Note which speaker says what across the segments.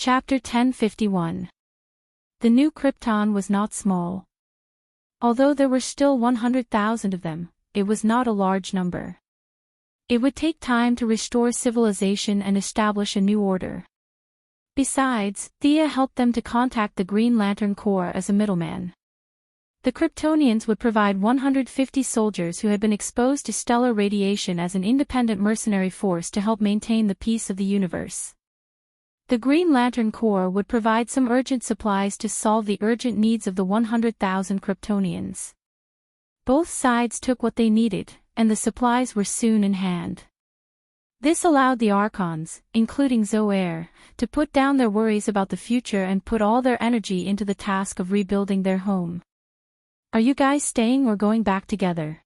Speaker 1: Chapter 1051. The new Krypton was not small. Although there were still 100,000 of them, it was not a large number. It would take time to restore civilization and establish a new order. Besides, Thea helped them to contact the Green Lantern Corps as a middleman. The Kryptonians would provide 150 soldiers who had been exposed to stellar radiation as an independent mercenary force to help maintain the peace of the universe. The Green Lantern Corps would provide some urgent supplies to solve the urgent needs of the 100,000 Kryptonians. Both sides took what they needed, and the supplies were soon in hand. This allowed the Archons, including Zoair, to put down their worries about the future and put all their energy into the task of rebuilding their home. "Are you guys staying or going back together?"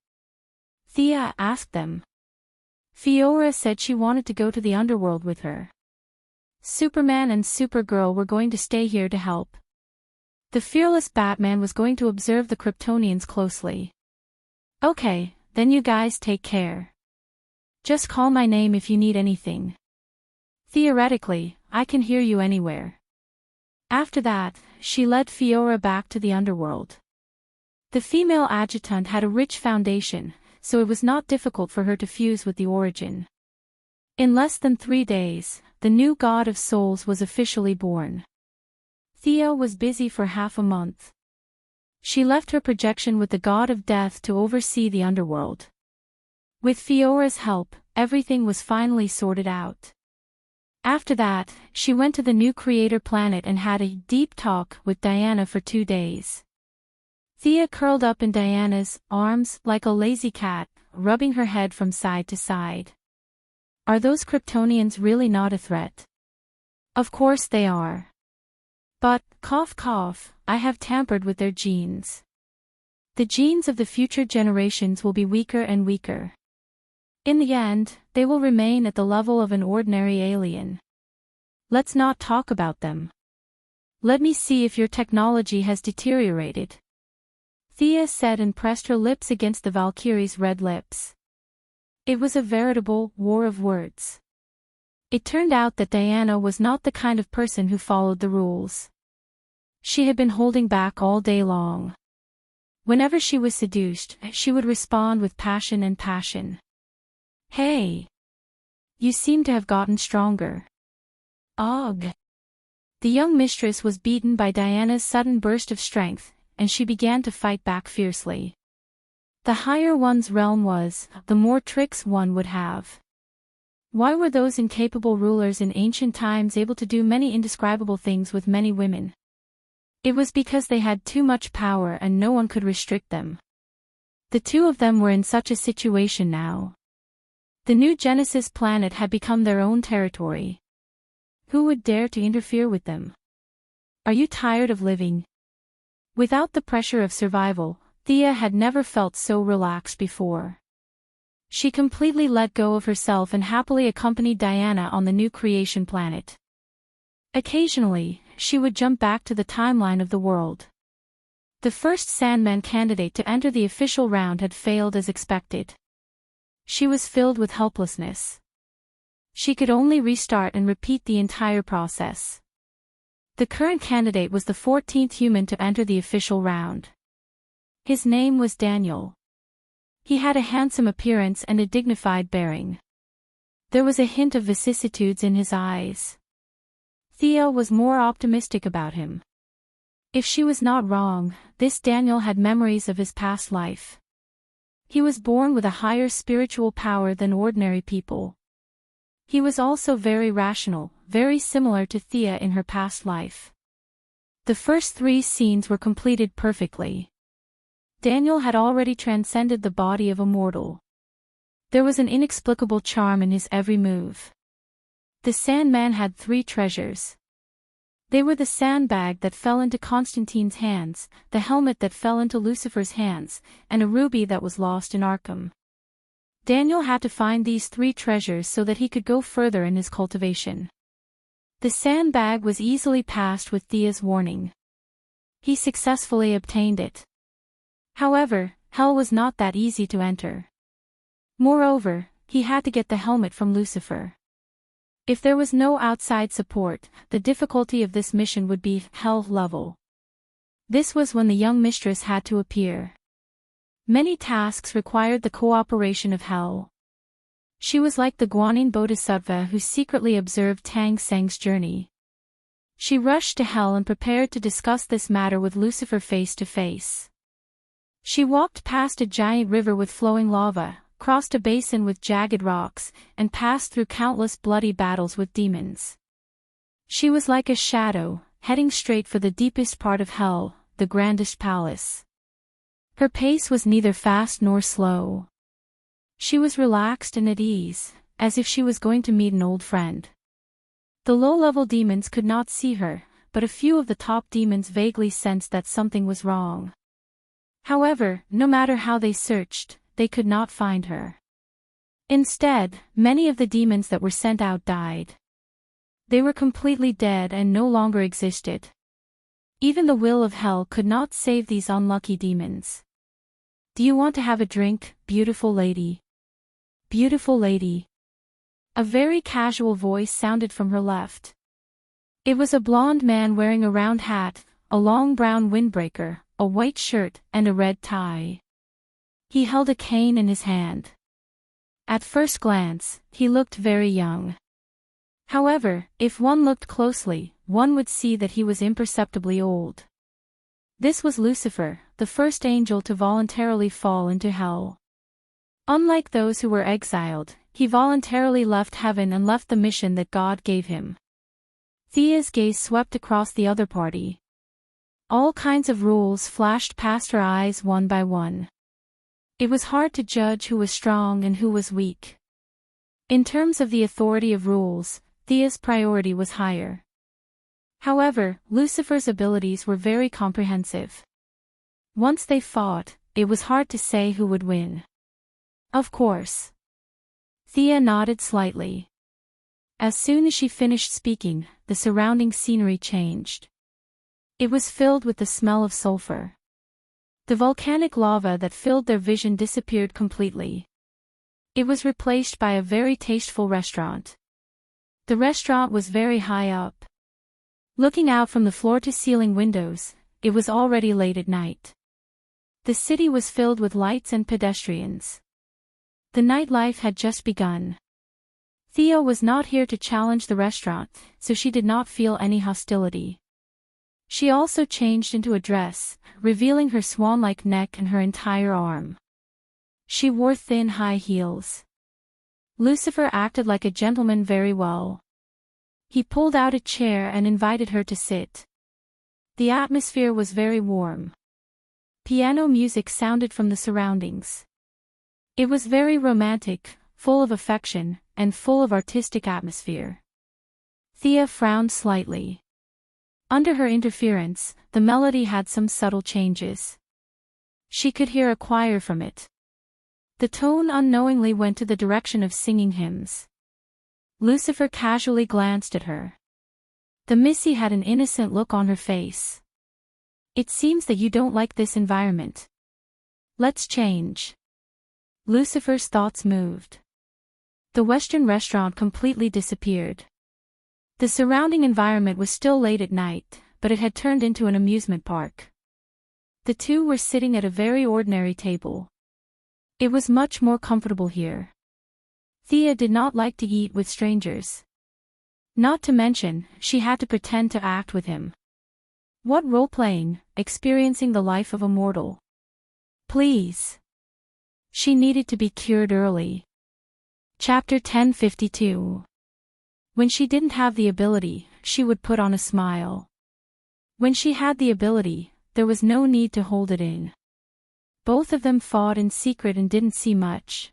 Speaker 1: Thea asked them. Fiora said she wanted to go to the underworld with her. Superman and Supergirl were going to stay here to help. The fearless Batman was going to observe the Kryptonians closely. "Okay, then you guys take care. Just call my name if you need anything. Theoretically, I can hear you anywhere." After that, she led Fiora back to the underworld. The female adjutant had a rich foundation, so it was not difficult for her to fuse with the Origin. In less than 3 days, the new God of Souls was officially born. Thea was busy for half a month. She left her projection with the God of Death to oversee the underworld. With Fiora's help, everything was finally sorted out. After that, she went to the new creator planet and had a deep talk with Diana for 2 days. Thea curled up in Diana's arms like a lazy cat, rubbing her head from side to side. "Are those Kryptonians really not a threat?" "Of course they are. But, cough cough, I have tampered with their genes. The genes of the future generations will be weaker and weaker. In the end, they will remain at the level of an ordinary alien. Let's not talk about them. Let me see if your technology has deteriorated," Thea said and pressed her lips against the Valkyrie's red lips. It was a veritable war of words. It turned out that Diana was not the kind of person who followed the rules. She had been holding back all day long. Whenever she was seduced, she would respond with passion and passion. "Hey! You seem to have gotten stronger." "Ugh!" The young mistress was beaten by Diana's sudden burst of strength, and she began to fight back fiercely. The higher one's realm was, the more tricks one would have. Why were those incapable rulers in ancient times able to do many indescribable things with many women? It was because they had too much power and no one could restrict them. The two of them were in such a situation now. The new Genesis planet had become their own territory. Who would dare to interfere with them? "Are you tired of living?" Without the pressure of survival, Thea had never felt so relaxed before. She completely let go of herself and happily accompanied Diana on the new creation planet. Occasionally, she would jump back to the timeline of the world. The first Sandman candidate to enter the official round had failed as expected. She was filled with helplessness. She could only restart and repeat the entire process. The current candidate was the 14th human to enter the official round. His name was Daniel. He had a handsome appearance and a dignified bearing. There was a hint of vicissitudes in his eyes. Thea was more optimistic about him. If she was not wrong, this Daniel had memories of his past life. He was born with a higher spiritual power than ordinary people. He was also very rational, very similar to Thea in her past life. The first 3 scenes were completed perfectly. Daniel had already transcended the body of a mortal. There was an inexplicable charm in his every move. The Sandman had 3 treasures. They were the sandbag that fell into Constantine's hands, the helmet that fell into Lucifer's hands, and a ruby that was lost in Arkham. Daniel had to find these 3 treasures so that he could go further in his cultivation. The sandbag was easily passed with Thea's warning. He successfully obtained it. However, hell was not that easy to enter. Moreover, he had to get the helmet from Lucifer. If there was no outside support, the difficulty of this mission would be hell level. This was when the young mistress had to appear. Many tasks required the cooperation of hell. She was like the Guanyin Bodhisattva who secretly observed Tang Seng's journey. She rushed to hell and prepared to discuss this matter with Lucifer face to face. She walked past a giant river with flowing lava, crossed a basin with jagged rocks, and passed through countless bloody battles with demons. She was like a shadow, heading straight for the deepest part of hell, the grandest palace. Her pace was neither fast nor slow. She was relaxed and at ease, as if she was going to meet an old friend. The low-level demons could not see her, but a few of the top demons vaguely sensed that something was wrong. However, no matter how they searched, they could not find her. Instead, many of the demons that were sent out died. They were completely dead and no longer existed. Even the will of hell could not save these unlucky demons. "Do you want to have a drink, beautiful lady? Beautiful lady?" A very casual voice sounded from her left. It was a blond man wearing a round hat, a long brown windbreaker, a white shirt, and a red tie. He held a cane in his hand. At first glance, he looked very young. However, if one looked closely, one would see that he was imperceptibly old. This was Lucifer, the first angel to voluntarily fall into hell. Unlike those who were exiled, he voluntarily left heaven and left the mission that God gave him. Thea's gaze swept across the other party. All kinds of rules flashed past her eyes one by one. It was hard to judge who was strong and who was weak. In terms of the authority of rules, Thea's priority was higher. However, Lucifer's abilities were very comprehensive. Once they fought, it was hard to say who would win. Of course. Thea nodded slightly. As soon as she finished speaking, the surrounding scenery changed. It was filled with the smell of sulfur. The volcanic lava that filled their vision disappeared completely. It was replaced by a very tasteful restaurant. The restaurant was very high up. Looking out from the floor-to-ceiling windows, it was already late at night. The city was filled with lights and pedestrians. The nightlife had just begun. Thea was not here to challenge the restaurant, so she did not feel any hostility. She also changed into a dress, revealing her swan-like neck and her entire arm. She wore thin high heels. Lucifer acted like a gentleman very well. He pulled out a chair and invited her to sit. The atmosphere was very warm. Piano music sounded from the surroundings. It was very romantic, full of affection, and full of artistic atmosphere. Thea frowned slightly. Under her interference, the melody had some subtle changes. She could hear a choir from it. The tone unknowingly went to the direction of singing hymns. Lucifer casually glanced at her. The Missy had an innocent look on her face. "It seems that you don't like this environment. Let's change." Lucifer's thoughts moved. The Western restaurant completely disappeared. The surrounding environment was still late at night, but it had turned into an amusement park. The two were sitting at a very ordinary table. It was much more comfortable here. Thea did not like to eat with strangers. Not to mention, she had to pretend to act with him. What role-playing, experiencing the life of a mortal. Please. She needed to be cured early. Chapter 1052. When she didn't have the ability, she would put on a smile. When she had the ability, there was no need to hold it in. Both of them fought in secret and didn't see much.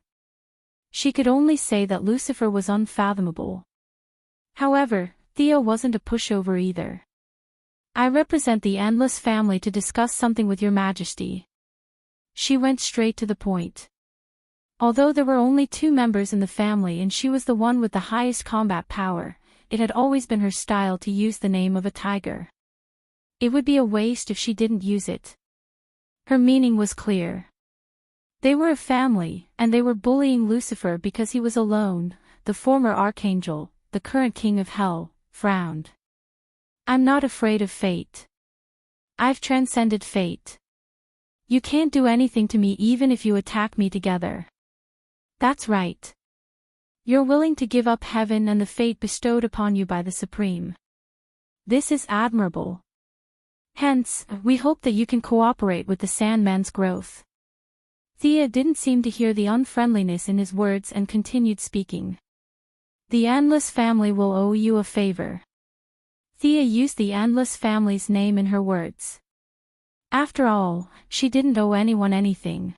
Speaker 1: She could only say that Lucifer was unfathomable. However, Thea wasn't a pushover either. "I represent the Endless family to discuss something with your majesty." She went straight to the point. Although there were only 2 members in the family and she was the one with the highest combat power, it had always been her style to use the name of a tiger. It would be a waste if she didn't use it. Her meaning was clear. They were a family, and they were bullying Lucifer because he was alone, the former archangel, the current king of hell, frowned. I'm not afraid of fate. I've transcended fate. You can't do anything to me even if you attack me together. That's right. You're willing to give up heaven and the fate bestowed upon you by the Supreme. This is admirable. Hence, we hope that you can cooperate with the Sandman's growth. Thea didn't seem to hear the unfriendliness in his words and continued speaking. The Endless family will owe you a favor. Thea used the Endless family's name in her words. After all, she didn't owe anyone anything.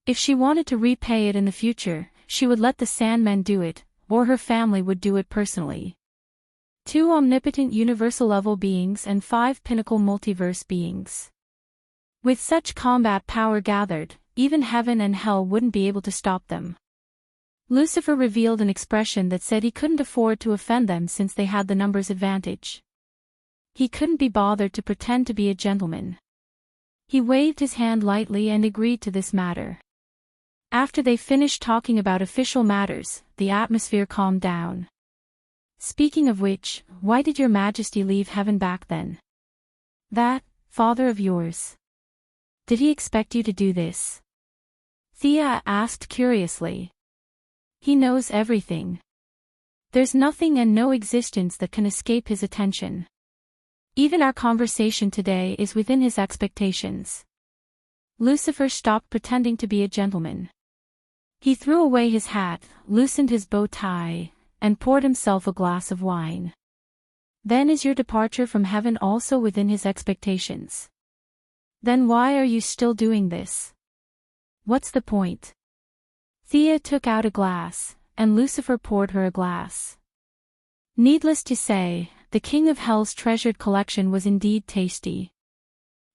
Speaker 1: If she wanted to repay it in the future, she would let the Sandman do it, or her family would do it personally. 2 omnipotent universal-level beings and 5 pinnacle multiverse beings. With such combat power gathered, even heaven and hell wouldn't be able to stop them. Lucifer revealed an expression that said he couldn't afford to offend them since they had the numbers advantage. He couldn't be bothered to pretend to be a gentleman. He waved his hand lightly and agreed to this matter. After they finished talking about official matters, the atmosphere calmed down. Speaking of which, why did your Majesty leave heaven back then? That, father of yours. Did he expect you to do this? Thea asked curiously. He knows everything. There's nothing and no existence that can escape his attention. Even our conversation today is within his expectations. Lucifer stopped pretending to be a gentleman. He threw away his hat, loosened his bow tie, and poured himself a glass of wine. Then is your departure from heaven also within his expectations? Then why are you still doing this? What's the point? Thea took out a glass, and Lucifer poured her a glass. Needless to say, the King of Hell's treasured collection was indeed tasty.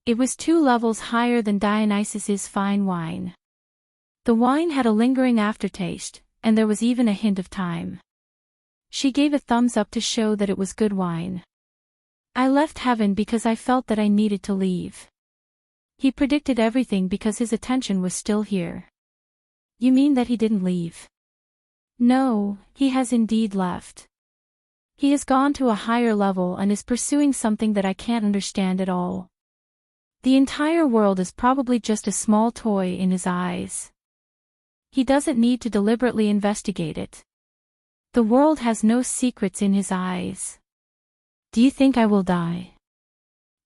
Speaker 1: It was 2 levels higher than Dionysus's fine wine. The wine had a lingering aftertaste, and there was even a hint of thyme. She gave a thumbs up to show that it was good wine. I left heaven because I felt that I needed to leave. He predicted everything because his attention was still here. You mean that he didn't leave? No, he has indeed left. He has gone to a higher level and is pursuing something that I can't understand at all. The entire world is probably just a small toy in his eyes. He doesn't need to deliberately investigate it. The world has no secrets in his eyes. Do you think I will die?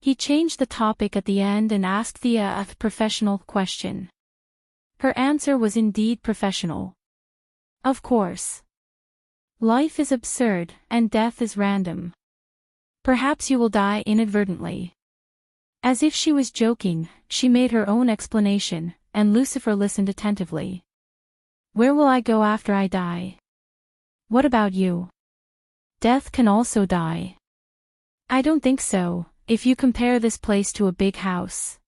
Speaker 1: He changed the topic at the end and asked Thea a professional question. Her answer was indeed professional. Of course. Life is absurd, and death is random. Perhaps you will die inadvertently. As if she was joking, she made her own explanation, and Lucifer listened attentively. Where will I go after I die? What about you? Death can also die. I don't think so, if you compare this place to a big house.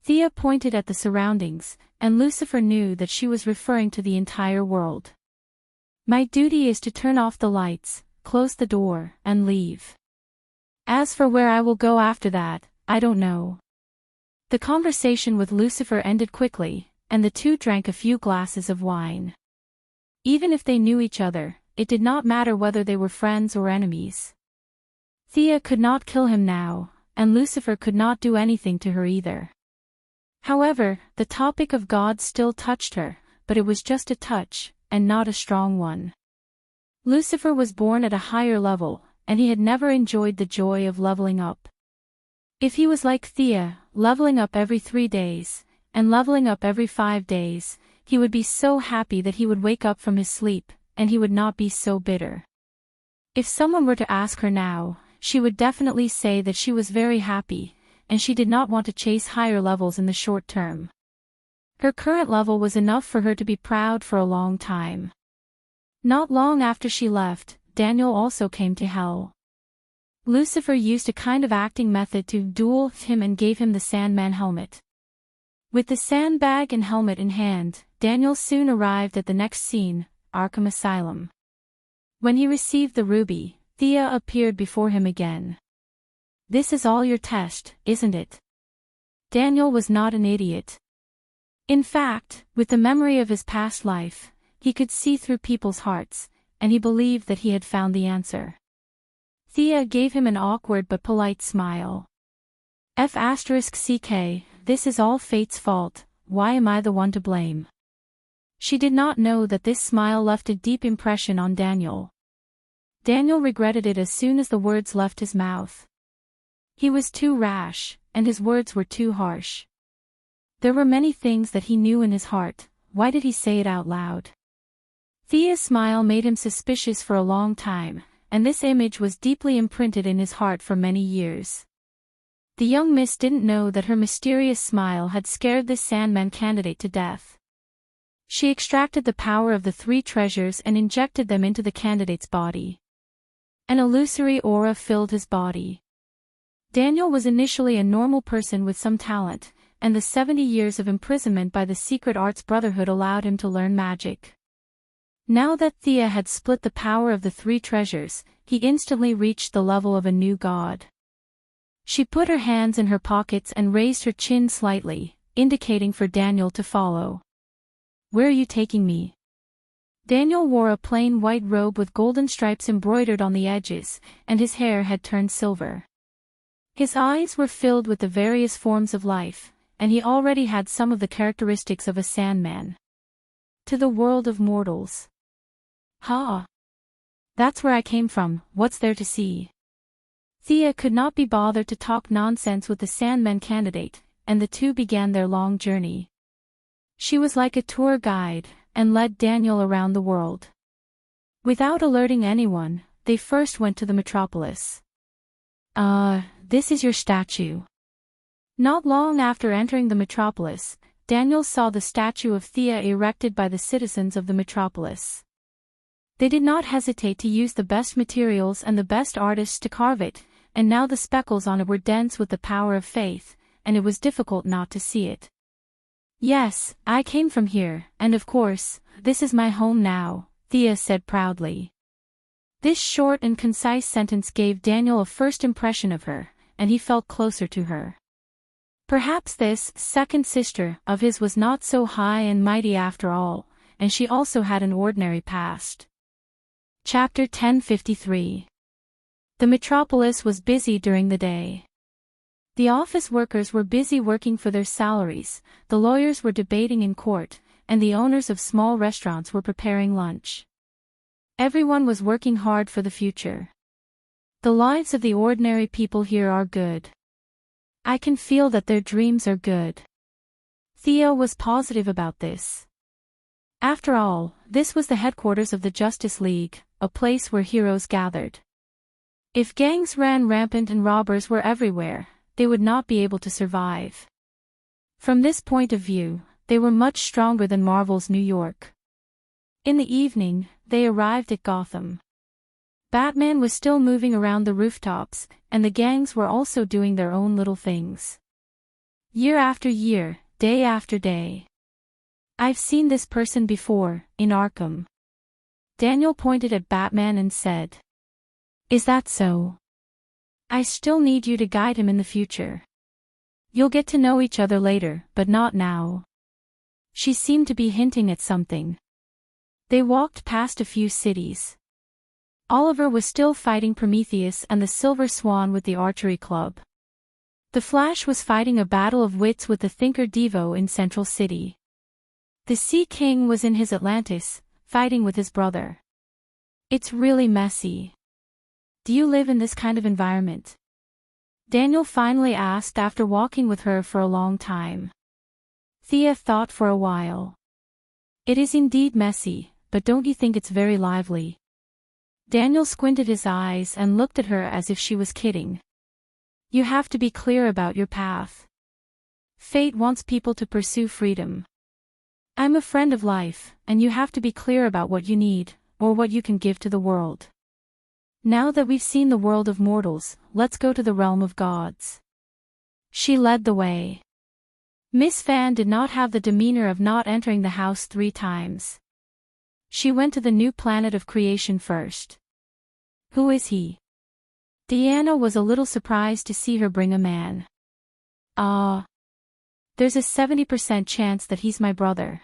Speaker 1: Thea pointed at the surroundings, and Lucifer knew that she was referring to the entire world. My duty is to turn off the lights, close the door, and leave. As for where I will go after that, I don't know. The conversation with Lucifer ended quickly, and the 2 drank a few glasses of wine. Even if they knew each other, it did not matter whether they were friends or enemies. Thea could not kill him now, and Lucifer could not do anything to her either. However, the topic of God still touched her, but it was just a touch, and not a strong one. Lucifer was born at a higher level, and he had never enjoyed the joy of leveling up. If he was like Thea, leveling up every 3 days, and leveling up every 5 days, he would be so happy that he would wake up from his sleep, and he would not be so bitter. If someone were to ask her now, she would definitely say that she was very happy, and she did not want to chase higher levels in the short term. Her current level was enough for her to be proud for a long time. Not long after she left, Daniel also came to hell. Lucifer used a kind of acting method to duel him and gave him the Sandman helmet. With the sandbag and helmet in hand, Daniel soon arrived at the next scene, Arkham Asylum. When he received the ruby, Thea appeared before him again. This is all your test, isn't it? Daniel was not an idiot. In fact, with the memory of his past life, he could see through people's hearts, and he believed that he had found the answer. Thea gave him an awkward but polite smile. F***ck, this is all fate's fault, why am I the one to blame? She did not know that this smile left a deep impression on Daniel. Daniel regretted it as soon as the words left his mouth. He was too rash, and his words were too harsh. There were many things that he knew in his heart, why did he say it out loud? Thea's smile made him suspicious for a long time, and this image was deeply imprinted in his heart for many years. The young miss didn't know that her mysterious smile had scared this Sandman candidate to death. She extracted the power of the 3 treasures and injected them into the candidate's body. An illusory aura filled his body. Daniel was initially a normal person with some talent, and the 70 years of imprisonment by the Secret Arts Brotherhood allowed him to learn magic. Now that Thea had split the power of the 3 treasures, he instantly reached the level of a new god. She put her hands in her pockets and raised her chin slightly, indicating for Daniel to follow. Where are you taking me? Daniel wore a plain white robe with golden stripes embroidered on the edges, and his hair had turned silver. His eyes were filled with the various forms of life, and he already had some of the characteristics of a Sandman. To the world of mortals. Ha! That's where I came from, what's there to see? Thea could not be bothered to talk nonsense with the Sandman candidate, and the two began their long journey. She was like a tour guide, and led Daniel around the world. Without alerting anyone, they first went to the metropolis. This is your statue. Not long after entering the metropolis, Daniel saw the statue of Thea erected by the citizens of the metropolis. They did not hesitate to use the best materials and the best artists to carve it, and now the speckles on it were dense with the power of faith, and it was difficult not to see it. Yes, I came from here, and of course, this is my home now, Thea said proudly. This short and concise sentence gave Daniel a first impression of her, and he felt closer to her. Perhaps this second sister of his was not so high and mighty after all, and she also had an ordinary past. Chapter 1053. The metropolis was busy during the day. The office workers were busy working for their salaries, the lawyers were debating in court, and the owners of small restaurants were preparing lunch. Everyone was working hard for the future. The lives of the ordinary people here are good. I can feel that their dreams are good. Thea was positive about this. After all, this was the headquarters of the Justice League, a place where heroes gathered. If gangs ran rampant and robbers were everywhere, they would not be able to survive. From this point of view, they were much stronger than Marvel's New York. In the evening, they arrived at Gotham. Batman was still moving around the rooftops, and the gangs were also doing their own little things. Year after year, day after day. I've seen this person before, in Arkham. Daniel pointed at Batman and said. Is that so? I still need you to guide him in the future. You'll get to know each other later, but not now. She seemed to be hinting at something. They walked past a few cities. Oliver was still fighting Prometheus and the Silver Swan with the archery club. The Flash was fighting a battle of wits with the Thinker Devo in Central City. The Sea King was in his Atlantis, fighting with his brother. It's really messy. Do you live in this kind of environment? Daniel finally asked after walking with her for a long time. Thea thought for a while. It is indeed messy, but don't you think it's very lively? Daniel squinted his eyes and looked at her as if she was kidding. You have to be clear about your path. Fate wants people to pursue freedom. I'm a friend of life, and you have to be clear about what you need, or what you can give to the world. Now that we've seen the world of mortals, let's go to the realm of gods. She led the way. Miss Fan did not have the demeanor of not entering the house 3 times. She went to the new planet of creation first. Who is he? Deanna was a little surprised to see her bring a man. There's a 70% chance that he's my brother.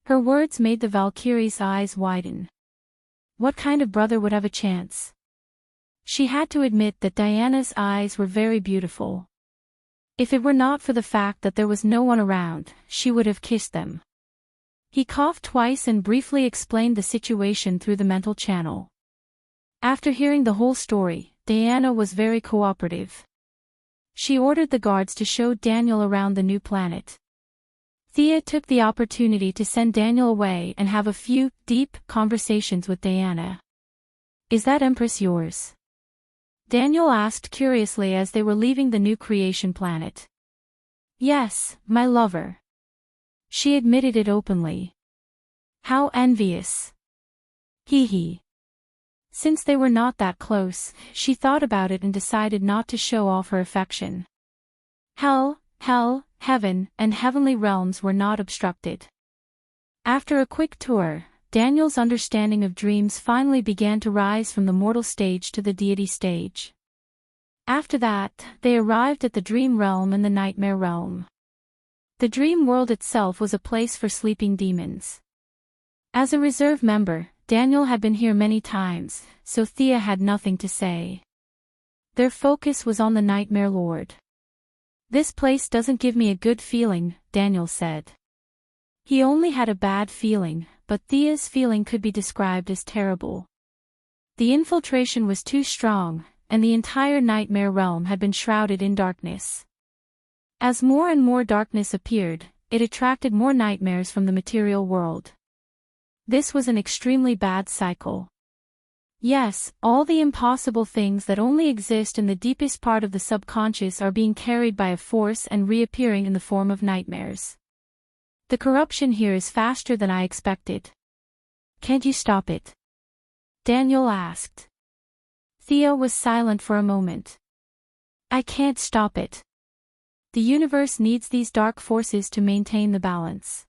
Speaker 1: Her words made the Valkyrie's eyes widen. What kind of brother would have a chance? She had to admit that Diana's eyes were very beautiful. If it were not for the fact that there was no one around, she would have kissed them. He coughed twice and briefly explained the situation through the mental channel. After hearing the whole story, Diana was very cooperative. She ordered the guards to show Daniel around the new planet. Thea took the opportunity to send Daniel away and have a few, deep, conversations with Diana. "Is that Empress yours?" Daniel asked curiously as they were leaving the new creation planet. "Yes, my lover." She admitted it openly. "How envious." Hee. Since they were not that close, she thought about it and decided not to show off her affection. Hell, heaven, and heavenly realms were not obstructed. After a quick tour, Daniel's understanding of dreams finally began to rise from the mortal stage to the deity stage. After that, they arrived at the dream realm and the nightmare realm. The dream world itself was a place for sleeping demons. As a reserve member, Daniel had been here many times, so Thea had nothing to say. Their focus was on the Nightmare Lord. "This place doesn't give me a good feeling," Daniel said. He only had a bad feeling, but Thea's feeling could be described as terrible. The infiltration was too strong, and the entire nightmare realm had been shrouded in darkness. As more and more darkness appeared, it attracted more nightmares from the material world. This was an extremely bad cycle. Yes, all the impossible things that only exist in the deepest part of the subconscious are being carried by a force and reappearing in the form of nightmares. The corruption here is faster than I expected. "Can't you stop it?" Daniel asked. Thea was silent for a moment. "I can't stop it. The universe needs these dark forces to maintain the balance.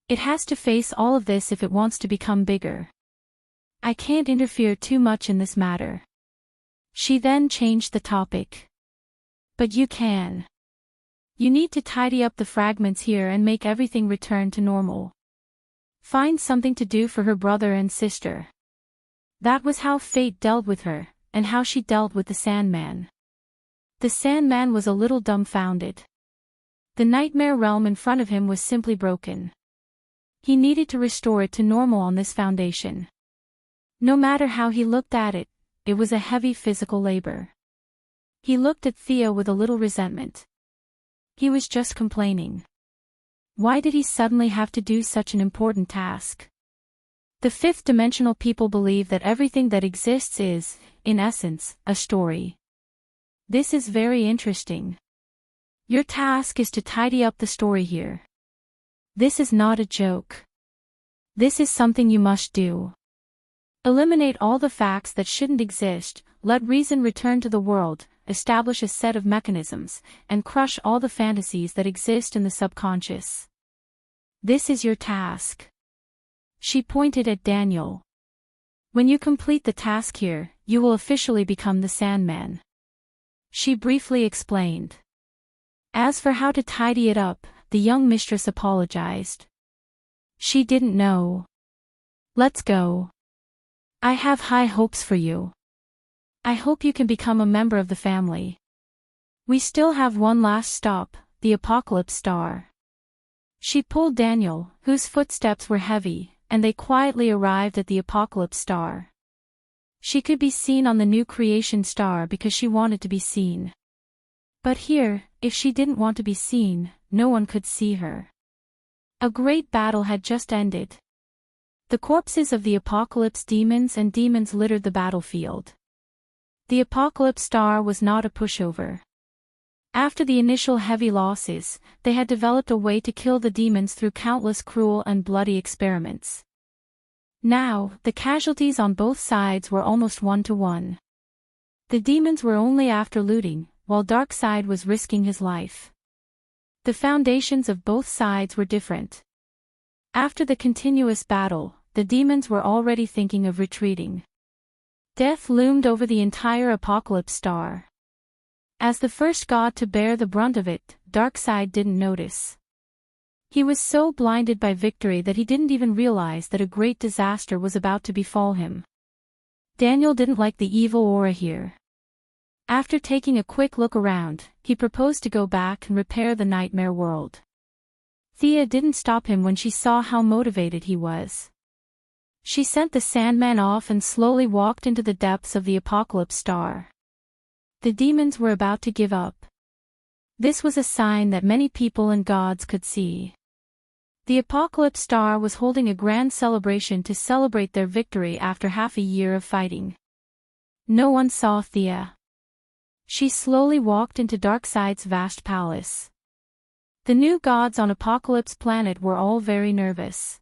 Speaker 1: It has to face all of this if it wants to become bigger. I can't interfere too much in this matter." She then changed the topic. "But you can. You need to tidy up the fragments here and make everything return to normal. Find something to do for her brother and sister." That was how fate dealt with her, and how she dealt with the Sandman. The Sandman was a little dumbfounded. The nightmare realm in front of him was simply broken. He needed to restore it to normal on this foundation. No matter how he looked at it, it was a heavy physical labor. He looked at Thea with a little resentment. He was just complaining. Why did he suddenly have to do such an important task? The fifth-dimensional people believe that everything that exists is, in essence, a story. This is very interesting. Your task is to tidy up the story here. This is not a joke. This is something you must do. Eliminate all the facts that shouldn't exist, let reason return to the world, establish a set of mechanisms, and crush all the fantasies that exist in the subconscious. This is your task. She pointed at Daniel. When you complete the task here, you will officially become the Sandman. She briefly explained. As for how to tidy it up, the young mistress apologized. She didn't know. "Let's go. I have high hopes for you. I hope you can become a member of the family. We still have one last stop, the Apocalypse Star." She pulled Daniel, whose footsteps were heavy, and they quietly arrived at the Apocalypse Star. She could be seen on the new creation star because she wanted to be seen. But here, if she didn't want to be seen, no one could see her. A great battle had just ended. The corpses of the Apocalypse demons and demons littered the battlefield. The Apocalypse Star was not a pushover. After the initial heavy losses, they had developed a way to kill the demons through countless cruel and bloody experiments. Now, the casualties on both sides were almost 1-to-1. The demons were only after looting, while Darkseid was risking his life. The foundations of both sides were different. After the continuous battle, the demons were already thinking of retreating. Death loomed over the entire Apocalypse Star. As the first god to bear the brunt of it, Darkseid didn't notice. He was so blinded by victory that he didn't even realize that a great disaster was about to befall him. Daniel didn't like the evil aura here. After taking a quick look around, he proposed to go back and repair the nightmare world. Thea didn't stop him when she saw how motivated he was. She sent the Sandman off and slowly walked into the depths of the Apocalypse Star. The demons were about to give up. This was a sign that many people and gods could see. The Apocalypse Star was holding a grand celebration to celebrate their victory after half a year of fighting. No one saw Thea. She slowly walked into Darkseid's vast palace. The new gods on Apocalypse Planet were all very nervous.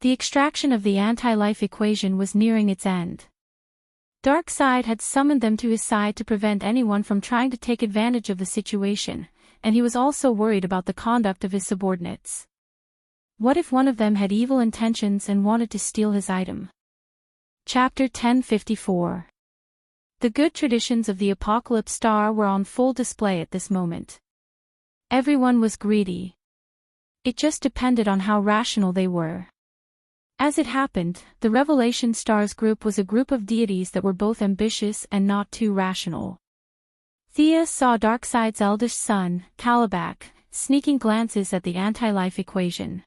Speaker 1: The extraction of the anti-life equation was nearing its end. Darkseid had summoned them to his side to prevent anyone from trying to take advantage of the situation, and he was also worried about the conduct of his subordinates. What if one of them had evil intentions and wanted to steal his item? Chapter 1054. The good traditions of the Apocalypse Star were on full display at this moment. Everyone was greedy. It just depended on how rational they were. As it happened, the Revelation Stars group was a group of deities that were both ambitious and not too rational. Thea saw Darkseid's eldest son, Kalibak, sneaking glances at the anti-life equation.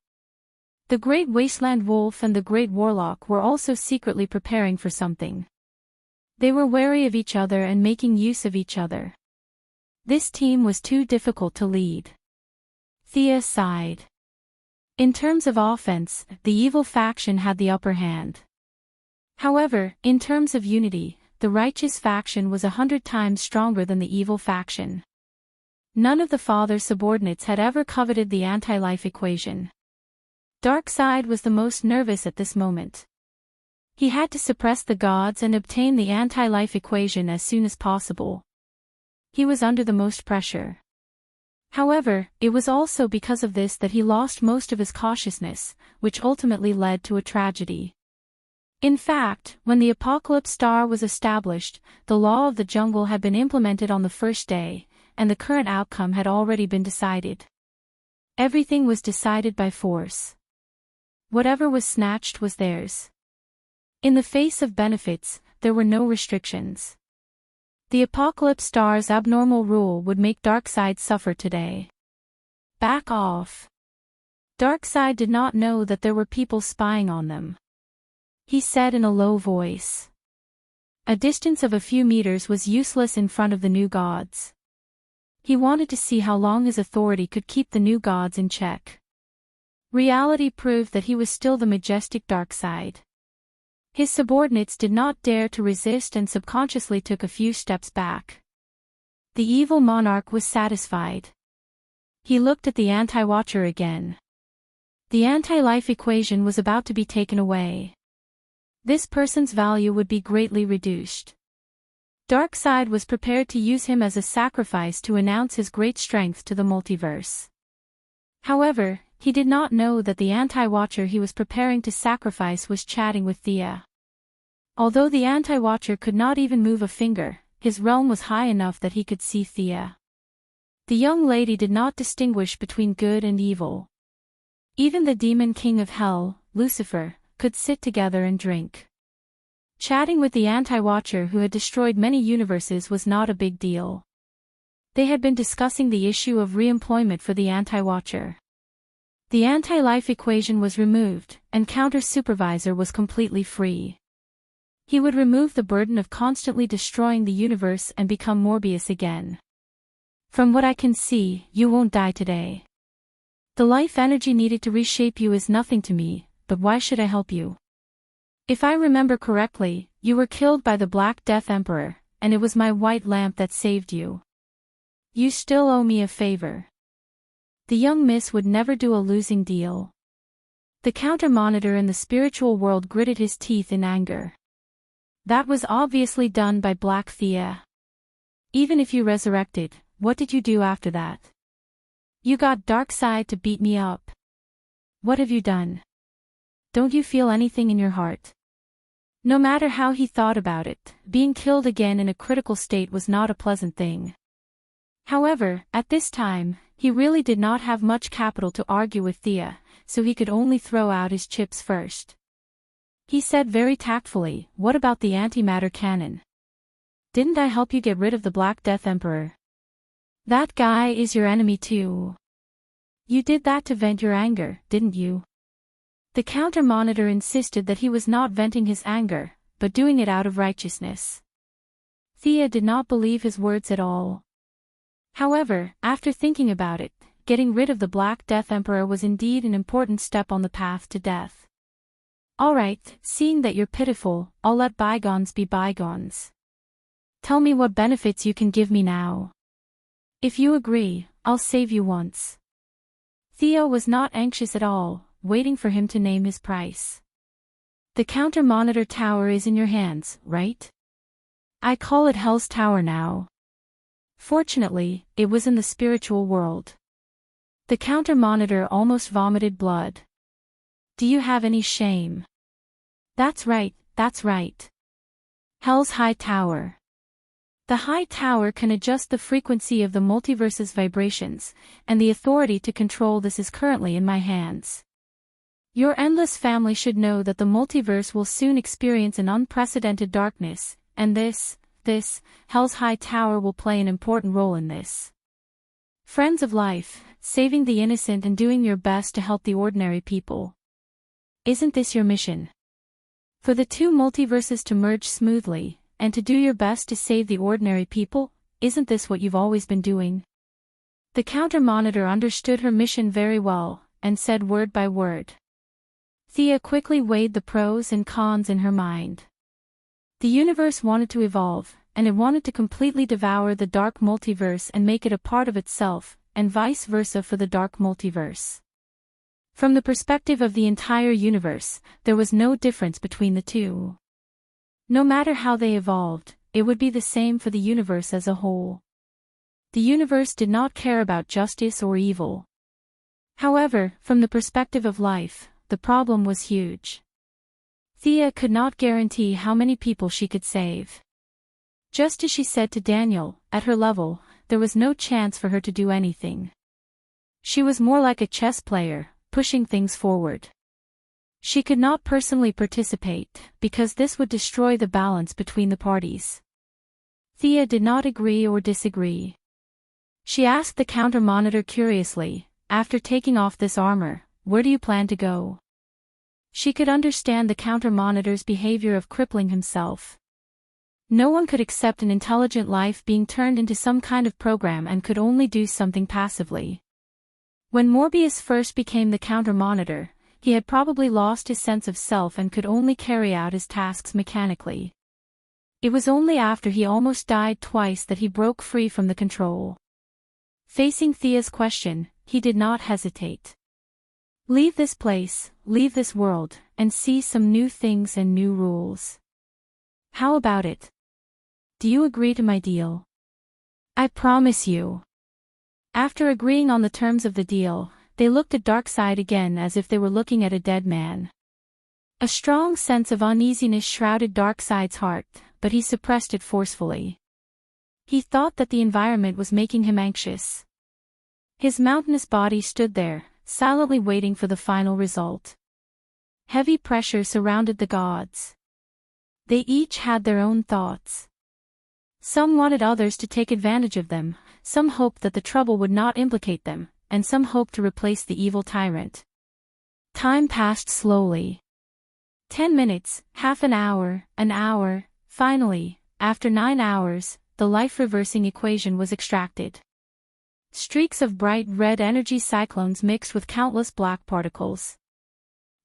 Speaker 1: The Great Wasteland Wolf and the Great Warlock were also secretly preparing for something. They were wary of each other and making use of each other. This team was too difficult to lead. Thea sighed. In terms of offense, the evil faction had the upper hand. However, in terms of unity, the righteous faction was 100 times stronger than the evil faction. None of the father's subordinates had ever coveted the anti-life equation. Darkseid was the most nervous at this moment. He had to suppress the gods and obtain the anti-life equation as soon as possible. He was under the most pressure. However, it was also because of this that he lost most of his cautiousness, which ultimately led to a tragedy. In fact, when the Apocalypse Star was established, the law of the jungle had been implemented on the first day, and the current outcome had already been decided. Everything was decided by force. Whatever was snatched was theirs. In the face of benefits, there were no restrictions. The Apocalypse Star's abnormal rule would make Darkseid suffer today. Back off. Darkseid did not know that there were people spying on them. He said in a low voice. A distance of a few meters was useless in front of the new gods. He wanted to see how long his authority could keep the new gods in check. Reality proved that he was still the majestic Darkseid. His subordinates did not dare to resist and subconsciously took a few steps back. The evil monarch was satisfied. He looked at the anti-watcher again. The anti-life equation was about to be taken away. This person's value would be greatly reduced. Darkseid was prepared to use him as a sacrifice to announce his great strength to the multiverse. However, he did not know that the anti-watcher he was preparing to sacrifice was chatting with Thea. Although the anti-watcher could not even move a finger, his realm was high enough that he could see Thea. The young lady did not distinguish between good and evil. Even the demon king of hell, Lucifer, could sit together and drink. Chatting with the anti-watcher who had destroyed many universes was not a big deal. They had been discussing the issue of re-employment for the anti-watcher. The anti-life equation was removed, and counter-supervisor was completely free. He would remove the burden of constantly destroying the universe and become Morbius again. From what I can see, you won't die today. The life energy needed to reshape you is nothing to me, but why should I help you? If I remember correctly, you were killed by the Black Death Emperor, and it was my white lamp that saved you. You still owe me a favor. The young miss would never do a losing deal. The counter-monitor in the spiritual world gritted his teeth in anger. That was obviously done by Black Thea. Even if you resurrected, what did you do after that? You got Darkseid to beat me up. What have you done? Don't you feel anything in your heart? No matter how he thought about it, being killed again in a critical state was not a pleasant thing. However, at this time, He really did not have much capital to argue with Thea, so he could only throw out his chips first. He said very tactfully, "What about the antimatter cannon? Didn't I help you get rid of the Black Death Emperor? That guy is your enemy too. You did that to vent your anger, didn't you?" The counter-monitor insisted that he was not venting his anger, but doing it out of righteousness. Thea did not believe his words at all. However, after thinking about it, getting rid of the Black Death Emperor was indeed an important step on the path to death. "All right, seeing that you're pitiful, I'll let bygones be bygones. Tell me what benefits you can give me now. If you agree, I'll save you once." Thea was not anxious at all, waiting for him to name his price. "The counter-monitor tower is in your hands, right? I call it Hell's Tower now." Fortunately, it was in the spiritual world. The counter-monitor almost vomited blood. "Do you have any shame?" That's right, that's right. Hell's High Tower. The High Tower can adjust the frequency of the multiverse's vibrations, and the authority to control this is currently in my hands. Your endless family should know that the multiverse will soon experience an unprecedented darkness, and this, Hell's High Tower will play an important role in this. Friends of life, saving the innocent and doing your best to help the ordinary people. Isn't this your mission? For the two multiverses to merge smoothly, and to do your best to save the ordinary people, isn't this what you've always been doing? The counter-monitor understood her mission very well, and said word by word. Thea quickly weighed the pros and cons in her mind. The universe wanted to evolve, and it wanted to completely devour the dark multiverse and make it a part of itself, and vice versa for the dark multiverse. From the perspective of the entire universe, there was no difference between the two. No matter how they evolved, it would be the same for the universe as a whole. The universe did not care about justice or evil. However, from the perspective of life, the problem was huge. Thea could not guarantee how many people she could save. Just as she said to Daniel, at her level, there was no chance for her to do anything. She was more like a chess player, pushing things forward. She could not personally participate, because this would destroy the balance between the parties. Thea did not agree or disagree. She asked the counter-monitor curiously, "After taking off this armor, where do you plan to go?" She could understand the counter-monitor's behavior of crippling himself. No one could accept an intelligent life being turned into some kind of program and could only do something passively. When Morbius first became the counter-monitor, he had probably lost his sense of self and could only carry out his tasks mechanically. It was only after he almost died twice that he broke free from the control. Facing Thea's question, he did not hesitate. "Leave this place, leave this world, and see some new things and new rules. How about it? Do you agree to my deal?" "I promise you." After agreeing on the terms of the deal, they looked at Darkseid again as if they were looking at a dead man. A strong sense of uneasiness shrouded Darkseid's heart, but he suppressed it forcefully. He thought that the environment was making him anxious. His mountainous body stood there, silently waiting for the final result. Heavy pressure surrounded the gods. They each had their own thoughts. Some wanted others to take advantage of them, some hoped that the trouble would not implicate them, and some hoped to replace the evil tyrant. Time passed slowly. 10 minutes, half an hour, finally, after 9 hours, the life-reversing equation was extracted. Streaks of bright red energy cyclones mixed with countless black particles.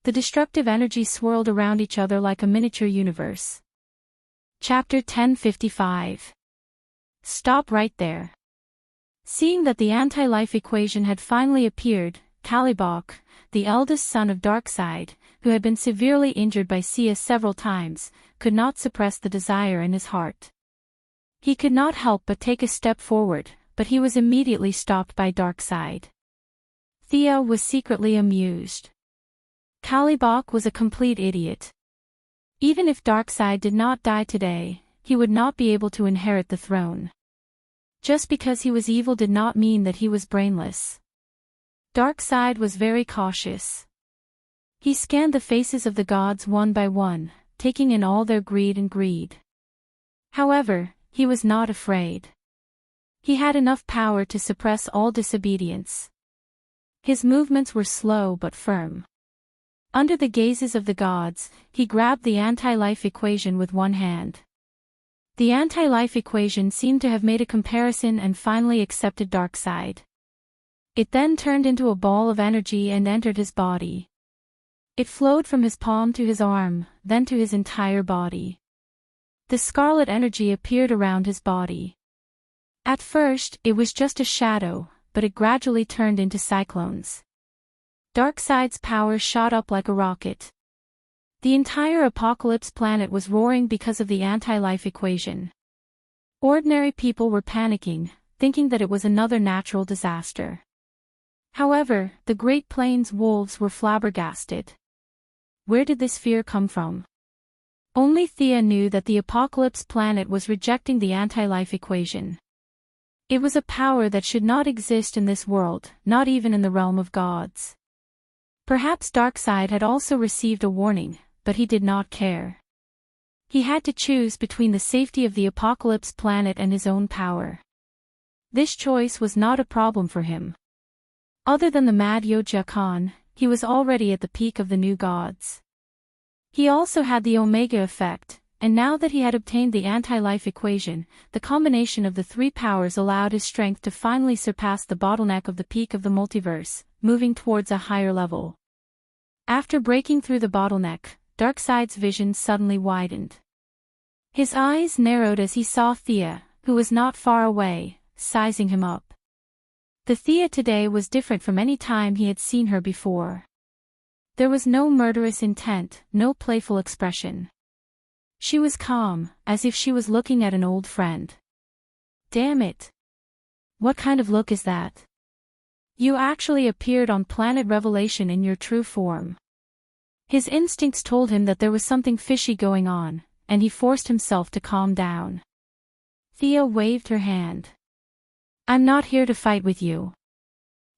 Speaker 1: The destructive energy swirled around each other like a miniature universe. Chapter 1055. Stop right there. Seeing that the anti-life equation had finally appeared, Kalibok, the eldest son of Darkseid, who had been severely injured by Sia several times, could not suppress the desire in his heart. He could not help but take a step forward, but he was immediately stopped by Darkseid. Thea was secretly amused. Kalibok was a complete idiot. Even if Darkseid did not die today, he would not be able to inherit the throne. Just because he was evil did not mean that he was brainless. Darkseid was very cautious. He scanned the faces of the gods one by one, taking in all their greed. However, he was not afraid. He had enough power to suppress all disobedience. His movements were slow but firm. Under the gazes of the gods, he grabbed the anti-life equation with one hand. The anti-life equation seemed to have made a comparison and finally accepted Darkseid. It then turned into a ball of energy and entered his body. It flowed from his palm to his arm, then to his entire body. The scarlet energy appeared around his body. At first, it was just a shadow, but it gradually turned into cyclones. Darkseid's power shot up like a rocket. The entire Apocalypse planet was roaring because of the anti-life equation. Ordinary people were panicking, thinking that it was another natural disaster. However, the Great Plains wolves were flabbergasted. Where did this fear come from? Only Thea knew that the Apocalypse planet was rejecting the anti-life equation. It was a power that should not exist in this world, not even in the realm of gods. Perhaps Darkseid had also received a warning, but he did not care. He had to choose between the safety of the Apocalypse planet and his own power. This choice was not a problem for him. Other than the mad Yoja Khan, he was already at the peak of the new gods. He also had the Omega effect, and now that he had obtained the anti-life equation, the combination of the three powers allowed his strength to finally surpass the bottleneck of the peak of the multiverse, moving towards a higher level. After breaking through the bottleneck, Darkseid's vision suddenly widened. His eyes narrowed as he saw Thea, who was not far away, sizing him up. The Thea today was different from any time he had seen her before. There was no murderous intent, no playful expression. She was calm, as if she was looking at an old friend. Damn it! What kind of look is that? You actually appeared on Planet Revelation in your true form. His instincts told him that there was something fishy going on, and he forced himself to calm down. Thea waved her hand. I'm not here to fight with you.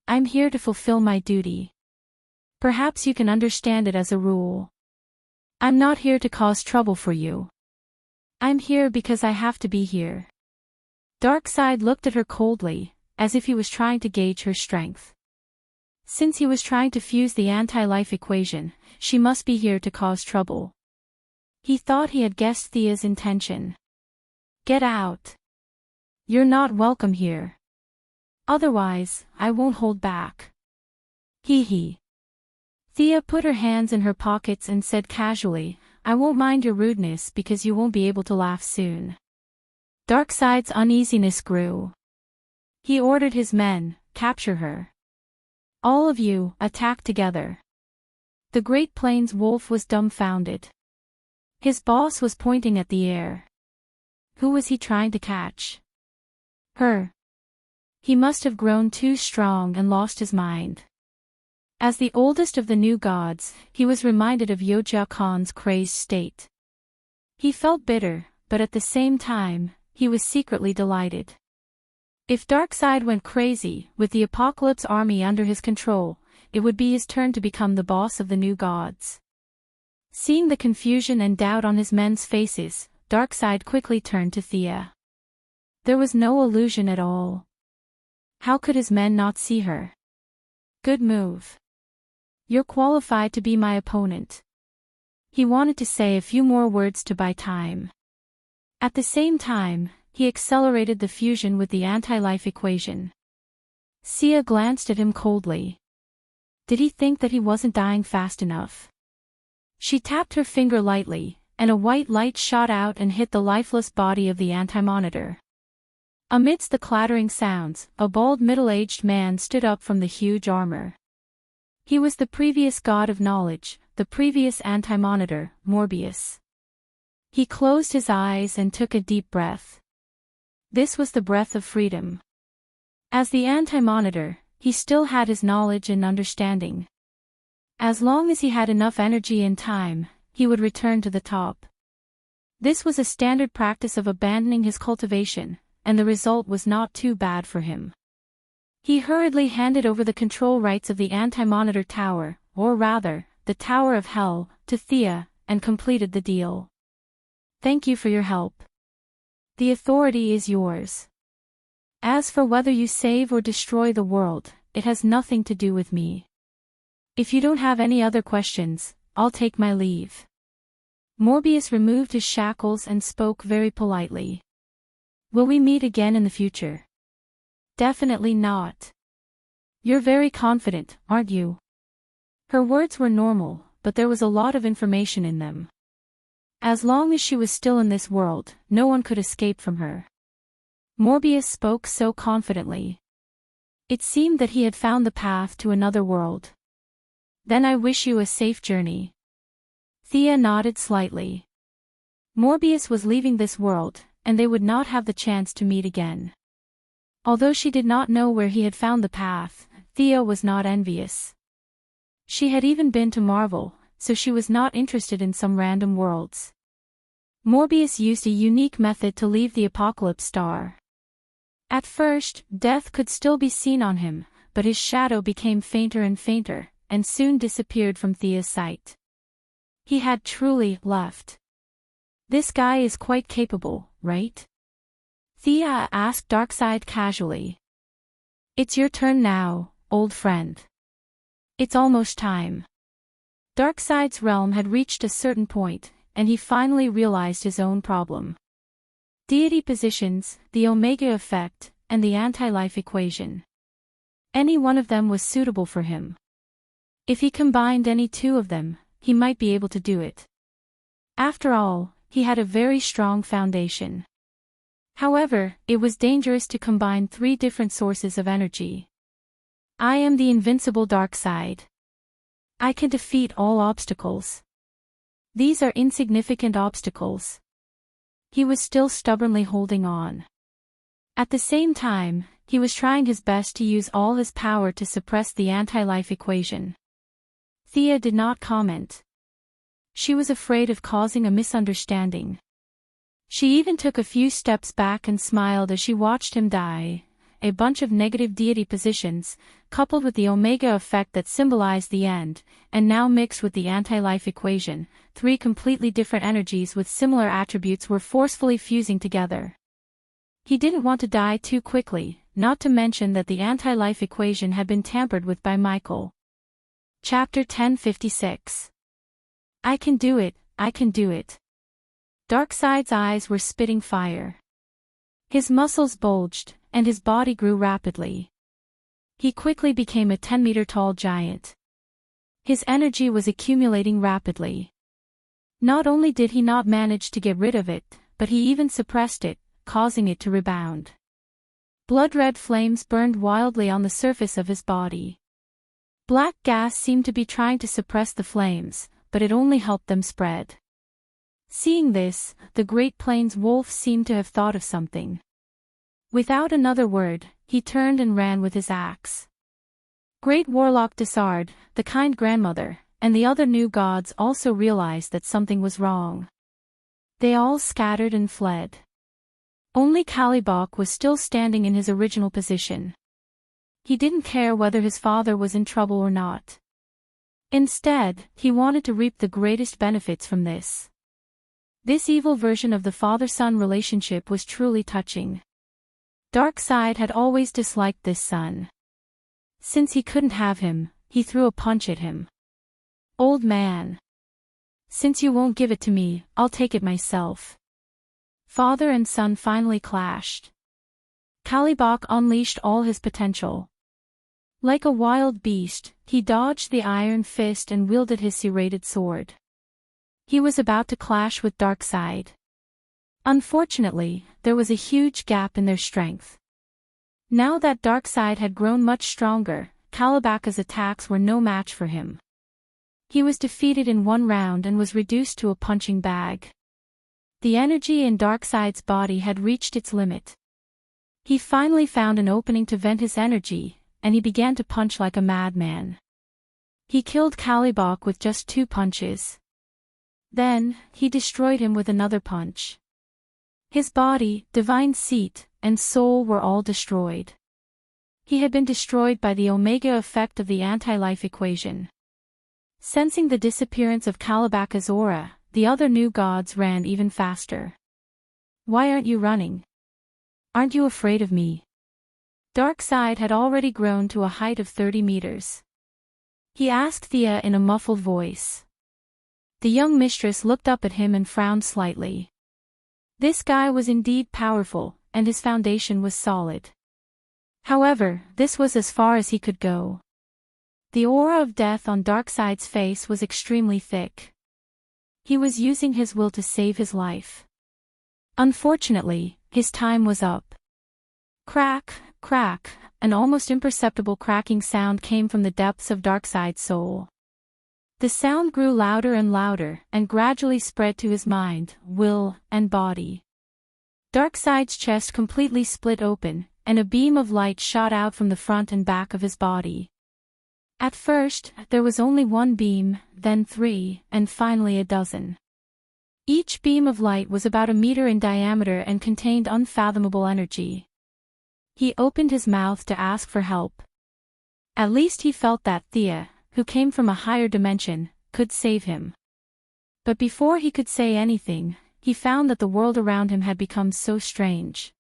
Speaker 1: I'm here to fulfill my duty. Perhaps you can understand it as a rule. I'm not here to cause trouble for you. I'm here because I have to be here. Darkseid looked at her coldly, as if he was trying to gauge her strength. Since he was trying to fuse the anti-life equation, she must be here to cause trouble. He thought he had guessed Thea's intention. Get out. You're not welcome here. Otherwise, I won't hold back. Hee hee. Thea put her hands in her pockets and said casually, I won't mind your rudeness because you won't be able to laugh soon. Darkseid's uneasiness grew. He ordered his men, capture her. All of you, attack together. The Great Plains wolf was dumbfounded. His boss was pointing at the air. Who was he trying to catch? Her. He must have grown too strong and lost his mind. As the oldest of the new gods, he was reminded of Yoja Khan's crazed state. He felt bitter, but at the same time, he was secretly delighted. If Darkseid went crazy, with the Apocalypse army under his control, it would be his turn to become the boss of the new gods. Seeing the confusion and doubt on his men's faces, Darkseid quickly turned to Thea. There was no illusion at all. How could his men not see her? Good move. You're qualified to be my opponent. He wanted to say a few more words to buy time. At the same time, he accelerated the fusion with the anti-life equation. Sia glanced at him coldly. Did he think that he wasn't dying fast enough? She tapped her finger lightly, and a white light shot out and hit the lifeless body of the anti-monitor. Amidst the clattering sounds, a bald middle-aged man stood up from the huge armor. He was the previous god of knowledge, the previous anti-monitor, Morbius. He closed his eyes and took a deep breath. This was the breath of freedom. As the anti-monitor, he still had his knowledge and understanding. As long as he had enough energy and time, he would return to the top. This was a standard practice of abandoning his cultivation, and the result was not too bad for him. He hurriedly handed over the control rights of the anti-monitor tower, or rather, the Tower of Hell, to Thea, and completed the deal. Thank you for your help. The authority is yours. As for whether you save or destroy the world, it has nothing to do with me. If you don't have any other questions, I'll take my leave. Morbius removed his shackles and spoke very politely. Will we meet again in the future? Definitely not. You're very confident, aren't you? Her words were normal, but there was a lot of information in them. As long as she was still in this world, no one could escape from her. Morbius spoke so confidently. It seemed that he had found the path to another world. Then I wish you a safe journey. Thea nodded slightly. Morbius was leaving this world, and they would not have the chance to meet again. Although she did not know where he had found the path, Thea was not envious. She had even been to Marvel, so she was not interested in some random worlds. Morbius used a unique method to leave the Apocalypse Star. At first, death could still be seen on him, but his shadow became fainter and fainter, and soon disappeared from Thea's sight. He had truly left. This guy is quite capable, right? Thea asked Darkseid casually. It's your turn now, old friend. It's almost time. Darkseid's realm had reached a certain point, and he finally realized his own problem. Deity positions, the Omega effect, and the anti-life equation. Any one of them was suitable for him. If he combined any two of them, he might be able to do it. After all, he had a very strong foundation. However, it was dangerous to combine three different sources of energy. I am the invincible Darkseid. I can defeat all obstacles. These are insignificant obstacles. He was still stubbornly holding on. At the same time, he was trying his best to use all his power to suppress the anti-life equation. Thea did not comment. She was afraid of causing a misunderstanding. She even took a few steps back and smiled as she watched him die. A bunch of negative deity positions, coupled with the Omega effect that symbolized the end, and now mixed with the anti-life equation, three completely different energies with similar attributes were forcefully fusing together. He didn't want to die too quickly, not to mention that the anti-life equation had been tampered with by Michael. Chapter 1056. I can do it, I can do it. Darkseid's eyes were spitting fire. His muscles bulged, and his body grew rapidly. He quickly became a 10-meter-tall giant. His energy was accumulating rapidly. Not only did he not manage to get rid of it, but he even suppressed it, causing it to rebound. Blood-red flames burned wildly on the surface of his body. Black gas seemed to be trying to suppress the flames, but it only helped them spread. Seeing this, the Great Plains wolf seemed to have thought of something. Without another word, he turned and ran with his axe. Great Warlock Desard, the kind grandmother, and the other new gods also realized that something was wrong. They all scattered and fled. Only Kalibok was still standing in his original position. He didn't care whether his father was in trouble or not. Instead, he wanted to reap the greatest benefits from this. This evil version of the father-son relationship was truly touching. Darkseid had always disliked this son. Since he couldn't have him, he threw a punch at him. Old man. Since you won't give it to me, I'll take it myself. Father and son finally clashed. Kalibok unleashed all his potential. Like a wild beast, he dodged the iron fist and wielded his serrated sword. He was about to clash with Darkseid. Unfortunately, there was a huge gap in their strength. Now that Darkseid had grown much stronger, Kalibok's attacks were no match for him. He was defeated in one round and was reduced to a punching bag. The energy in Darkseid's body had reached its limit. He finally found an opening to vent his energy, and he began to punch like a madman. He killed Kalibok with just 2 punches. Then, he destroyed him with another punch. His body, divine seat, and soul were all destroyed. He had been destroyed by the omega effect of the anti-life equation. Sensing the disappearance of Kalibaka's aura, the other new gods ran even faster. Why aren't you running? Aren't you afraid of me? Darkseid had already grown to a height of 30 meters. He asked Thea in a muffled voice. The young mistress looked up at him and frowned slightly. This guy was indeed powerful, and his foundation was solid. However, this was as far as he could go. The aura of death on Darkseid's face was extremely thick. He was using his will to save his life. Unfortunately, his time was up. Crack, crack, an almost imperceptible cracking sound came from the depths of Darkseid's soul. The sound grew louder and louder, and gradually spread to his mind, will, and body. Darkseid's chest completely split open, and a beam of light shot out from the front and back of his body. At first, there was only one beam, then 3, and finally a dozen. Each beam of light was about a meter in diameter and contained unfathomable energy. He opened his mouth to ask for help. At least he felt that Thea, who came from a higher dimension, could save him. But before he could say anything, he found that the world around him had become so strange.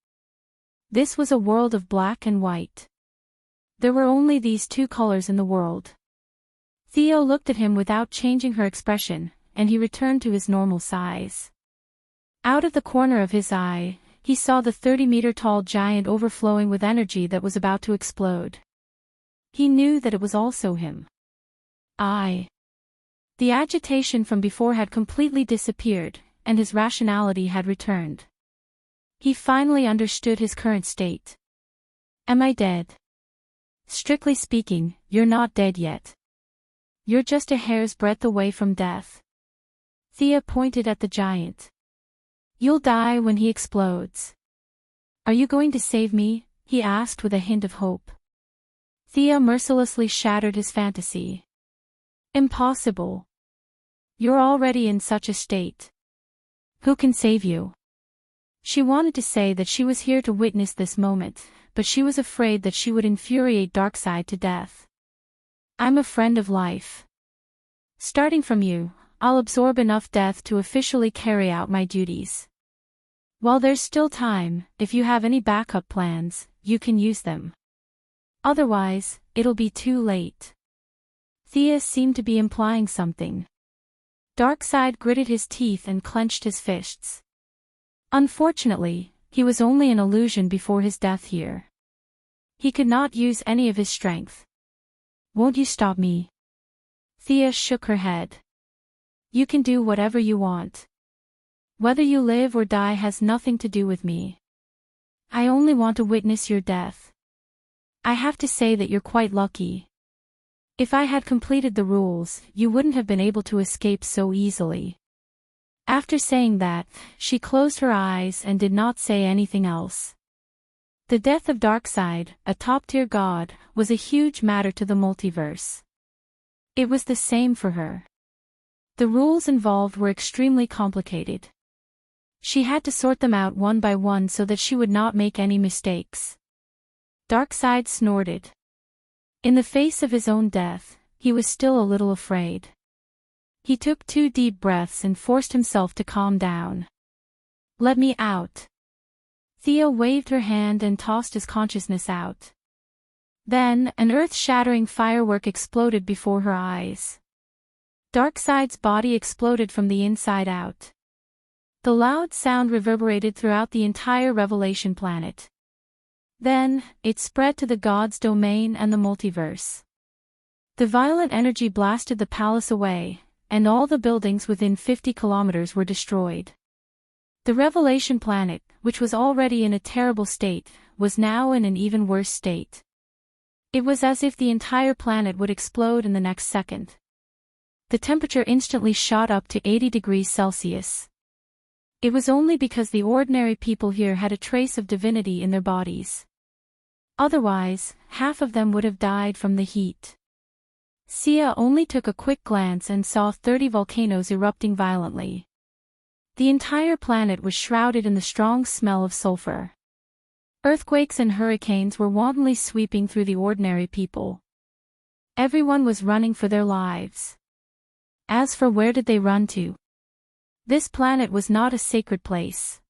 Speaker 1: This was a world of black and white. There were only these two colors in the world. Theo looked at him without changing her expression, and he returned to his normal size. Out of the corner of his eye, he saw the 30-meter-tall giant overflowing with energy that was about to explode. He knew that it was also him. The agitation from before had completely disappeared, and his rationality had returned. He finally understood his current state. Am I dead? Strictly speaking, you're not dead yet. You're just a hair's breadth away from death. Thea pointed at the giant. You'll die when he explodes. Are you going to save me? He asked with a hint of hope. Thea mercilessly shattered his fantasy. Impossible. You're already in such a state. Who can save you? She wanted to say that she was here to witness this moment, but she was afraid that she would infuriate Darkseid to death. I'm a friend of life. Starting from you, I'll absorb enough death to officially carry out my duties. While there's still time, if you have any backup plans, you can use them. Otherwise, it'll be too late. Thea seemed to be implying something. Darkseid gritted his teeth and clenched his fists. Unfortunately, he was only an illusion before his death here. He could not use any of his strength. Won't you stop me? Thea shook her head. You can do whatever you want. Whether you live or die has nothing to do with me. I only want to witness your death. I have to say that you're quite lucky. If I had completed the rules, you wouldn't have been able to escape so easily. After saying that, she closed her eyes and did not say anything else. The death of Darkseid, a top-tier god, was a huge matter to the multiverse. It was the same for her. The rules involved were extremely complicated. She had to sort them out one by one so that she would not make any mistakes. Darkseid snorted. In the face of his own death, he was still a little afraid. He took 2 deep breaths and forced himself to calm down. Let me out. Thea waved her hand and tossed his consciousness out. Then, an earth-shattering firework exploded before her eyes. Darkseid's body exploded from the inside out. The loud sound reverberated throughout the entire Revelation planet. Then, it spread to the gods' domain and the multiverse. The violent energy blasted the palace away, and all the buildings within 50 kilometers were destroyed. The Revelation planet, which was already in a terrible state, was now in an even worse state. It was as if the entire planet would explode in the next second. The temperature instantly shot up to 80 degrees Celsius. It was only because the ordinary people here had a trace of divinity in their bodies. Otherwise, half of them would have died from the heat. Sia only took a quick glance and saw 30 volcanoes erupting violently. The entire planet was shrouded in the strong smell of sulfur. Earthquakes and hurricanes were wantonly sweeping through the ordinary people. Everyone was running for their lives. As for where did they run to? This planet was not a sacred place.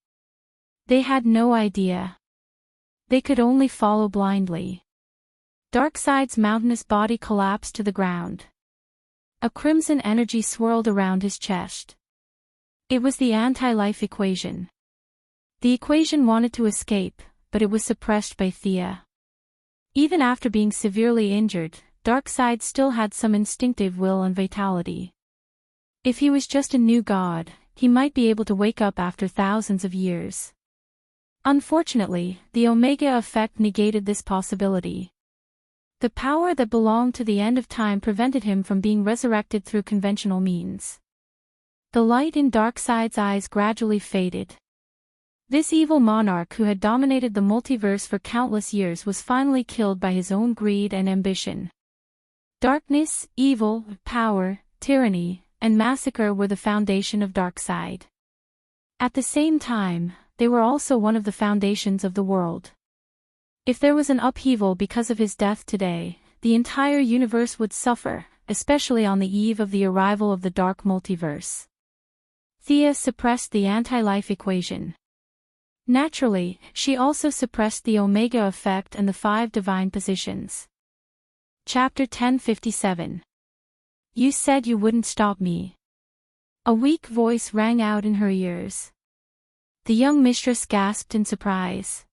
Speaker 1: They had no idea. They could only follow blindly. Darkseid's mountainous body collapsed to the ground. A crimson energy swirled around his chest. It was the anti-life equation. The equation wanted to escape, but it was suppressed by Thea. Even after being severely injured, Darkseid still had some instinctive will and vitality. If he was just a new god, he might be able to wake up after thousands of years. Unfortunately, the Omega effect negated this possibility. The power that belonged to the end of time prevented him from being resurrected through conventional means. The light in Darkseid's eyes gradually faded. This evil monarch who had dominated the multiverse for countless years was finally killed by his own greed and ambition. Darkness, evil, power, tyranny, and massacre were the foundation of Darkseid. At the same time, they were also one of the foundations of the world. If there was an upheaval because of his death today, the entire universe would suffer, especially on the eve of the arrival of the dark multiverse. Thea suppressed the anti-life equation. Naturally, she also suppressed the Omega effect and the 5 divine positions. Chapter 1057. You said you wouldn't stop me. A weak voice rang out in her ears. The young mistress gasped in surprise.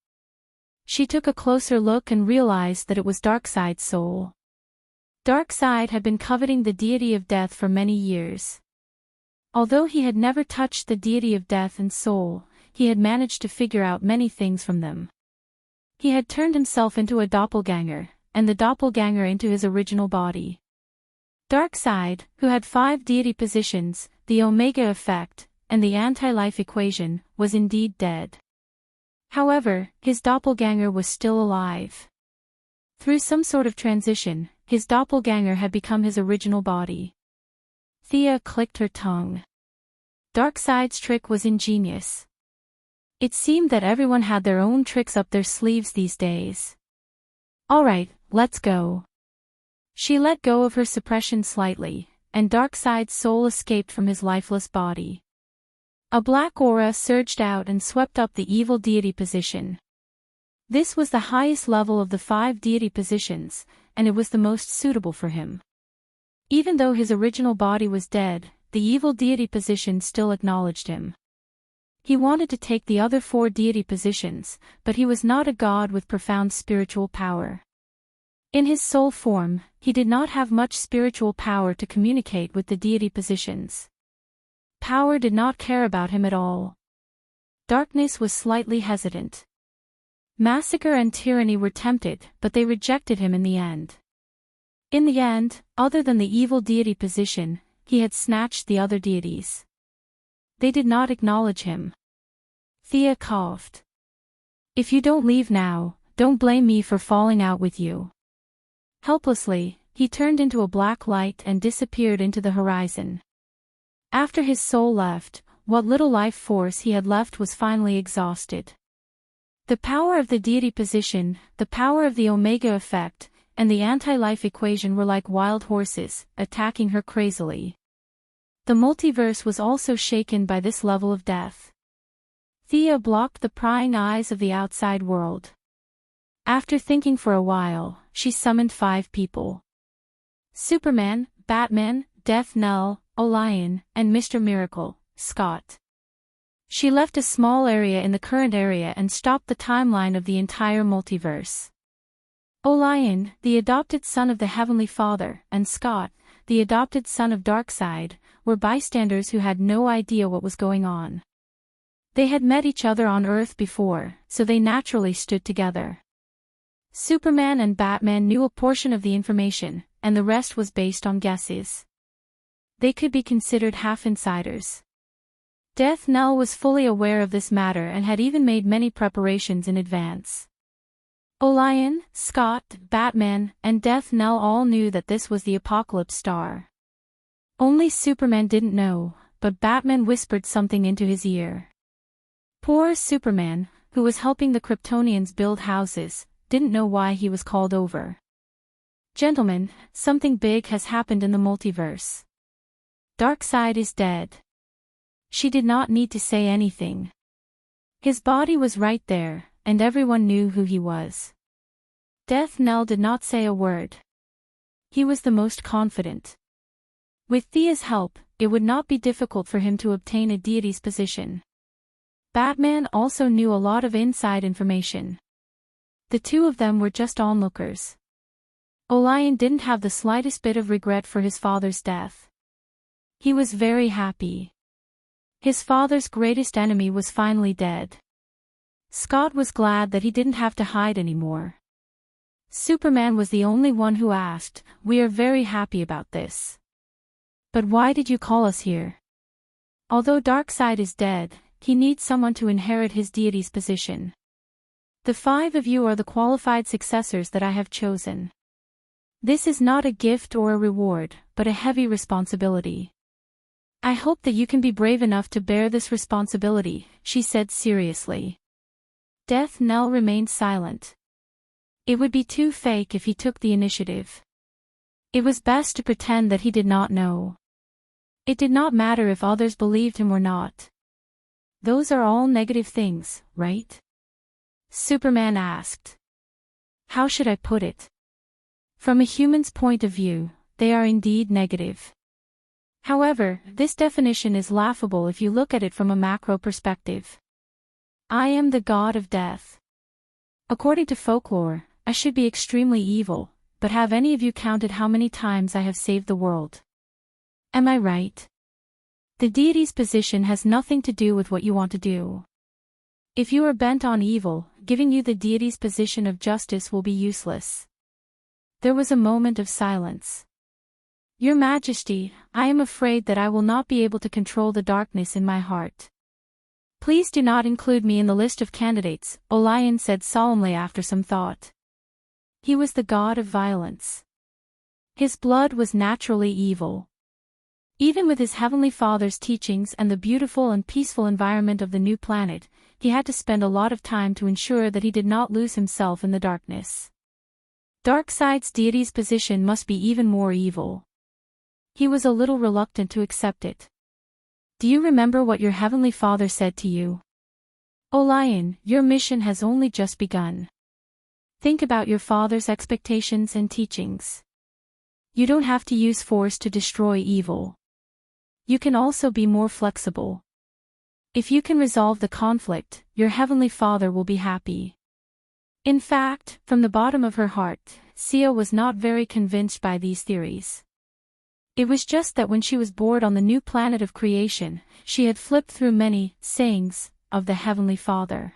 Speaker 1: She took a closer look and realized that it was Darkseid's soul. Darkseid had been coveting the deity of death for many years. Although he had never touched the deity of death and soul, he had managed to figure out many things from them. He had turned himself into a doppelganger, and the doppelganger into his original body. Darkseid, who had 5 deity positions, the Omega effect, and the anti-life equation, was indeed dead. However, his doppelganger was still alive. Through some sort of transition, his doppelganger had become his original body. Thea clicked her tongue. Darkseid's trick was ingenious. It seemed that everyone had their own tricks up their sleeves these days. All right, let's go. She let go of her suppression slightly, and Darkseid's soul escaped from his lifeless body. A black aura surged out and swept up the evil deity position. This was the highest level of the 5 deity positions, and it was the most suitable for him. Even though his original body was dead, the evil deity position still acknowledged him. He wanted to take the other 4 deity positions, but he was not a god with profound spiritual power. In his soul form, he did not have much spiritual power to communicate with the deity positions. Power did not care about him at all. Darkness was slightly hesitant. Massacre and tyranny were tempted, but they rejected him in the end. In the end, other than the evil deity position, he had snatched the other deities. They did not acknowledge him. Thea coughed. If you don't leave now, don't blame me for falling out with you. Helplessly, he turned into a black light and disappeared into the horizon. After his soul left, what little life force he had left was finally exhausted. The power of the deity position, the power of the Omega effect, and the anti-life equation were like wild horses, attacking her crazily. The multiverse was also shaken by this level of death. Thea blocked the prying eyes of the outside world. After thinking for a while, she summoned 5 people. Superman, Batman, Death Knell, Orion, and Mr. Miracle, Scott. She left a small area in the current area and stopped the timeline of the entire multiverse. Orion, the adopted son of the Heavenly Father, and Scott, the adopted son of Darkseid, were bystanders who had no idea what was going on. They had met each other on Earth before, so they naturally stood together. Superman and Batman knew a portion of the information, and the rest was based on guesses. They could be considered half-insiders. Death Knell was fully aware of this matter and had even made many preparations in advance. Orion, Scott, Batman, and Death Knell all knew that this was the Apocalypse Star. Only Superman didn't know, but Batman whispered something into his ear. Poor Superman, who was helping the Kryptonians build houses, didn't know why he was called over. "Gentlemen, something big has happened in the multiverse. Darkseid is dead." She did not need to say anything. His body was right there, and everyone knew who he was. Death Knell did not say a word. He was the most confident. With Thea's help, it would not be difficult for him to obtain a deity's position. Batman also knew a lot of inside information. The two of them were just onlookers. Orion didn't have the slightest bit of regret for his father's death. He was very happy. His father's greatest enemy was finally dead. Scott was glad that he didn't have to hide anymore. Superman was the only one who asked, "We are very happy about this. But why did you call us here?" Although Darkseid is dead, he needs someone to inherit his deity's position. The 5 of you are the qualified successors that I have chosen. This is not a gift or a reward, but a heavy responsibility. I hope that you can be brave enough to bear this responsibility, she said seriously. Death Knell remained silent. It would be too fake if he took the initiative. It was best to pretend that he did not know. It did not matter if others believed him or not. Those are all negative things, right? Superman asked. How should I put it? From a human's point of view, they are indeed negative. However, this definition is laughable if you look at it from a macro perspective. I am the god of death. According to folklore, I should be extremely evil, but have any of you counted how many times I have saved the world? Am I right? The deity's position has nothing to do with what you want to do. If you are bent on evil, giving you the deity's position of justice will be useless. There was a moment of silence. Your Majesty, I am afraid that I will not be able to control the darkness in my heart. Please do not include me in the list of candidates, Orion said solemnly after some thought. He was the god of violence. His blood was naturally evil. Even with his heavenly father's teachings and the beautiful and peaceful environment of the new planet, he had to spend a lot of time to ensure that he did not lose himself in the darkness. Darkseid's deity's position must be even more evil. He was a little reluctant to accept it. Do you remember what your heavenly father said to you? Orion, your mission has only just begun. Think about your father's expectations and teachings. You don't have to use force to destroy evil. You can also be more flexible. If you can resolve the conflict, your heavenly father will be happy. In fact, from the bottom of her heart, Sia was not very convinced by these theories. It was just that when she was bored on the new planet of creation, she had flipped through many sayings of the Heavenly Father.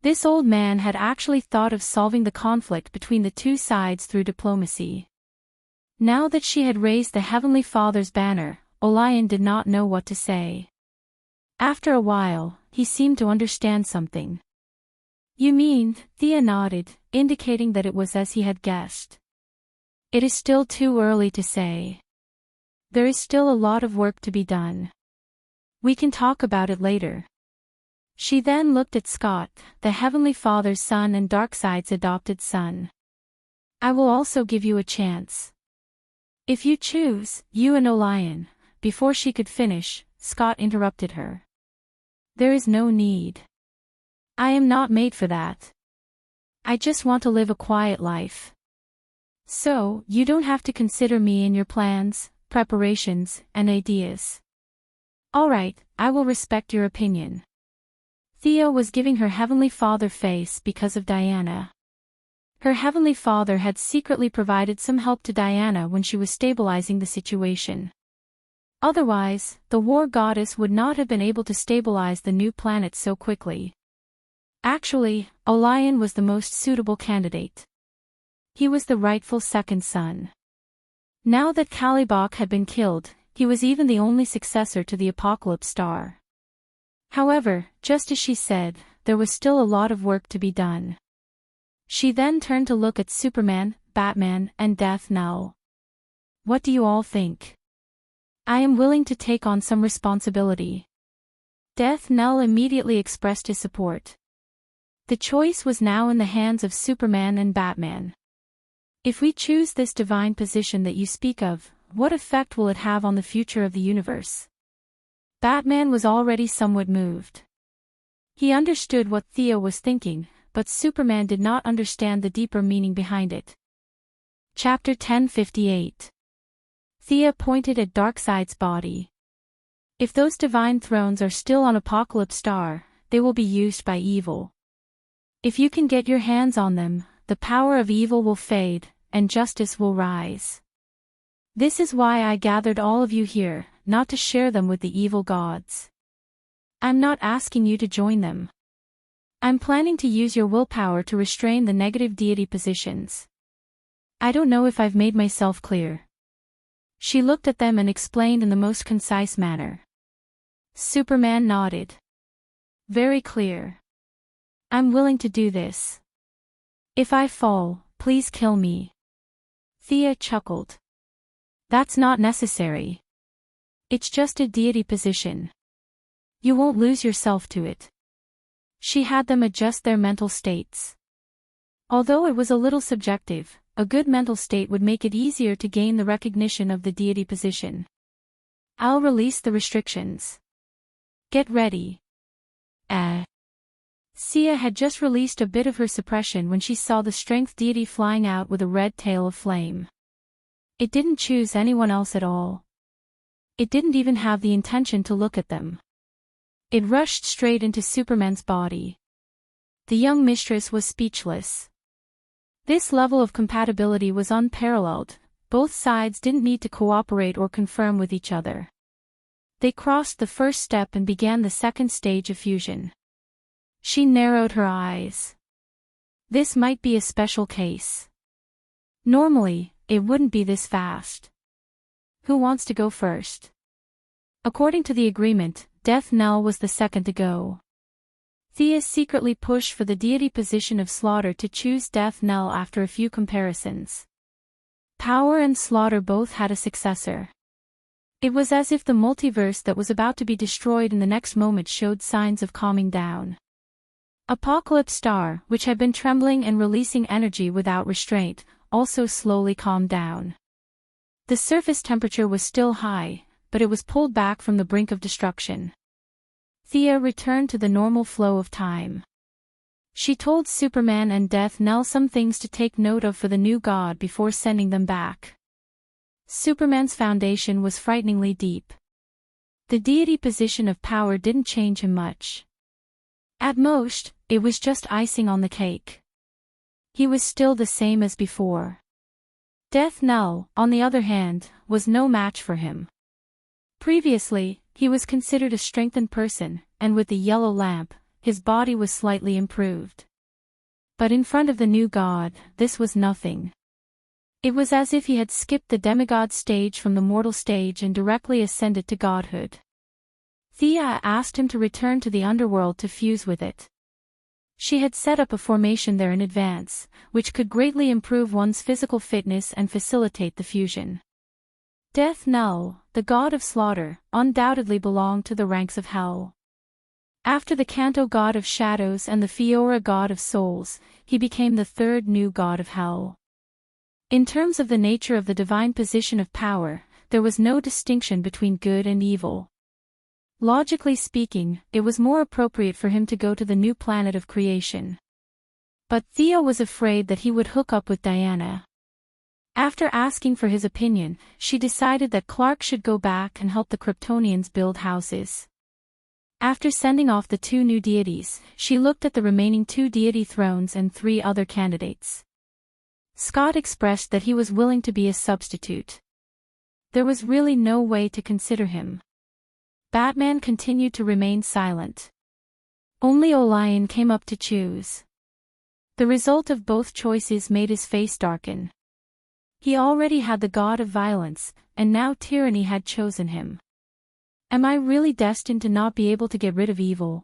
Speaker 1: This old man had actually thought of solving the conflict between the two sides through diplomacy. Now that she had raised the Heavenly Father's banner, Orion did not know what to say. After a while, he seemed to understand something. You mean, Thea nodded, indicating that it was as he had guessed. It is still too early to say. There is still a lot of work to be done. We can talk about it later. She then looked at Scott, the Heavenly Father's son and Darkseid's adopted son. I will also give you a chance. If you choose, you and Orion. Before she could finish, Scott interrupted her. There is no need. I am not made for that. I just want to live a quiet life. So, you don't have to consider me in your plans, preparations, and ideas. Alright, I will respect your opinion. Thea was giving her Heavenly Father face because of Diana. Her Heavenly Father had secretly provided some help to Diana when she was stabilizing the situation. Otherwise, the war goddess would not have been able to stabilize the new planet so quickly. Actually, Orion was the most suitable candidate. He was the rightful second son. Now that Kalibok had been killed, he was even the only successor to the Apocalypse Star. However, just as she said, there was still a lot of work to be done. She then turned to look at Superman, Batman, and Death Knell. What do you all think? I am willing to take on some responsibility. Death Knell immediately expressed his support. The choice was now in the hands of Superman and Batman. If we choose this divine position that you speak of, what effect will it have on the future of the universe? Batman was already somewhat moved. He understood what Thea was thinking, but Superman did not understand the deeper meaning behind it. Chapter 1058. Thea pointed at Darkseid's body. If those divine thrones are still on Apocalypse Star, they will be used by evil. If you can get your hands on them, the power of evil will fade, and justice will rise. This is why I gathered all of you here, not to share them with the evil gods. I'm not asking you to join them. I'm planning to use your willpower to restrain the negative deity positions. I don't know if I've made myself clear. She looked at them and explained in the most concise manner. Superman nodded. Very clear. I'm willing to do this. If I fall, please kill me. Thea chuckled. That's not necessary. It's just a deity position. You won't lose yourself to it. She had them adjust their mental states. Although it was a little subjective, a good mental state would make it easier to gain the recognition of the deity position. I'll release the restrictions. Get ready. Sia had just released a bit of her suppression when she saw the strength deity flying out with a red tail of flame. It didn't choose anyone else at all. It didn't even have the intention to look at them. It rushed straight into Superman's body. The young mistress was speechless. This level of compatibility was unparalleled. Both sides didn't need to cooperate or confirm with each other. They crossed the first step and began the second stage of fusion. She narrowed her eyes. This might be a special case. Normally, it wouldn't be this fast. Who wants to go first? According to the agreement, Death Knell was the second to go. Thea secretly pushed for the deity position of Slaughter to choose Death Knell after a few comparisons. Power and Slaughter both had a successor. It was as if the multiverse that was about to be destroyed in the next moment showed signs of calming down. Apocalypse Star, which had been trembling and releasing energy without restraint, also slowly calmed down. The surface temperature was still high, but it was pulled back from the brink of destruction. Thea returned to the normal flow of time. She told Superman and Death Knell some things to take note of for the new god before sending them back. Superman's foundation was frighteningly deep. The deity position of power didn't change him much. At most, it was just icing on the cake. He was still the same as before. Death Knell, on the other hand, was no match for him. Previously, he was considered a strengthened person, and with the yellow lamp, his body was slightly improved. But in front of the new god, this was nothing. It was as if he had skipped the demigod stage from the mortal stage and directly ascended to godhood. Thea asked him to return to the underworld to fuse with it. She had set up a formation there in advance, which could greatly improve one's physical fitness and facilitate the fusion. Death Knell, the god of slaughter, undoubtedly belonged to the ranks of hell. After the Kanto god of shadows and the Fiora god of souls, he became the third new god of hell. In terms of the nature of the divine position of power, there was no distinction between good and evil. Logically speaking, it was more appropriate for him to go to the new planet of creation. But Thea was afraid that he would hook up with Diana. After asking for his opinion, she decided that Clark should go back and help the Kryptonians build houses. After sending off the two new deities, she looked at the remaining 2 deity thrones and 3 other candidates. Scott expressed that he was willing to be a substitute. There was really no way to consider him. Batman continued to remain silent. Only Orion came up to choose. The result of both choices made his face darken. He already had the god of violence, and now tyranny had chosen him. Am I really destined to not be able to get rid of evil?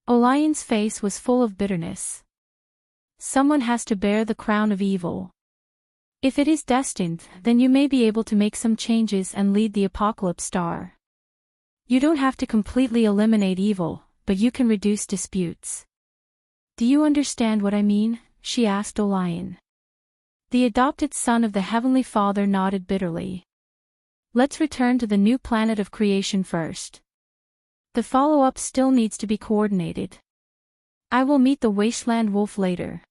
Speaker 1: Orion's face was full of bitterness. Someone has to bear the crown of evil. If it is destined, then you may be able to make some changes and lead the Apocalypse Star. You don't have to completely eliminate evil, but you can reduce disputes. Do you understand what I mean? She asked Orion. The adopted son of the Heavenly Father nodded bitterly. Let's return to the new planet of creation first. The follow-up still needs to be coordinated. I will meet the Wasteland Wolf later.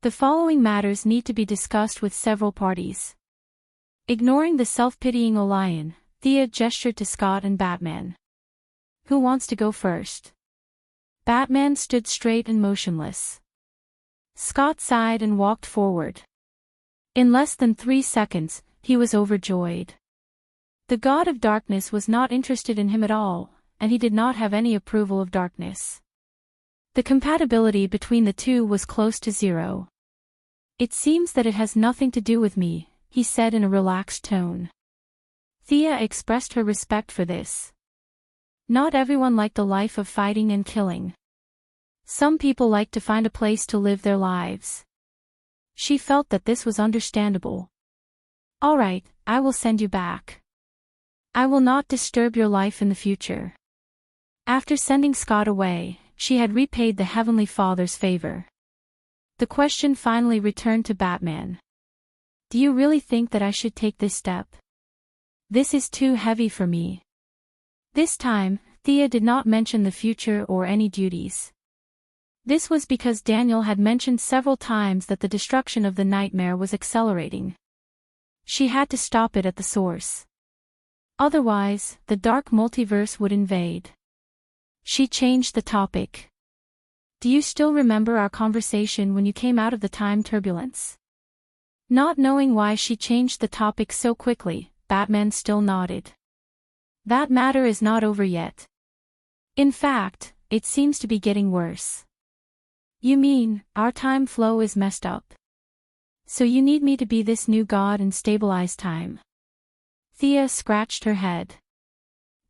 Speaker 1: The following matters need to be discussed with several parties. Ignoring the self-pitying Orion, Thea gestured to Scott and Batman. Who wants to go first? Batman stood straight and motionless. Scott sighed and walked forward. In less than 3 seconds, he was overjoyed. The god of darkness was not interested in him at all, and he did not have any approval of darkness. The compatibility between the two was close to zero. It seems that it has nothing to do with me, he said in a relaxed tone. Thea expressed her respect for this. Not everyone liked the life of fighting and killing. Some people like to find a place to live their lives. She felt that this was understandable. All right, I will send you back. I will not disturb your life in the future. After sending Scott away, she had repaid the Heavenly Father's favor. The question finally returned to Batman. Do you really think that I should take this step? This is too heavy for me. This time, Thea did not mention the future or any duties. This was because Daniel had mentioned several times that the destruction of the nightmare was accelerating. She had to stop it at the source. Otherwise, the dark multiverse would invade. She changed the topic. Do you still remember our conversation when you came out of the time turbulence? Not knowing why she changed the topic so quickly, Batman still nodded. That matter is not over yet. In fact, it seems to be getting worse. You mean, our time flow is messed up? So you need me to be this new god and stabilize time? Thea scratched her head.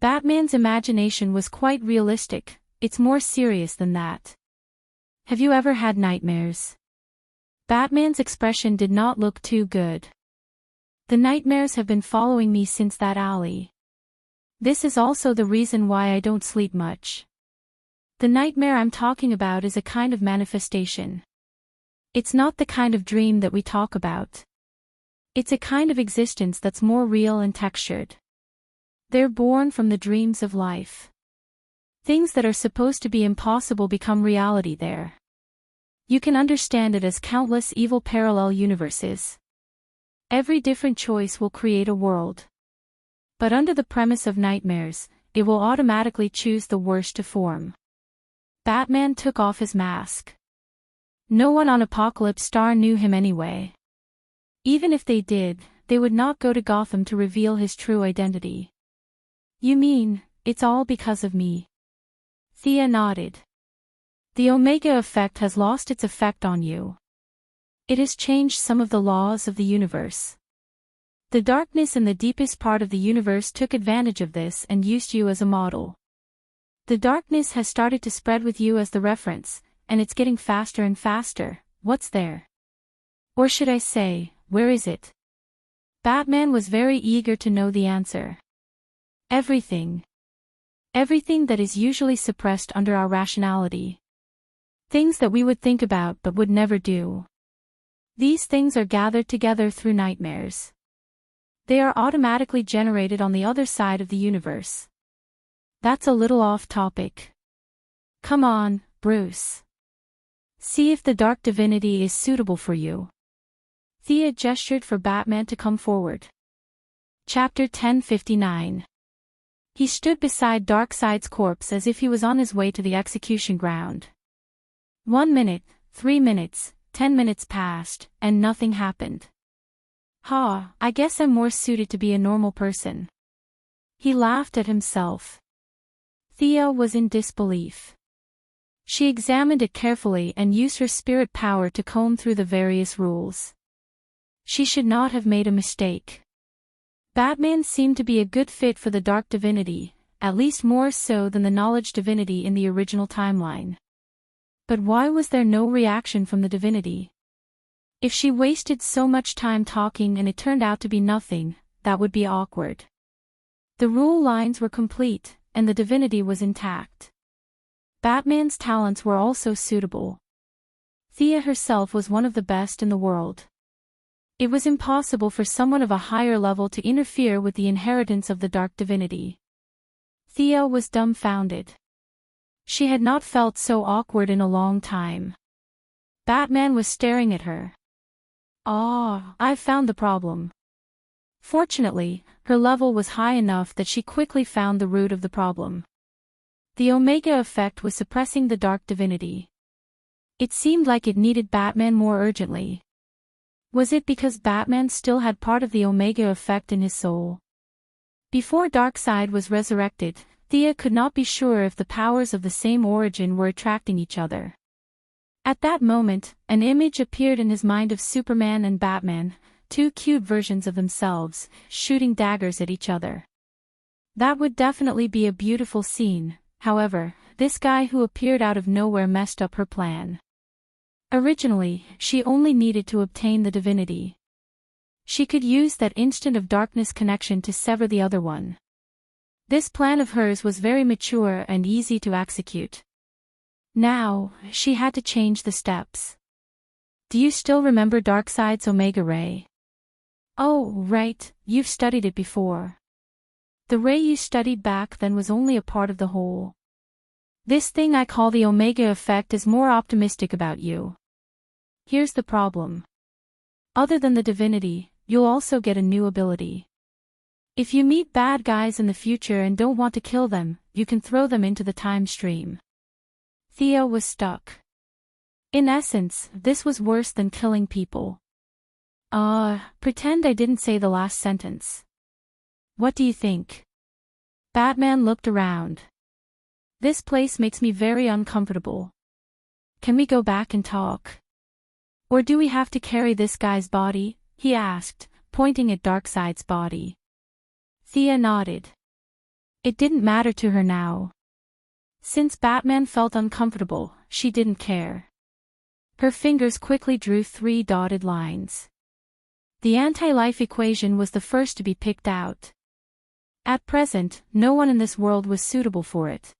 Speaker 1: Batman's imagination was quite realistic, it's more serious than that. Have you ever had nightmares? Batman's expression did not look too good. The nightmares have been following me since that alley. This is also the reason why I don't sleep much. The nightmare I'm talking about is a kind of manifestation. It's not the kind of dream that we talk about. It's a kind of existence that's more real and textured. They're born from the dreams of life. Things that are supposed to be impossible become reality there. You can understand it as countless evil parallel universes. Every different choice will create a world. But under the premise of nightmares, it will automatically choose the worst to form. Batman took off his mask. No one on Apocalypse Star knew him anyway. Even if they did, they would not go to Gotham to reveal his true identity. You mean, it's all because of me? Thea nodded. The Omega effect has lost its effect on you. It has changed some of the laws of the universe. The darkness in the deepest part of the universe took advantage of this and used you as a model. The darkness has started to spread with you as the reference, and it's getting faster and faster. What's there? Or should I say, where is it? Batman was very eager to know the answer. Everything. Everything that is usually suppressed under our rationality. Things that we would think about but would never do. These things are gathered together through nightmares. They are automatically generated on the other side of the universe. That's a little off topic. Come on, Bruce. See if the dark divinity is suitable for you. Thea gestured for Batman to come forward. Chapter 1059. He stood beside Darkseid's corpse as if he was on his way to the execution ground. 1 minute, 3 minutes, 10 minutes passed, and nothing happened. I guess I'm more suited to be a normal person. He laughed at himself. Thea was in disbelief. She examined it carefully and used her spirit power to comb through the various rules. She should not have made a mistake. Batman seemed to be a good fit for the dark divinity, at least more so than the knowledge divinity in the original timeline. But why was there no reaction from the divinity? If she wasted so much time talking and it turned out to be nothing, that would be awkward. The rule lines were complete, and the divinity was intact. Batman's talents were also suitable. Thea herself was one of the best in the world. It was impossible for someone of a higher level to interfere with the inheritance of the dark divinity. Thea was dumbfounded. She had not felt so awkward in a long time. Batman was staring at her. "Ah, I've found the problem." Fortunately, her level was high enough that she quickly found the root of the problem. The Omega effect was suppressing the dark divinity. It seemed like it needed Batman more urgently. Was it because Batman still had part of the Omega effect in his soul? Before Darkseid was resurrected, Thea could not be sure if the powers of the same origin were attracting each other. At that moment, an image appeared in his mind of Superman and Batman, two cute versions of themselves, shooting daggers at each other. That would definitely be a beautiful scene. However, this guy who appeared out of nowhere messed up her plan. Originally, she only needed to obtain the divinity. She could use that instant of darkness connection to sever the other one. This plan of hers was very mature and easy to execute. Now, she had to change the steps. Do you still remember Darkseid's Omega Ray? Oh, right, you've studied it before. The ray you studied back then was only a part of the whole. This thing I call the Omega effect is more optimistic about you. Here's the problem. Other than the divinity, you'll also get a new ability. If you meet bad guys in the future and don't want to kill them, you can throw them into the time stream. Thea was stuck. In essence, this was worse than killing people. Pretend I didn't say the last sentence. What do you think? Batman looked around. This place makes me very uncomfortable. Can we go back and talk? Or do we have to carry this guy's body? He asked, pointing at Darkseid's body. Thea nodded. It didn't matter to her now. Since Batman felt uncomfortable, she didn't care. Her fingers quickly drew 3 dotted lines. The anti-life equation was the first to be picked out. At present, no one in this world was suitable for it.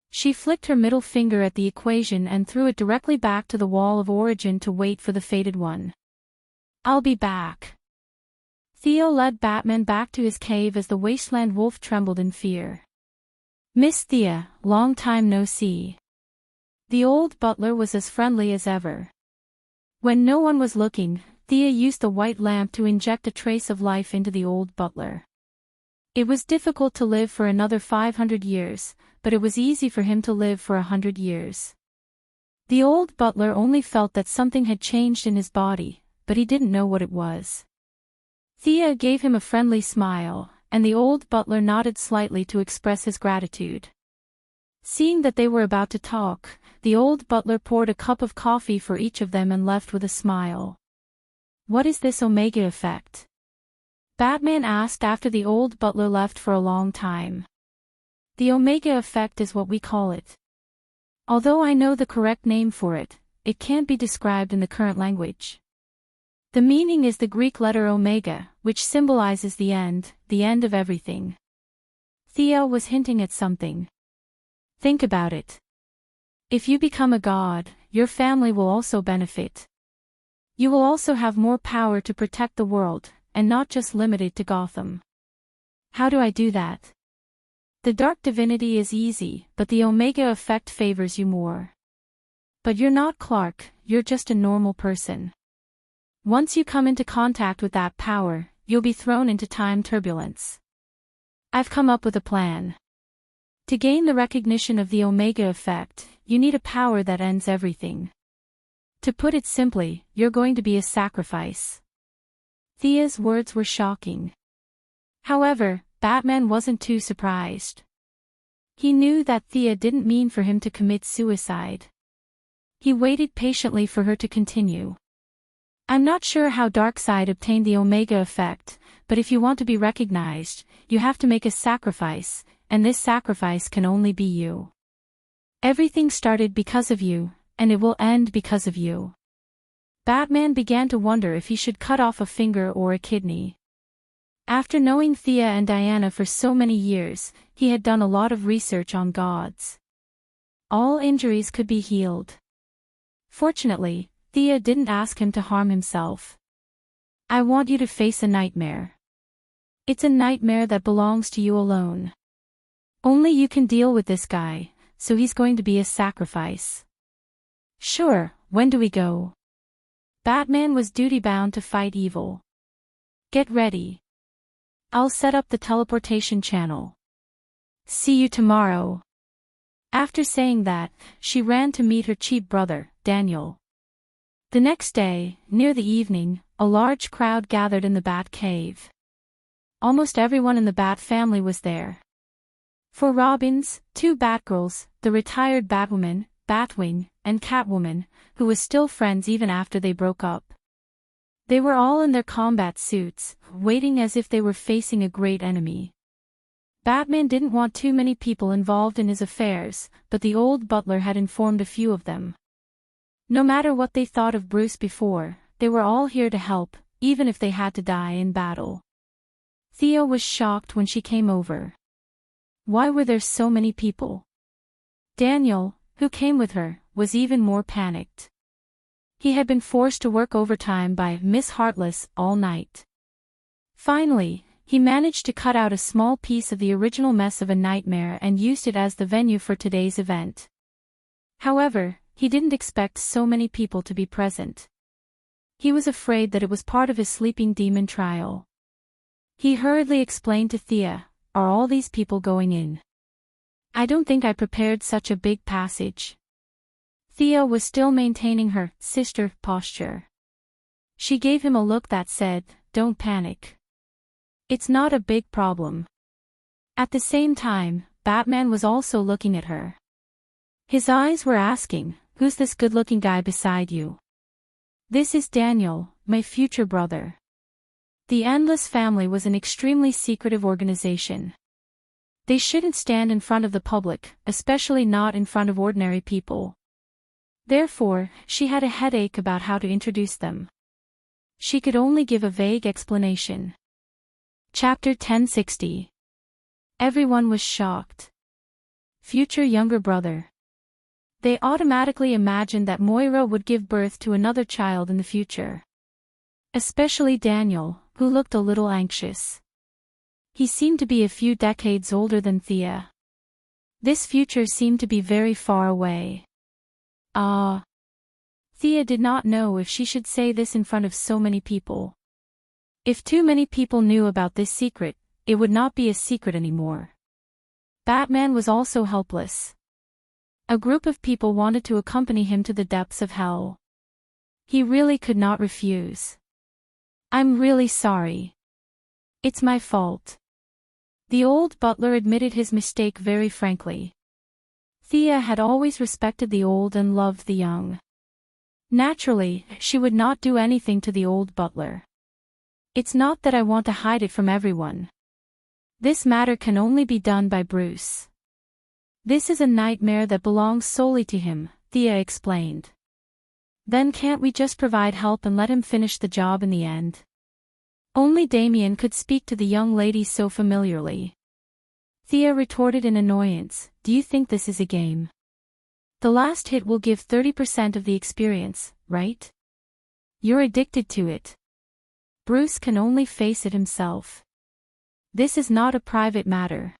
Speaker 1: She flicked her middle finger at the equation and threw it directly back to the wall of origin to wait for the fated one. I'll be back. Theo led Batman back to his cave as the wasteland wolf trembled in fear. Miss Thea, long time no see. The old butler was as friendly as ever. When no one was looking, Thea used the white lamp to inject a trace of life into the old butler. It was difficult to live for another 500 years, but it was easy for him to live for 100 years. The old butler only felt that something had changed in his body, but he didn't know what it was. Thea gave him a friendly smile, and the old butler nodded slightly to express his gratitude. Seeing that they were about to talk, the old butler poured a cup of coffee for each of them and left with a smile. What is this Omega effect? Batman asked after the old butler left for a long time. The Omega effect is what we call it. Although I know the correct name for it, it can't be described in the current language. The meaning is the Greek letter omega, which symbolizes the end of everything. Thea was hinting at something. Think about it. If you become a god, your family will also benefit. You will also have more power to protect the world, and not just limited to Gotham. How do I do that? The dark divinity is easy, but the Omega effect favors you more. But you're not Clark, you're just a normal person. Once you come into contact with that power, you'll be thrown into time turbulence. I've come up with a plan. To gain the recognition of the Omega effect, you need a power that ends everything. To put it simply, you're going to be a sacrifice. Thea's words were shocking. However, Batman wasn't too surprised. He knew that Thea didn't mean for him to commit suicide. He waited patiently for her to continue. I'm not sure how Darkseid obtained the Omega effect, but if you want to be recognized, you have to make a sacrifice, and this sacrifice can only be you. Everything started because of you, and it will end because of you. Batman began to wonder if he should cut off a finger or a kidney. After knowing Thea and Diana for so many years, he had done a lot of research on gods. All injuries could be healed. Fortunately, Thea didn't ask him to harm himself. I want you to face a nightmare. It's a nightmare that belongs to you alone. Only you can deal with this guy, so he's going to be a sacrifice. Sure, when do we go? Batman was duty-bound to fight evil. Get ready. I'll set up the teleportation channel. See you tomorrow. After saying that, she ran to meet her cheap brother, Daniel. The next day, near the evening, a large crowd gathered in the Bat Cave. Almost everyone in the Bat family was there. Four Robins, 2 Batgirls, the retired Batwoman, Batwing, and Catwoman, who was still friends even after they broke up. They were all in their combat suits, waiting as if they were facing a great enemy. Batman didn't want too many people involved in his affairs, but the old butler had informed a few of them. No matter what they thought of Bruce before, they were all here to help, even if they had to die in battle. Thea was shocked when she came over. Why were there so many people? Daniel, who came with her, was even more panicked. He had been forced to work overtime by Miss Heartless all night. Finally, he managed to cut out a small piece of the original mess of a nightmare and used it as the venue for today's event. However, he didn't expect so many people to be present. He was afraid that it was part of his sleeping demon trial. He hurriedly explained to Thea, "Are all these people going in? I don't think I prepared such a big passage." Thea was still maintaining her sister posture. She gave him a look that said, "Don't panic. It's not a big problem." At the same time, Batman was also looking at her. His eyes were asking, "Who's this good-looking guy beside you?" "This is Daniel, my future brother." The Endless family was an extremely secretive organization. They shouldn't stand in front of the public, especially not in front of ordinary people. Therefore, she had a headache about how to introduce them. She could only give a vague explanation. Chapter 1060. Everyone was shocked. Future younger brother. They automatically imagined that Moira would give birth to another child in the future. Especially Daniel, who looked a little anxious. He seemed to be a few decades older than Thea. This future seemed to be very far away. Thea did not know if she should say this in front of so many people. If too many people knew about this secret, it would not be a secret anymore. Batman was also helpless. A group of people wanted to accompany him to the depths of hell. He really could not refuse. "I'm really sorry. It's my fault." The old butler admitted his mistake very frankly. Thea had always respected the old and loved the young. Naturally, she would not do anything to the old butler. "It's not that I want to hide it from everyone. This matter can only be done by Bruce. This is a nightmare that belongs solely to him," Thea explained. "Then can't we just provide help and let him finish the job in the end?" Only Damien could speak to the young lady so familiarly. Thea retorted in annoyance, "Do you think this is a game? The last hit will give 30% of the experience, right? You're addicted to it. Bruce can only face it himself. This is not a private matter.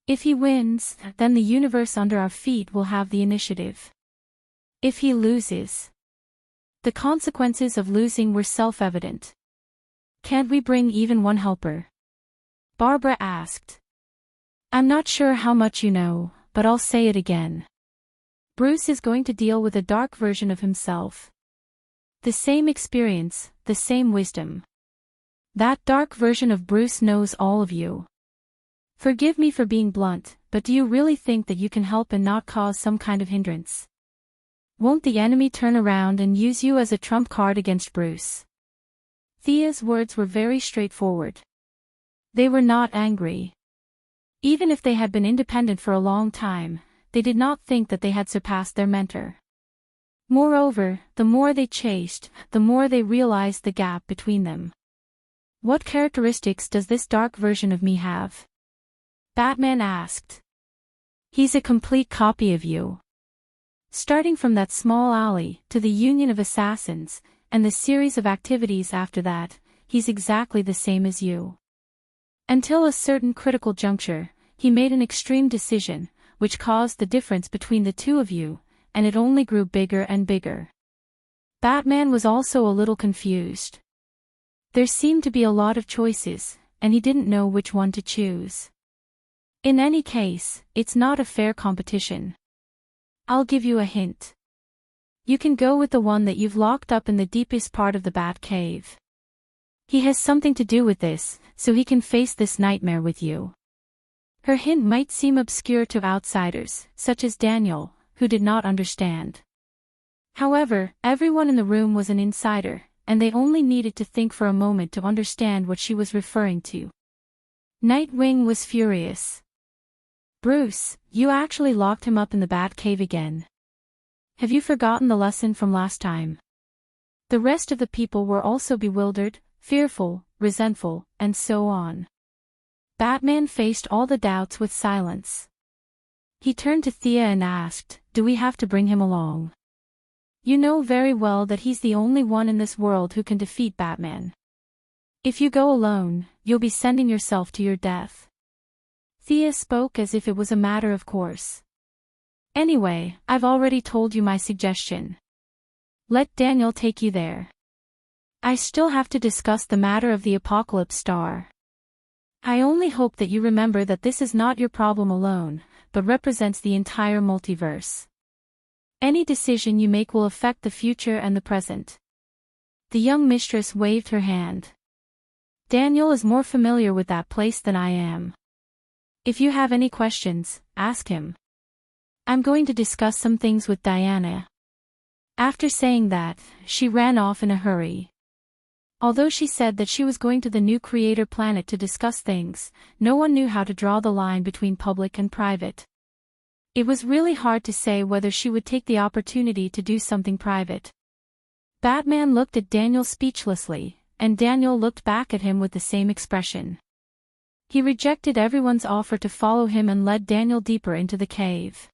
Speaker 1: If he wins, then the universe under our feet will have the initiative. If he loses..." The consequences of losing were self-evident. "Can't we bring even one helper?" Barbara asked. "I'm not sure how much you know, but I'll say it again. Bruce is going to deal with a dark version of himself. The same experience, the same wisdom. That dark version of Bruce knows all of you. Forgive me for being blunt, but do you really think that you can help and not cause some kind of hindrance? Won't the enemy turn around and use you as a trump card against Bruce?" Thea's words were very straightforward. They were not angry. Even if they had been independent for a long time, they did not think that they had surpassed their mentor. Moreover, the more they chased, the more they realized the gap between them. "What characteristics does this dark version of me have?" Batman asked. "He's a complete copy of you. Starting from that small alley to the Union of Assassins, and the series of activities after that, he's exactly the same as you. Until a certain critical juncture, he made an extreme decision, which caused the difference between the two of you, and it only grew bigger and bigger. Batman was also a little confused. There seemed to be a lot of choices, and he didn't know which one to choose. In any case, it's not a fair competition. I'll give you a hint. You can go with the one that you've locked up in the deepest part of the Bat Cave. He has something to do with this, so he can face this nightmare with you. Her hint might seem obscure to outsiders, such as Daniel, who did not understand. However, everyone in the room was an insider, and they only needed to think for a moment to understand what she was referring to. Nightwing was furious. Bruce, you actually locked him up in the Bat Cave again. Have you forgotten the lesson from last time? The rest of the people were also bewildered, fearful, resentful, and so on. Batman faced all the doubts with silence. He turned to Thea and asked, "Do we have to bring him along? You know very well that he's the only one in this world who can defeat Batman. If you go alone, you'll be sending yourself to your death." Thea spoke as if it was a matter of course. "Anyway, I've already told you my suggestion. Let Daniel take you there. I still have to discuss the matter of the Apocalypse Star. I only hope that you remember that this is not your problem alone, but represents the entire multiverse. Any decision you make will affect the future and the present." The young mistress waved her hand. "Daniel is more familiar with that place than I am. If you have any questions, ask him. I'm going to discuss some things with Diana." After saying that, she ran off in a hurry. Although she said that she was going to the new creator planet to discuss things, no one knew how to draw the line between public and private. It was really hard to say whether she would take the opportunity to do something private. Batman looked at Daniel speechlessly, and Daniel looked back at him with the same expression. He rejected everyone's offer to follow him and led Daniel deeper into the cave.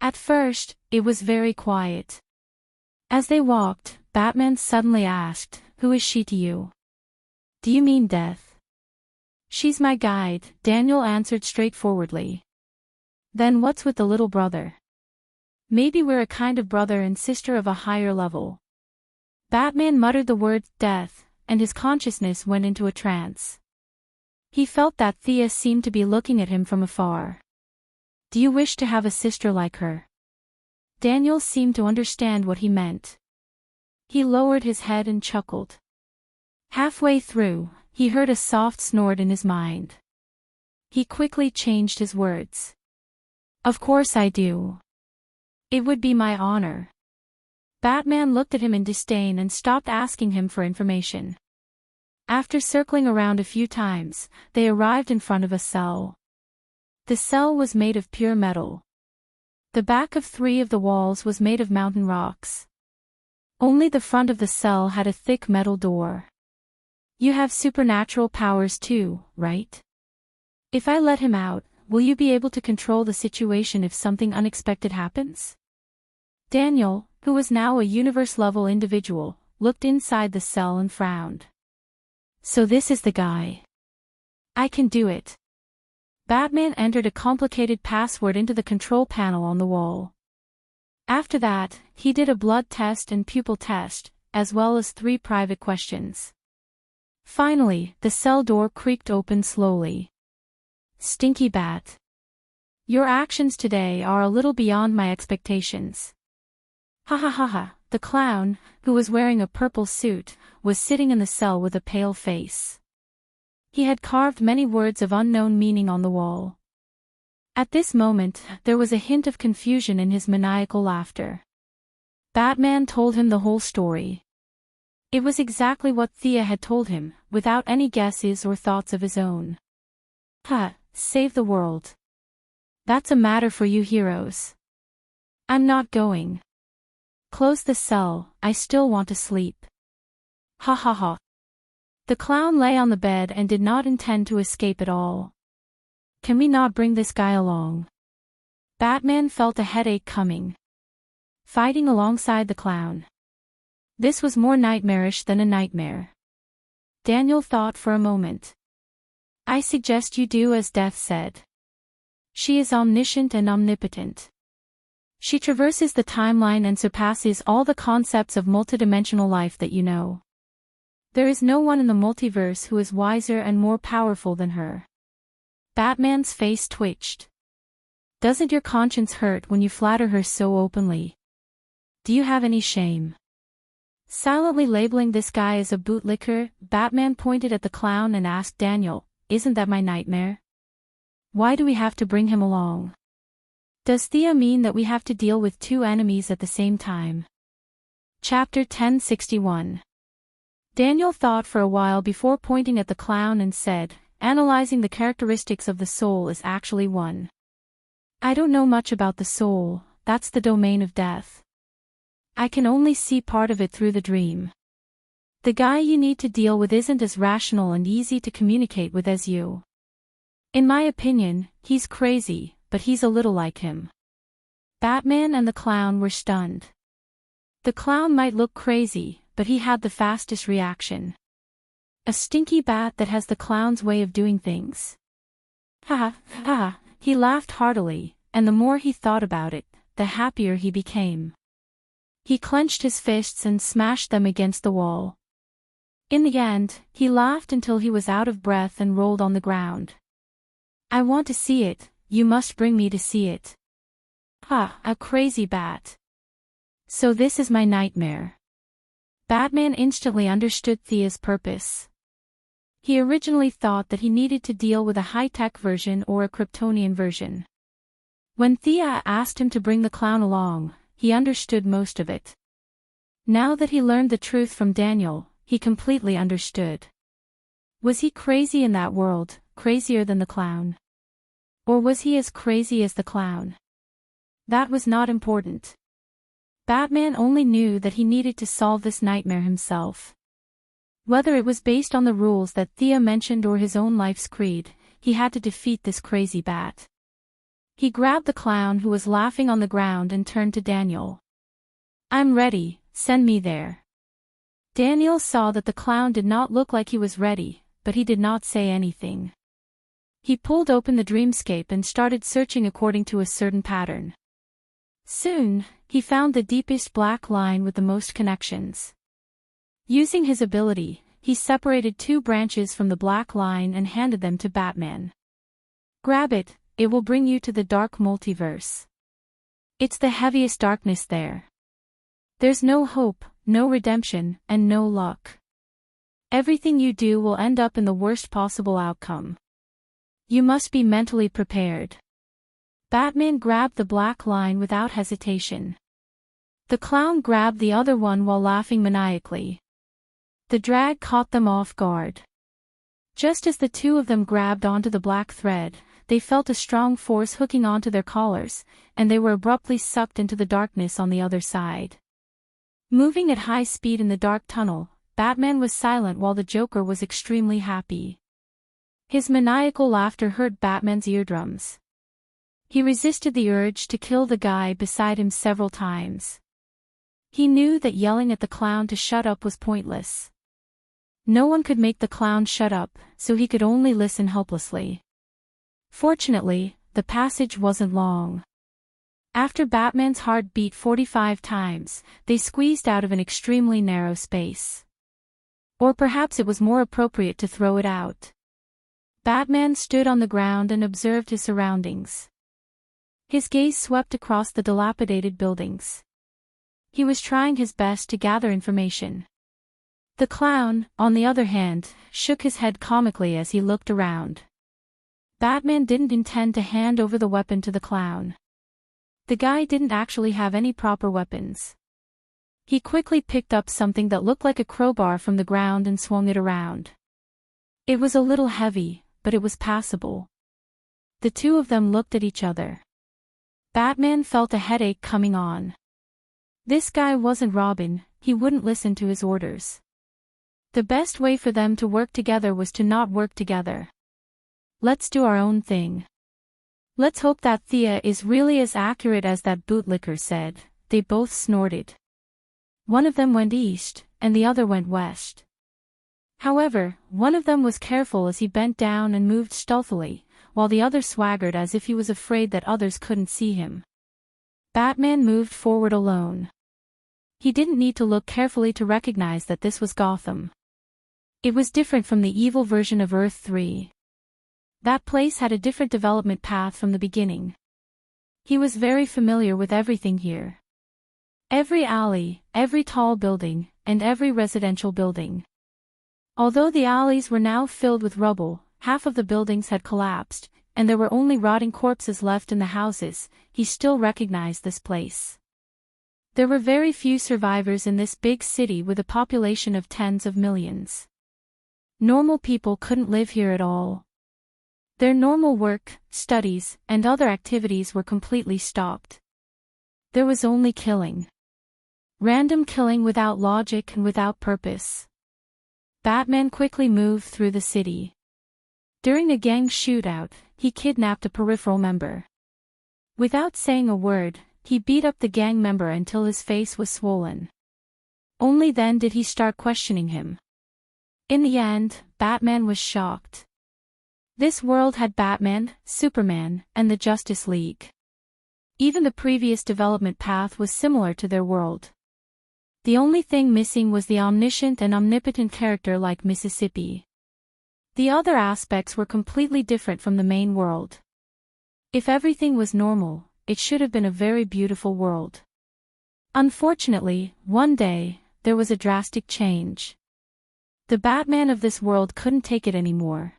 Speaker 1: At first, it was very quiet. As they walked, Batman suddenly asked, "Who is she to you?" "Do you mean Death?" "She's my guide," Daniel answered straightforwardly. "Then what's with the little brother?" "Maybe we're a kind of brother and sister of a higher level." Batman muttered the word, "death," and his consciousness went into a trance. He felt that Thea seemed to be looking at him from afar. "Do you wish to have a sister like her?" Daniel seemed to understand what he meant. He lowered his head and chuckled. Halfway through, he heard a soft snort in his mind. He quickly changed his words. "Of course I do. It would be my honor." Batman looked at him in disdain and stopped asking him for information. After circling around a few times, they arrived in front of a cell. The cell was made of pure metal. The back of 3 of the walls was made of mountain rocks. Only the front of the cell had a thick metal door. "You have supernatural powers too, right? If I let him out, will you be able to control the situation if something unexpected happens?" Daniel, who was now a universe-level individual, looked inside the cell and frowned. "So this is the guy. I can do it." Batman entered a complicated password into the control panel on the wall. After that, he did a blood test and pupil test, as well as 3 private questions. Finally, the cell door creaked open slowly. "Stinky Bat. Your actions today are a little beyond my expectations." Ha ha ha ha. The clown, who was wearing a purple suit, was sitting in the cell with a pale face. He had carved many words of unknown meaning on the wall. At this moment, there was a hint of confusion in his maniacal laughter. Batman told him the whole story. It was exactly what Thea had told him, without any guesses or thoughts of his own. Save the world. That's a matter for you heroes. I'm not going. Close the cell, I still want to sleep. Ha ha ha. The clown lay on the bed and did not intend to escape at all. Can we not bring this guy along? Batman felt a headache coming. fighting alongside the clown. This was more nightmarish than a nightmare. Daniel thought for a moment. I suggest you do as Death said. She is omniscient and omnipotent. She traverses the timeline and surpasses all the concepts of multidimensional life that you know. There is no one in the multiverse who is wiser and more powerful than her. Batman's face twitched. Doesn't your conscience hurt when you flatter her so openly? Do you have any shame? Silently labeling this guy as a bootlicker, Batman pointed at the clown and asked Daniel, isn't that my nightmare? Why do we have to bring him along? Does Thea mean that we have to deal with two enemies at the same time? Chapter 1061. Daniel thought for a while before pointing at the clown and said, analyzing the characteristics of the soul is actually one. I don't know much about the soul, that's the domain of death. I can only see part of it through the dream. The guy you need to deal with isn't as rational and easy to communicate with as you. In my opinion, he's crazy, but he's a little like him. Batman and the clown were stunned. The clown might look crazy, but he had the fastest reaction. A stinky bat that has the clown's way of doing things. Ha ha, he laughed heartily, and the more he thought about it, the happier he became. He clenched his fists and smashed them against the wall. In the end, he laughed until he was out of breath and rolled on the ground. I want to see it, you must bring me to see it. Ha, a crazy bat. So this is my nightmare. Batman instantly understood Thea's purpose. He originally thought that he needed to deal with a high-tech version or a Kryptonian version. When Thea asked him to bring the clown along, he understood most of it. Now that he learned the truth from Daniel, he completely understood. Was he crazy in that world, crazier than the clown? Or was he as crazy as the clown? That was not important. Batman only knew that he needed to solve this nightmare himself. Whether it was based on the rules that Thea mentioned or his own life's creed, he had to defeat this crazy bat. He grabbed the clown who was laughing on the ground and turned to Daniel. I'm ready, send me there. Daniel saw that the clown did not look like he was ready, but he did not say anything. He pulled open the dreamscape and started searching according to a certain pattern. Soon, he found the deepest black line with the most connections. Using his ability, he separated two branches from the black line and handed them to Batman. Grab it. It will bring you to the dark multiverse. It's the heaviest darkness there. There's no hope, no redemption, and no luck. Everything you do will end up in the worst possible outcome. You must be mentally prepared. Batman grabbed the black line without hesitation. The clown grabbed the other one while laughing maniacally. The drag caught them off guard. Just as the two of them grabbed onto the black thread, they felt a strong force hooking onto their collars, and they were abruptly sucked into the darkness on the other side. Moving at high speed in the dark tunnel, Batman was silent while the Joker was extremely happy. His maniacal laughter hurt Batman's eardrums. He resisted the urge to kill the guy beside him several times. He knew that yelling at the clown to shut up was pointless. No one could make the clown shut up, so he could only listen helplessly. Fortunately, the passage wasn't long. After Batman's heart beat 45 times, they squeezed out of an extremely narrow space. Or perhaps it was more appropriate to throw it out. Batman stood on the ground and observed his surroundings. His gaze swept across the dilapidated buildings. He was trying his best to gather information. The clown, on the other hand, shook his head comically as he looked around. Batman didn't intend to hand over the weapon to the clown. The guy didn't actually have any proper weapons. He quickly picked up something that looked like a crowbar from the ground and swung it around. It was a little heavy, but it was passable. The two of them looked at each other. Batman felt a headache coming on. This guy wasn't Robin, he wouldn't listen to his orders. The best way for them to work together was to not work together. Let's do our own thing. Let's hope that Thea is really as accurate as that bootlicker said, they both snorted. One of them went east, and the other went west. However, one of them was careful as he bent down and moved stealthily, while the other swaggered as if he was afraid that others couldn't see him. Batman moved forward alone. He didn't need to look carefully to recognize that this was Gotham. It was different from the evil version of Earth 3. That place had a different development path from the beginning. He was very familiar with everything here. Every alley, every tall building, and every residential building. Although the alleys were now filled with rubble, half of the buildings had collapsed, and there were only rotting corpses left in the houses, he still recognized this place. There were very few survivors in this big city with a population of tens of millions. Normal people couldn't live here at all. Their normal work, studies, and other activities were completely stopped. There was only killing. Random killing without logic and without purpose. Batman quickly moved through the city. During a gang shootout, he kidnapped a peripheral member. Without saying a word, he beat up the gang member until his face was swollen. Only then did he start questioning him. In the end, Batman was shocked. This world had Batman, Superman, and the Justice League. Even the previous development path was similar to their world. The only thing missing was the omniscient and omnipotent character like Mississippi. The other aspects were completely different from the main world. If everything was normal, it should have been a very beautiful world. Unfortunately, one day, there was a drastic change. The Batman of this world couldn't take it anymore.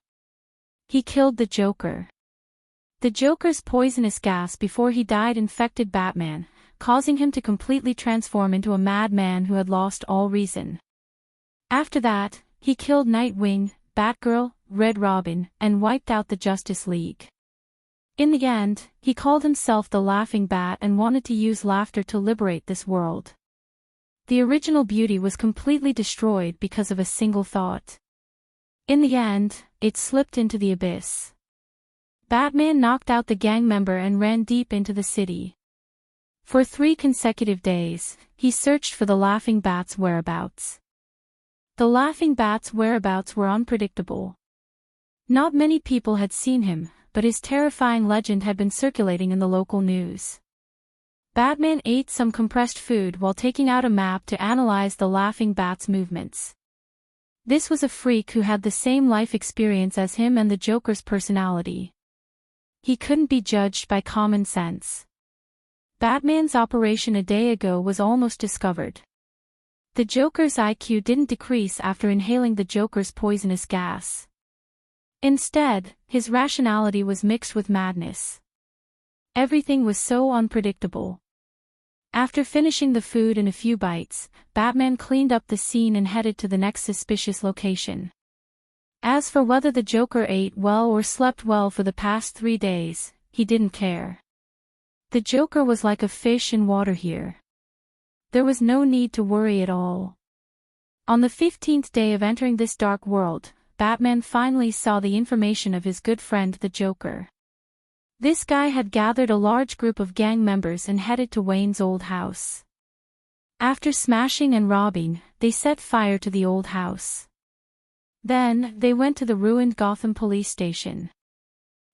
Speaker 1: He killed the Joker. The Joker's poisonous gas before he died infected Batman, causing him to completely transform into a madman who had lost all reason. After that, he killed Nightwing, Batgirl, Red Robin, and wiped out the Justice League. In the end, he called himself the Laughing Bat and wanted to use laughter to liberate this world. The original beauty was completely destroyed because of a single thought. In the end, it slipped into the abyss. Batman knocked out the gang member and ran deep into the city. For 3 consecutive days, he searched for the Laughing Bat's whereabouts. The Laughing Bat's whereabouts were unpredictable. Not many people had seen him, but his terrifying legend had been circulating in the local news. Batman ate some compressed food while taking out a map to analyze the Laughing Bat's movements. This was a freak who had the same life experience as him and the Joker's personality. He couldn't be judged by common sense. Batman's operation a day ago was almost discovered. The Joker's IQ didn't decrease after inhaling the Joker's poisonous gas. Instead, his rationality was mixed with madness. Everything was so unpredictable. After finishing the food in a few bites, Batman cleaned up the scene and headed to the next suspicious location. As for whether the Joker ate well or slept well for the past 3 days, he didn't care. The Joker was like a fish in water here. There was no need to worry at all. On the 15th day of entering this dark world, Batman finally saw the information of his good friend the Joker. This guy had gathered a large group of gang members and headed to Wayne's old house. After smashing and robbing, they set fire to the old house. Then, they went to the ruined Gotham police station.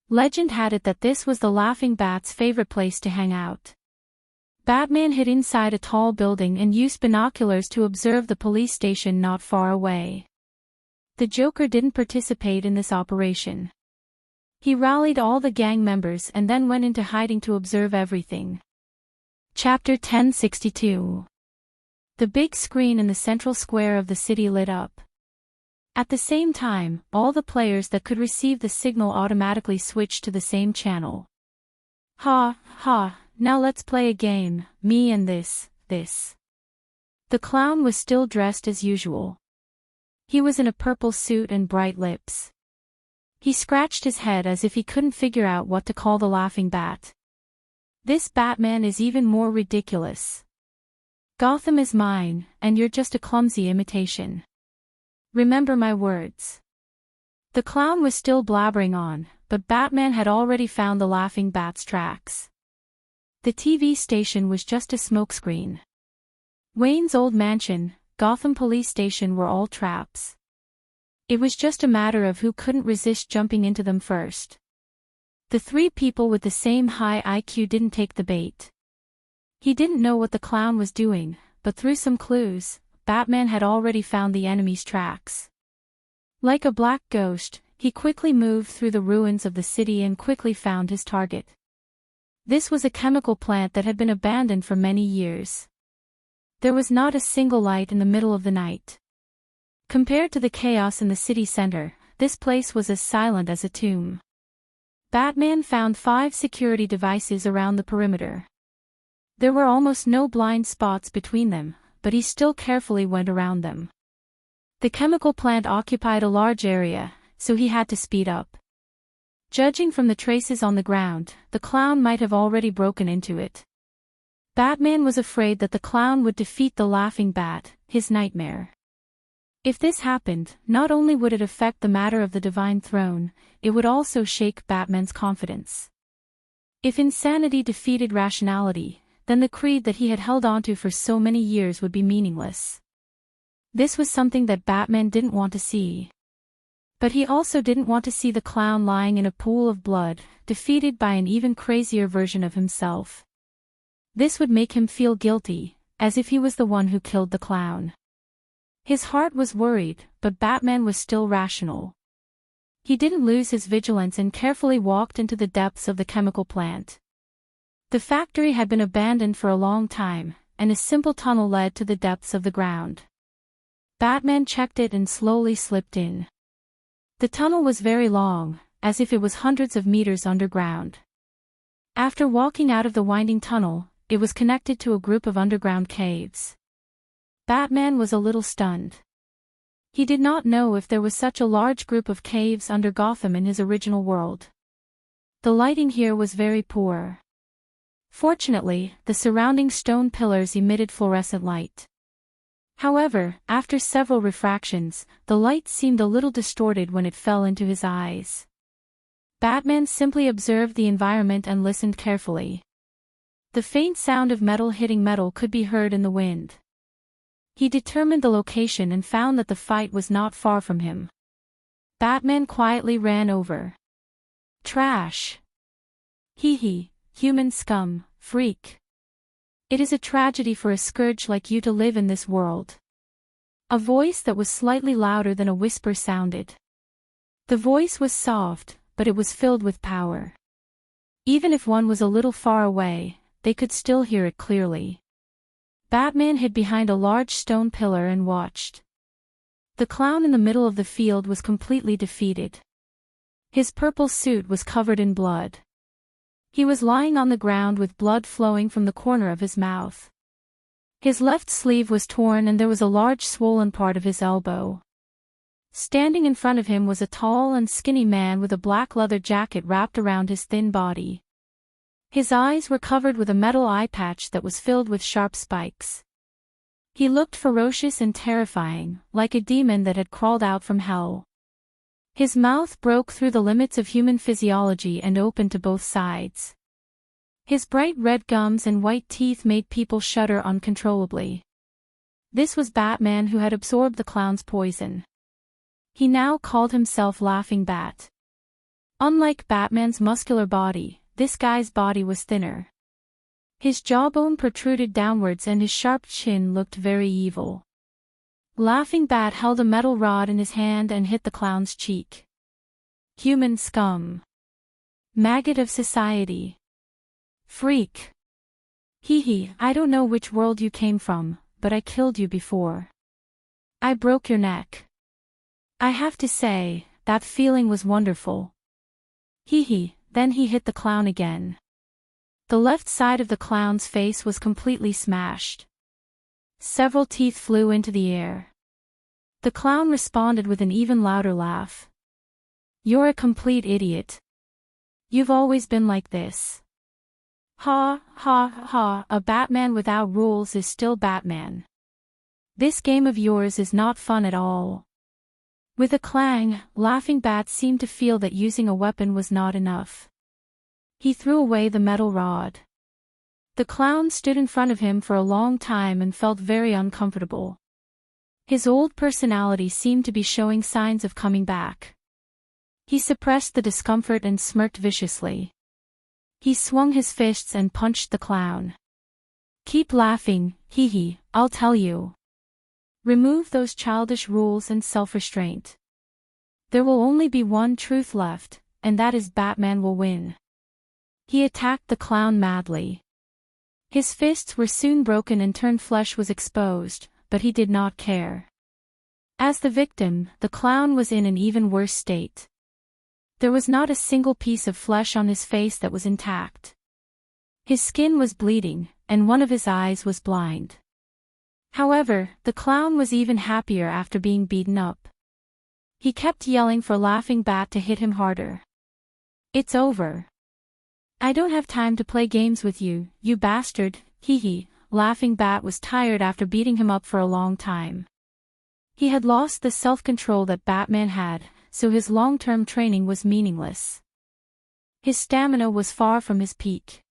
Speaker 1: Legend had it that this was the Laughing Bat's favorite place to hang out. Batman hid inside a tall building and used binoculars to observe the police station not far away. The Joker didn't participate in this operation. He rallied all the gang members and then went into hiding to observe everything. Chapter 1062. The big screen in the central square of the city lit up. At the same time, all the players that could receive the signal automatically switched to the same channel. Ha, ha, now let's play a game, me and this. The clown was still dressed as usual. He was in a purple suit and bright lips. He scratched his head as if he couldn't figure out what to call the Laughing Bat. This Batman is even more ridiculous. Gotham is mine, and you're just a clumsy imitation. Remember my words. The clown was still blabbering on, but Batman had already found the Laughing Bat's tracks. The TV station was just a smokescreen. Wayne's old mansion, Gotham Police Station were all traps. It was just a matter of who couldn't resist jumping into them first. The three people with the same high IQ didn't take the bait. He didn't know what the clown was doing, but through some clues, Batman had already found the enemy's tracks. Like a black ghost, he quickly moved through the ruins of the city and quickly found his target. This was a chemical plant that had been abandoned for many years. There was not a single light in the middle of the night. Compared to the chaos in the city center, this place was as silent as a tomb. Batman found 5 security devices around the perimeter. There were almost no blind spots between them, but he still carefully went around them. The chemical plant occupied a large area, so he had to speed up. Judging from the traces on the ground, the clown might have already broken into it. Batman was afraid that the clown would defeat the laughing bat, his nightmare. If this happened, not only would it affect the matter of the divine throne, it would also shake Batman's confidence. If insanity defeated rationality, then the creed that he had held onto for so many years would be meaningless. This was something that Batman didn't want to see. But he also didn't want to see the clown lying in a pool of blood, defeated by an even crazier version of himself. This would make him feel guilty, as if he was the one who killed the clown. His heart was worried, but Batman was still rational. He didn't lose his vigilance and carefully walked into the depths of the chemical plant. The factory had been abandoned for a long time, and a simple tunnel led to the depths of the ground. Batman checked it and slowly slipped in. The tunnel was very long, as if it was hundreds of meters underground. After walking out of the winding tunnel, it was connected to a group of underground caves. Batman was a little stunned. He did not know if there was such a large group of caves under Gotham in his original world. The lighting here was very poor. Fortunately, the surrounding stone pillars emitted fluorescent light. However, after several refractions, the light seemed a little distorted when it fell into his eyes. Batman simply observed the environment and listened carefully. The faint sound of metal hitting metal could be heard in the wind. He determined the location and found that the fight was not far from him. Batman quietly ran over. Trash. Hee, human scum, freak. It is a tragedy for a scourge like you to live in this world. A voice that was slightly louder than a whisper sounded. The voice was soft, but it was filled with power. Even if one was a little far away, they could still hear it clearly. Batman hid behind a large stone pillar and watched. The clown in the middle of the field was completely defeated. His purple suit was covered in blood. He was lying on the ground with blood flowing from the corner of his mouth. His left sleeve was torn and there was a large swollen part of his elbow. Standing in front of him was a tall and skinny man with a black leather jacket wrapped around his thin body. His eyes were covered with a metal eye patch that was filled with sharp spikes. He looked ferocious and terrifying, like a demon that had crawled out from hell. His mouth broke through the limits of human physiology and opened to both sides. His bright red gums and white teeth made people shudder uncontrollably. This was Batman, who had absorbed the clown's poison. He now called himself Laughing Bat. Unlike Batman's muscular body, this guy's body was thinner. His jawbone protruded downwards and his sharp chin looked very evil. Laughing Bat held a metal rod in his hand and hit the clown's cheek. Human scum. Maggot of society. Freak. Hee, I don't know which world you came from, but I killed you before. I broke your neck. I have to say, that feeling was wonderful. Hee, then he hit the clown again. The left side of the clown's face was completely smashed. Several teeth flew into the air. The clown responded with an even louder laugh. You're a complete idiot. You've always been like this. Ha, a Batman without rules is still Batman. This game of yours is not fun at all. With a clang, Laughing Bat seemed to feel that using a weapon was not enough. He threw away the metal rod. The clown stood in front of him for a long time and felt very uncomfortable. His old personality seemed to be showing signs of coming back. He suppressed the discomfort and smirked viciously. He swung his fists and punched the clown. "Keep laughing, hee, I'll tell you. Remove those childish rules and self-restraint. There will only be one truth left, and that is Batman will win." He attacked the clown madly. His fists were soon broken and turned flesh was exposed, but he did not care. As the victim, the clown was in an even worse state. There was not a single piece of flesh on his face that was intact. His skin was bleeding, and one of his eyes was blind. However, the clown was even happier after being beaten up. He kept yelling for Laughing Bat to hit him harder. "It's over. I don't have time to play games with you, you bastard, hee. Laughing Bat was tired after beating him up for a long time. He had lost the self-control that Batman had, so his long-term training was meaningless. His stamina was far from his peak.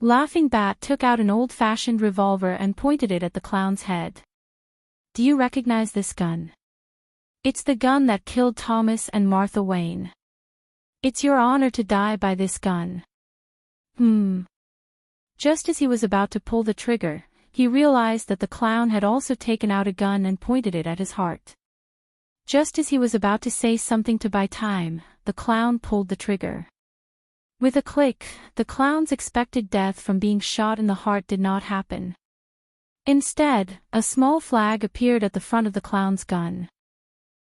Speaker 1: Laughing Bat took out an old-fashioned revolver and pointed it at the clown's head. "Do you recognize this gun? It's the gun that killed Thomas and Martha Wayne. It's your honor to die by this gun." Just as he was about to pull the trigger, he realized that the clown had also taken out a gun and pointed it at his heart. Just as he was about to say something to buy time, the clown pulled the trigger. With a click, the clown's expected death from being shot in the heart did not happen. Instead, a small flag appeared at the front of the clown's gun.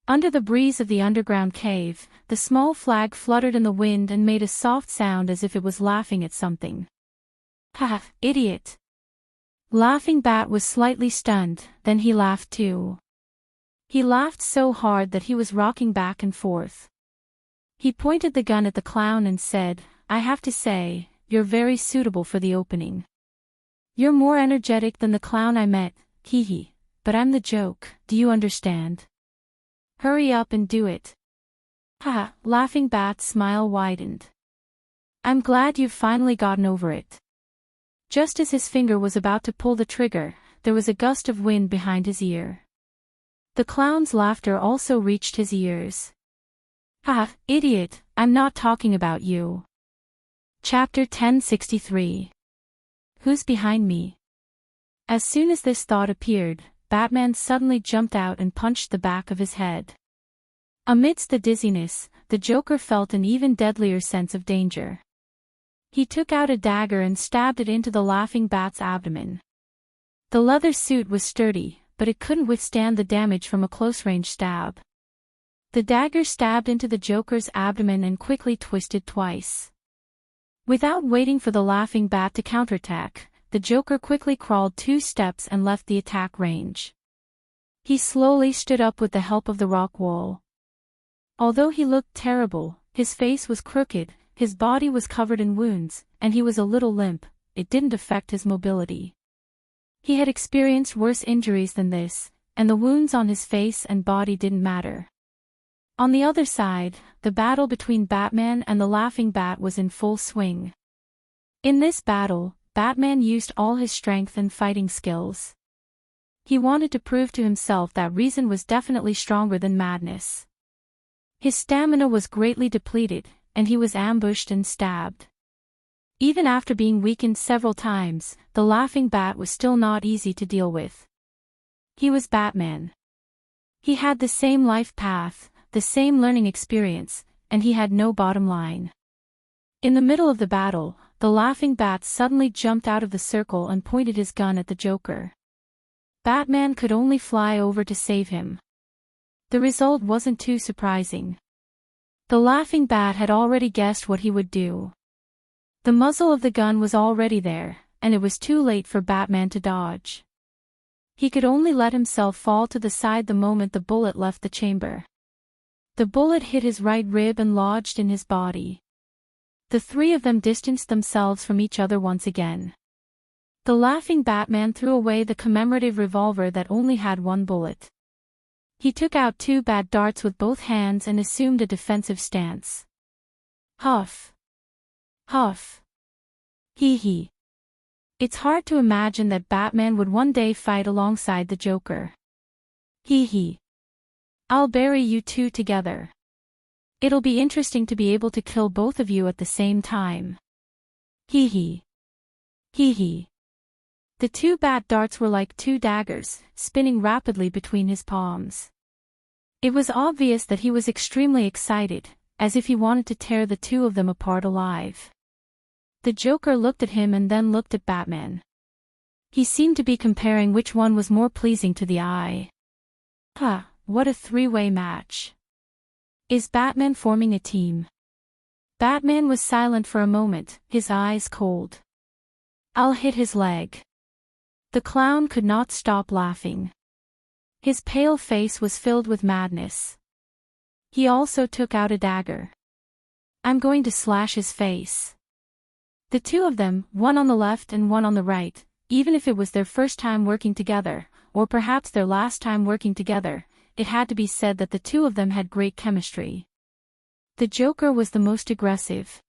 Speaker 1: Under the breeze of the underground cave, the small flag fluttered in the wind and made a soft sound as if it was laughing at something. "Ha, idiot." Laughing Bat was slightly stunned, then he laughed too. He laughed so hard that he was rocking back and forth. He pointed the gun at the clown and said, "I have to say, you're very suitable for the opening. You're more energetic than the clown I met, hee, but I'm the joke, do you understand? Hurry up and do it." "Ha!" Laughing Bat's smile widened. "I'm glad you've finally gotten over it." Just as his finger was about to pull the trigger, there was a gust of wind behind his ear. The clown's laughter also reached his ears. "Ha, idiot, I'm not talking about you." Chapter 1063. Who's behind me? As soon as this thought appeared, Batman suddenly jumped out and punched the back of his head. Amidst the dizziness, the Joker felt an even deadlier sense of danger. He took out a dagger and stabbed it into the Laughing Bat's abdomen. The leather suit was sturdy, but it couldn't withstand the damage from a close-range stab. The dagger stabbed into the Joker's abdomen and quickly twisted twice. Without waiting for the Laughing Bat to counterattack, the Joker quickly crawled 2 steps and left the attack range. He slowly stood up with the help of the rock wall. Although he looked terrible, his face was crooked, his body was covered in wounds, and he was a little limp. It didn't affect his mobility. He had experienced worse injuries than this, and the wounds on his face and body didn't matter. On the other side, the battle between Batman and the Laughing Bat was in full swing. In this battle, Batman used all his strength and fighting skills. He wanted to prove to himself that reason was definitely stronger than madness. His stamina was greatly depleted, and he was ambushed and stabbed. Even after being weakened several times, the Laughing Bat was still not easy to deal with. He was Batman. He had the same life path, the same learning experience, and he had no bottom line. In the middle of the battle, the Laughing Bat suddenly jumped out of the circle and pointed his gun at the Joker. Batman could only fly over to save him. The result wasn't too surprising. The Laughing Bat had already guessed what he would do. The muzzle of the gun was already there, and it was too late for Batman to dodge. He could only let himself fall to the side the moment the bullet left the chamber. The bullet hit his right rib and lodged in his body. The 3 of them distanced themselves from each other once again. The Laughing Batman threw away the commemorative revolver that only had 1 bullet. He took out 2 bad darts with both hands and assumed a defensive stance. Huff. Huff. Hee hee. It's hard to imagine that Batman would one day fight alongside the Joker. Hee hee. I'll bury you two together. It'll be interesting to be able to kill both of you at the same time. Hee hee. Hee hee. The two bat darts were like two daggers, spinning rapidly between his palms. It was obvious that he was extremely excited, as if he wanted to tear the two of them apart alive. The Joker looked at him and then looked at Batman. He seemed to be comparing which one was more pleasing to the eye. What a three-way match. Is Batman forming a team? Batman was silent for a moment, his eyes cold. I'll hit his leg. The clown could not stop laughing. His pale face was filled with madness. He also took out a dagger. I'm going to slash his face. The two of them, one on the left and one on the right, even if it was their first time working together, or perhaps their last time working together, it had to be said that the two of them had great chemistry. The Joker was the most aggressive.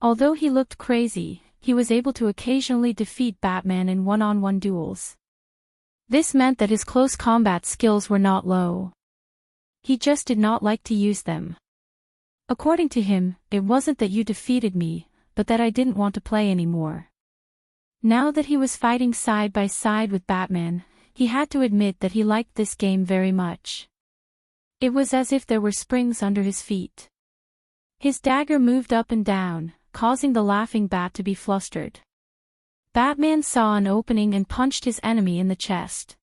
Speaker 1: Although he looked crazy, he was able to occasionally defeat Batman in one-on-one duels. This meant that his close combat skills were not low. He just did not like to use them. According to him, it wasn't that you defeated me, but that I didn't want to play anymore. Now that he was fighting side by side with Batman, he had to admit that he liked this game very much. It was as if there were springs under his feet. His dagger moved up and down, causing the laughing bat to be flustered. Batman saw an opening and punched his enemy in the chest.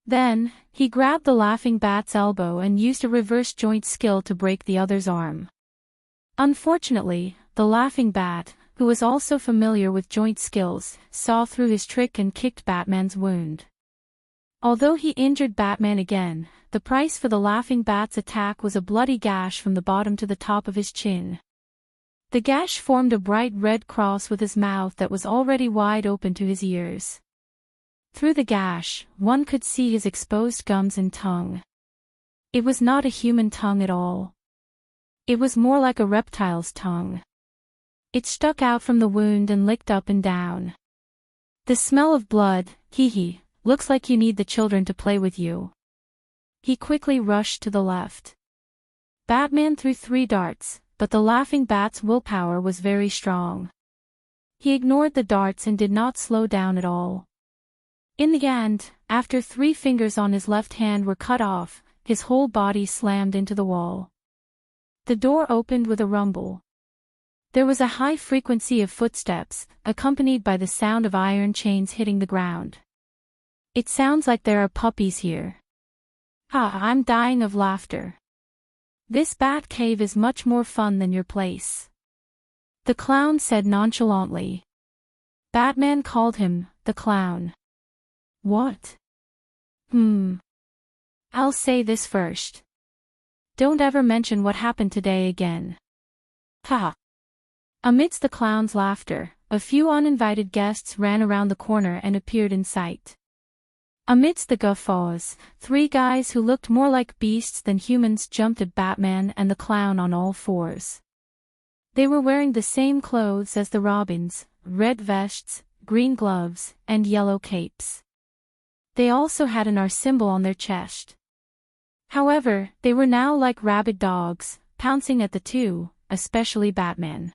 Speaker 1: Then, he grabbed the laughing bat's elbow and used a reverse joint skill to break the other's arm. Unfortunately, the laughing bat, who was also familiar with joint skills, saw through his trick and kicked Batman's wound. Although he injured Batman again, the price for the laughing bat's attack was a bloody gash from the bottom to the top of his chin. The gash formed a bright red cross with his mouth that was already wide open to his ears. Through the gash, one could see his exposed gums and tongue. It was not a human tongue at all. It was more like a reptile's tongue. It stuck out from the wound and licked up and down. The smell of blood, hee. Looks like you need the children to play with you. He quickly rushed to the left. Batman threw 3 darts, but the laughing bat's willpower was very strong. He ignored the darts and did not slow down at all. In the end, after 3 fingers on his left hand were cut off, his whole body slammed into the wall. The door opened with a rumble. There was a high frequency of footsteps, accompanied by the sound of iron chains hitting the ground. It sounds like there are puppies here. I'm dying of laughter. This bat cave is much more fun than your place. The clown said nonchalantly. Batman called him, the clown. What? I'll say this first. Don't ever mention what happened today again. Amidst the clown's laughter, a few uninvited guests ran around the corner and appeared in sight. Amidst the guffaws, 3 guys who looked more like beasts than humans jumped at Batman and the clown on all 4s. They were wearing the same clothes as the Robins, red vests, green gloves, and yellow capes. They also had an R symbol on their chest. However, they were now like rabid dogs, pouncing at the two, especially Batman.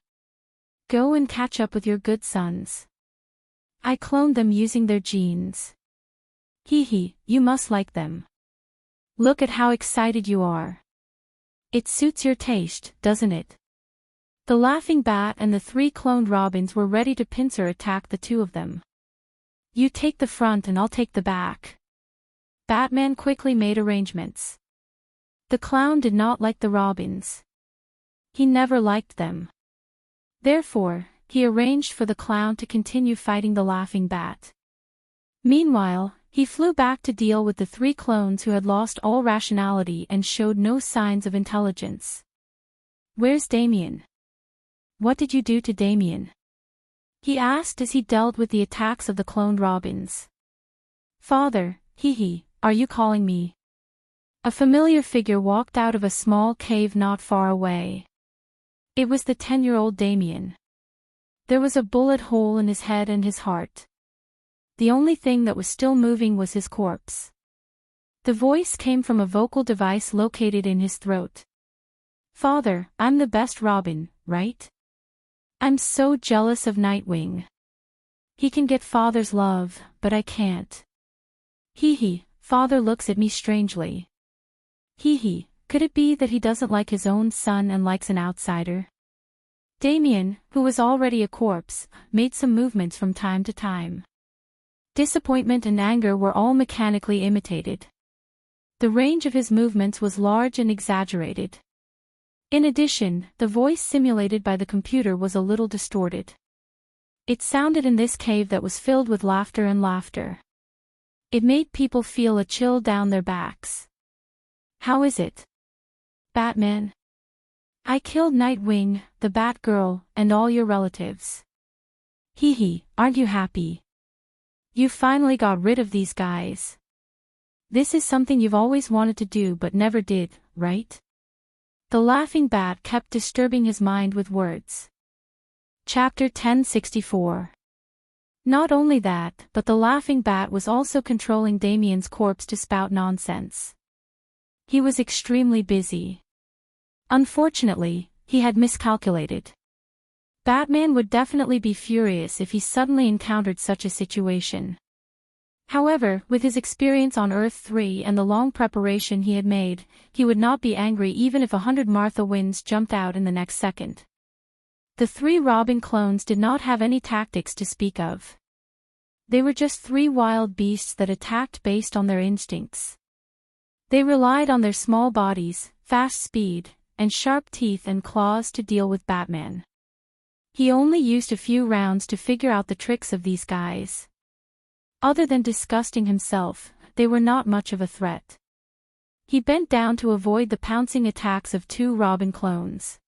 Speaker 1: Go and catch up with your good sons. I cloned them using their genes. You must like them. Look at how excited you are. It suits your taste, doesn't it? The laughing bat and the 3 cloned Robins were ready to pincer attack the 2 of them. You take the front and I'll take the back. Batman quickly made arrangements. The clown did not like the Robins. He never liked them. Therefore, he arranged for the clown to continue fighting the laughing bat. Meanwhile, he flew back to deal with the 3 clones who had lost all rationality and showed no signs of intelligence. Where's Damien? What did you do to Damien? He asked as he dealt with the attacks of the cloned Robins. Father, are you calling me? A familiar figure walked out of a small cave not far away. It was the 10-year-old Damien. There was a bullet hole in his head and his heart. The only thing that was still moving was his corpse. The voice came from a vocal device located in his throat. "Father, I'm the best Robin, right? I'm so jealous of Nightwing. He can get Father's love, but I can't. Hee hee." Father looks at me strangely. Hee hee, could it be that he doesn't like his own son and likes an outsider? Damien, who was already a corpse, made some movements from time to time. Disappointment and anger were all mechanically imitated. The range of his movements was large and exaggerated. In addition, the voice simulated by the computer was a little distorted. It sounded in this cave that was filled with laughter and laughter. It made people feel a chill down their backs. "How is it, Batman? I killed Nightwing, the Batgirl, and all your relatives. Hee hee, aren't you happy? You finally got rid of these guys. This is something you've always wanted to do but never did, right?" The laughing bat kept disturbing his mind with words. Chapter 1064. Not only that, but the laughing bat was also controlling Damien's corpse to spout nonsense. He was extremely busy. Unfortunately, he had miscalculated. Batman would definitely be furious if he suddenly encountered such a situation. However, with his experience on Earth 3 and the long preparation he had made, he would not be angry even if 100 Martha Waynes jumped out in the next second. The 3 Robin clones did not have any tactics to speak of. They were just 3 wild beasts that attacked based on their instincts. They relied on their small bodies, fast speed, and sharp teeth and claws to deal with Batman. He only used a few rounds to figure out the tricks of these guys. Other than disgusting himself, they were not much of a threat. He bent down to avoid the pouncing attacks of 2 Robin clones.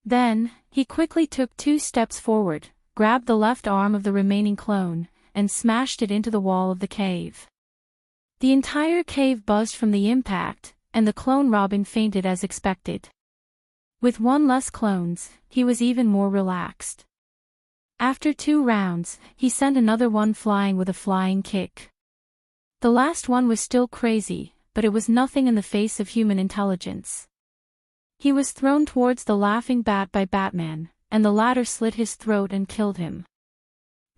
Speaker 1: Then, he quickly took 2 steps forward, grabbed the left arm of the remaining clone, and smashed it into the wall of the cave. The entire cave buzzed from the impact, and the clone Robin fainted as expected. With 1 less clones, he was even more relaxed. After 2 rounds, he sent another one flying with a flying kick. The last one was still crazy, but it was nothing in the face of human intelligence. He was thrown towards the laughing bat by Batman, and the latter slit his throat and killed him.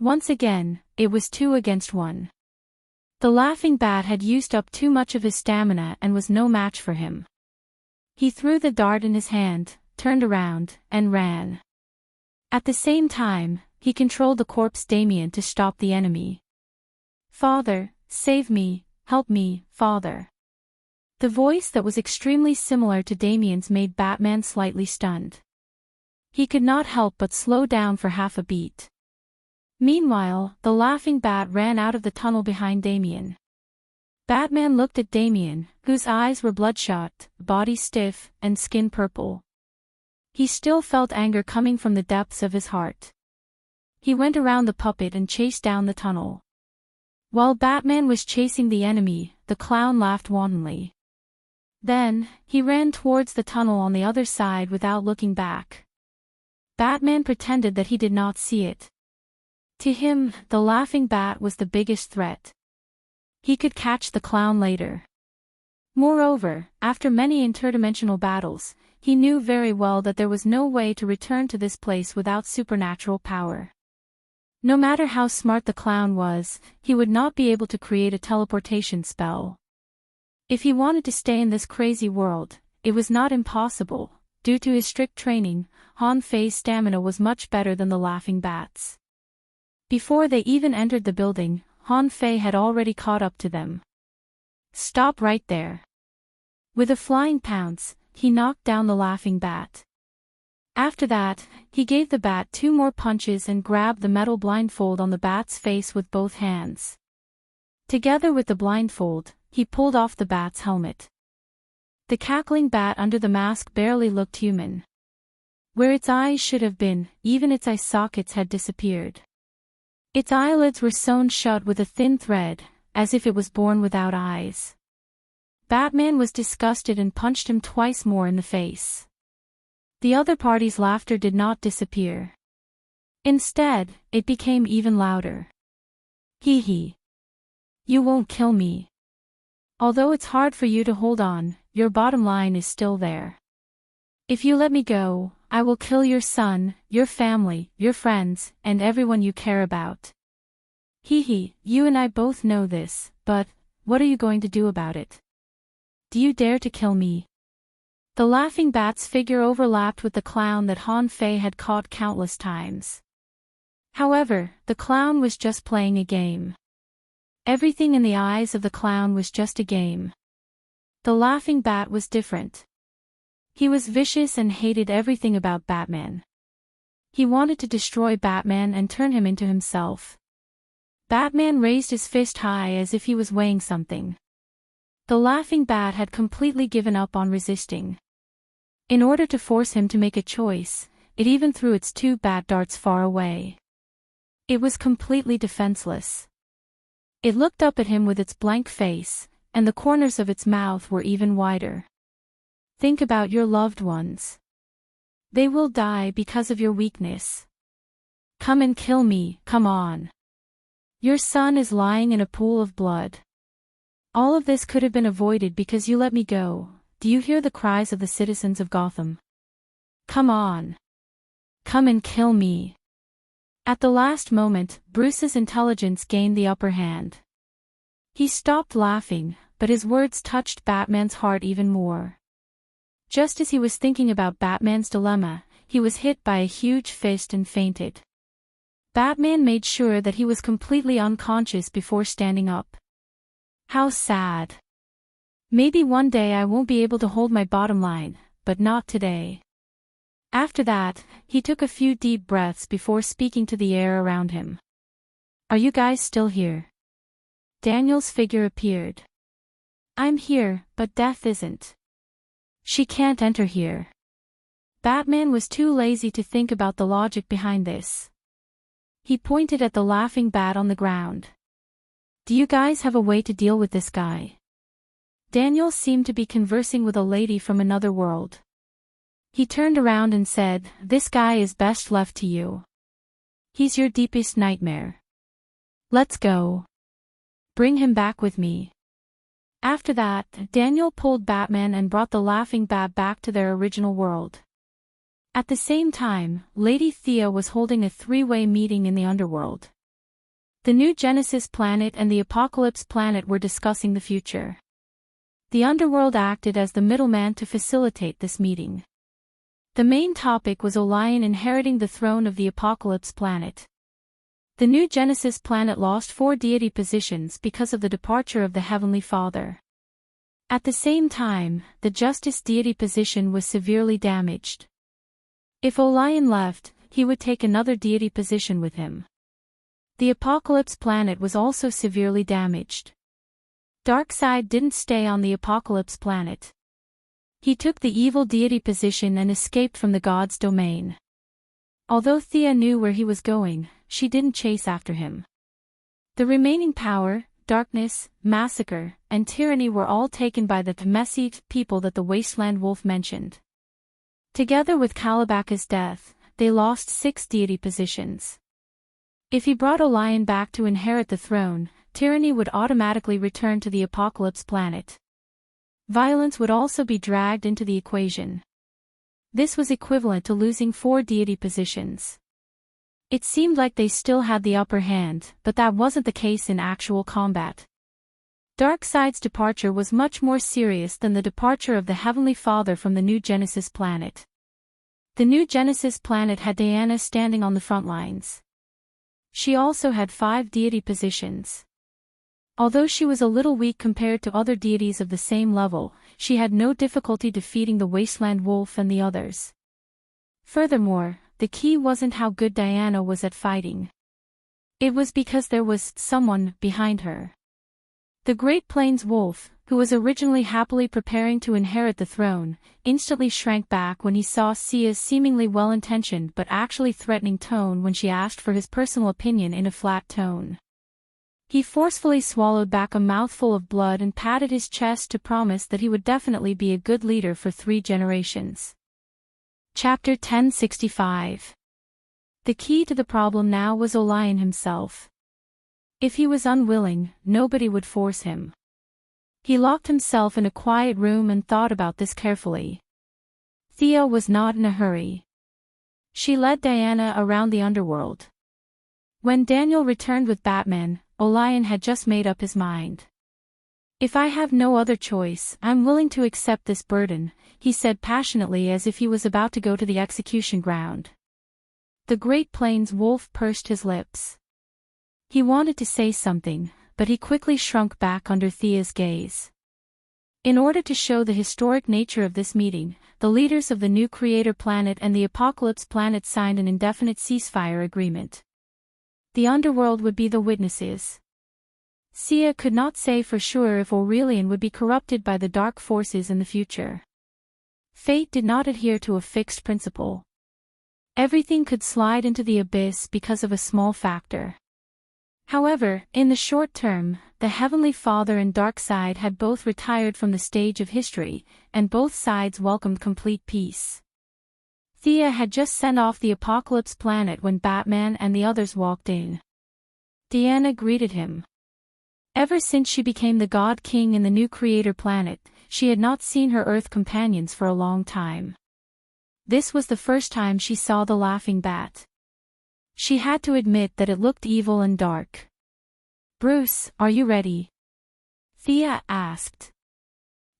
Speaker 1: Once again, it was 2 against 1. The laughing bat had used up too much of his stamina and was no match for him. He threw the dart in his hand, turned around, and ran. At the same time, he controlled the corpse Damien to stop the enemy. "Father, save me, help me, Father." The voice that was extremely similar to Damien's made Batman slightly stunned. He could not help but slow down for half a beat. Meanwhile, the laughing bat ran out of the tunnel behind Damien. Batman looked at Damien, whose eyes were bloodshot, body stiff, and skin purple. He still felt anger coming from the depths of his heart. He went around the puppet and chased down the tunnel. While Batman was chasing the enemy, the clown laughed wantonly. Then, he ran towards the tunnel on the other side without looking back. Batman pretended that he did not see it. To him, the laughing bat was the biggest threat. He could catch the clown later. Moreover, after many interdimensional battles, he knew very well that there was no way to return to this place without supernatural power. No matter how smart the clown was, he would not be able to create a teleportation spell. If he wanted to stay in this crazy world, it was not impossible. Due to his strict training, Han Fei's stamina was much better than the laughing bat's. Before they even entered the building, Han Fei had already caught up to them. "Stop right there." With a flying pounce, he knocked down the laughing bat. After that, he gave the bat 2 more punches and grabbed the metal blindfold on the bat's face with both hands. Together with the blindfold, he pulled off the bat's helmet. The cackling bat under the mask barely looked human. Where its eyes should have been, even its eye sockets had disappeared. Its eyelids were sewn shut with a thin thread, as if it was born without eyes. Batman was disgusted and punched him twice more in the face. The other party's laughter did not disappear. Instead, it became even louder. Hee hee. You won't kill me. Although it's hard for you to hold on, your bottom line is still there. If you let me go, I will kill your son, your family, your friends, and everyone you care about. Hee hee, you and I both know this, but what are you going to do about it? Do you dare to kill me? The laughing bat's figure overlapped with the clown that Han Fei had caught countless times. However, the clown was just playing a game. Everything in the eyes of the clown was just a game. The laughing bat was different. He was vicious and hated everything about Batman. He wanted to destroy Batman and turn him into himself. Batman raised his fist high as if he was weighing something. The laughing bat had completely given up on resisting. In order to force him to make a choice, it even threw its two bat darts far away. It was completely defenseless. It looked up at him with its blank face, and the corners of its mouth were even wider. Think about your loved ones. They will die because of your weakness. Come and kill me, come on. Your son is lying in a pool of blood. All of this could have been avoided because you let me go. Do you hear the cries of the citizens of Gotham? Come on. Come and kill me. At the last moment, Bruce's intelligence gained the upper hand. He stopped laughing, but his words touched Batman's heart even more. Just as he was thinking about Batman's dilemma, he was hit by a huge fist and fainted. Batman made sure that he was completely unconscious before standing up. How sad. Maybe one day I won't be able to hold my bottom line, but not today. After that, he took a few deep breaths before speaking to the air around him. Are you guys still here? Daniel's figure appeared. I'm here, but Death isn't. She can't enter here. Batman was too lazy to think about the logic behind this. He pointed at the laughing bat on the ground. Do you guys have a way to deal with this guy? Daniel seemed to be conversing with a lady from another world. He turned around and said, "This guy is best left to you. He's your deepest nightmare. Let's go. Bring him back with me." After that, Daniel pulled Batman and brought the laughing bat back to their original world. At the same time, Lady Thea was holding a three-way meeting in the underworld. The New Genesis planet and the Apocalypse planet were discussing the future. The underworld acted as the middleman to facilitate this meeting. The main topic was Orion inheriting the throne of the Apocalypse planet. The New Genesis planet lost 4 deity positions because of the departure of the Heavenly Father. At the same time, the Justice deity position was severely damaged. If Orion left, he would take another deity position with him. The Apocalypse planet was also severely damaged. Darkseid didn't stay on the Apocalypse planet. He took the evil deity position and escaped from the god's domain. Although Thea knew where he was going, she didn't chase after him. The remaining power, darkness, massacre, and tyranny were all taken by the messy people that the Wasteland Wolf mentioned. Together with Kalibaka's death, they lost 6 deity positions. If he brought Orion back to inherit the throne, tyranny would automatically return to the Apocalypse planet. Violence would also be dragged into the equation. This was equivalent to losing 4 deity positions. It seemed like they still had the upper hand, but that wasn't the case in actual combat. Darkseid's departure was much more serious than the departure of the Heavenly Father from the New Genesis planet. The New Genesis planet had Diana standing on the front lines. She also had 5 deity positions. Although she was a little weak compared to other deities of the same level, she had no difficulty defeating the Wasteland Wolf and the others. Furthermore, the key wasn't how good Diana was at fighting. It was because there was someone behind her. The Great Plains Wolf, who was originally happily preparing to inherit the throne, instantly shrank back when he saw Sia's seemingly well-intentioned but actually threatening tone when she asked for his personal opinion in a flat tone. He forcefully swallowed back a mouthful of blood and patted his chest to promise that he would definitely be a good leader for 3 generations. Chapter 1065. The key to the problem now was Orion himself. If he was unwilling, nobody would force him. He locked himself in a quiet room and thought about this carefully. Thea was not in a hurry. She led Diana around the underworld. When Daniel returned with Batman, Orion had just made up his mind. "If I have no other choice, I'm willing to accept this burden," he said passionately as if he was about to go to the execution ground. The Great Plains wolf pursed his lips. He wanted to say something, but he quickly shrunk back under Thea's gaze. In order to show the historic nature of this meeting, the leaders of the new Creator Planet and the Apocalypse Planet signed an indefinite ceasefire agreement. The underworld would be the witnesses. Sia could not say for sure if Aurelian would be corrupted by the dark forces in the future. Fate did not adhere to a fixed principle. Everything could slide into the abyss because of a small factor. However, in the short term, the Heavenly Father and Dark Side had both retired from the stage of history, and both sides welcomed complete peace. Thea had just sent off the Apocalypse Planet when Batman and the others walked in. Diana greeted him. Ever since she became the God King in the new Creator Planet, she had not seen her Earth companions for a long time. This was the first time she saw the laughing bat. She had to admit that it looked evil and dark. "Bruce, are you ready?" Thea asked.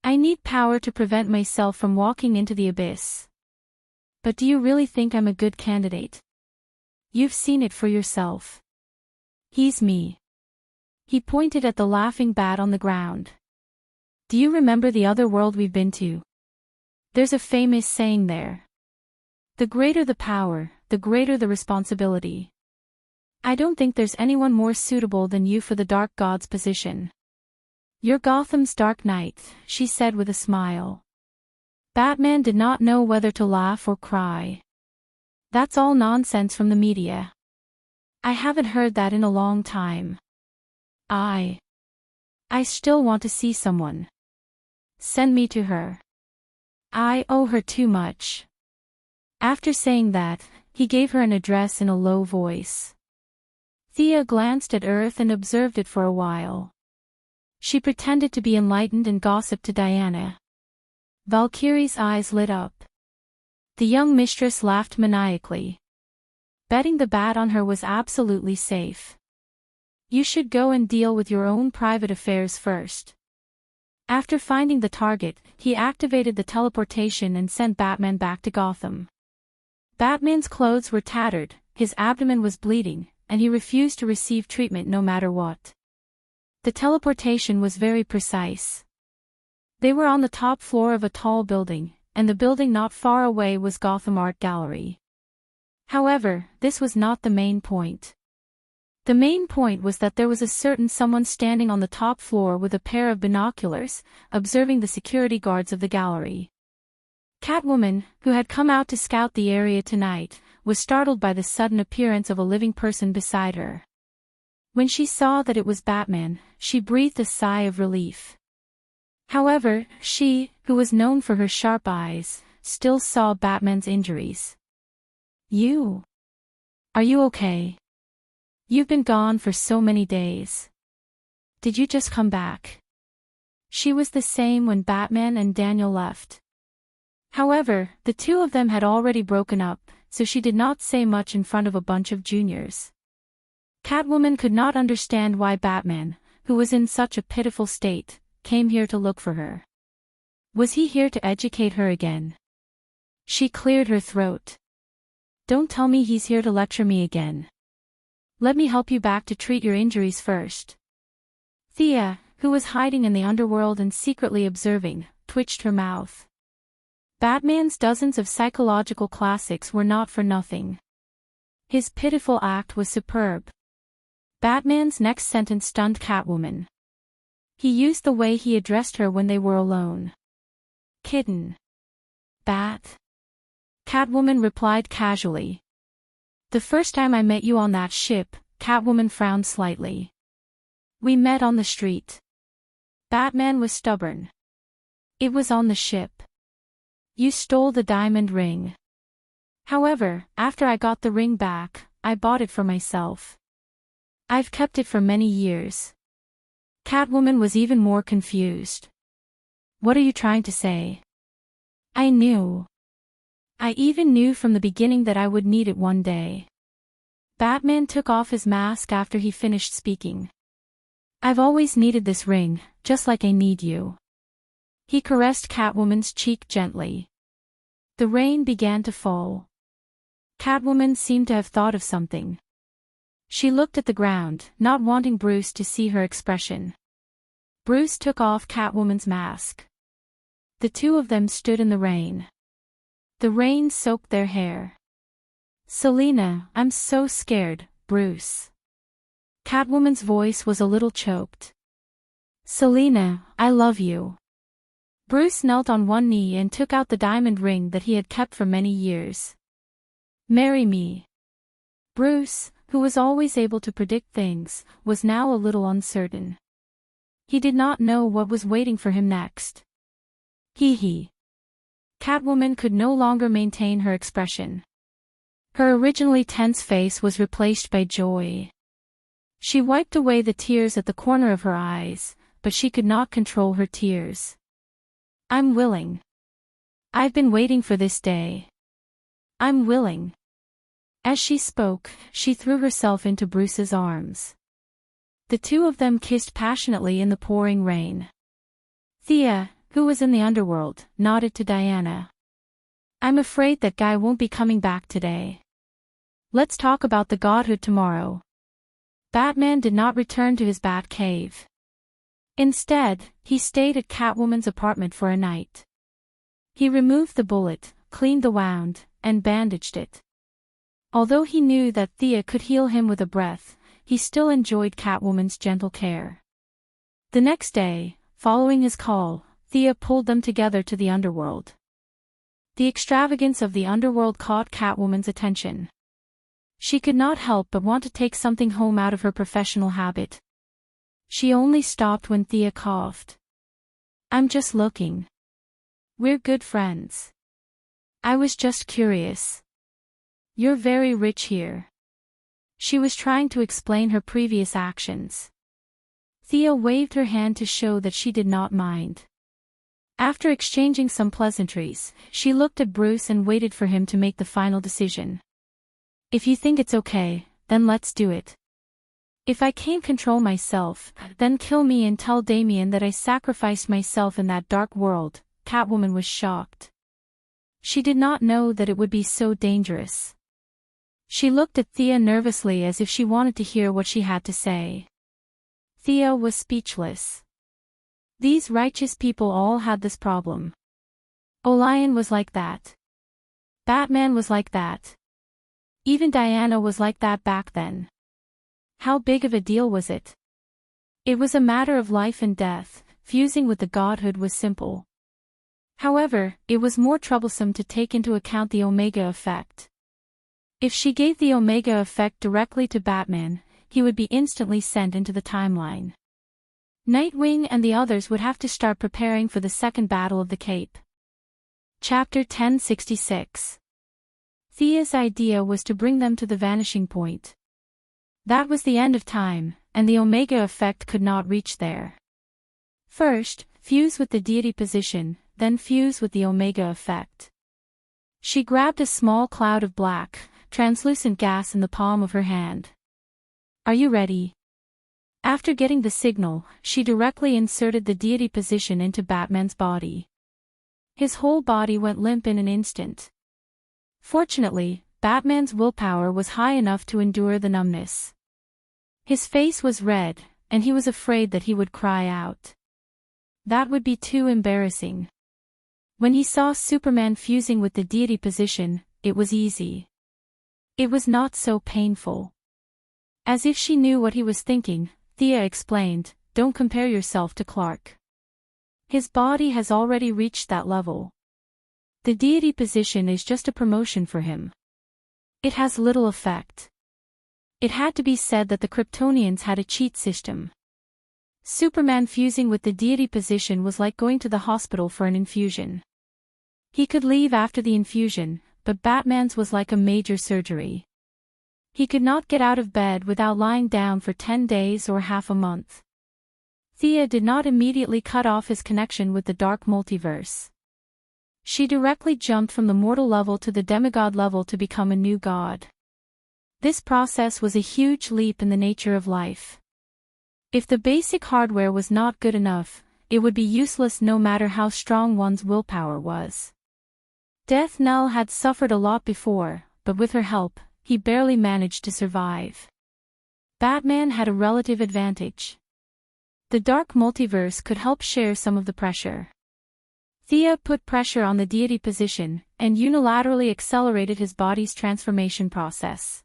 Speaker 1: "I need power to prevent myself from walking into the abyss. But do you really think I'm a good candidate? You've seen it for yourself. He's me." He pointed at the laughing bat on the ground. "Do you remember the other world we've been to? There's a famous saying there. The greater the power, the greater the responsibility. I don't think there's anyone more suitable than you for the Dark God's position. You're Gotham's Dark Knight," she said with a smile. Batman did not know whether to laugh or cry. "That's all nonsense from the media. I haven't heard that in a long time. I still want to see someone. Send me to her. I owe her too much." After saying that, he gave her an address in a low voice. Thea glanced at Earth and observed it for a while. She pretended to be enlightened and gossiped to Diana. Valkyrie's eyes lit up. The young mistress laughed maniacally. Betting the bat on her was absolutely safe. "You should go and deal with your own private affairs first." After finding the target, he activated the teleportation and sent Batman back to Gotham. Batman's clothes were tattered, his abdomen was bleeding, and he refused to receive treatment no matter what. The teleportation was very precise. They were on the top floor of a tall building, and the building not far away was Gotham Art Gallery. However, this was not the main point. The main point was that there was a certain someone standing on the top floor with a pair of binoculars, observing the security guards of the gallery. Catwoman, who had come out to scout the area tonight, was startled by the sudden appearance of a living person beside her. When she saw that it was Batman, she breathed a sigh of relief. However, she, who was known for her sharp eyes, still saw Batman's injuries. Are you okay? You've been gone for so many days. Did you just come back?" She was the same when Batman and Daniel left. However, the two of them had already broken up, so she did not say much in front of a bunch of juniors. Catwoman could not understand why Batman, who was in such a pitiful state, came here to look for her. Was he here to educate her again? She cleared her throat. "Don't tell me he's here to lecture me again. Let me help you back to treat your injuries first." Thea, who was hiding in the underworld and secretly observing, twitched her mouth. Batman's dozens of psychological classics were not for nothing. His pitiful act was superb. Batman's next sentence stunned Catwoman. He used the way he addressed her when they were alone. "Kitten." "Bat." Catwoman replied casually. "The first time I met you on that ship," Catwoman frowned slightly. "We met on the street." Batman was stubborn. "It was on the ship. You stole the diamond ring." However, after I got the ring back, I bought it for myself. I've kept it for many years. Catwoman was even more confused. What are you trying to say? I knew. I even knew from the beginning that I would need it one day. Batman took off his mask after he finished speaking. I've always needed this ring, just like I need you. He caressed Catwoman's cheek gently. The rain began to fall. Catwoman seemed to have thought of something. She looked at the ground, not wanting Bruce to see her expression. Bruce took off Catwoman's mask. The two of them stood in the rain. The rain soaked their hair. Selina, I'm so scared, Bruce. Catwoman's voice was a little choked. Selina, I love you. Bruce knelt on one knee and took out the diamond ring that he had kept for many years. Marry me. Bruce, who was always able to predict things, was now a little uncertain. He did not know what was waiting for him next. Hee. Catwoman could no longer maintain her expression. Her originally tense face was replaced by joy. She wiped away the tears at the corner of her eyes, but she could not control her tears. I'm willing. I've been waiting for this day. I'm willing. As she spoke, she threw herself into Bruce's arms. The two of them kissed passionately in the pouring rain. Thea, who was in the underworld, nodded to Diana. I'm afraid that guy won't be coming back today. Let's talk about the Godhood tomorrow. Batman did not return to his Bat Cave. Instead, he stayed at Catwoman's apartment for a night. He removed the bullet, cleaned the wound, and bandaged it. Although he knew that Thea could heal him with a breath, he still enjoyed Catwoman's gentle care. The next day, following his call, Thea pulled them together to the underworld. The extravagance of the underworld caught Catwoman's attention. She could not help but want to take something home out of her professional habit. She only stopped when Thea coughed. I'm just looking. We're good friends. I was just curious. You're very rich here. She was trying to explain her previous actions. Thea waved her hand to show that she did not mind. After exchanging some pleasantries, she looked at Bruce and waited for him to make the final decision. If you think it's okay, then let's do it. If I can't control myself, then kill me and tell Damien that I sacrificed myself in that dark world. Catwoman was shocked. She did not know that it would be so dangerous. She looked at Thea nervously as if she wanted to hear what she had to say. Thea was speechless. These righteous people all had this problem. Orion was like that. Batman was like that. Even Diana was like that back then. How big of a deal was it? It was a matter of life and death. Fusing with the Godhood was simple. However, it was more troublesome to take into account the Omega effect. If she gave the Omega effect directly to Batman, he would be instantly sent into the timeline. Nightwing and the others would have to start preparing for the second Battle of the Cape. Chapter 1066. Thea's idea was to bring them to the vanishing point. That was the end of time, and the Omega effect could not reach there. First, fuse with the deity position, then fuse with the Omega effect. She grabbed a small cloud of black, translucent gas in the palm of her hand. Are you ready? After getting the signal, she directly inserted the deity position into Batman's body. His whole body went limp in an instant. Fortunately, Batman's willpower was high enough to endure the numbness. His face was red, and he was afraid that he would cry out. That would be too embarrassing. When he saw Superman fusing with the deity position, it was easy. It was not so painful. As if she knew what he was thinking, Thea explained, "Don't compare yourself to Clark. His body has already reached that level. The deity position is just a promotion for him. It has little effect." It had to be said that the Kryptonians had a cheat system. Superman fusing with the deity position was like going to the hospital for an infusion. He could leave after the infusion, but Batman's was like a major surgery. He could not get out of bed without lying down for 10 days or half a month. Thea did not immediately cut off his connection with the dark multiverse. She directly jumped from the mortal level to the demigod level to become a new god. This process was a huge leap in the nature of life. If the basic hardware was not good enough, it would be useless no matter how strong one's willpower was. Death Knell had suffered a lot before, but with her help, he barely managed to survive. Batman had a relative advantage. The dark multiverse could help share some of the pressure. Thea put pressure on the deity position, and unilaterally accelerated his body's transformation process.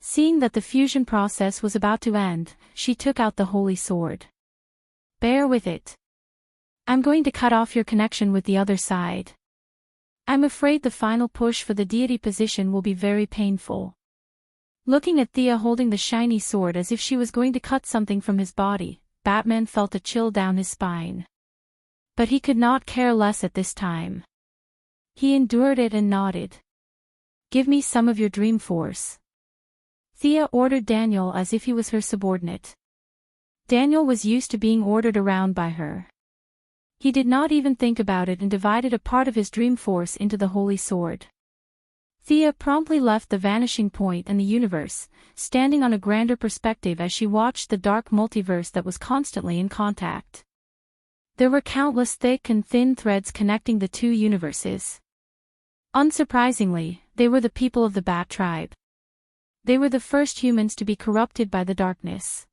Speaker 1: Seeing that the fusion process was about to end, she took out the holy sword. Bear with it. I'm going to cut off your connection with the other side. I'm afraid the final push for the deity position will be very painful. Looking at Thea holding the shiny sword as if she was going to cut something from his body, Batman felt a chill down his spine. But he could not care less at this time. He endured it and nodded. Give me some of your dream force. Thea ordered Daniel as if he was her subordinate. Daniel was used to being ordered around by her. He did not even think about it and divided a part of his dream force into the holy sword. Thea promptly left the vanishing point and the universe, standing on a grander perspective as she watched the dark multiverse that was constantly in contact. There were countless thick and thin threads connecting the two universes. Unsurprisingly, they were the people of the Bat tribe. They were the first humans to be corrupted by the darkness.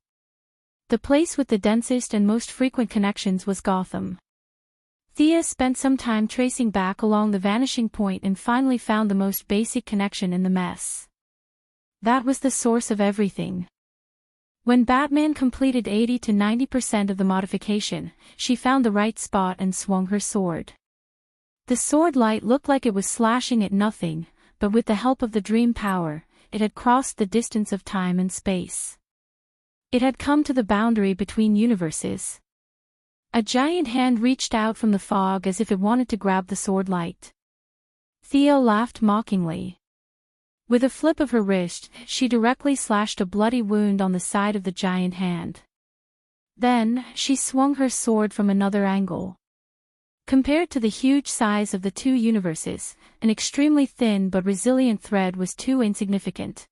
Speaker 1: The place with the densest and most frequent connections was Gotham. Thea spent some time tracing back along the vanishing point and finally found the most basic connection in the mess. That was the source of everything. When Batman completed 80 to 90% of the modification, she found the right spot and swung her sword. The sword light looked like it was slashing at nothing, but with the help of the dream power, it had crossed the distance of time and space. It had come to the boundary between universes. A giant hand reached out from the fog as if it wanted to grab the sword light. Thea laughed mockingly. With a flip of her wrist, she directly slashed a bloody wound on the side of the giant hand. Then, she swung her sword from another angle. Compared to the huge size of the two universes, an extremely thin but resilient thread was too insignificant.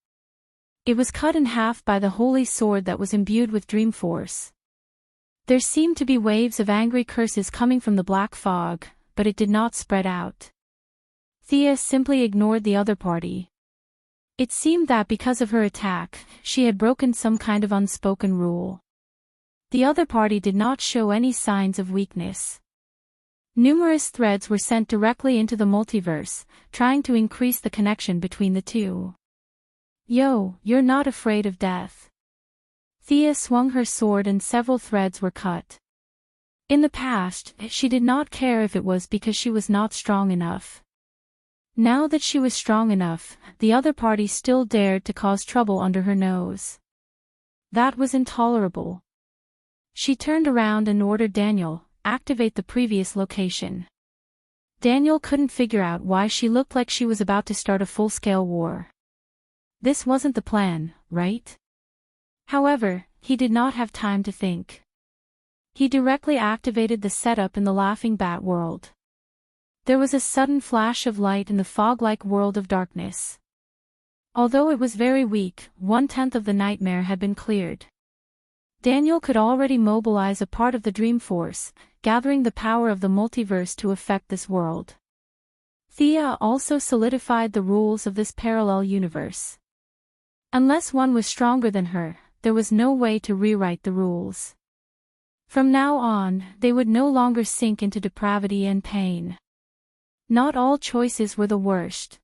Speaker 1: It was cut in half by the holy sword that was imbued with dream force. There seemed to be waves of angry curses coming from the black fog, but it did not spread out. Thea simply ignored the other party. It seemed that because of her attack, she had broken some kind of unspoken rule. The other party did not show any signs of weakness. Numerous threads were sent directly into the multiverse, trying to increase the connection between the two. Yo, you're not afraid of death. Thea swung her sword and several threads were cut. In the past, she did not care if it was because she was not strong enough. Now that she was strong enough, the other party still dared to cause trouble under her nose. That was intolerable. She turned around and ordered Daniel, activate the previous location. Daniel couldn't figure out why she looked like she was about to start a full-scale war. This wasn't the plan, right? However, he did not have time to think. He directly activated the setup in the Laughing Bat world. There was a sudden flash of light in the fog-like world of darkness. Although it was very weak, 1/10 of the nightmare had been cleared. Daniel could already mobilize a part of the Dream Force, gathering the power of the multiverse to affect this world. Thea also solidified the rules of this parallel universe. Unless one was stronger than her, there was no way to rewrite the rules. From now on, they would no longer sink into depravity and pain. Not all choices were the worst.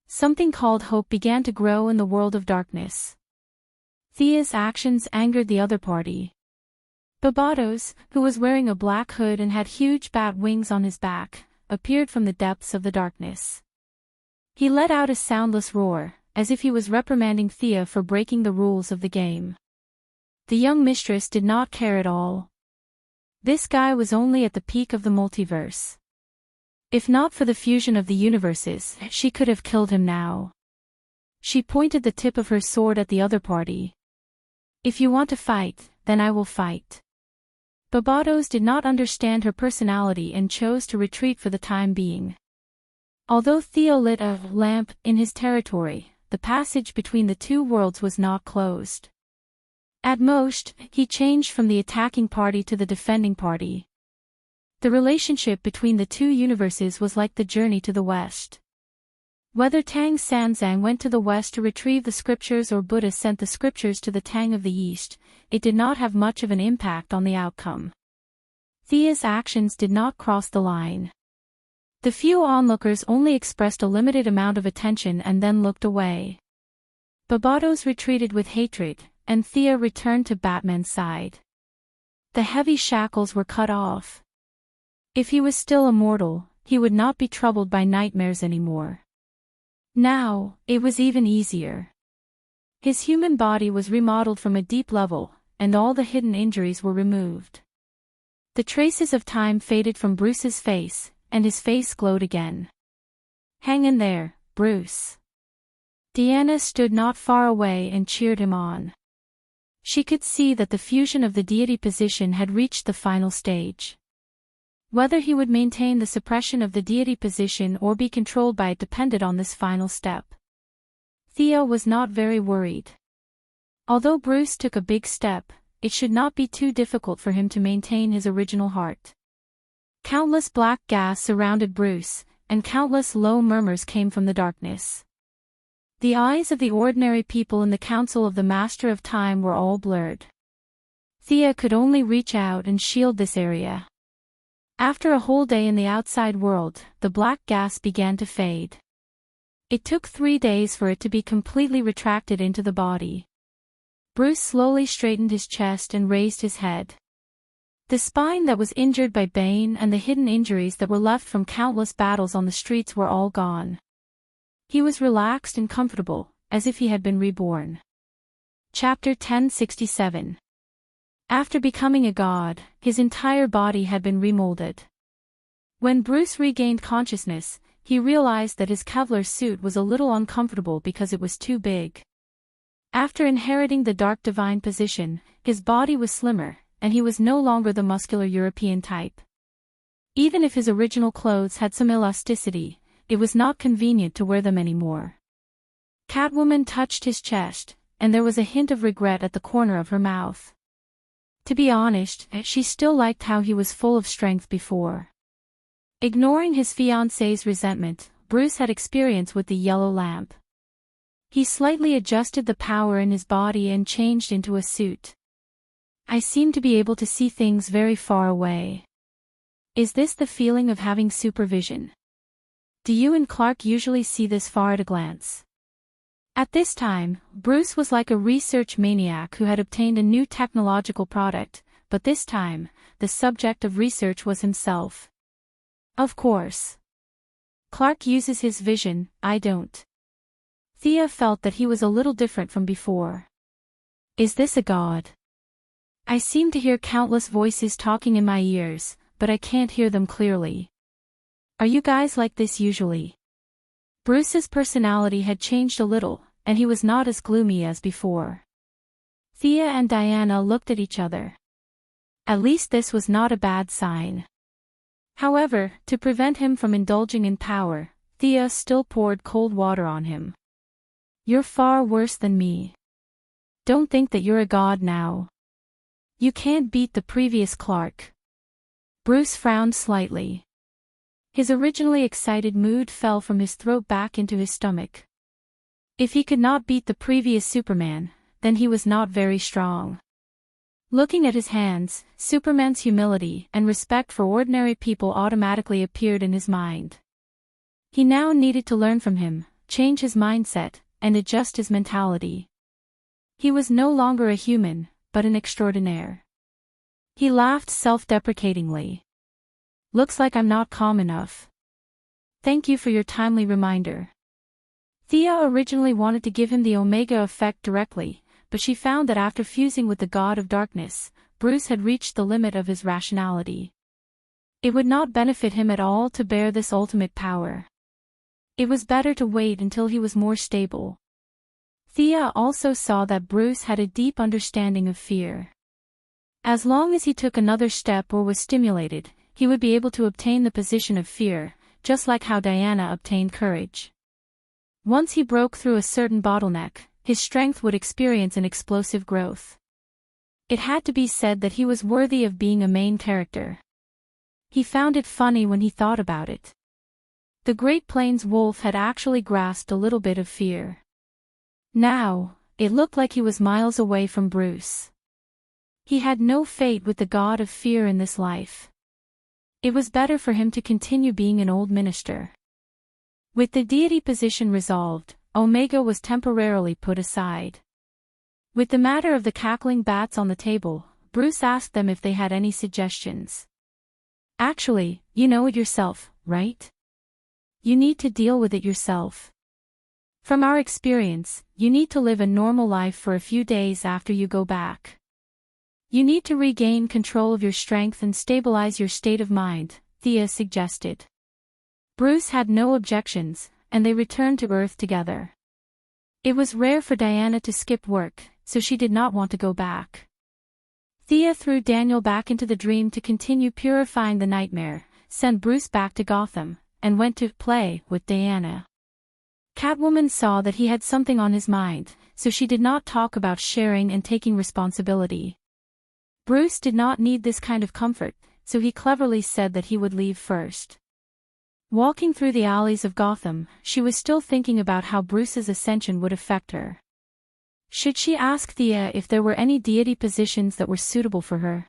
Speaker 1: Something called hope began to grow in the world of darkness. Thea's actions angered the other party. Barbados, who was wearing a black hood and had huge bat wings on his back, appeared from the depths of the darkness. He let out a soundless roar, as if he was reprimanding Thea for breaking the rules of the game. The young mistress did not care at all. This guy was only at the peak of the multiverse. If not for the fusion of the universes, she could have killed him now. She pointed the tip of her sword at the other party. If you want to fight, then I will fight. Barbados did not understand her personality and chose to retreat for the time being. Although Theo lit a lamp in his territory, the passage between the two worlds was not closed. At most, he changed from the attacking party to the defending party. The relationship between the two universes was like the journey to the west. Whether Tang Sanzang went to the west to retrieve the scriptures or Buddha sent the scriptures to the Tang of the east, it did not have much of an impact on the outcome. Thea's actions did not cross the line. The few onlookers only expressed a limited amount of attention and then looked away. Barbados retreated with hatred, and Thea returned to Batman's side. The heavy shackles were cut off. If he was still immortal, he would not be troubled by nightmares anymore. Now, it was even easier. His human body was remodeled from a deep level, and all the hidden injuries were removed. The traces of time faded from Bruce's face, and his face glowed again. Hang in there, Bruce. Deanna stood not far away and cheered him on. She could see that the fusion of the deity position had reached the final stage. Whether he would maintain the suppression of the deity position or be controlled by it depended on this final step. Thea was not very worried. Although Bruce took a big step, it should not be too difficult for him to maintain his original heart. Countless black gas surrounded Bruce, and countless low murmurs came from the darkness. The eyes of the ordinary people in the Council of the Master of Time were all blurred. Thea could only reach out and shield this area. After a whole day in the outside world, the black gas began to fade. It took 3 days for it to be completely retracted into the body. Bruce slowly straightened his chest and raised his head. The spine that was injured by Bane and the hidden injuries that were left from countless battles on the streets were all gone. He was relaxed and comfortable, as if he had been reborn. Chapter 1067. After becoming a god, his entire body had been remolded. When Bruce regained consciousness, he realized that his Kevlar suit was a little uncomfortable because it was too big. After inheriting the dark divine position, his body was slimmer, and he was no longer the muscular European type. Even if his original clothes had some elasticity, it was not convenient to wear them anymore. Catwoman touched his chest, and there was a hint of regret at the corner of her mouth. To be honest, she still liked how he was full of strength before. Ignoring his fiancée's resentment, Bruce had experience with the yellow lamp. He slightly adjusted the power in his body and changed into a suit. I seem to be able to see things very far away. Is this the feeling of having supervision? Do you and Clark usually see this far at a glance? At this time, Bruce was like a research maniac who had obtained a new technological product, but this time, the subject of research was himself. Of course. Clark uses his vision, I don't. Thea felt that he was a little different from before. Is this a god? I seem to hear countless voices talking in my ears, but I can't hear them clearly. Are you guys like this usually? Bruce's personality had changed a little, and he was not as gloomy as before. Thea and Diana looked at each other. At least this was not a bad sign. However, to prevent him from indulging in power, Thea still poured cold water on him. You're far worse than me. Don't think that you're a god now. You can't beat the previous Clark. Bruce frowned slightly. His originally excited mood fell from his throat back into his stomach. If he could not beat the previous Superman, then he was not very strong. Looking at his hands, Superman's humility and respect for ordinary people automatically appeared in his mind. He now needed to learn from him, change his mindset, and adjust his mentality. He was no longer a human, but an extraordinaire. He laughed self-deprecatingly. Looks like I'm not calm enough. Thank you for your timely reminder. Thea originally wanted to give him the Omega effect directly, but she found that after fusing with the God of Darkness, Bruce had reached the limit of his rationality. It would not benefit him at all to bear this ultimate power. It was better to wait until he was more stable. Thea also saw that Bruce had a deep understanding of fear. As long as he took another step or was stimulated, he would be able to obtain the position of fear, just like how Diana obtained courage. Once he broke through a certain bottleneck, his strength would experience an explosive growth. It had to be said that he was worthy of being a main character. He found it funny when he thought about it. The Great Plains wolf had actually grasped a little bit of fear. Now, it looked like he was miles away from Bruce. He had no fate with the god of fear in this life. It was better for him to continue being an old minister. With the deity position resolved, Omega was temporarily put aside. With the matter of the cackling bats on the table, Bruce asked them if they had any suggestions. Actually, you know it yourself, right? You need to deal with it yourself. From our experience, you need to live a normal life for a few days after you go back. You need to regain control of your strength and stabilize your state of mind, Thea suggested. Bruce had no objections, and they returned to Earth together. It was rare for Diana to skip work, so she did not want to go back. Thea threw Daniel back into the dream to continue purifying the nightmare, sent Bruce back to Gotham, and went to play with Diana. Catwoman saw that he had something on his mind, so she did not talk about sharing and taking responsibility. Bruce did not need this kind of comfort, so he cleverly said that he would leave first. Walking through the alleys of Gotham, she was still thinking about how Bruce's ascension would affect her. Should she ask Thea if there were any deity positions that were suitable for her?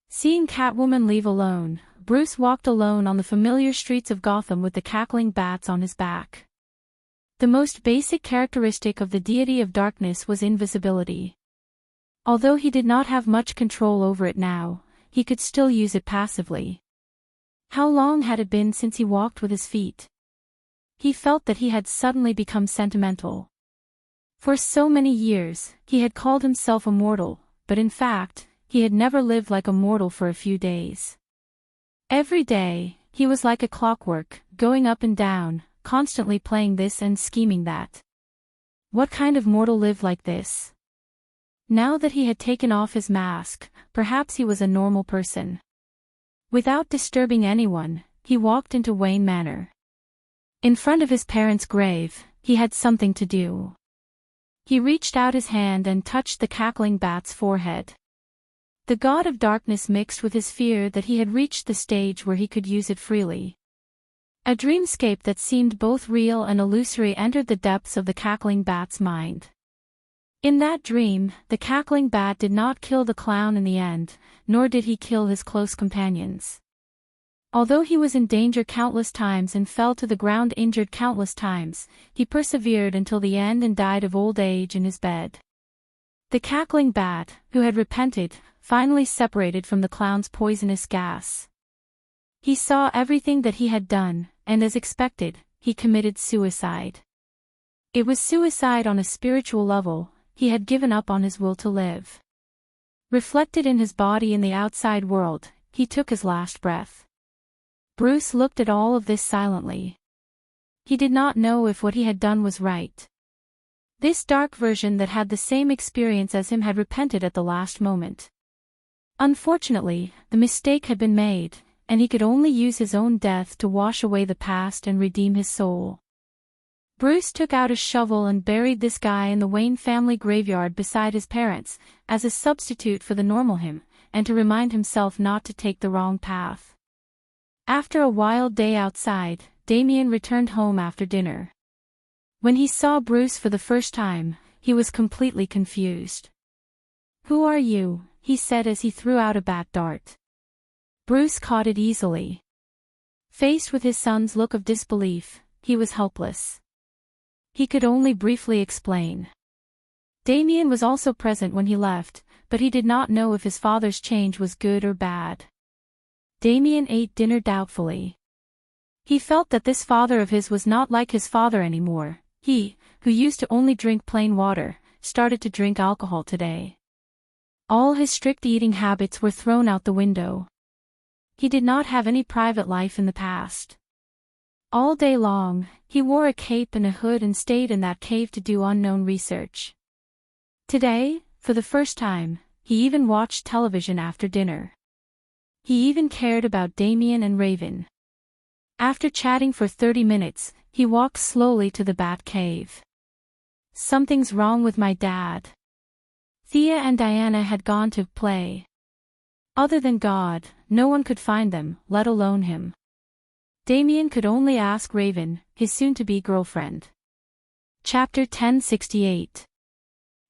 Speaker 1: Seeing Catwoman leave alone, Bruce walked alone on the familiar streets of Gotham with the cackling bats on his back. The most basic characteristic of the deity of darkness was invisibility. Although he did not have much control over it now, he could still use it passively. How long had it been since he walked with his feet? He felt that he had suddenly become sentimental. For so many years, he had called himself a mortal, but in fact, he had never lived like a mortal for a few days. Every day, he was like a clockwork, going up and down, constantly playing this and scheming that. What kind of mortal lived like this? Now that he had taken off his mask, perhaps he was a normal person. Without disturbing anyone, he walked into Wayne Manor. In front of his parents' grave, he had something to do. He reached out his hand and touched the cackling bat's forehead. The god of darkness mixed with his fear that he had reached the stage where he could use it freely. A dreamscape that seemed both real and illusory entered the depths of the cackling bat's mind. In that dream, the cackling bat did not kill the clown in the end, nor did he kill his close companions. Although he was in danger countless times and fell to the ground injured countless times, he persevered until the end and died of old age in his bed. The cackling bat, who had repented, finally separated from the clown's poisonous gas. He saw everything that he had done, and as expected, he committed suicide. It was suicide on a spiritual level. He had given up on his will to live. Reflected in his body in the outside world, he took his last breath. Bruce looked at all of this silently. He did not know if what he had done was right. This dark version that had the same experience as him had repented at the last moment. Unfortunately, the mistake had been made, and he could only use his own death to wash away the past and redeem his soul. Bruce took out a shovel and buried this guy in the Wayne family graveyard beside his parents, as a substitute for the normal him, and to remind himself not to take the wrong path. After a wild day outside, Damien returned home after dinner. When he saw Bruce for the first time, he was completely confused. "Who are you?" he said as he threw out a bat dart. Bruce caught it easily. Faced with his son's look of disbelief, he was helpless. He could only briefly explain. Damien was also present when he left, but he did not know if his father's change was good or bad. Damien ate dinner doubtfully. He felt that this father of his was not like his father anymore. He, who used to only drink plain water, started to drink alcohol today. All his strict eating habits were thrown out the window. He did not have any private life in the past. All day long, he wore a cape and a hood and stayed in that cave to do unknown research. Today, for the first time, he even watched television after dinner. He even cared about Damien and Raven. After chatting for 30 minutes, he walked slowly to the bat cave. Something's wrong with my dad. Thea and Diana had gone to play. Other than God, no one could find them, let alone him. Damien could only ask Raven, his soon-to-be girlfriend. Chapter 1068.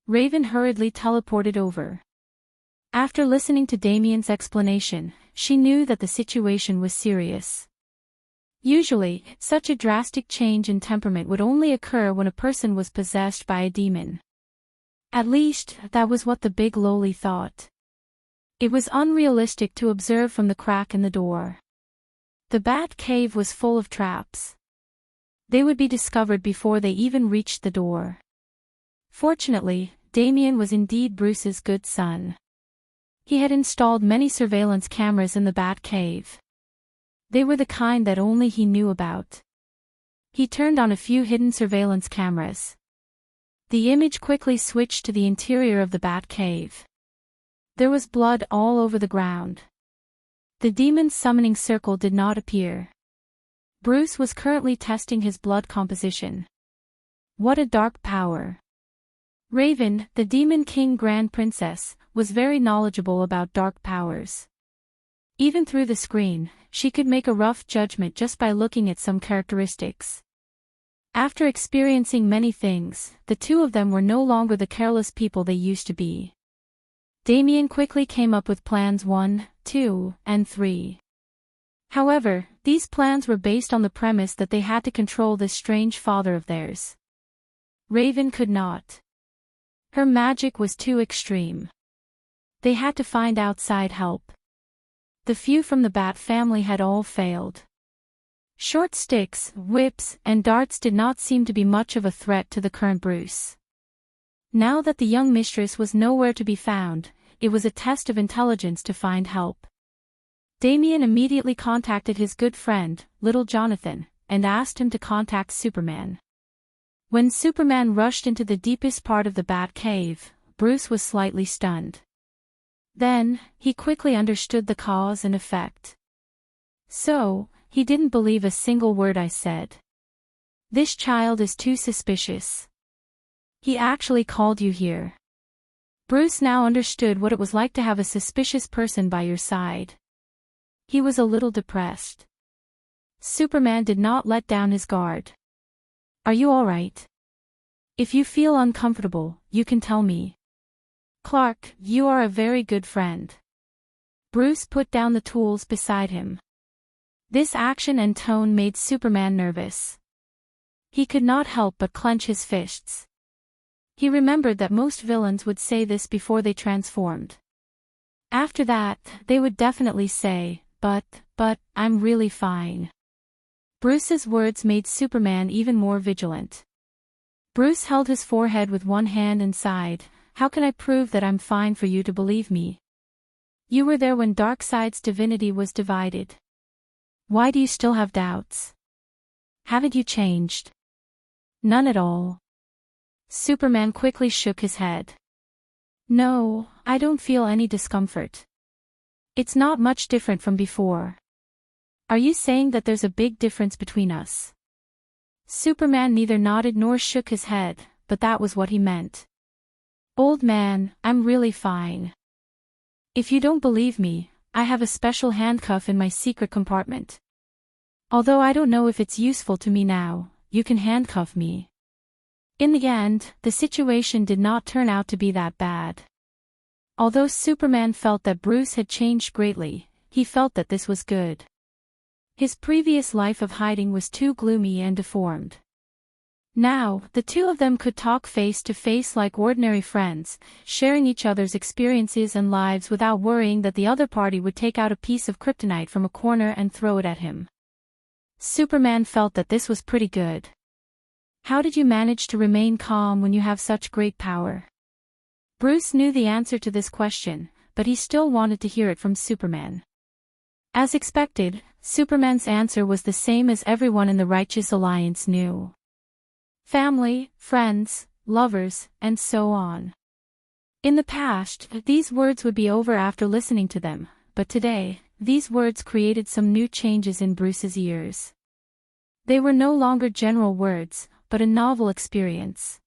Speaker 1: Raven hurriedly teleported over. After listening to Damien's explanation, she knew that the situation was serious. Usually, such a drastic change in temperament would only occur when a person was possessed by a demon. At least, that was what the big loli thought. It was unrealistic to observe from the crack in the door. The bat cave was full of traps. They would be discovered before they even reached the door. Fortunately, Damien was indeed Bruce's good son. He had installed many surveillance cameras in the bat cave. They were the kind that only he knew about. He turned on a few hidden surveillance cameras. The image quickly switched to the interior of the bat cave. There was blood all over the ground. The demon's summoning circle did not appear. Bruce was currently testing his blood composition. What a dark power. Raven, the Demon King Grand Princess, was very knowledgeable about dark powers. Even through the screen, she could make a rough judgment just by looking at some characteristics. After experiencing many things, the two of them were no longer the careless people they used to be. Damien quickly came up with plans 1, 2, and 3. However, these plans were based on the premise that they had to control this strange father of theirs. Raven could not. Her magic was too extreme. They had to find outside help. The few from the Bat family had all failed. Short sticks, whips, and darts did not seem to be much of a threat to the current Bruce. Now that the young mistress was nowhere to be found, it was a test of intelligence to find help. Damien immediately contacted his good friend, Little Jonathan, and asked him to contact Superman. When Superman rushed into the deepest part of the Bat Cave, Bruce was slightly stunned. Then, he quickly understood the cause and effect. So, he didn't believe a single word I said. This child is too suspicious. He actually called you here. Bruce now understood what it was like to have a suspicious person by your side. He was a little depressed. Superman did not let down his guard. Are you all right? If you feel uncomfortable, you can tell me. Clark, you are a very good friend. Bruce put down the tools beside him. This action and tone made Superman nervous. He could not help but clench his fists. He remembered that most villains would say this before they transformed. After that, they would definitely say, but, I'm really fine. Bruce's words made Superman even more vigilant. Bruce held his forehead with one hand and sighed, how can I prove that I'm fine for you to believe me? You were there when Darkseid's divinity was divided. Why do you still have doubts? Haven't you changed? None at all. Superman quickly shook his head. No, I don't feel any discomfort. It's not much different from before. Are you saying that there's a big difference between us? Superman neither nodded nor shook his head, but that was what he meant. Old man, I'm really fine. If you don't believe me, I have a special handcuff in my secret compartment. Although I don't know if it's useful to me now, you can handcuff me. In the end, the situation did not turn out to be that bad. Although Superman felt that Bruce had changed greatly, he felt that this was good. His previous life of hiding was too gloomy and deformed. Now, the two of them could talk face to face like ordinary friends, sharing each other's experiences and lives without worrying that the other party would take out a piece of kryptonite from a corner and throw it at him. Superman felt that this was pretty good. How did you manage to remain calm when you have such great power? Bruce knew the answer to this question, but he still wanted to hear it from Superman. As expected, Superman's answer was the same as everyone in the Righteous Alliance knew. Family, friends, lovers, and so on. In the past, these words would be over after listening to them, but today, these words created some new changes in Bruce's ears. They were no longer general words, but a novel experience.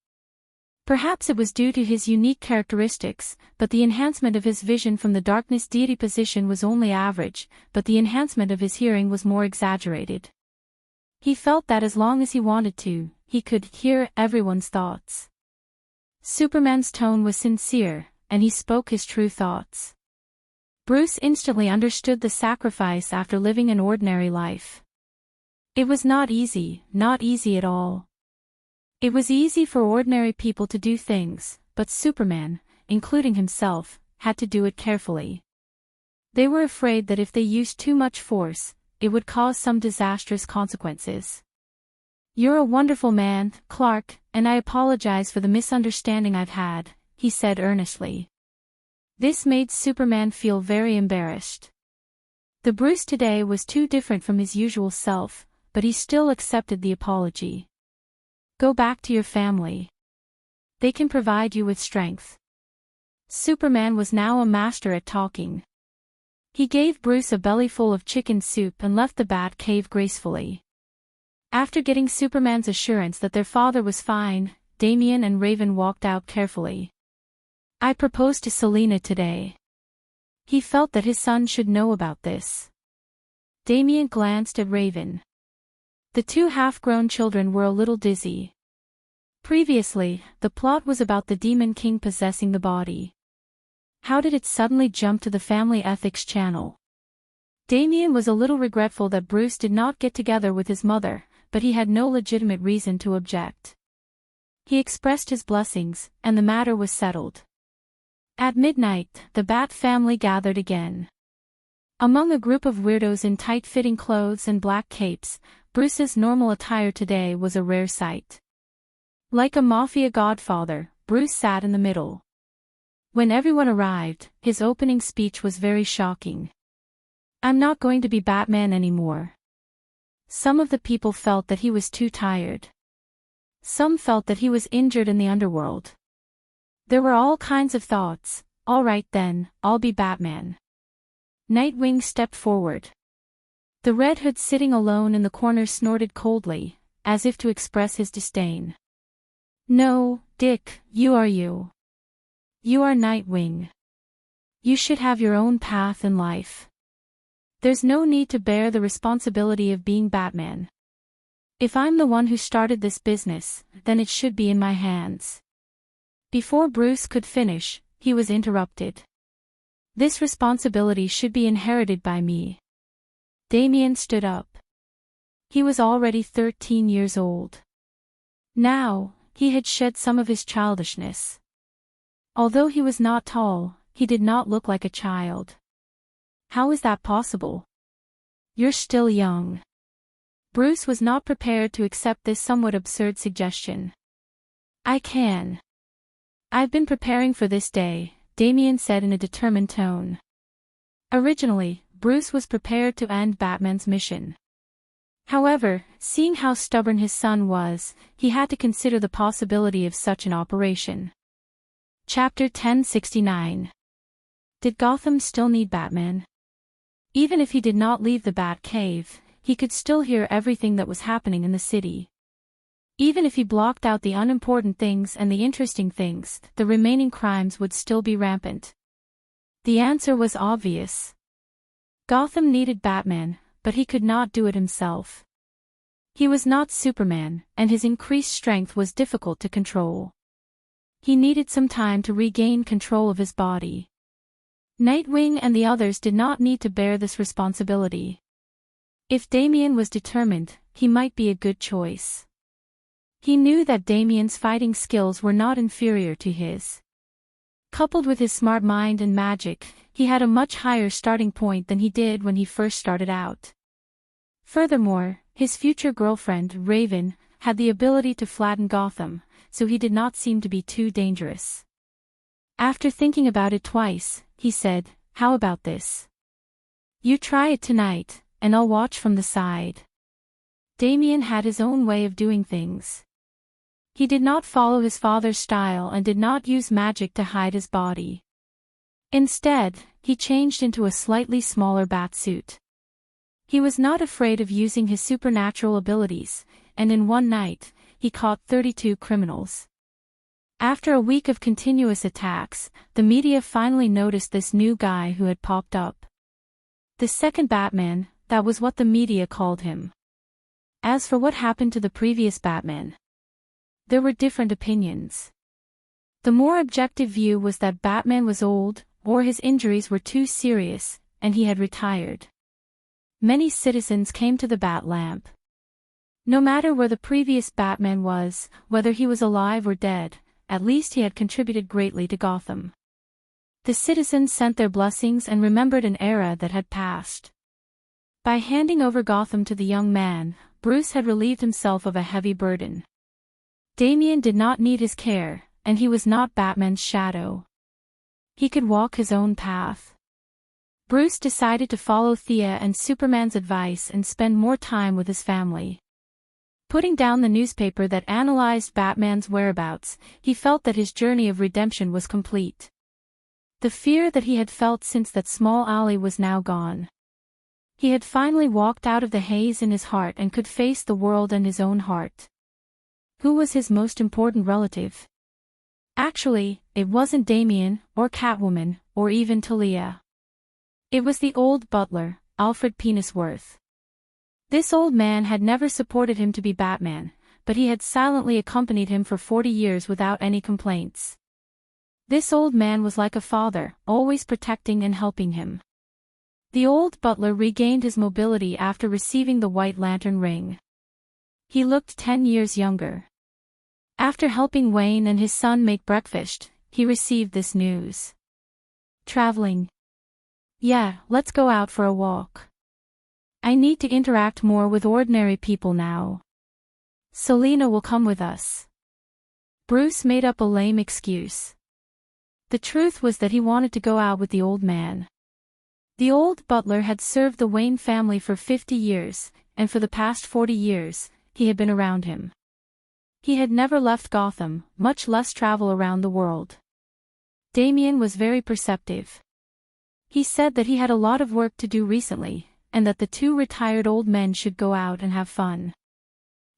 Speaker 1: Perhaps it was due to his unique characteristics, but the enhancement of his vision from the darkness deity position was only average, but the enhancement of his hearing was more exaggerated. He felt that as long as he wanted to, he could hear everyone's thoughts. Superman's tone was sincere, and he spoke his true thoughts. Bruce instantly understood the sacrifice after living an ordinary life. It was not easy at all. It was easy for ordinary people to do things, but Superman, including himself, had to do it carefully. They were afraid that if they used too much force, it would cause some disastrous consequences. "You're a wonderful man, Clark, and I apologize for the misunderstanding I've had," he said earnestly. This made Superman feel very embarrassed. The Bruce today was too different from his usual self, but he still accepted the apology. "Go back to your family. They can provide you with strength." Superman was now a master at talking. He gave Bruce a bellyful of chicken soup and left the Bat Cave gracefully. After getting Superman's assurance that their father was fine, Damian and Raven walked out carefully. "I proposed to Selena today." He felt that his son should know about this. Damian glanced at Raven. The two half-grown children were a little dizzy. Previously, the plot was about the Demon King possessing the body. How did it suddenly jump to the family ethics channel? Damian was a little regretful that Bruce did not get together with his mother, but he had no legitimate reason to object. He expressed his blessings, and the matter was settled. At midnight, the Bat family gathered again. Among a group of weirdos in tight-fitting clothes and black capes, Bruce's normal attire today was a rare sight. Like a mafia godfather, Bruce sat in the middle. When everyone arrived, his opening speech was very shocking. "I'm not going to be Batman anymore." Some of the people felt that he was too tired. Some felt that he was injured in the underworld. There were all kinds of thoughts. "All right then, I'll be Batman." Nightwing stepped forward. The Red Hood sitting alone in the corner snorted coldly, as if to express his disdain. "No, Dick, you are you. You are Nightwing. You should have your own path in life. There's no need to bear the responsibility of being Batman. If I'm the one who started this business, then it should be in my hands." Before Bruce could finish, he was interrupted. "This responsibility should be inherited by me." Damian stood up. He was already 13 years old. Now, he had shed some of his childishness. Although he was not tall, he did not look like a child. "How is that possible? You're still young." Bruce was not prepared to accept this somewhat absurd suggestion. "I can. I've been preparing for this day," Damian said in a determined tone. Originally, Bruce was prepared to end Batman's mission. However, seeing how stubborn his son was, he had to consider the possibility of such an operation. Chapter 1069. Did Gotham still need Batman? Even if he did not leave the Bat Cave, he could still hear everything that was happening in the city. Even if he blocked out the unimportant things and the interesting things, the remaining crimes would still be rampant. The answer was obvious. Gotham needed Batman, but he could not do it himself. He was not Superman, and his increased strength was difficult to control. He needed some time to regain control of his body. Nightwing and the others did not need to bear this responsibility. If Damian was determined, he might be a good choice. He knew that Damian's fighting skills were not inferior to his. Coupled with his smart mind and magic, he had a much higher starting point than he did when he first started out. Furthermore, his future girlfriend, Raven, had the ability to flatten Gotham, so he did not seem to be too dangerous. After thinking about it twice, he said, "How about this? You try it tonight, and I'll watch from the side. Damien had his own way of doing things. He did not follow his father's style and did not use magic to hide his body. Instead, he changed into a slightly smaller bat suit. He was not afraid of using his supernatural abilities, and in one night, he caught 32 criminals. After a week of continuous attacks, the media finally noticed this new guy who had popped up. The second Batman, that was what the media called him. As for what happened to the previous Batman, there were different opinions. The more objective view was that Batman was old, or his injuries were too serious, and he had retired. Many citizens came to the Bat Lamp. No matter where the previous Batman was, whether he was alive or dead, at least he had contributed greatly to Gotham. The citizens sent their blessings and remembered an era that had passed. By handing over Gotham to the young man, Bruce had relieved himself of a heavy burden. Damien did not need his care, and he was not Batman's shadow. He could walk his own path. Bruce decided to follow Thea and Superman's advice and spend more time with his family. Putting down the newspaper that analyzed Batman's whereabouts, he felt that his journey of redemption was complete. The fear that he had felt since that small alley was now gone. He had finally walked out of the haze in his heart and could face the world and his own heart. Who was his most important relative? Actually, it wasn't Damien, or Catwoman, or even Talia. It was the old butler, Alfred Pennyworth. This old man had never supported him to be Batman, but he had silently accompanied him for 40 years without any complaints. This old man was like a father, always protecting and helping him. The old butler regained his mobility after receiving the White Lantern ring. He looked 10 years younger. After helping Wayne and his son make breakfast, he received this news. Traveling? Yeah, let's go out for a walk. I need to interact more with ordinary people now. Selena will come with us. Bruce made up a lame excuse. The truth was that he wanted to go out with the old man. The old butler had served the Wayne family for 50 years, and for the past 40 years, he had been around him. He had never left Gotham, much less travel around the world. Damien was very perceptive. He said that he had a lot of work to do recently, and that the two retired old men should go out and have fun.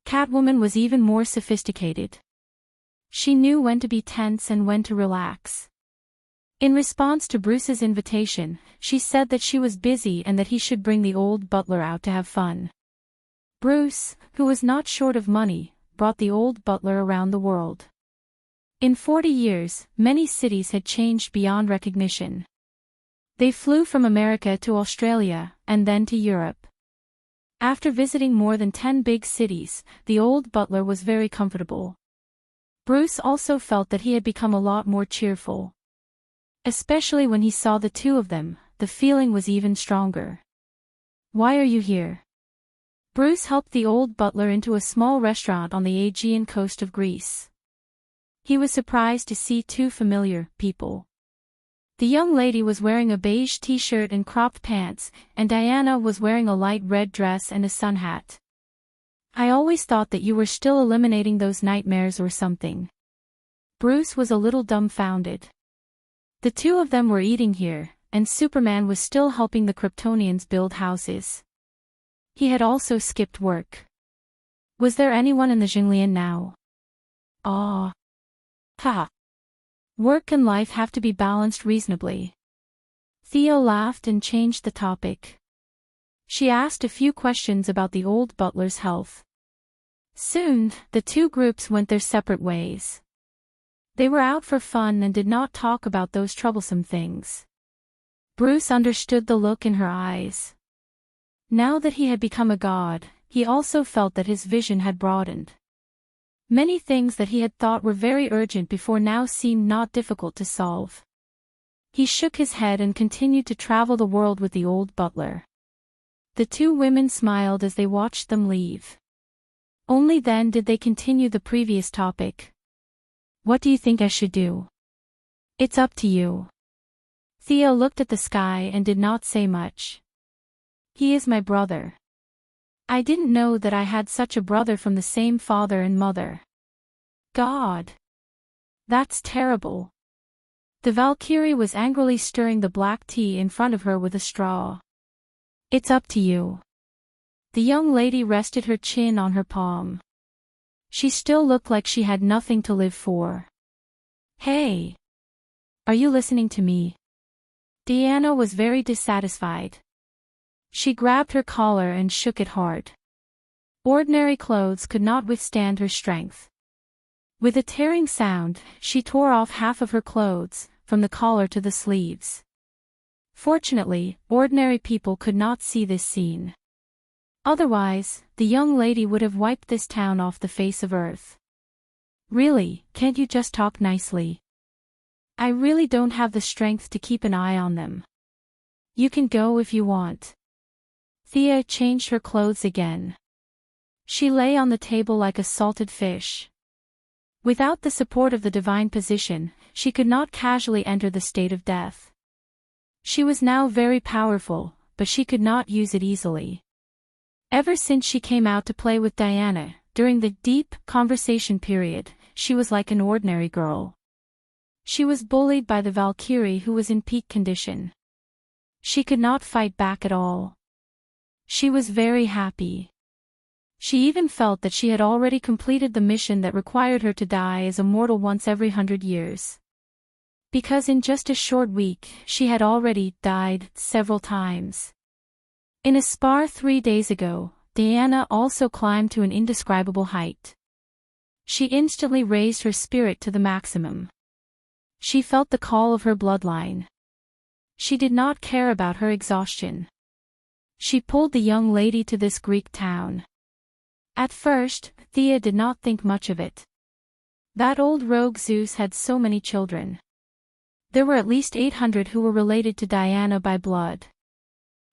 Speaker 1: Catwoman was even more sophisticated. She knew when to be tense and when to relax. In response to Bruce's invitation, she said that she was busy and that he should bring the old butler out to have fun. Bruce, who was not short of money, brought the old butler around the world. In 40 years, many cities had changed beyond recognition. They flew from America to Australia, and then to Europe. After visiting more than 10 big cities, the old butler was very comfortable. Bruce also felt that he had become a lot more cheerful. Especially when he saw the two of them, the feeling was even stronger. Why are you here? Bruce helped the old butler into a small restaurant on the Aegean coast of Greece. He was surprised to see two familiar people. The young lady was wearing a beige t-shirt and cropped pants, and Diana was wearing a light red dress and a sun hat. I always thought that you were still eliminating those nightmares or something. Bruce was a little dumbfounded. The two of them were eating here, and Superman was still helping the Kryptonians build houses. He had also skipped work. Was there anyone in the Jinglian now? Ah. Ha. Work and life have to be balanced reasonably. Theo laughed and changed the topic. She asked a few questions about the old butler's health. Soon, the two groups went their separate ways. They were out for fun and did not talk about those troublesome things. Bruce understood the look in her eyes. Now that he had become a god, he also felt that his vision had broadened. Many things that he had thought were very urgent before now seemed not difficult to solve. He shook his head and continued to travel the world with the old butler. The two women smiled as they watched them leave. Only then did they continue the previous topic. What do you think I should do? It's up to you. Theo looked at the sky and did not say much. He is my brother. I didn't know that I had such a brother from the same father and mother. God. That's terrible. The Valkyrie was angrily stirring the black tea in front of her with a straw. It's up to you. The young lady rested her chin on her palm. She still looked like she had nothing to live for. Hey! Are you listening to me? Diana was very dissatisfied. She grabbed her collar and shook it hard. Ordinary clothes could not withstand her strength. With a tearing sound, she tore off half of her clothes, from the collar to the sleeves. Fortunately, ordinary people could not see this scene. Otherwise, the young lady would have wiped this town off the face of earth. Really, can't you just talk nicely? I really don't have the strength to keep an eye on them. You can go if you want. Thea changed her clothes again. She lay on the table like a salted fish. Without the support of the divine position, she could not casually enter the state of death. She was now very powerful, but she could not use it easily. Ever since she came out to play with Diana, during the deep conversation period, she was like an ordinary girl. She was bullied by the Valkyrie who was in peak condition. She could not fight back at all. She was very happy. She even felt that she had already completed the mission that required her to die as a mortal once every 100 years. Because in just a short week, she had already died several times. In a spa 3 days ago, Diana also climbed to an indescribable height. She instantly raised her spirit to the maximum. She felt the call of her bloodline. She did not care about her exhaustion. She pulled the young lady to this Greek town. At first, Thea did not think much of it. That old rogue Zeus had so many children. There were at least 800 who were related to Diana by blood.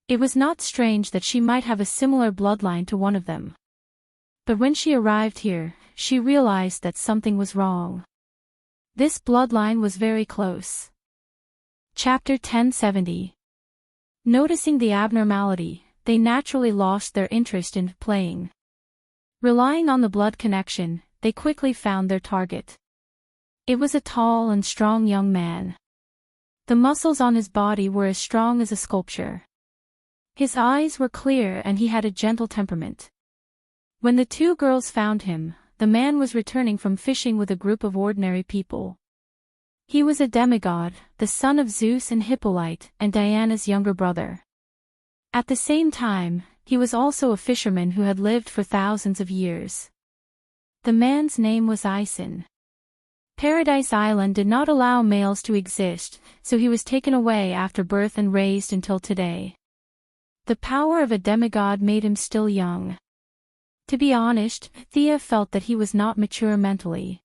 Speaker 1: It was not strange that she might have a similar bloodline to one of them. But when she arrived here, she realized that something was wrong. This bloodline was very close. Chapter 1070. Noticing the abnormality, they naturally lost their interest in playing. Relying on the blood connection, they quickly found their target. It was a tall and strong young man. The muscles on his body were as strong as a sculpture. His eyes were clear and he had a gentle temperament. When the two girls found him, the man was returning from fishing with a group of ordinary people. He was a demigod, the son of Zeus and Hippolyte, and Diana's younger brother. At the same time, he was also a fisherman who had lived for thousands of years. The man's name was Ison. Paradise Island did not allow males to exist, so he was taken away after birth and raised until today. The power of a demigod made him still young. To be honest, Thea felt that he was not mature mentally.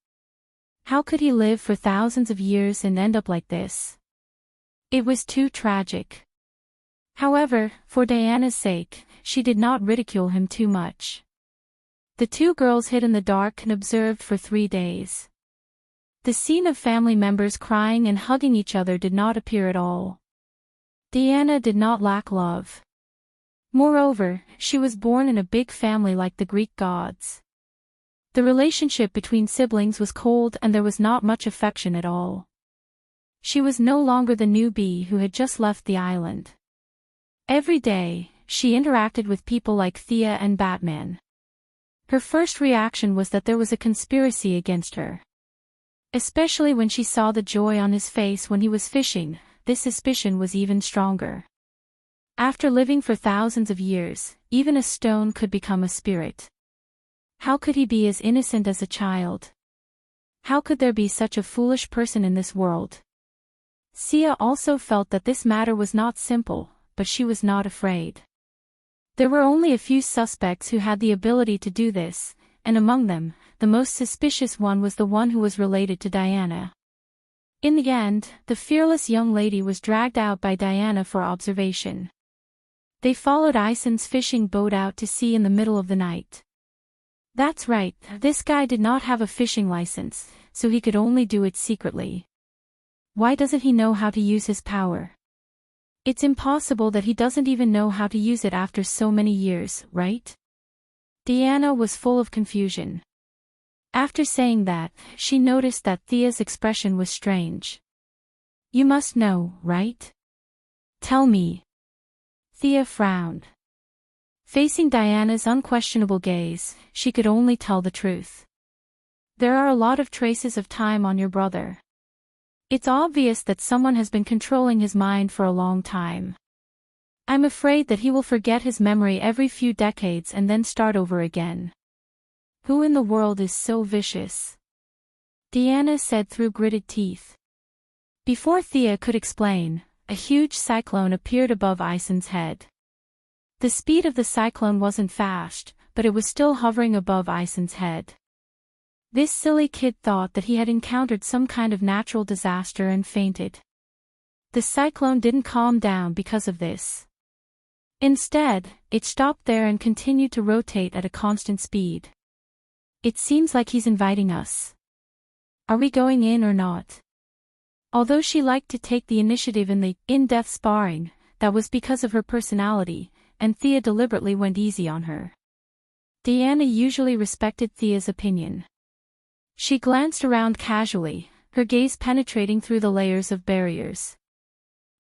Speaker 1: How could he live for thousands of years and end up like this? It was too tragic. However, for Diana's sake, she did not ridicule him too much. The two girls hid in the dark and observed for 3 days. The scene of family members crying and hugging each other did not appear at all. Diana did not lack love. Moreover, she was born in a big family like the Greek gods. The relationship between siblings was cold and there was not much affection at all. She was no longer the newbie who had just left the island. Every day, she interacted with people like Thea and Batman. Her first reaction was that there was a conspiracy against her. Especially when she saw the joy on his face when he was fishing, this suspicion was even stronger. After living for thousands of years, even a stone could become a spirit. How could he be as innocent as a child? How could there be such a foolish person in this world? Sia also felt that this matter was not simple, but she was not afraid. There were only a few suspects who had the ability to do this, and among them, the most suspicious one was the one who was related to Diana. In the end, the fearless young lady was dragged out by Diana for observation. They followed Ison's fishing boat out to sea in the middle of the night. That's right, this guy did not have a fishing license, so he could only do it secretly. Why doesn't he know how to use his power? It's impossible that he doesn't even know how to use it after so many years, right? Diana was full of confusion. After saying that, she noticed that Thea's expression was strange. You must know, right? Tell me. Thea frowned. Facing Diana's unquestionable gaze, she could only tell the truth. There are a lot of traces of time on your brother. It's obvious that someone has been controlling his mind for a long time. I'm afraid that he will forget his memory every few decades and then start over again. Who in the world is so vicious? Diana said through gritted teeth. Before Thea could explain, a huge cyclone appeared above Ison's head. The speed of the cyclone wasn't fast, but it was still hovering above Ison's head. This silly kid thought that he had encountered some kind of natural disaster and fainted. The cyclone didn't calm down because of this. Instead, it stopped there and continued to rotate at a constant speed. It seems like he's inviting us. Are we going in or not? Although she liked to take the initiative in the in-depth sparring, that was because of her personality, and Thea deliberately went easy on her. Diana usually respected Thea's opinion. She glanced around casually, her gaze penetrating through the layers of barriers.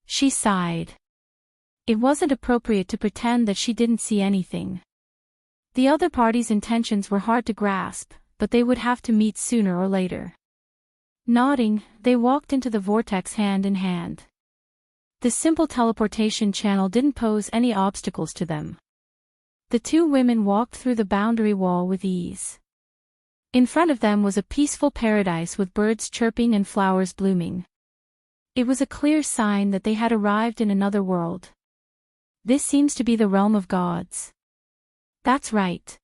Speaker 1: She sighed. It wasn't appropriate to pretend that she didn't see anything. The other party's intentions were hard to grasp, but they would have to meet sooner or later. Nodding, they walked into the vortex hand in hand. The simple teleportation channel didn't pose any obstacles to them. The two women walked through the boundary wall with ease. In front of them was a peaceful paradise with birds chirping and flowers blooming. It was a clear sign that they had arrived in another world. This seems to be the realm of gods. That's right.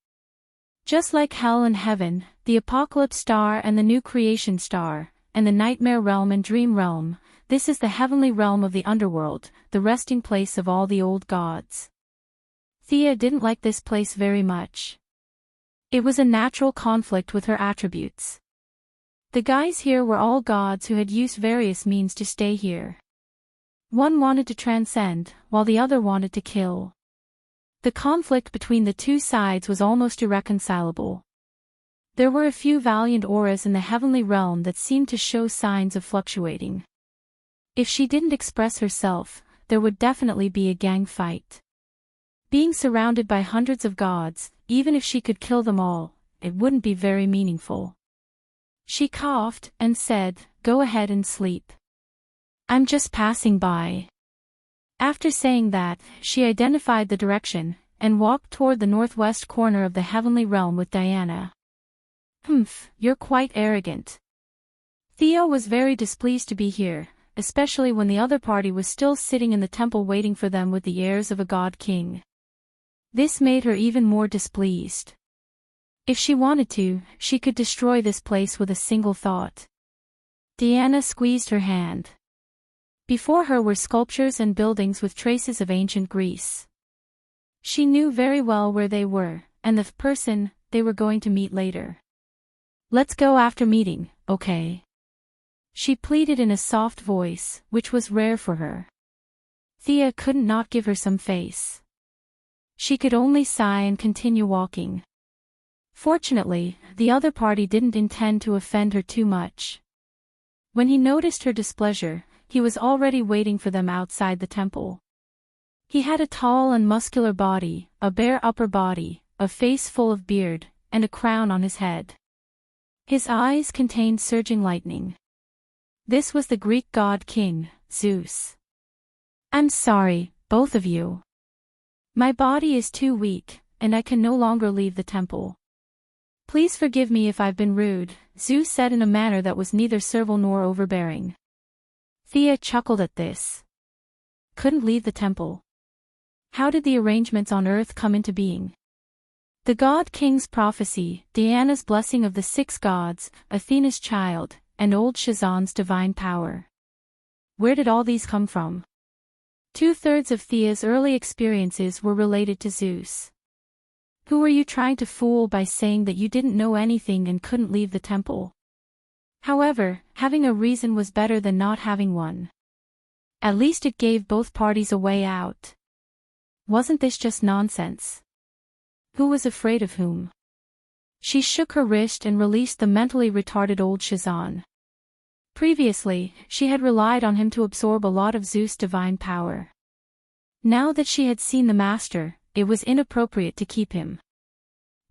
Speaker 1: Just like hell and heaven, the apocalypse star and the new creation star, and the nightmare realm and dream realm, this is the heavenly realm of the underworld, the resting place of all the old gods. Thea didn't like this place very much. It was a natural conflict with her attributes. The guys here were all gods who had used various means to stay here. One wanted to transcend, while the other wanted to kill. The conflict between the two sides was almost irreconcilable. There were a few valiant auras in the heavenly realm that seemed to show signs of fluctuating. If she didn't express herself, there would definitely be a gang fight. Being surrounded by hundreds of gods, even if she could kill them all, it wouldn't be very meaningful. She coughed and said, "Go ahead and sleep. I'm just passing by." After saying that, she identified the direction, and walked toward the northwest corner of the heavenly realm with Diana. "Humph, you're quite arrogant." Thea was very displeased to be here, especially when the other party was still sitting in the temple waiting for them with the airs of a god king. This made her even more displeased. If she wanted to, she could destroy this place with a single thought. Diana squeezed her hand. Before her were sculptures and buildings with traces of ancient Greece. She knew very well where they were, and the person they were going to meet later. "Let's go after meeting, okay?" She pleaded in a soft voice, which was rare for her. Thea couldn't not give her some face. She could only sigh and continue walking. Fortunately, the other party didn't intend to offend her too much. When he noticed her displeasure, he was already waiting for them outside the temple. He had a tall and muscular body, a bare upper body, a face full of beard, and a crown on his head. His eyes contained surging lightning. This was the Greek god king, Zeus. "I'm sorry, both of you. My body is too weak, and I can no longer leave the temple. Please forgive me if I've been rude," Zeus said in a manner that was neither servile nor overbearing. Thea chuckled at this. Couldn't leave the temple. How did the arrangements on Earth come into being? The God King's prophecy, Diana's blessing of the 6 gods, Athena's child, and old Shazan's divine power. Where did all these come from? 2/3 of Thea's early experiences were related to Zeus. Who were you trying to fool by saying that you didn't know anything and couldn't leave the temple? However, having a reason was better than not having one. At least it gave both parties a way out. Wasn't this just nonsense? Who was afraid of whom? She shook her wrist and released the mentally retarded old Shazan. Previously, she had relied on him to absorb a lot of Zeus' divine power. Now that she had seen the master, it was inappropriate to keep him.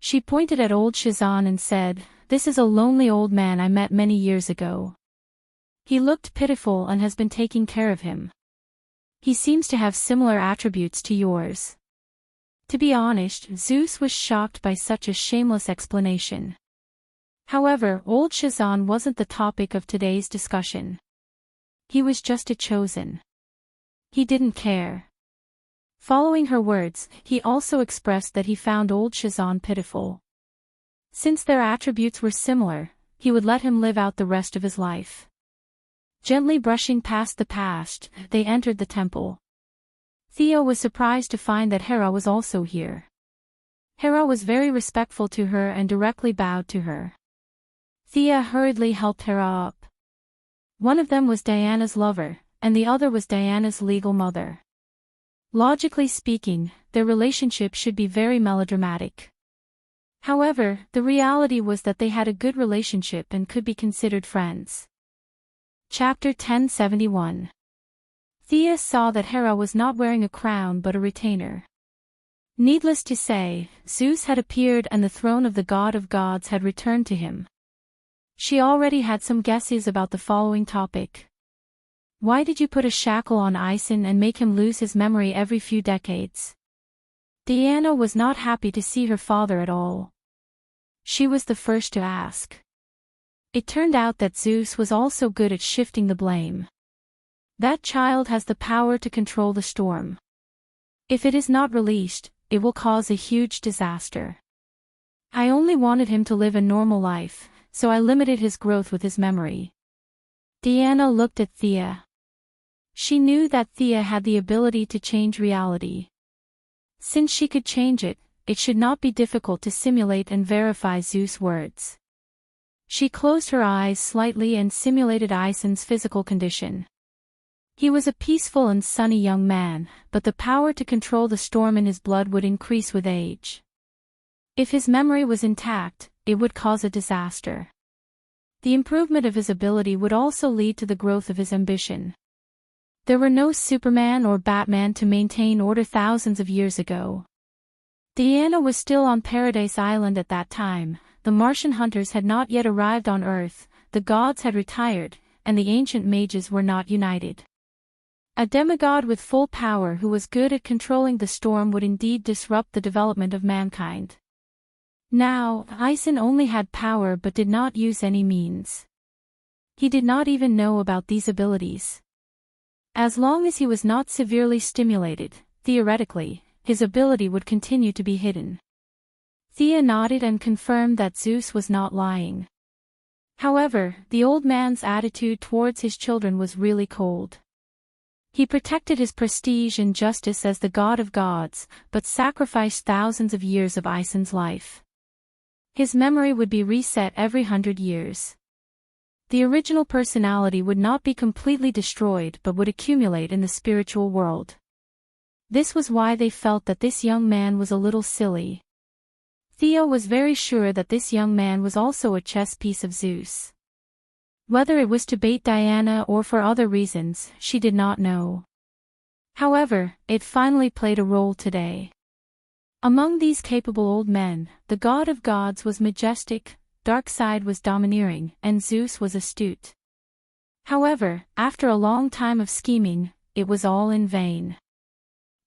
Speaker 1: She pointed at old Shazan and said, "This is a lonely old man I met many years ago. He looked pitiful and has been taking care of him. He seems to have similar attributes to yours." To be honest, Zeus was shocked by such a shameless explanation. However, old Shazan wasn't the topic of today's discussion. He was just a chosen. He didn't care. Following her words, he also expressed that he found old Shazan pitiful. Since their attributes were similar, he would let him live out the rest of his life. Gently brushing past the past, they entered the temple. Thea was surprised to find that Hera was also here. Hera was very respectful to her and directly bowed to her. Thea hurriedly helped Hera up. One of them was Diana's lover, and the other was Diana's legal mother. Logically speaking, their relationship should be very melodramatic. However, the reality was that they had a good relationship and could be considered friends. Chapter 1071. Thea saw that Hera was not wearing a crown but a retainer. Needless to say, Zeus had appeared and the throne of the god of gods had returned to him. She already had some guesses about the following topic. Why did you put a shackle on Aeson and make him lose his memory every few decades? Diana was not happy to see her father at all. She was the first to ask. It turned out that Zeus was also good at shifting the blame. That child has the power to control the storm. If it is not released, it will cause a huge disaster. I only wanted him to live a normal life, so I limited his growth with his memory. Diana looked at Thea. She knew that Thea had the ability to change reality. Since she could change it, it should not be difficult to simulate and verify Zeus' words. She closed her eyes slightly and simulated Aeson's physical condition. He was a peaceful and sunny young man, but the power to control the storm in his blood would increase with age. If his memory was intact, it would cause a disaster. The improvement of his ability would also lead to the growth of his ambition. There were no Superman or Batman to maintain order thousands of years ago. Diana was still on Paradise Island at that time, the Martian hunters had not yet arrived on Earth, the gods had retired, and the ancient mages were not united. A demigod with full power who was good at controlling the storm would indeed disrupt the development of mankind. Now, Aeson only had power but did not use any means. He did not even know about these abilities. As long as he was not severely stimulated, theoretically, his ability would continue to be hidden. Thea nodded and confirmed that Zeus was not lying. However, the old man's attitude towards his children was really cold. He protected his prestige and justice as the god of gods, but sacrificed thousands of years of Aeson's life. His memory would be reset every 100 years. The original personality would not be completely destroyed but would accumulate in the spiritual world. This was why they felt that this young man was a little silly. Thea was very sure that this young man was also a chess piece of Zeus. Whether it was to bait Diana or for other reasons, she did not know. However, it finally played a role today. Among these capable old men, the god of gods was majestic, Darkseid was domineering, and Zeus was astute. However, after a long time of scheming, it was all in vain.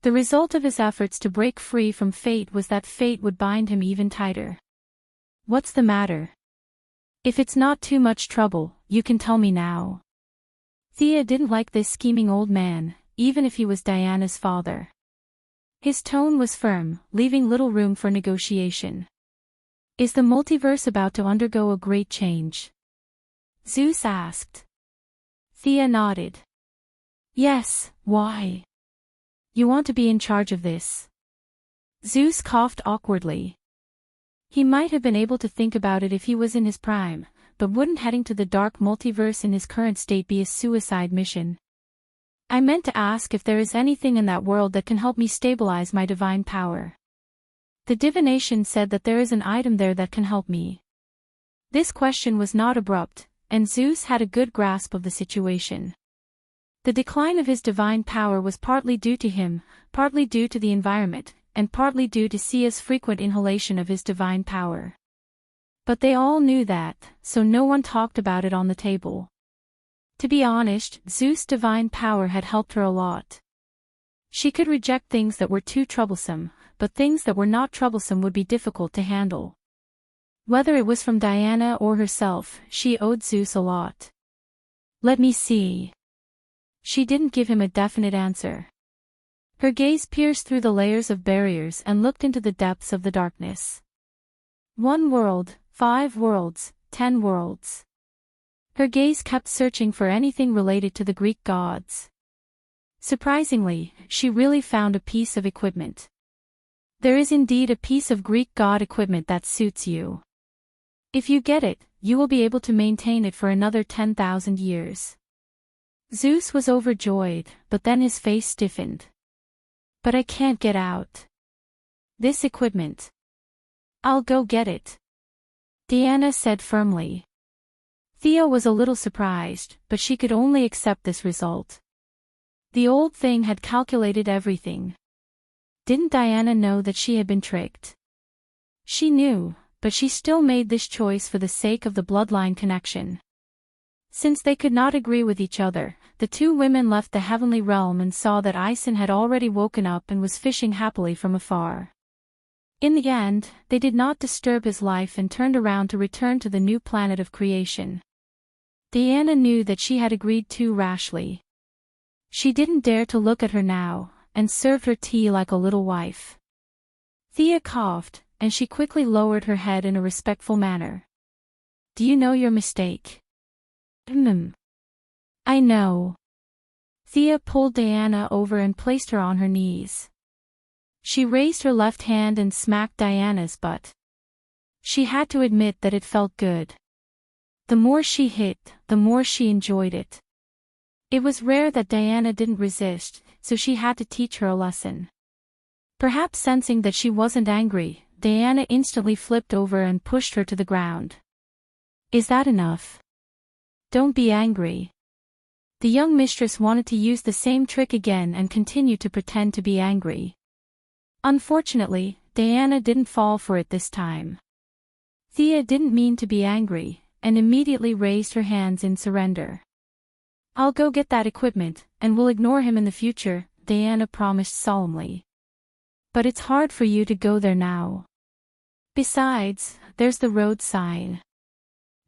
Speaker 1: The result of his efforts to break free from fate was that fate would bind him even tighter. What's the matter? If it's not too much trouble, you can tell me now. Thea didn't like this scheming old man, even if he was Diana's father. His tone was firm, leaving little room for negotiation. Is the multiverse about to undergo a great change? Zeus asked. Thea nodded. Yes, why? You want to be in charge of this? Zeus coughed awkwardly. He might have been able to think about it if he was in his prime, but wouldn't heading to the dark multiverse in his current state be a suicide mission? I meant to ask if there is anything in that world that can help me stabilize my divine power. The divination said that there is an item there that can help me. This question was not abrupt, and Zeus had a good grasp of the situation. The decline of his divine power was partly due to him, partly due to the environment, and partly due to Sia's frequent inhalation of his divine power. But they all knew that, so no one talked about it on the table. To be honest, Zeus' divine power had helped her a lot. She could reject things that were too troublesome, but things that were not troublesome would be difficult to handle. Whether it was from Diana or herself, she owed Zeus a lot. Let me see. She didn't give him a definite answer. Her gaze pierced through the layers of barriers and looked into the depths of the darkness. 1 world, 5 worlds, 10 worlds. Her gaze kept searching for anything related to the Greek gods. Surprisingly, she really found a piece of equipment. There is indeed a piece of Greek god equipment that suits you. If you get it, you will be able to maintain it for another 10,000 years. Zeus was overjoyed, but then his face stiffened. But I can't get out. This equipment. I'll go get it. Diana said firmly. Thea was a little surprised, but she could only accept this result. The old thing had calculated everything. Didn't Diana know that she had been tricked? She knew, but she still made this choice for the sake of the bloodline connection. Since they could not agree with each other, the two women left the heavenly realm and saw that Ison had already woken up and was fishing happily from afar. In the end, they did not disturb his life and turned around to return to the new planet of creation. Diana knew that she had agreed too rashly. She didn't dare to look at her now, and served her tea like a little wife. Thea coughed, and she quickly lowered her head in a respectful manner. Do you know your mistake? I know. Thea pulled Diana over and placed her on her knees. She raised her left hand and smacked Diana's butt. She had to admit that it felt good. The more she hit, the more she enjoyed it. It was rare that Diana didn't resist, so she had to teach her a lesson. Perhaps sensing that she wasn't angry, Diana instantly flipped over and pushed her to the ground. Is that enough? Don't be angry. The young mistress wanted to use the same trick again and continued to pretend to be angry. Unfortunately, Diana didn't fall for it this time. Thea didn't mean to be angry, and immediately raised her hands in surrender. I'll go get that equipment, and we'll ignore him in the future, Diana promised solemnly. But it's hard for you to go there now. Besides, there's the road sign.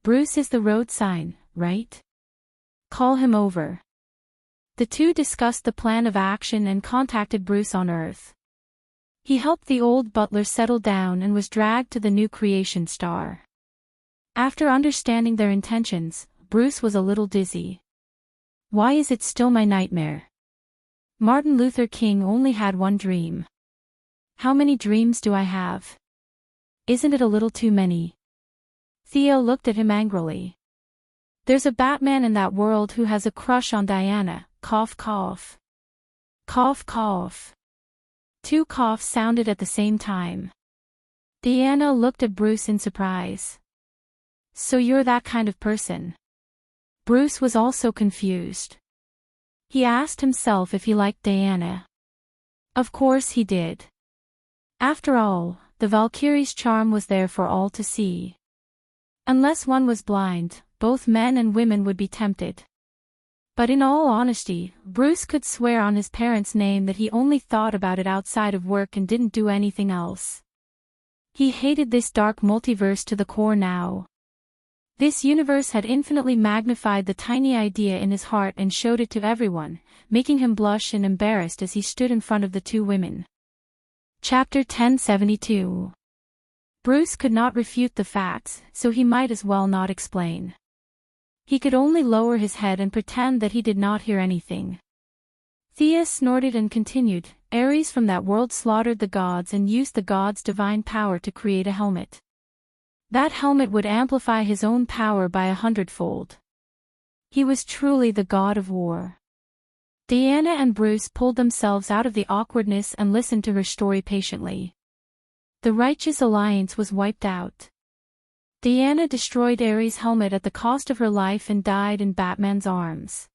Speaker 1: Bruce is the road sign, right? Call him over. The two discussed the plan of action and contacted Bruce on Earth. He helped the old butler settle down and was dragged to the new creation star. After understanding their intentions, Bruce was a little dizzy. Why is it still my nightmare? Martin Luther King only had one dream. How many dreams do I have? Isn't it a little too many? Theo looked at him angrily. There's a Batman in that world who has a crush on Diana, cough cough. Cough cough. 2 coughs sounded at the same time. Diana looked at Bruce in surprise. So you're that kind of person? Bruce was also confused. He asked himself if he liked Diana. Of course he did. After all, the Valkyrie's charm was there for all to see. Unless one was blind, both men and women would be tempted. But in all honesty, Bruce could swear on his parents' name that he only thought about it outside of work and didn't do anything else. He hated this dark multiverse to the core now. This universe had infinitely magnified the tiny idea in his heart and showed it to everyone, making him blush and embarrassed as he stood in front of the two women. Chapter 1072. Bruce could not refute the facts, so he might as well not explain. He could only lower his head and pretend that he did not hear anything. Thea snorted and continued, Ares from that world slaughtered the gods and used the gods' divine power to create a helmet. That helmet would amplify his own power by 100-fold. He was truly the god of war. Diana and Bruce pulled themselves out of the awkwardness and listened to her story patiently. The Righteous Alliance was wiped out. Diana destroyed Ares' helmet at the cost of her life and died in Batman's arms.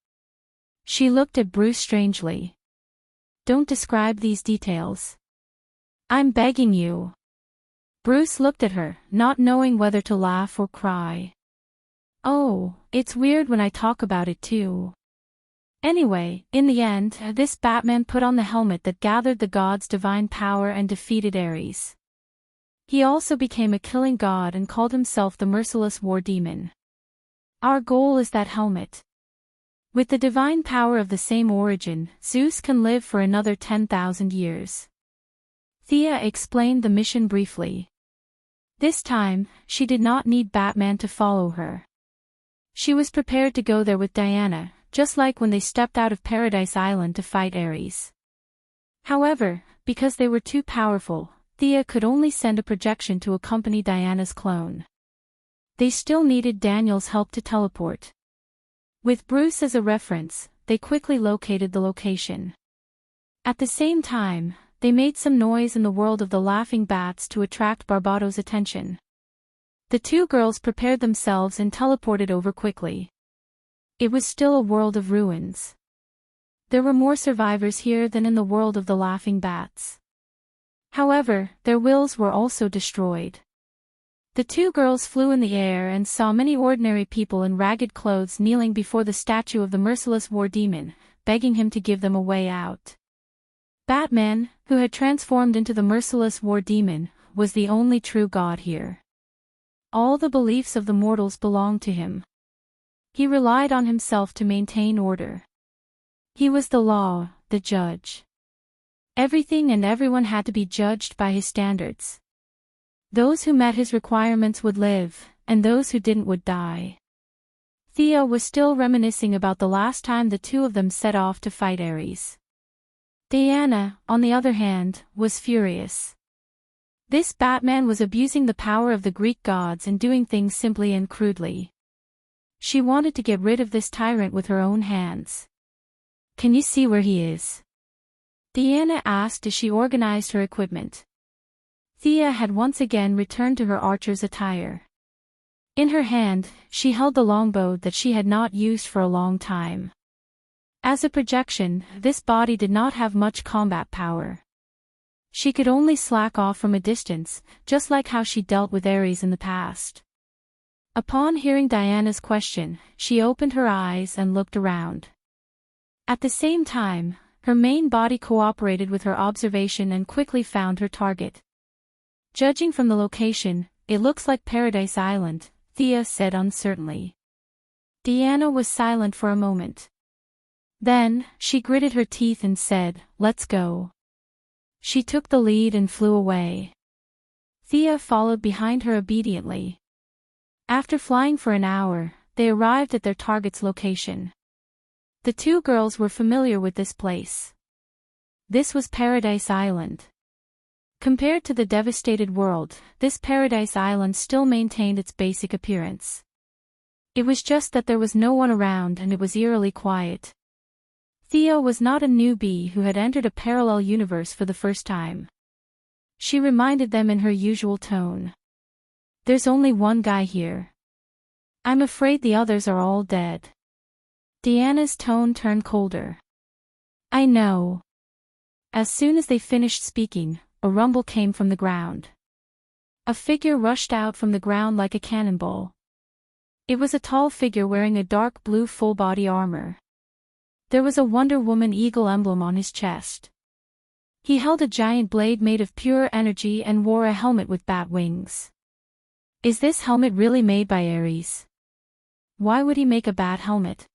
Speaker 1: She looked at Bruce strangely. Don't describe these details. I'm begging you. Bruce looked at her, not knowing whether to laugh or cry. Oh, it's weird when I talk about it too. Anyway, in the end, this Batman put on the helmet that gathered the gods' divine power and defeated Ares. He also became a killing god and called himself the Merciless War Demon. Our goal is that helmet. With the divine power of the same origin, Zeus can live for another 10,000 years. Thea explained the mission briefly. This time, she did not need Batman to follow her. She was prepared to go there with Diana, just like when they stepped out of Paradise Island to fight Ares. However, because they were too powerful, Thea could only send a projection to accompany Diana's clone. They still needed Daniel's help to teleport. With Bruce as a reference, they quickly located the location. At the same time, they made some noise in the world of the laughing bats to attract Barbato's attention. The two girls prepared themselves and teleported over quickly. It was still a world of ruins. There were more survivors here than in the world of the laughing bats. However, their wills were also destroyed. The two girls flew in the air and saw many ordinary people in ragged clothes kneeling before the statue of the Merciless War Demon, begging him to give them a way out. Batman, who had transformed into the Merciless War Demon, was the only true god here. All the beliefs of the mortals belonged to him. He relied on himself to maintain order. He was the law, the judge. Everything and everyone had to be judged by his standards. Those who met his requirements would live, and those who didn't would die. Thea was still reminiscing about the last time the two of them set off to fight Ares. Diana, on the other hand, was furious. This Batman was abusing the power of the Greek gods and doing things simply and crudely. She wanted to get rid of this tyrant with her own hands. Can you see where he is? Diana asked as she organized her equipment. Thea had once again returned to her archer's attire. In her hand, she held the longbow that she had not used for a long time. As a projection, this body did not have much combat power. She could only slack off from a distance, just like how she dealt with Ares in the past. Upon hearing Diana's question, she opened her eyes and looked around. At the same time, her main body cooperated with her observation and quickly found her target. Judging from the location, it looks like Paradise Island, Thea said uncertainly. Diana was silent for a moment. Then, she gritted her teeth and said, "Let's go." She took the lead and flew away. Thea followed behind her obediently. After flying for an hour, they arrived at their target's location. The two girls were familiar with this place. This was Paradise Island. Compared to the devastated world, this Paradise Island still maintained its basic appearance. It was just that there was no one around and it was eerily quiet. Thea was not a newbie who had entered a parallel universe for the first time. She reminded them in her usual tone. "There's only one guy here. I'm afraid the others are all dead." Diana's tone turned colder. "I know." As soon as they finished speaking, a rumble came from the ground. A figure rushed out from the ground like a cannonball. It was a tall figure wearing a dark blue full-body armor. There was a Wonder Woman eagle emblem on his chest. He held a giant blade made of pure energy and wore a helmet with bat wings. Is this helmet really made by Ares? Why would he make a bat helmet?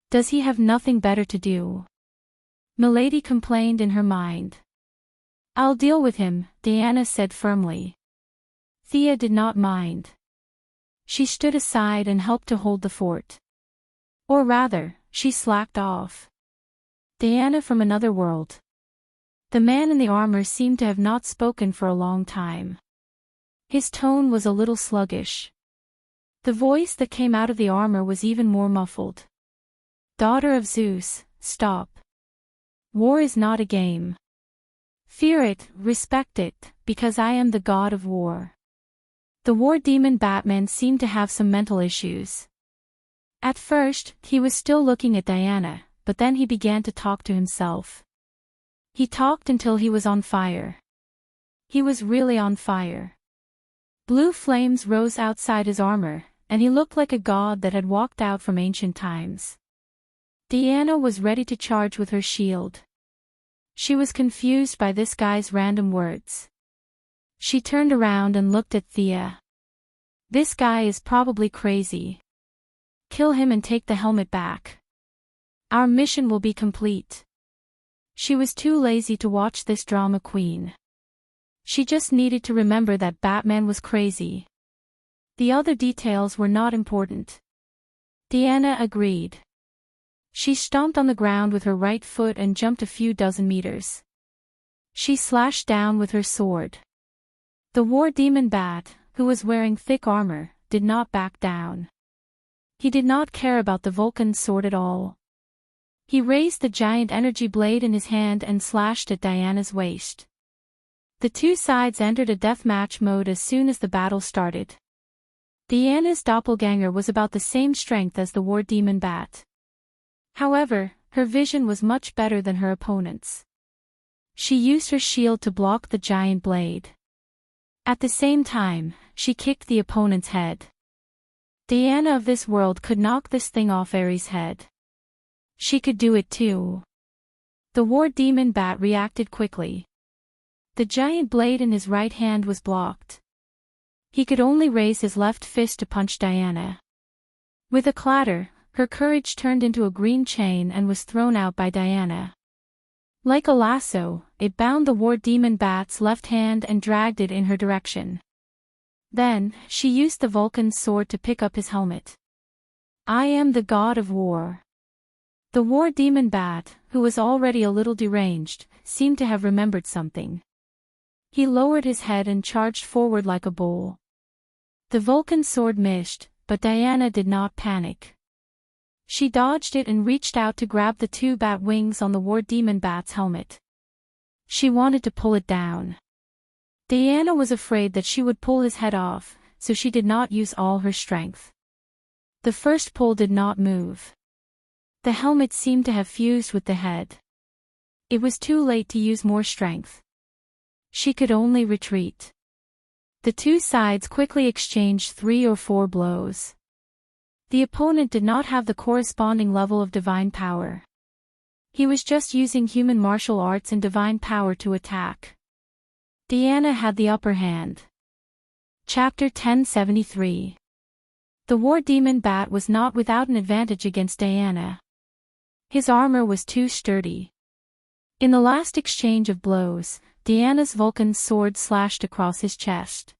Speaker 1: Does he have nothing better to do? Milady complained in her mind. "I'll deal with him," Diana said firmly. Thea did not mind. She stood aside and helped to hold the fort. Or rather, she slacked off. Diana from another world. The man in the armor seemed to have not spoken for a long time. His tone was a little sluggish. The voice that came out of the armor was even more muffled. "Daughter of Zeus, stop. War is not a game. Fear it, respect it, because I am the god of war. The war demon Batman seemed to have some mental issues. At first, he was still looking at Diana, but then he began to talk to himself. He talked until he was on fire. He was really on fire. Blue flames rose outside his armor, and he looked like a god that had walked out from ancient times. Diana was ready to charge with her shield. She was confused by this guy's random words. She turned around and looked at Thea. This guy is probably crazy. Kill him and take the helmet back. Our mission will be complete. She was too lazy to watch this drama queen. She just needed to remember that Batman was crazy. The other details were not important. Diana agreed. She stomped on the ground with her right foot and jumped a few dozen meters. She slashed down with her sword. The war demon Bat, who was wearing thick armor, did not back down. He did not care about the Vulcan's sword at all. He raised the giant energy blade in his hand and slashed at Diana's waist. The two sides entered a deathmatch mode as soon as the battle started. Diana's doppelganger was about the same strength as the war demon Bat. However, her vision was much better than her opponent's. She used her shield to block the giant blade. At the same time, she kicked the opponent's head. Diana of this world could knock this thing off Ares' head. She could do it too. The war demon Bat reacted quickly. The giant blade in his right hand was blocked. He could only raise his left fist to punch Diana. With a clatter, her courage turned into a green chain and was thrown out by Diana. Like a lasso, it bound the war demon Bat's left hand and dragged it in her direction. Then, she used the Vulcan's sword to pick up his helmet. I am the god of war. The war demon Bat, who was already a little deranged, seemed to have remembered something. He lowered his head and charged forward like a bull. The Vulcan's sword missed, but Diana did not panic. She dodged it and reached out to grab the two bat wings on the war demon Bat's helmet. She wanted to pull it down. Diana was afraid that she would pull his head off, so she did not use all her strength. The first pull did not move. The helmet seemed to have fused with the head. It was too late to use more strength. She could only retreat. The two sides quickly exchanged 3 or 4 blows. The opponent did not have the corresponding level of divine power. He was just using human martial arts and divine power to attack. Diana had the upper hand. Chapter 1073. The war demon Bat was not without an advantage against Diana. His armor was too sturdy. In the last exchange of blows, Diana's Vulcan's sword slashed across his chest.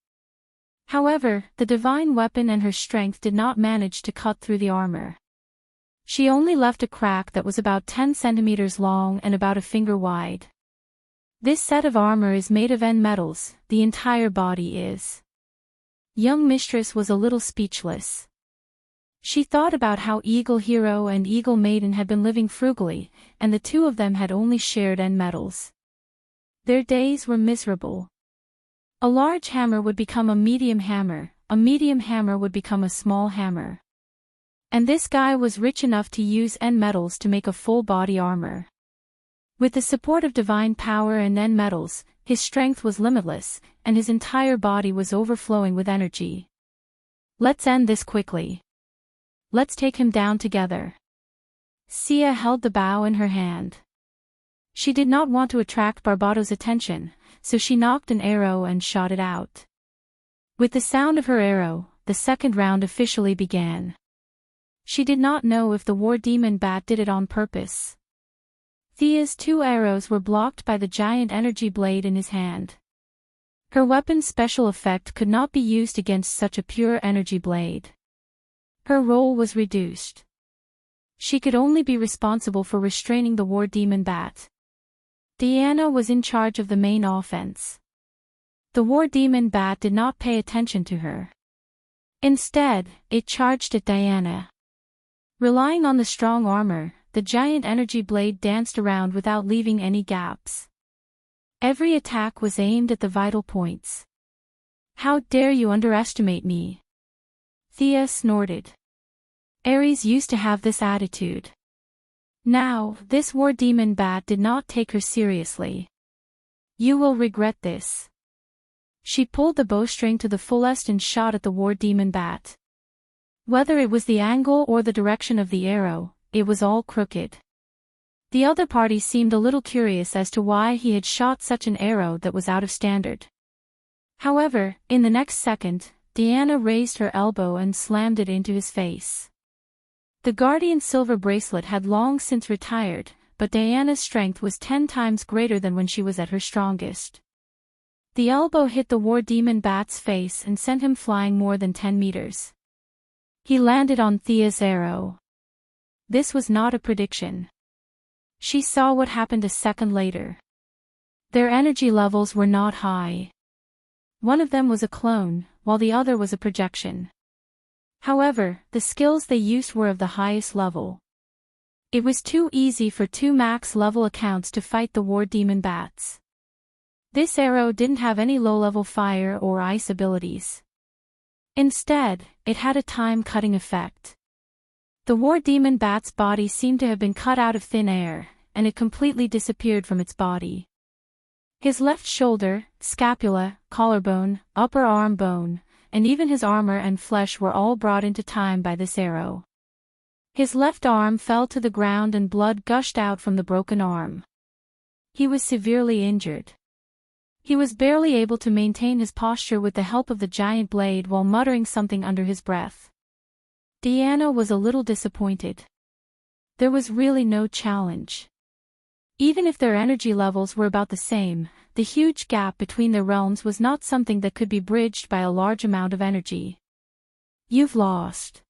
Speaker 1: However, the divine weapon and her strength did not manage to cut through the armor. She only left a crack that was about 10 centimeters long and about a finger wide. This set of armor is made of N metals, the entire body is. Young Mistress was a little speechless. She thought about how Eagle Hero and Eagle Maiden had been living frugally, and the two of them had only shared N metals. Their days were miserable. A large hammer would become a medium hammer would become a small hammer. And this guy was rich enough to use N metals to make a full body armor. With the support of divine power and N metals, his strength was limitless, and his entire body was overflowing with energy. Let's end this quickly. Let's take him down together. Sia held the bow in her hand. She did not want to attract Barbato's attention, so she nocked an arrow and shot it out. With the sound of her arrow, the second round officially began. She did not know if the war demon Bat did it on purpose. Thea's 2 arrows were blocked by the giant energy blade in his hand. Her weapon's special effect could not be used against such a pure energy blade. Her role was reduced. She could only be responsible for restraining the war demon Bat. Diana was in charge of the main offense. The war demon Bat did not pay attention to her. Instead, it charged at Diana. Relying on the strong armor, the giant energy blade danced around without leaving any gaps. Every attack was aimed at the vital points. "How dare you underestimate me?" Thea snorted. Ares used to have this attitude. Now, this war demon bat did not take her seriously. "You will regret this." She pulled the bowstring to the fullest and shot at the war demon bat. Whether it was the angle or the direction of the arrow, it was all crooked. The other party seemed a little curious as to why he had shot such an arrow that was out of standard. However, in the next second, Diana raised her elbow and slammed it into his face. The Guardian's silver bracelet had long since retired, but Diana's strength was 10 times greater than when she was at her strongest. The elbow hit the war demon bat's face and sent him flying more than 10 meters. He landed on Thea's arrow. This was not a prediction. She saw what happened a second later. Their energy levels were not high. One of them was a clone, while the other was a projection. However, the skills they used were of the highest level. It was too easy for 2 max-level accounts to fight the war demon bats. This arrow didn't have any low-level fire or ice abilities. Instead, it had a time-cutting effect. The war demon bat's body seemed to have been cut out of thin air, and it completely disappeared from its body. His left shoulder, scapula, collarbone, upper arm bone, and even his armor and flesh were all brought into time by this arrow. His left arm fell to the ground and blood gushed out from the broken arm. He was severely injured. He was barely able to maintain his posture with the help of the giant blade while muttering something under his breath. Diana was a little disappointed. There was really no challenge. Even if their energy levels were about the same, the huge gap between their realms was not something that could be bridged by a large amount of energy. "You've lost.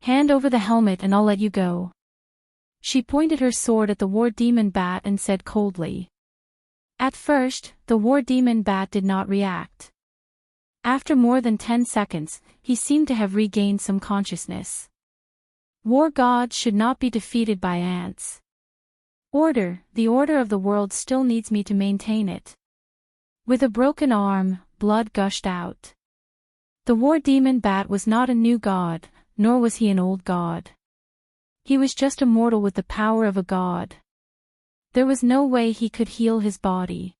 Speaker 1: Hand over the helmet and I'll let you go." She pointed her sword at the war demon bat and said coldly. At first, the war demon bat did not react. After more than 10 seconds, he seemed to have regained some consciousness. War gods should not be defeated by ants. The order of the world still needs me to maintain it. With a broken arm, blood gushed out. The war demon bat was not a new god, nor was he an old god. He was just a mortal with the power of a god. There was no way he could heal his body.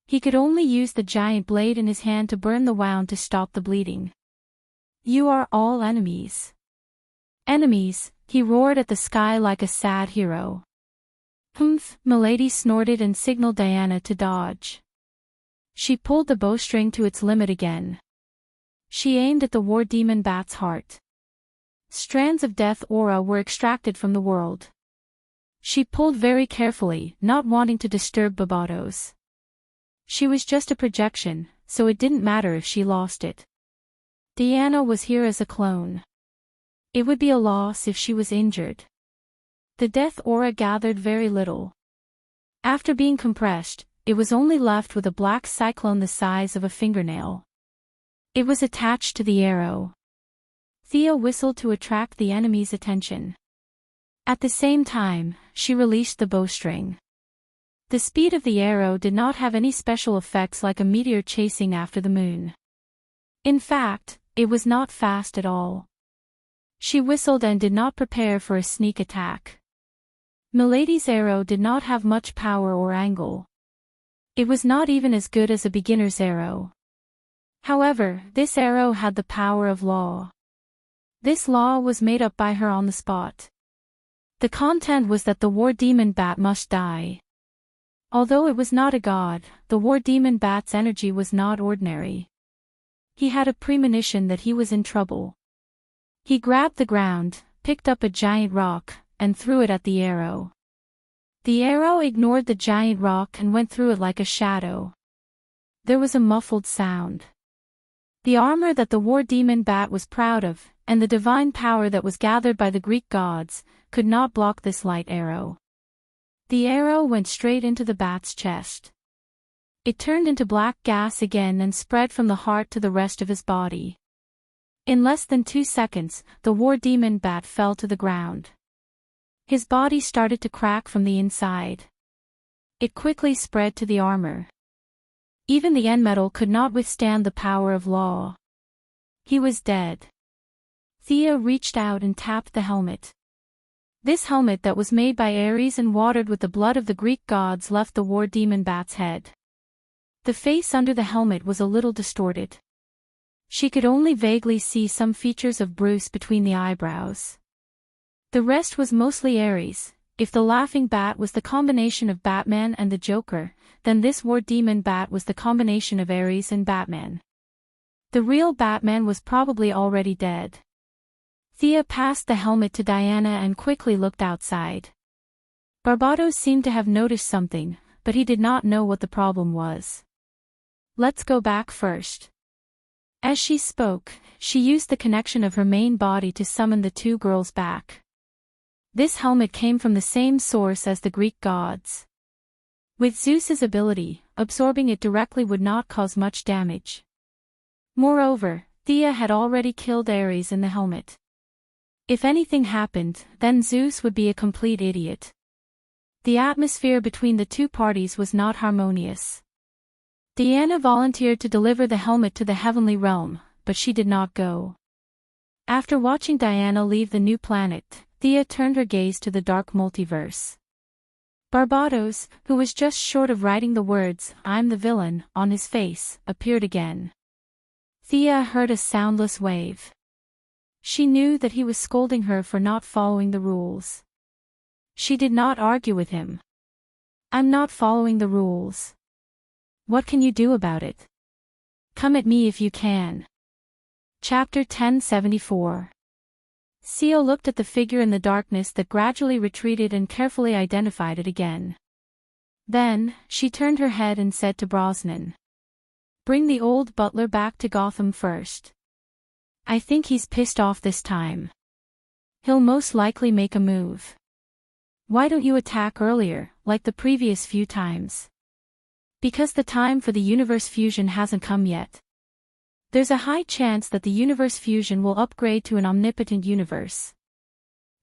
Speaker 1: He could only use the giant blade in his hand to burn the wound to stop the bleeding. "You are all enemies." "Enemies," he roared at the sky like a sad hero. "Humph," Milady snorted and signaled Diana to dodge. She pulled the bowstring to its limit again. She aimed at the war demon bat's heart. Strands of death aura were extracted from the world. She pulled very carefully, not wanting to disturb Barbados. She was just a projection, so it didn't matter if she lost it. Diana was here as a clone. It would be a loss if she was injured. The death aura gathered very little. After being compressed, it was only left with a black cyclone the size of a fingernail. It was attached to the arrow. Thea whistled to attract the enemy's attention. At the same time, she released the bowstring. The speed of the arrow did not have any special effects like a meteor chasing after the moon. In fact, it was not fast at all. She whistled and did not prepare for a sneak attack. Milady's arrow did not have much power or angle. It was not even as good as a beginner's arrow. However, this arrow had the power of law. This law was made up by her on the spot. The content was that the war demon bat must die. Although it was not a god, the war demon bat's energy was not ordinary. He had a premonition that he was in trouble. He grabbed the ground, picked up a giant rock, and threw it at the arrow. The arrow ignored the giant rock and went through it like a shadow. There was a muffled sound. The armor that the war demon bat was proud of, and the divine power that was gathered by the Greek gods, could not block this light arrow. The arrow went straight into the bat's chest. It turned into black gas again and spread from the heart to the rest of his body. In less than 2 seconds, the war demon bat fell to the ground. His body started to crack from the inside. It quickly spread to the armor. Even the end metal could not withstand the power of law. He was dead. Thea reached out and tapped the helmet. This helmet that was made by Ares and watered with the blood of the Greek gods left the war demon bat's head. The face under the helmet was a little distorted. She could only vaguely see some features of Bruce between the eyebrows. The rest was mostly Ares. If the laughing bat was the combination of Batman and the Joker, then this war demon bat was the combination of Ares and Batman. The real Batman was probably already dead. Thea passed the helmet to Diana and quickly looked outside. Barbados seemed to have noticed something, but he did not know what the problem was. Let's go back first. As she spoke, she used the connection of her main body to summon the two girls back. This helmet came from the same source as the Greek gods. With Zeus's ability, absorbing it directly would not cause much damage. Moreover, Thea had already killed Ares in the helmet. If anything happened, then Zeus would be a complete idiot. The atmosphere between the two parties was not harmonious. Diana volunteered to deliver the helmet to the heavenly realm, but she did not go. After watching Diana leave the new planet, Thea turned her gaze to the dark multiverse. Barbados, who was just short of writing the words, "I'm the villain," on his face, appeared again. Thea heard a soundless wave. She knew that he was scolding her for not following the rules. She did not argue with him. "I'm not following the rules. What can you do about it? Come at me if you can." Chapter 1074. Seal looked at the figure in the darkness that gradually retreated and carefully identified it again. Then, she turned her head and said to Brosnan, "Bring the old butler back to Gotham first. I think he's pissed off this time. He'll most likely make a move. Why don't you attack earlier, like the previous few times?" "Because the time for the universe fusion hasn't come yet. There's a high chance that the universe fusion will upgrade to an omnipotent universe.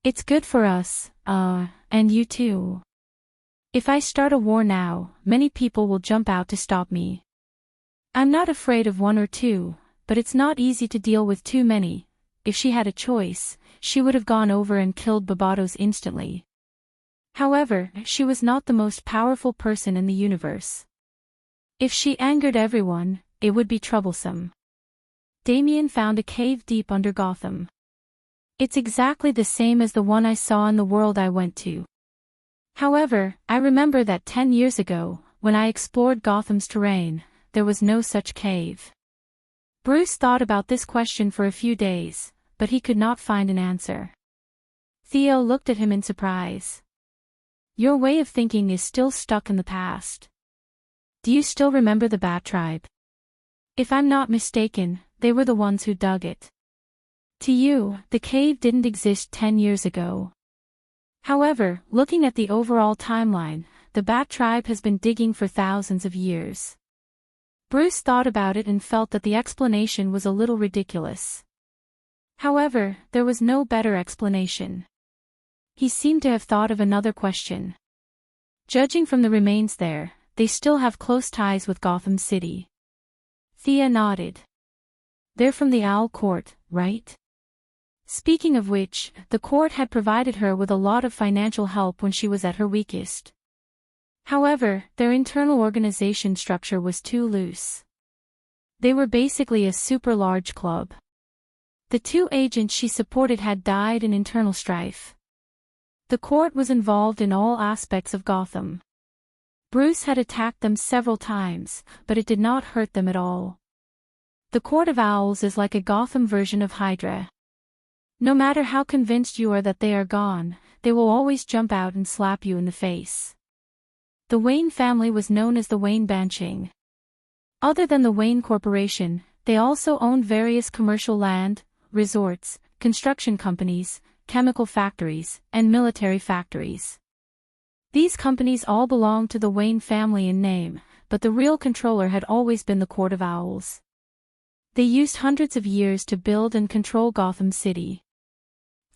Speaker 1: It's good for us, and you too. If I start a war now, many people will jump out to stop me. I'm not afraid of one or two, but it's not easy to deal with too many. If she had a choice, she would have gone over and killed Barbados instantly. However, she was not the most powerful person in the universe. If she angered everyone, it would be troublesome. Damien found a cave deep under Gotham. It's exactly the same as the one I saw in the world I went to. However, I remember that 10 years ago, when I explored Gotham's terrain, there was no such cave." Bruce thought about this question for a few days, but he could not find an answer. Theo looked at him in surprise. "Your way of thinking is still stuck in the past. Do you still remember the Bat Tribe? If I'm not mistaken, they were the ones who dug it. To you, the cave didn't exist 10 years ago. However, looking at the overall timeline, the Bat Tribe has been digging for thousands of years." Bruce thought about it and felt that the explanation was a little ridiculous. However, there was no better explanation. He seemed to have thought of another question. "Judging from the remains there, they still have close ties with Gotham City." Thea nodded. "They're from the Owl Court, right? Speaking of which, the court had provided her with a lot of financial help when she was at her weakest. However, their internal organization structure was too loose. They were basically a super large club. The two agents she supported had died in internal strife. The court was involved in all aspects of Gotham. Bruce had attacked them several times, but it did not hurt them at all. The Court of Owls is like a Gotham version of Hydra. No matter how convinced you are that they are gone, they will always jump out and slap you in the face. The Wayne family was known as the Wayne Banching. Other than the Wayne Corporation, they also owned various commercial land, resorts, construction companies, chemical factories, and military factories. These companies all belonged to the Wayne family in name, but the real controller had always been the Court of Owls. They used hundreds of years to build and control Gotham City.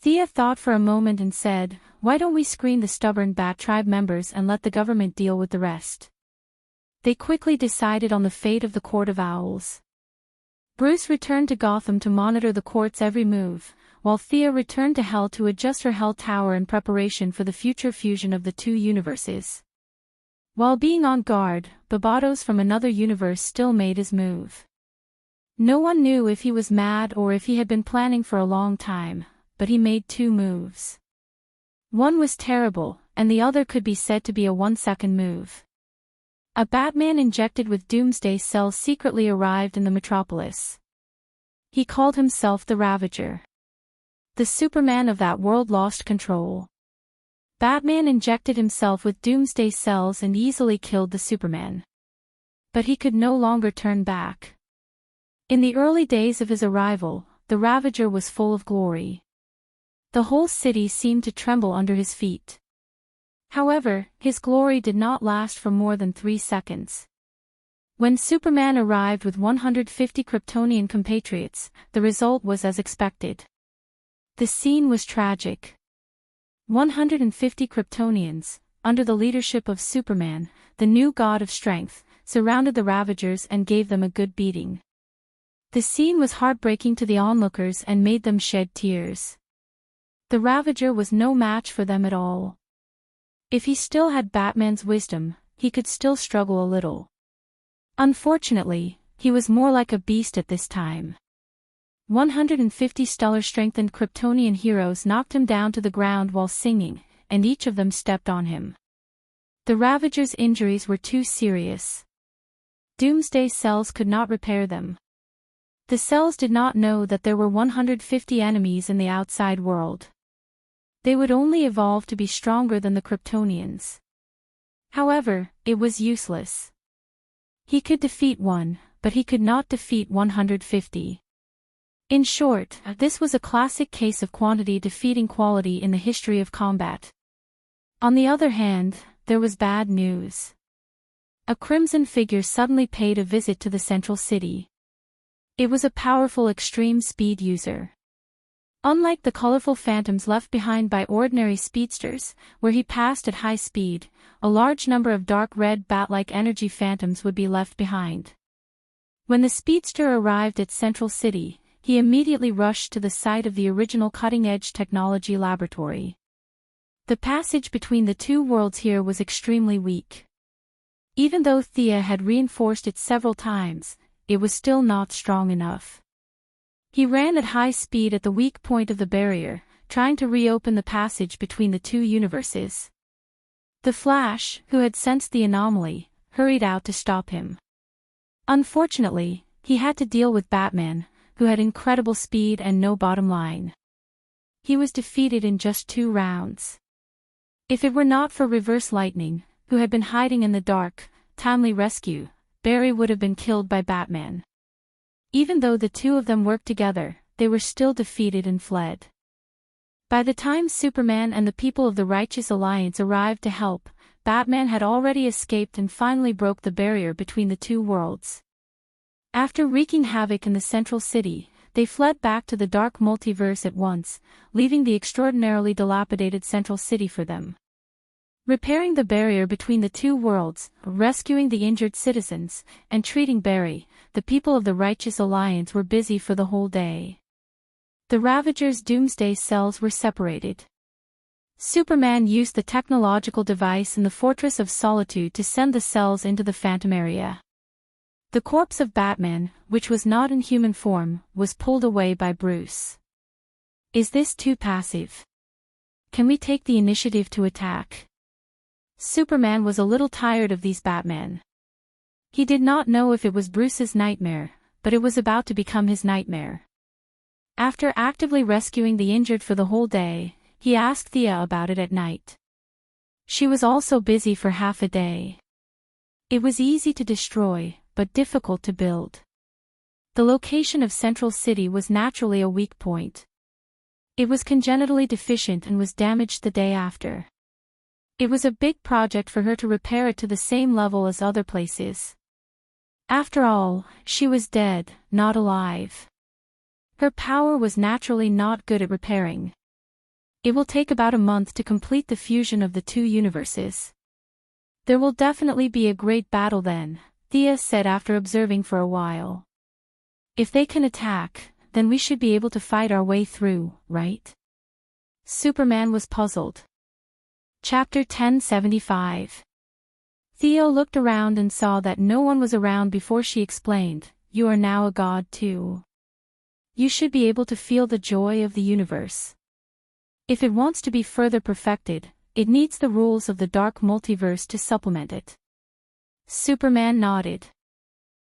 Speaker 1: Thea thought for a moment and said, "Why don't we screen the stubborn Bat Tribe members and let the government deal with the rest?" They quickly decided on the fate of the Court of Owls. Bruce returned to Gotham to monitor the court's every move, while Thea returned to Hell to adjust her Hell Tower in preparation for the future fusion of the two universes. While being on guard, Barbados from another universe still made his move. No one knew if he was mad or if he had been planning for a long time, but he made two moves. One was terrible, and the other could be said to be a 1-second move. A Batman injected with Doomsday cells secretly arrived in the metropolis. He called himself the Ravager. The Superman of that world lost control. Batman injected himself with Doomsday cells and easily killed the Superman. But he could no longer turn back. In the early days of his arrival, the Ravager was full of glory. The whole city seemed to tremble under his feet. However, his glory did not last for more than 3 seconds. When Superman arrived with 150 Kryptonian compatriots, the result was as expected. The scene was tragic. 150 Kryptonians, under the leadership of Superman, the new god of strength, surrounded the Ravagers and gave them a good beating. The scene was heartbreaking to the onlookers and made them shed tears. The Ravager was no match for them at all. If he still had Batman's wisdom, he could still struggle a little. Unfortunately, he was more like a beast at this time. 150 stellar-strengthened Kryptonian heroes knocked him down to the ground while singing, and each of them stepped on him. The Ravager's injuries were too serious. Doomsday cells could not repair them. The cells did not know that there were 150 enemies in the outside world. They would only evolve to be stronger than the Kryptonians. However, it was useless. He could defeat one, but he could not defeat 150. In short, this was a classic case of quantity defeating quality in the history of combat. On the other hand, there was bad news. A crimson figure suddenly paid a visit to the central city. It was a powerful extreme speed user. Unlike the colorful phantoms left behind by ordinary speedsters, where he passed at high speed, a large number of dark red bat-like energy phantoms would be left behind. When the speedster arrived at Central City, he immediately rushed to the site of the original cutting-edge technology laboratory. The passage between the two worlds here was extremely weak. Even though Thea had reinforced it several times, it was still not strong enough. He ran at high speed at the weak point of the barrier, trying to reopen the passage between the two universes. The Flash, who had sensed the anomaly, hurried out to stop him. Unfortunately, he had to deal with Batman, who had incredible speed and no bottom line. He was defeated in just 2 rounds. If it were not for Reverse Lightning, who had been hiding in the dark, timely rescue, Barry would have been killed by Batman. Even though the two of them worked together, they were still defeated and fled. By the time Superman and the people of the Righteous Alliance arrived to help, Batman had already escaped and finally broke the barrier between the two worlds. After wreaking havoc in the central city, they fled back to the dark multiverse at once, leaving the extraordinarily dilapidated central city for them. Repairing the barrier between the two worlds, rescuing the injured citizens, and treating Barry, the people of the Righteous Alliance were busy for the whole day. The Ravager's Doomsday cells were separated. Superman used the technological device in the Fortress of Solitude to send the cells into the Phantom area. The corpse of Batman, which was not in human form, was pulled away by Bruce. Is this too passive? Can we take the initiative to attack? Superman was a little tired of these Batmen. He did not know if it was Bruce's nightmare, but it was about to become his nightmare. After actively rescuing the injured for the whole day, he asked Thea about it at night. She was also busy for half a day. It was easy to destroy, but difficult to build. The location of Central City was naturally a weak point. It was congenitally deficient and was damaged the day after. It was a big project for her to repair it to the same level as other places. After all, she was dead, not alive. Her power was naturally not good at repairing. It will take about a month to complete the fusion of the two universes. There will definitely be a great battle then, Thea said after observing for a while. If they can attack, then we should be able to fight our way through, right? Superman was puzzled. Chapter 1075. Theo looked around and saw that no one was around before she explained, "You are now a god too. You should be able to feel the joy of the universe. If it wants to be further perfected, it needs the rules of the dark multiverse to supplement it." Superman nodded.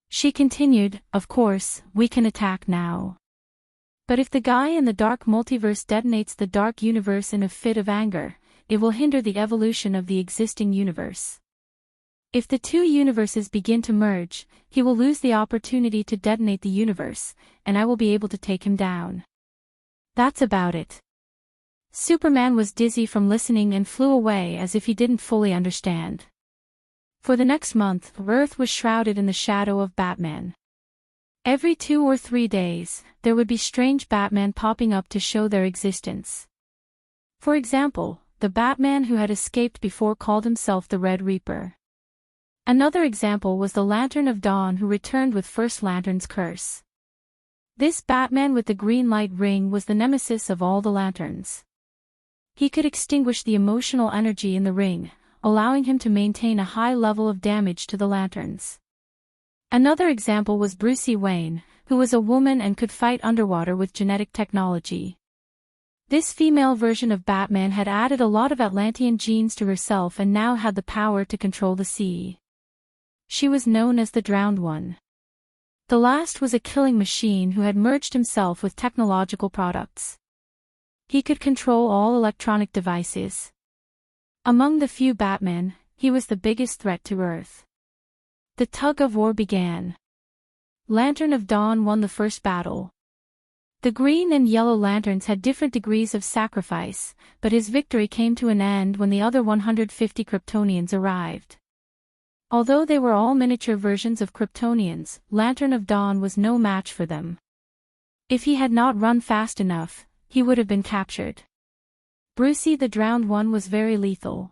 Speaker 1: She continued, "Of course, we can attack now. But if the guy in the dark multiverse detonates the dark universe in a fit of anger, it will hinder the evolution of the existing universe. If the two universes begin to merge, he will lose the opportunity to detonate the universe, and I will be able to take him down. That's about it." Superman was dizzy from listening and flew away as if he didn't fully understand. For the next month, Earth was shrouded in the shadow of Batman. Every 2 or 3 days, there would be strange Batman popping up to show their existence. For example, the Batman who had escaped before called himself the Red Reaper. Another example was the Lantern of Dawn who returned with First Lantern's curse. This Batman with the green light ring was the nemesis of all the lanterns. He could extinguish the emotional energy in the ring, allowing him to maintain a high level of damage to the lanterns. Another example was Brucey Wayne, who was a woman and could fight underwater with genetic technology. This female version of Batman had added a lot of Atlantean genes to herself and now had the power to control the sea. She was known as the Drowned One. The last was a killing machine who had merged himself with technological products. He could control all electronic devices. Among the few Batmen, he was the biggest threat to Earth. The tug-of-war began. Lantern of Dawn won the first battle. The green and yellow lanterns had different degrees of sacrifice, but his victory came to an end when the other 150 Kryptonians arrived. Although they were all miniature versions of Kryptonians, Lantern of Dawn was no match for them. If he had not run fast enough, he would have been captured. Brucey the Drowned One was very lethal.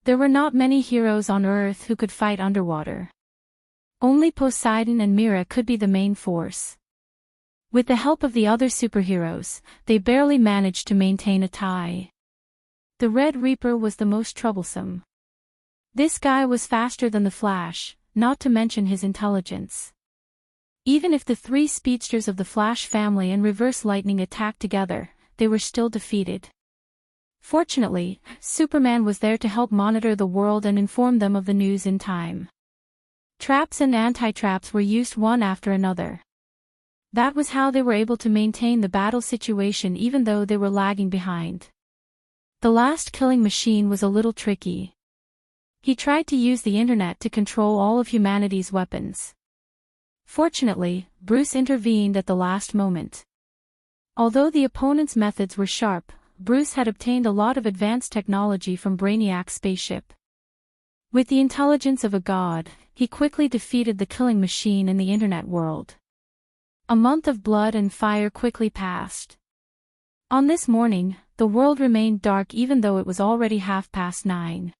Speaker 1: There were not many heroes on Earth who could fight underwater. Only Poseidon and Mera could be the main force. With the help of the other superheroes, they barely managed to maintain a tie. The Red Reaper was the most troublesome. This guy was faster than the Flash, not to mention his intelligence. Even if the 3 speedsters of the Flash family and Reverse Lightning attacked together, they were still defeated. Fortunately, Superman was there to help monitor the world and inform them of the news in time. Traps and anti-traps were used one after another. That was how they were able to maintain the battle situation even though they were lagging behind. The last killing machine was a little tricky. He tried to use the internet to control all of humanity's weapons. Fortunately, Bruce intervened at the last moment. Although the opponent's methods were sharp, Bruce had obtained a lot of advanced technology from Brainiac's spaceship. With the intelligence of a god, he quickly defeated the killing machine in the internet world. A month of blood and fire quickly passed. On this morning, the world remained dark even though it was already 9:30.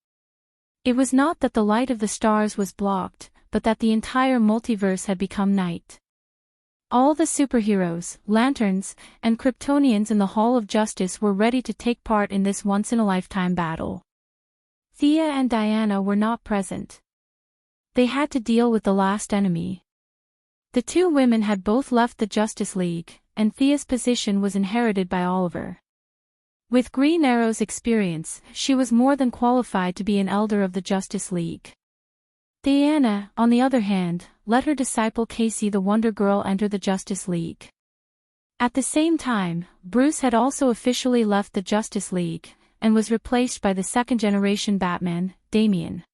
Speaker 1: It was not that the light of the stars was blocked, but that the entire multiverse had become night. All the superheroes, lanterns, and Kryptonians in the Hall of Justice were ready to take part in this once-in-a-lifetime battle. Thea and Diana were not present. They had to deal with the last enemy. The 2 women had both left the Justice League, and Thea's position was inherited by Oliver. With Green Arrow's experience, she was more than qualified to be an elder of the Justice League. Diana, on the other hand, let her disciple Casey the Wonder Girl enter the Justice League. At the same time, Bruce had also officially left the Justice League, and was replaced by the second-generation Batman, Damian.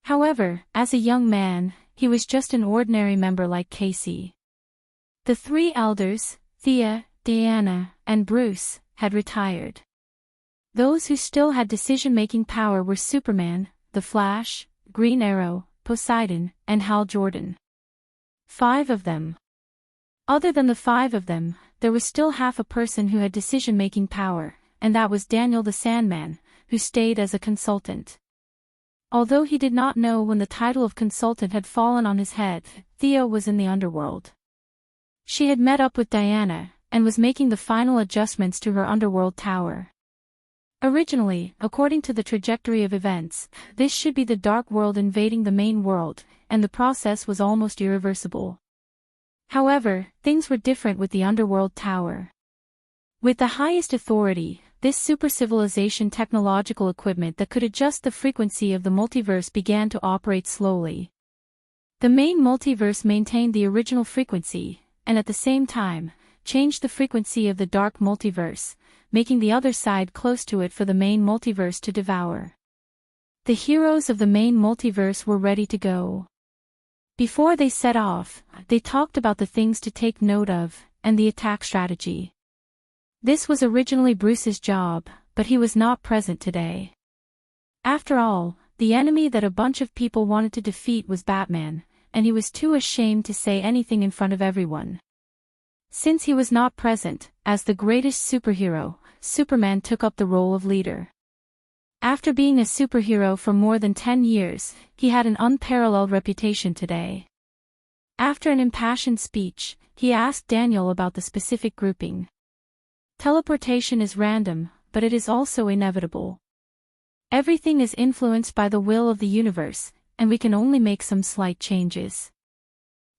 Speaker 1: However, as a young man, he was just an ordinary member like Casey. The 3 elders, Thea, Diana, and Bruce, had retired. Those who still had decision-making power were Superman, the Flash, Green Arrow, Poseidon, and Hal Jordan. 5 of them. Other than the 5 of them, there was still half a person who had decision-making power, and that was Daniel the Sandman, who stayed as a consultant. Although he did not know when the title of consultant had fallen on his head, Thea was in the underworld. She had met up with Diana, and was making the final adjustments to her underworld tower. Originally, according to the trajectory of events, this should be the dark world invading the main world, and the process was almost irreversible. However, things were different with the underworld tower. With the highest authority, this super-civilization technological equipment that could adjust the frequency of the multiverse began to operate slowly. The main multiverse maintained the original frequency, and at the same time, changed the frequency of the dark multiverse, making the other side close to it for the main multiverse to devour. The heroes of the main multiverse were ready to go. Before they set off, they talked about the things to take note of, and the attack strategy. This was originally Bruce's job, but he was not present today. After all, the enemy that a bunch of people wanted to defeat was Batman, and he was too ashamed to say anything in front of everyone. Since he was not present, as the greatest superhero, Superman took up the role of leader. After being a superhero for more than 10 years, he had an unparalleled reputation today. After an impassioned speech, he asked Daniel about the specific grouping. Teleportation is random, but it is also inevitable. Everything is influenced by the will of the universe, and we can only make some slight changes.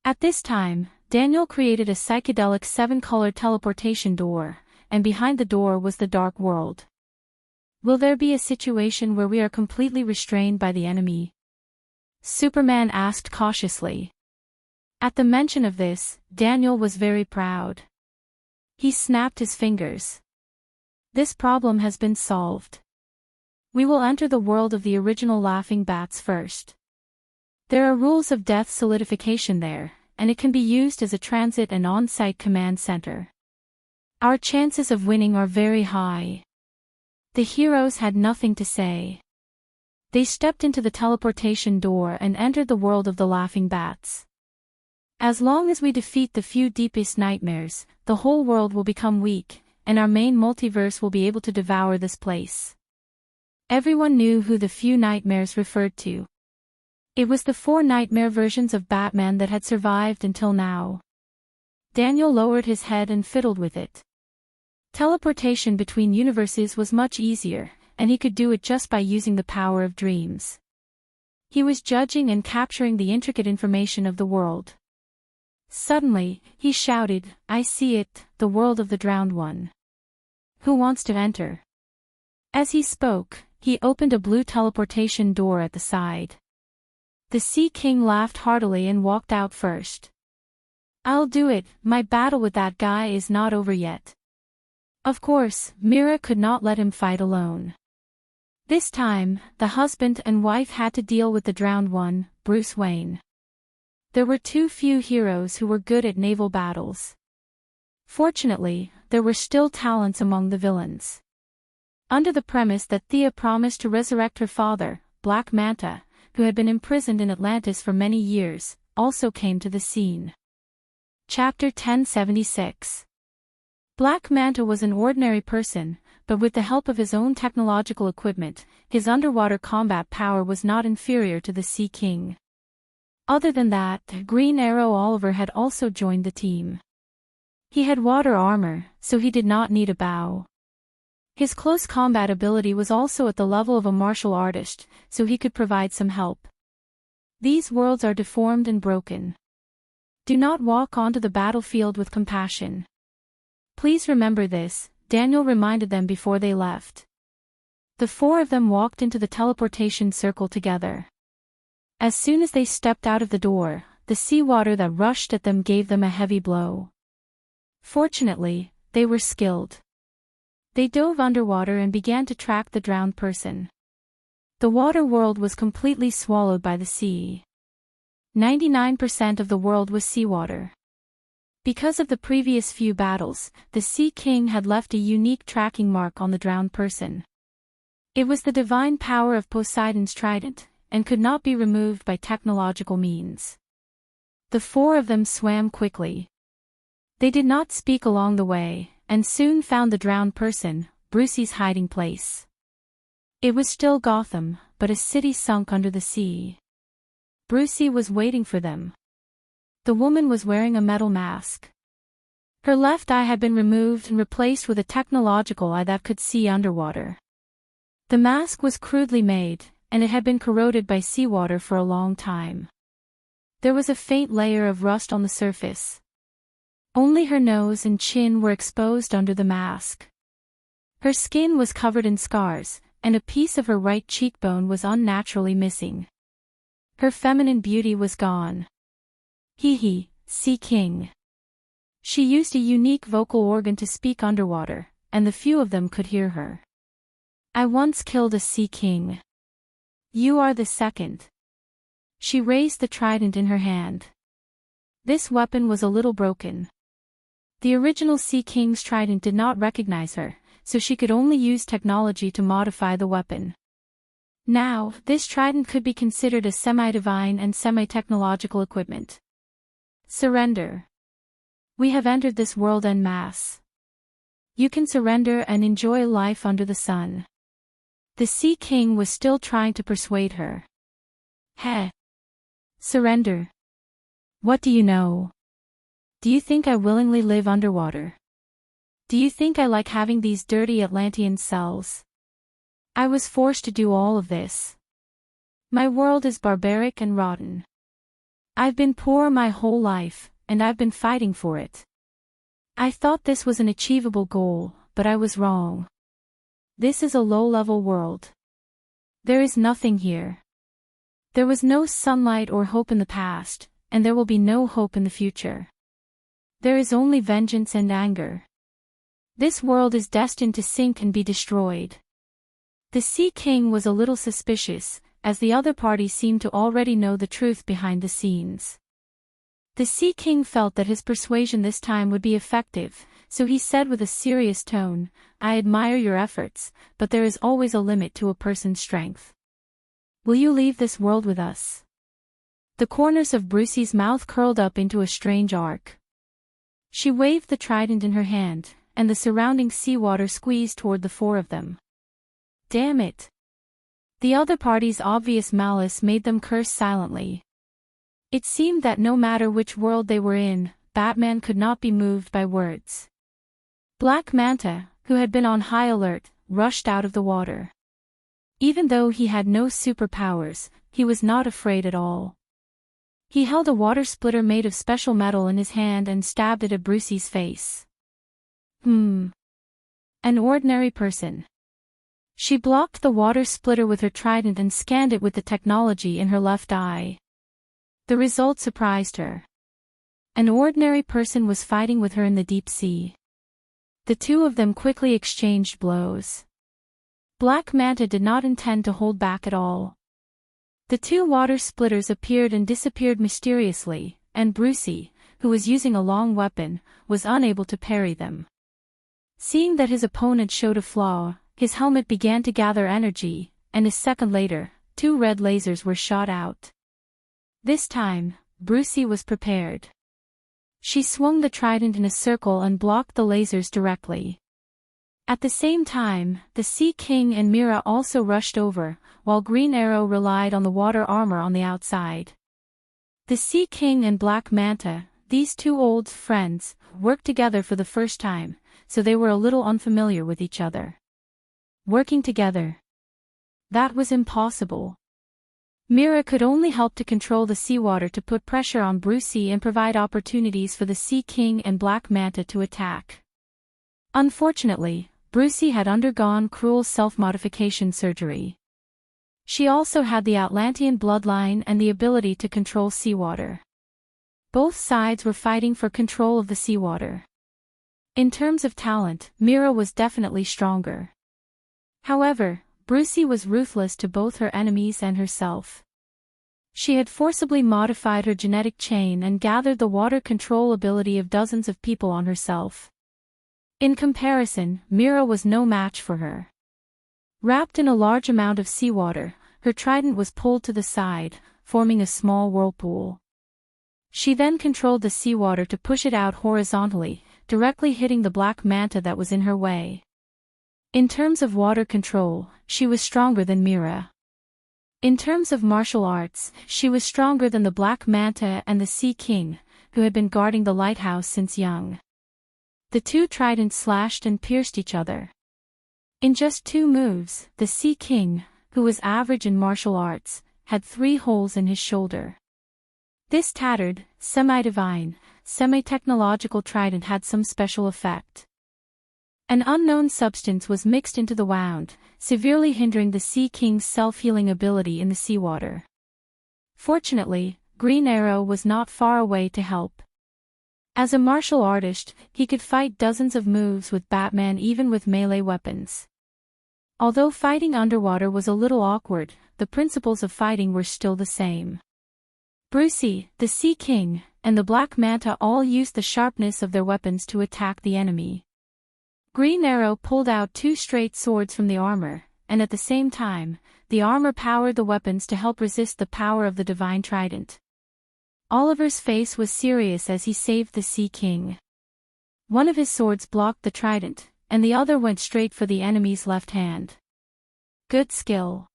Speaker 1: At this time, Daniel created a psychedelic 7-colored teleportation door, and behind the door was the dark world. Will there be a situation where we are completely restrained by the enemy? Superman asked cautiously. At the mention of this, Daniel was very proud. He snapped his fingers. This problem has been solved. We will enter the world of the original Laughing Bats first. There are rules of death solidification there, and it can be used as a transit and on-site command center. Our chances of winning are very high. The heroes had nothing to say. They stepped into the teleportation door and entered the world of the Laughing Bats. As long as we defeat the few deepest nightmares, the whole world will become weak, and our main multiverse will be able to devour this place. Everyone knew who the few nightmares referred to. It was the 4 nightmare versions of Batman that had survived until now. Daniel lowered his head and fiddled with it. Teleportation between universes was much easier, and he could do it just by using the power of dreams. He was judging and capturing the intricate information of the world. Suddenly, he shouted, "I see it, the world of the drowned one. Who wants to enter?" As he spoke, he opened a blue teleportation door at the side. The Sea King laughed heartily and walked out first. "I'll do it, my battle with that guy is not over yet." Of course, Mira could not let him fight alone. This time, the husband and wife had to deal with the drowned one, Bruce Wayne. There were too few heroes who were good at naval battles. Fortunately, there were still talents among the villains. Under the premise that Thea promised to resurrect her father, Black Manta, who had been imprisoned in Atlantis for many years, also came to the scene. Chapter 1076. Black Manta was an ordinary person, but with the help of his own technological equipment, his underwater combat power was not inferior to the Sea King. Other than that, Green Arrow Oliver had also joined the team. He had water armor, so he did not need a bow. His close combat ability was also at the level of a martial artist, so he could provide some help. These worlds are deformed and broken. Do not walk onto the battlefield with compassion. Please remember this, Daniel reminded them before they left. The 4 of them walked into the teleportation circle together. As soon as they stepped out of the door, the seawater that rushed at them gave them a heavy blow. Fortunately, they were skilled. They dove underwater and began to track the drowned person. The water world was completely swallowed by the sea. 99% of the world was seawater. Because of the previous few battles, the Sea King had left a unique tracking mark on the drowned person. It was the divine power of Poseidon's trident, and could not be removed by technological means. The 4 of them swam quickly. They did not speak along the way, and soon found the drowned person, Brucey's hiding place. It was still Gotham, but a city sunk under the sea. Brucey was waiting for them. The woman was wearing a metal mask. Her left eye had been removed and replaced with a technological eye that could see underwater. The mask was crudely made, and it had been corroded by seawater for a long time. There was a faint layer of rust on the surface. Only her nose and chin were exposed under the mask. Her skin was covered in scars, and a piece of her right cheekbone was unnaturally missing. Her feminine beauty was gone. Sea King. She used a unique vocal organ to speak underwater, and the few of them could hear her. I once killed a Sea King. You are the second. She raised the trident in her hand. This weapon was a little broken. The original Sea King's trident did not recognize her, so she could only use technology to modify the weapon. Now, this trident could be considered a semi-divine and semi-technological equipment. Surrender. We have entered this world en masse. You can surrender and enjoy life under the sun. The Sea King was still trying to persuade her. Surrender. What do you know? Do you think I willingly live underwater? Do you think I like having these dirty Atlantean cells? I was forced to do all of this. My world is barbaric and rotten. I've been poor my whole life, and I've been fighting for it. I thought this was an achievable goal, but I was wrong. This is a low-level world. There is nothing here. There was no sunlight or hope in the past, and there will be no hope in the future. There is only vengeance and anger. This world is destined to sink and be destroyed. The Sea King was a little suspicious, as the other party seemed to already know the truth behind the scenes. The Sea King felt that his persuasion this time would be effective, so he said with a serious tone, I admire your efforts, but there is always a limit to a person's strength. Will you leave this world with us? The corners of Brucey's mouth curled up into a strange arc. She waved the trident in her hand, and the surrounding seawater squeezed toward the four of them. Damn it! The other party's obvious malice made them curse silently. It seemed that no matter which world they were in, Batman could not be moved by words. Black Manta, who had been on high alert, rushed out of the water. Even though he had no superpowers, he was not afraid at all. He held a water splitter made of special metal in his hand and stabbed it at Brucey's face. An ordinary person. She blocked the water splitter with her trident and scanned it with the technology in her left eye. The result surprised her. An ordinary person was fighting with her in the deep sea. The two of them quickly exchanged blows. Black Manta did not intend to hold back at all. The two water splitters appeared and disappeared mysteriously, and Brucey, who was using a long weapon, was unable to parry them. Seeing that his opponent showed a flaw, his helmet began to gather energy, and a second later, two red lasers were shot out. This time, Brucey was prepared. She swung the trident in a circle and blocked the lasers directly. At the same time, the Sea King and Mira also rushed over, while Green Arrow relied on the water armor on the outside. The Sea King and Black Manta, these two old friends, worked together for the first time, so they were a little unfamiliar with each other. Working together. That was impossible. Mira could only help to control the seawater to put pressure on Brucey and provide opportunities for the Sea King and Black Manta to attack. Unfortunately, Brucey had undergone cruel self-modification surgery. She also had the Atlantean bloodline and the ability to control seawater. Both sides were fighting for control of the seawater. In terms of talent, Mira was definitely stronger. However, Brucey was ruthless to both her enemies and herself. She had forcibly modified her genetic chain and gathered the water control ability of dozens of people on herself. In comparison, Mira was no match for her. Wrapped in a large amount of seawater, her trident was pulled to the side, forming a small whirlpool. She then controlled the seawater to push it out horizontally, directly hitting the Black Manta that was in her way. In terms of water control, she was stronger than Mira. In terms of martial arts, she was stronger than the Black Manta and the Sea King, who had been guarding the lighthouse since young. The two tridents slashed and pierced each other. In just 2 moves, the Sea King, who was average in martial arts, had 3 holes in his shoulder. This tattered, semi-divine, semi-technological trident had some special effect. An unknown substance was mixed into the wound, severely hindering the Sea King's self-healing ability in the seawater. Fortunately, Green Arrow was not far away to help. As a martial artist, he could fight dozens of moves with Batman even with melee weapons. Although fighting underwater was a little awkward, the principles of fighting were still the same. Brucey, the Sea King, and the Black Manta all used the sharpness of their weapons to attack the enemy. Green Arrow pulled out 2 straight swords from the armor, and at the same time, the armor powered the weapons to help resist the power of the divine trident. Oliver's face was serious as he saved the Sea King. One of his swords blocked the trident, and the other went straight for the enemy's left hand. Good skill.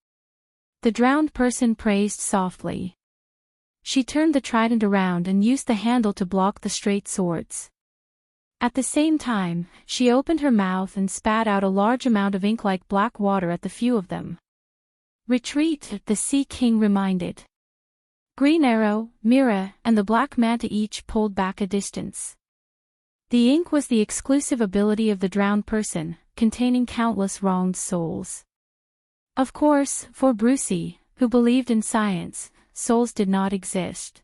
Speaker 1: The drowned person praised softly. She turned the trident around and used the handle to block the straight swords. At the same time, she opened her mouth and spat out a large amount of ink like black water at the few of them. Retreat, the Sea King reminded. Green Arrow, Mira, and the Black Manta each pulled back a distance. The ink was the exclusive ability of the drowned person, containing countless wronged souls. Of course, for Brucey, who believed in science, souls did not exist.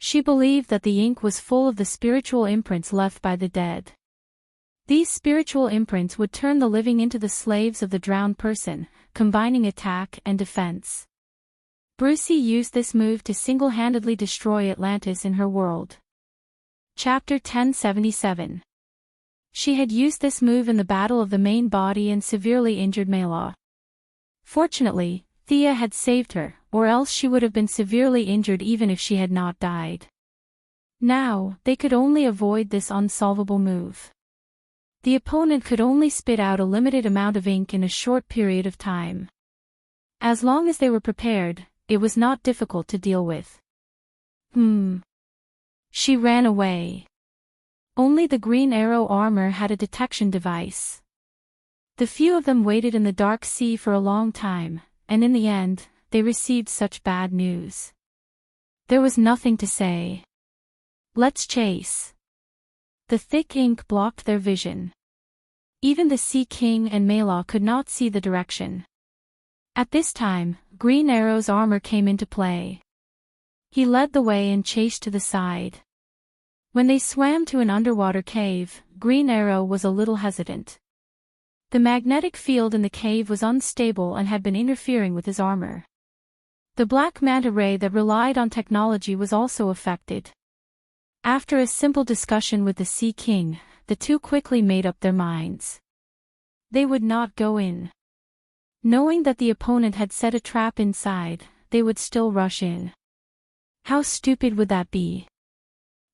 Speaker 1: She believed that the ink was full of the spiritual imprints left by the dead. These spiritual imprints would turn the living into the slaves of the drowned person, combining attack and defense. Brucey used this move to single-handedly destroy Atlantis in her world. Chapter 1077. She had used this move in the Battle of the Main Body and severely injured Maylaw. Fortunately, Thea had saved her, or else she would have been severely injured even if she had not died. Now, they could only avoid this unsolvable move. The opponent could only spit out a limited amount of ink in a short period of time. As long as they were prepared, it was not difficult to deal with. She ran away. Only the Green Arrow armor had a detection device. The few of them waited in the dark sea for a long time, and in the end, they received such bad news. There was nothing to say. Let's chase. The thick ink blocked their vision. Even the Sea King and Maylaw could not see the direction. At this time, Green Arrow's armor came into play. He led the way and chased to the side. When they swam to an underwater cave, Green Arrow was a little hesitant. The magnetic field in the cave was unstable and had been interfering with his armor. The Black Manta ray that relied on technology was also affected. After a simple discussion with the Sea King, the two quickly made up their minds. They would not go in. Knowing that the opponent had set a trap inside, they would still rush in. How stupid would that be?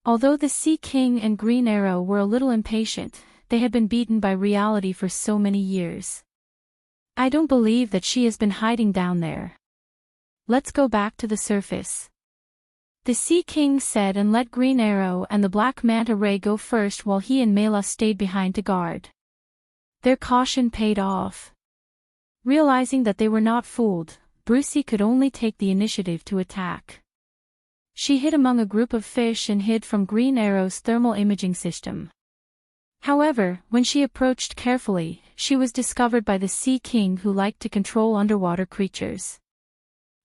Speaker 1: Although the Sea King and Green Arrow were a little impatient, they had been beaten by reality for so many years. I don't believe that she has been hiding down there. Let's go back to the surface. The Sea King said and let Green Arrow and the Black Manta ray go first while he and Maylaw stayed behind to guard. Their caution paid off. Realizing that they were not fooled, Brucey could only take the initiative to attack. She hid among a group of fish and hid from Green Arrow's thermal imaging system. However, when she approached carefully, she was discovered by the Sea King who liked to control underwater creatures.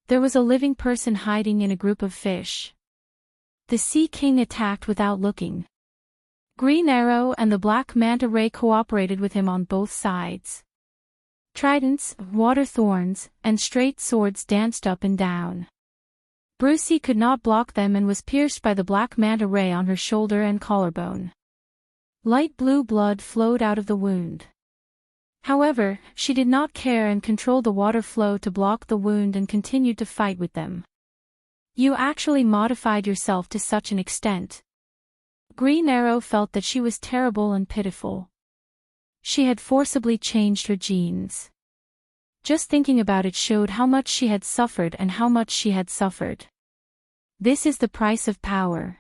Speaker 1: There was a living person hiding in a group of fish. The Sea King attacked without looking. Green Arrow and the Black Manta ray cooperated with him on both sides. Tridents, water thorns, and straight swords danced up and down. Brucey could not block them and was pierced by the Black Manta ray on her shoulder and collarbone. Light blue blood flowed out of the wound. However, she did not care and controlled the water flow to block the wound and continued to fight with them. You actually modified yourself to such an extent. Green Arrow felt that she was terrible and pitiful. She had forcibly changed her genes. Just thinking about it showed how much she had suffered and how much she had suffered. This is the price of power.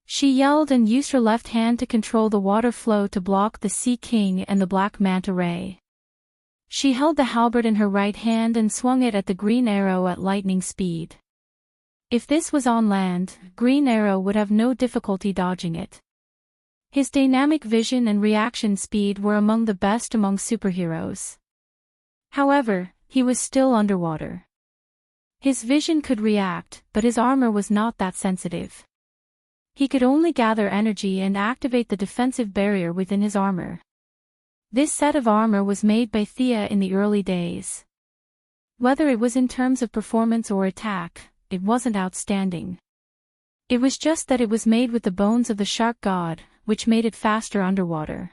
Speaker 1: She yelled and used her left hand to control the water flow to block the Sea King and the black manta ray. She held the halberd in her right hand and swung it at the green arrow at lightning speed. If this was on land, Green Arrow would have no difficulty dodging it. His dynamic vision and reaction speed were among the best among superheroes. However, he was still underwater. His vision could react, but his armor was not that sensitive. He could only gather energy and activate the defensive barrier within his armor. This set of armor was made by Thea in the early days. Whether it was in terms of performance or attack, it wasn't outstanding. It was just that it was made with the bones of the shark god, which made it faster underwater.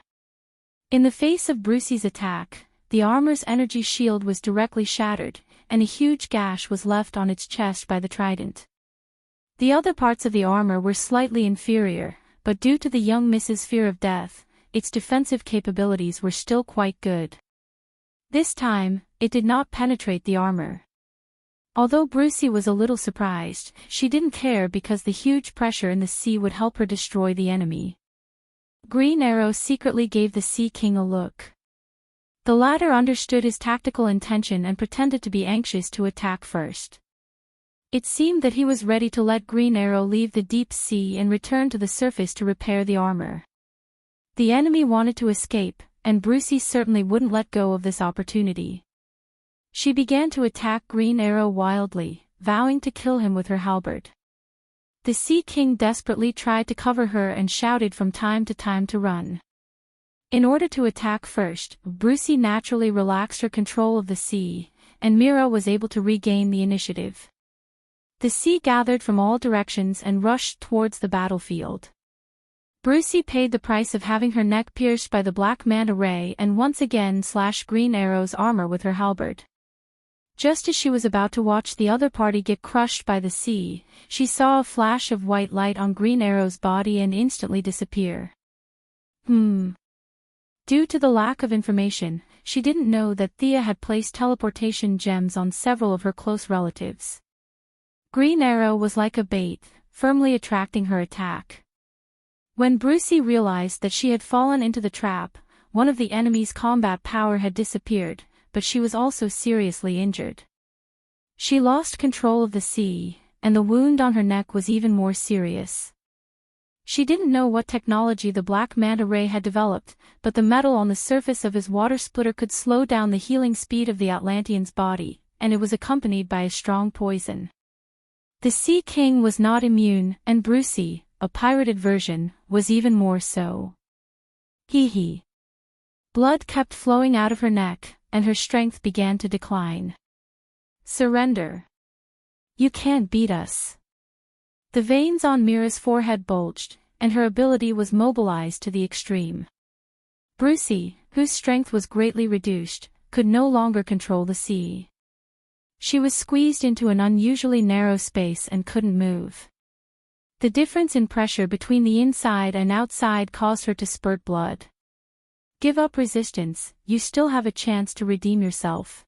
Speaker 1: In the face of Brucey's attack, the armor's energy shield was directly shattered, and a huge gash was left on its chest by the trident. The other parts of the armor were slightly inferior, but due to the young Miss's fear of death, its defensive capabilities were still quite good. This time, it did not penetrate the armor. Although Brucey was a little surprised, she didn't care because the huge pressure in the sea would help her destroy the enemy. Green Arrow secretly gave the Sea King a look. The latter understood his tactical intention and pretended to be anxious to attack first. It seemed that he was ready to let Green Arrow leave the deep sea and return to the surface to repair the armor. The enemy wanted to escape, and Brucey certainly wouldn't let go of this opportunity. She began to attack Green Arrow wildly, vowing to kill him with her halberd. The Sea King desperately tried to cover her and shouted from time to time to run. In order to attack first, Brucey naturally relaxed her control of the sea, and Mira was able to regain the initiative. The sea gathered from all directions and rushed towards the battlefield. Brucey paid the price of having her neck pierced by the black manta ray and once again slashed Green Arrow's armor with her halberd. Just as she was about to watch the other party get crushed by the sea, she saw a flash of white light on Green Arrow's body and instantly disappear. Due to the lack of information, she didn't know that Thea had placed teleportation gems on several of her close relatives. Green Arrow was like a bait, firmly attracting her attack. When Brucey realized that she had fallen into the trap, one of the enemy's combat power had disappeared, but she was also seriously injured. She lost control of the sea, and the wound on her neck was even more serious. She didn't know what technology the black manta ray had developed, but the metal on the surface of his water splitter could slow down the healing speed of the Atlantean's body, and it was accompanied by a strong poison. The Sea King was not immune, and Brucey, a pirated version, was even more so. Hee. Blood kept flowing out of her neck, and her strength began to decline. Surrender. You can't beat us. The veins on Mira's forehead bulged, and her ability was mobilized to the extreme. Brucey, whose strength was greatly reduced, could no longer control the sea. She was squeezed into an unusually narrow space and couldn't move. The difference in pressure between the inside and outside caused her to spurt blood. Give up resistance, you still have a chance to redeem yourself.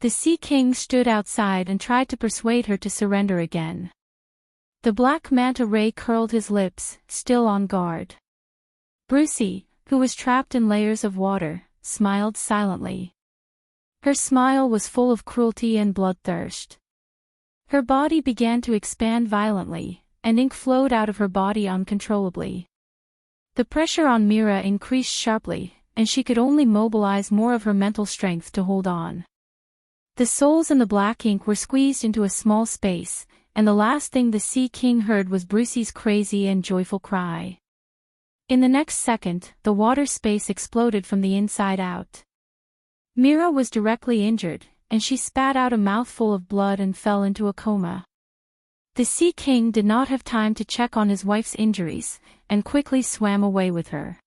Speaker 1: The Sea King stood outside and tried to persuade her to surrender again. The black manta ray curled his lips, still on guard. Brucey, who was trapped in layers of water, smiled silently. Her smile was full of cruelty and bloodthirst. Her body began to expand violently, and ink flowed out of her body uncontrollably. The pressure on Mira increased sharply, and she could only mobilize more of her mental strength to hold on. The souls in the black ink were squeezed into a small space, and the last thing the Sea King heard was Brucey's crazy and joyful cry. In the next second, the water space exploded from the inside out. Mira was directly injured, and she spat out a mouthful of blood and fell into a coma. The Sea King did not have time to check on his wife's injuries, and quickly swam away with her.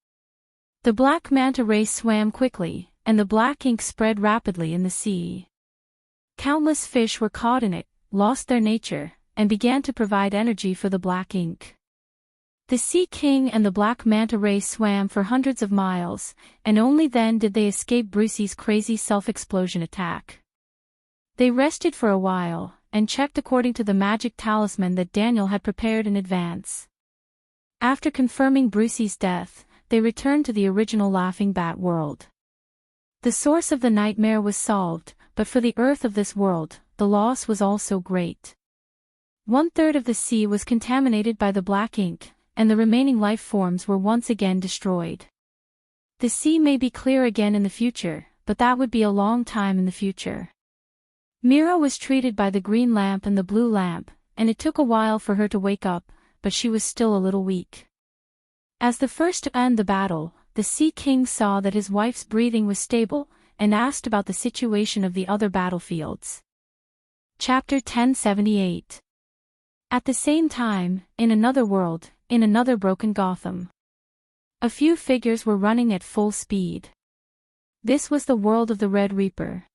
Speaker 1: The black manta ray swam quickly, and the black ink spread rapidly in the sea. Countless fish were caught in it, lost their nature, and began to provide energy for the black ink. The Sea King and the Black Manta Ray swam for hundreds of miles, and only then did they escape Brucey's crazy self-explosion attack. They rested for a while, and checked according to the magic talisman that Daniel had prepared in advance. After confirming Brucey's death, they returned to the original Laughing Bat world. The source of the nightmare was solved, but for the earth of this world, the loss was also great. 1/3 of the sea was contaminated by the black ink, and the remaining life forms were once again destroyed. The sea may be clear again in the future, but that would be a long time in the future. Mira was treated by the green lamp and the blue lamp, and it took a while for her to wake up, but she was still a little weak. As the first to end the battle, the Sea King saw that his wife's breathing was stable, and asked about the situation of the other battlefields. Chapter 1078. At the same time, in another world, in another broken Gotham, a few figures were running at full speed. This was the world of the Red Reaper.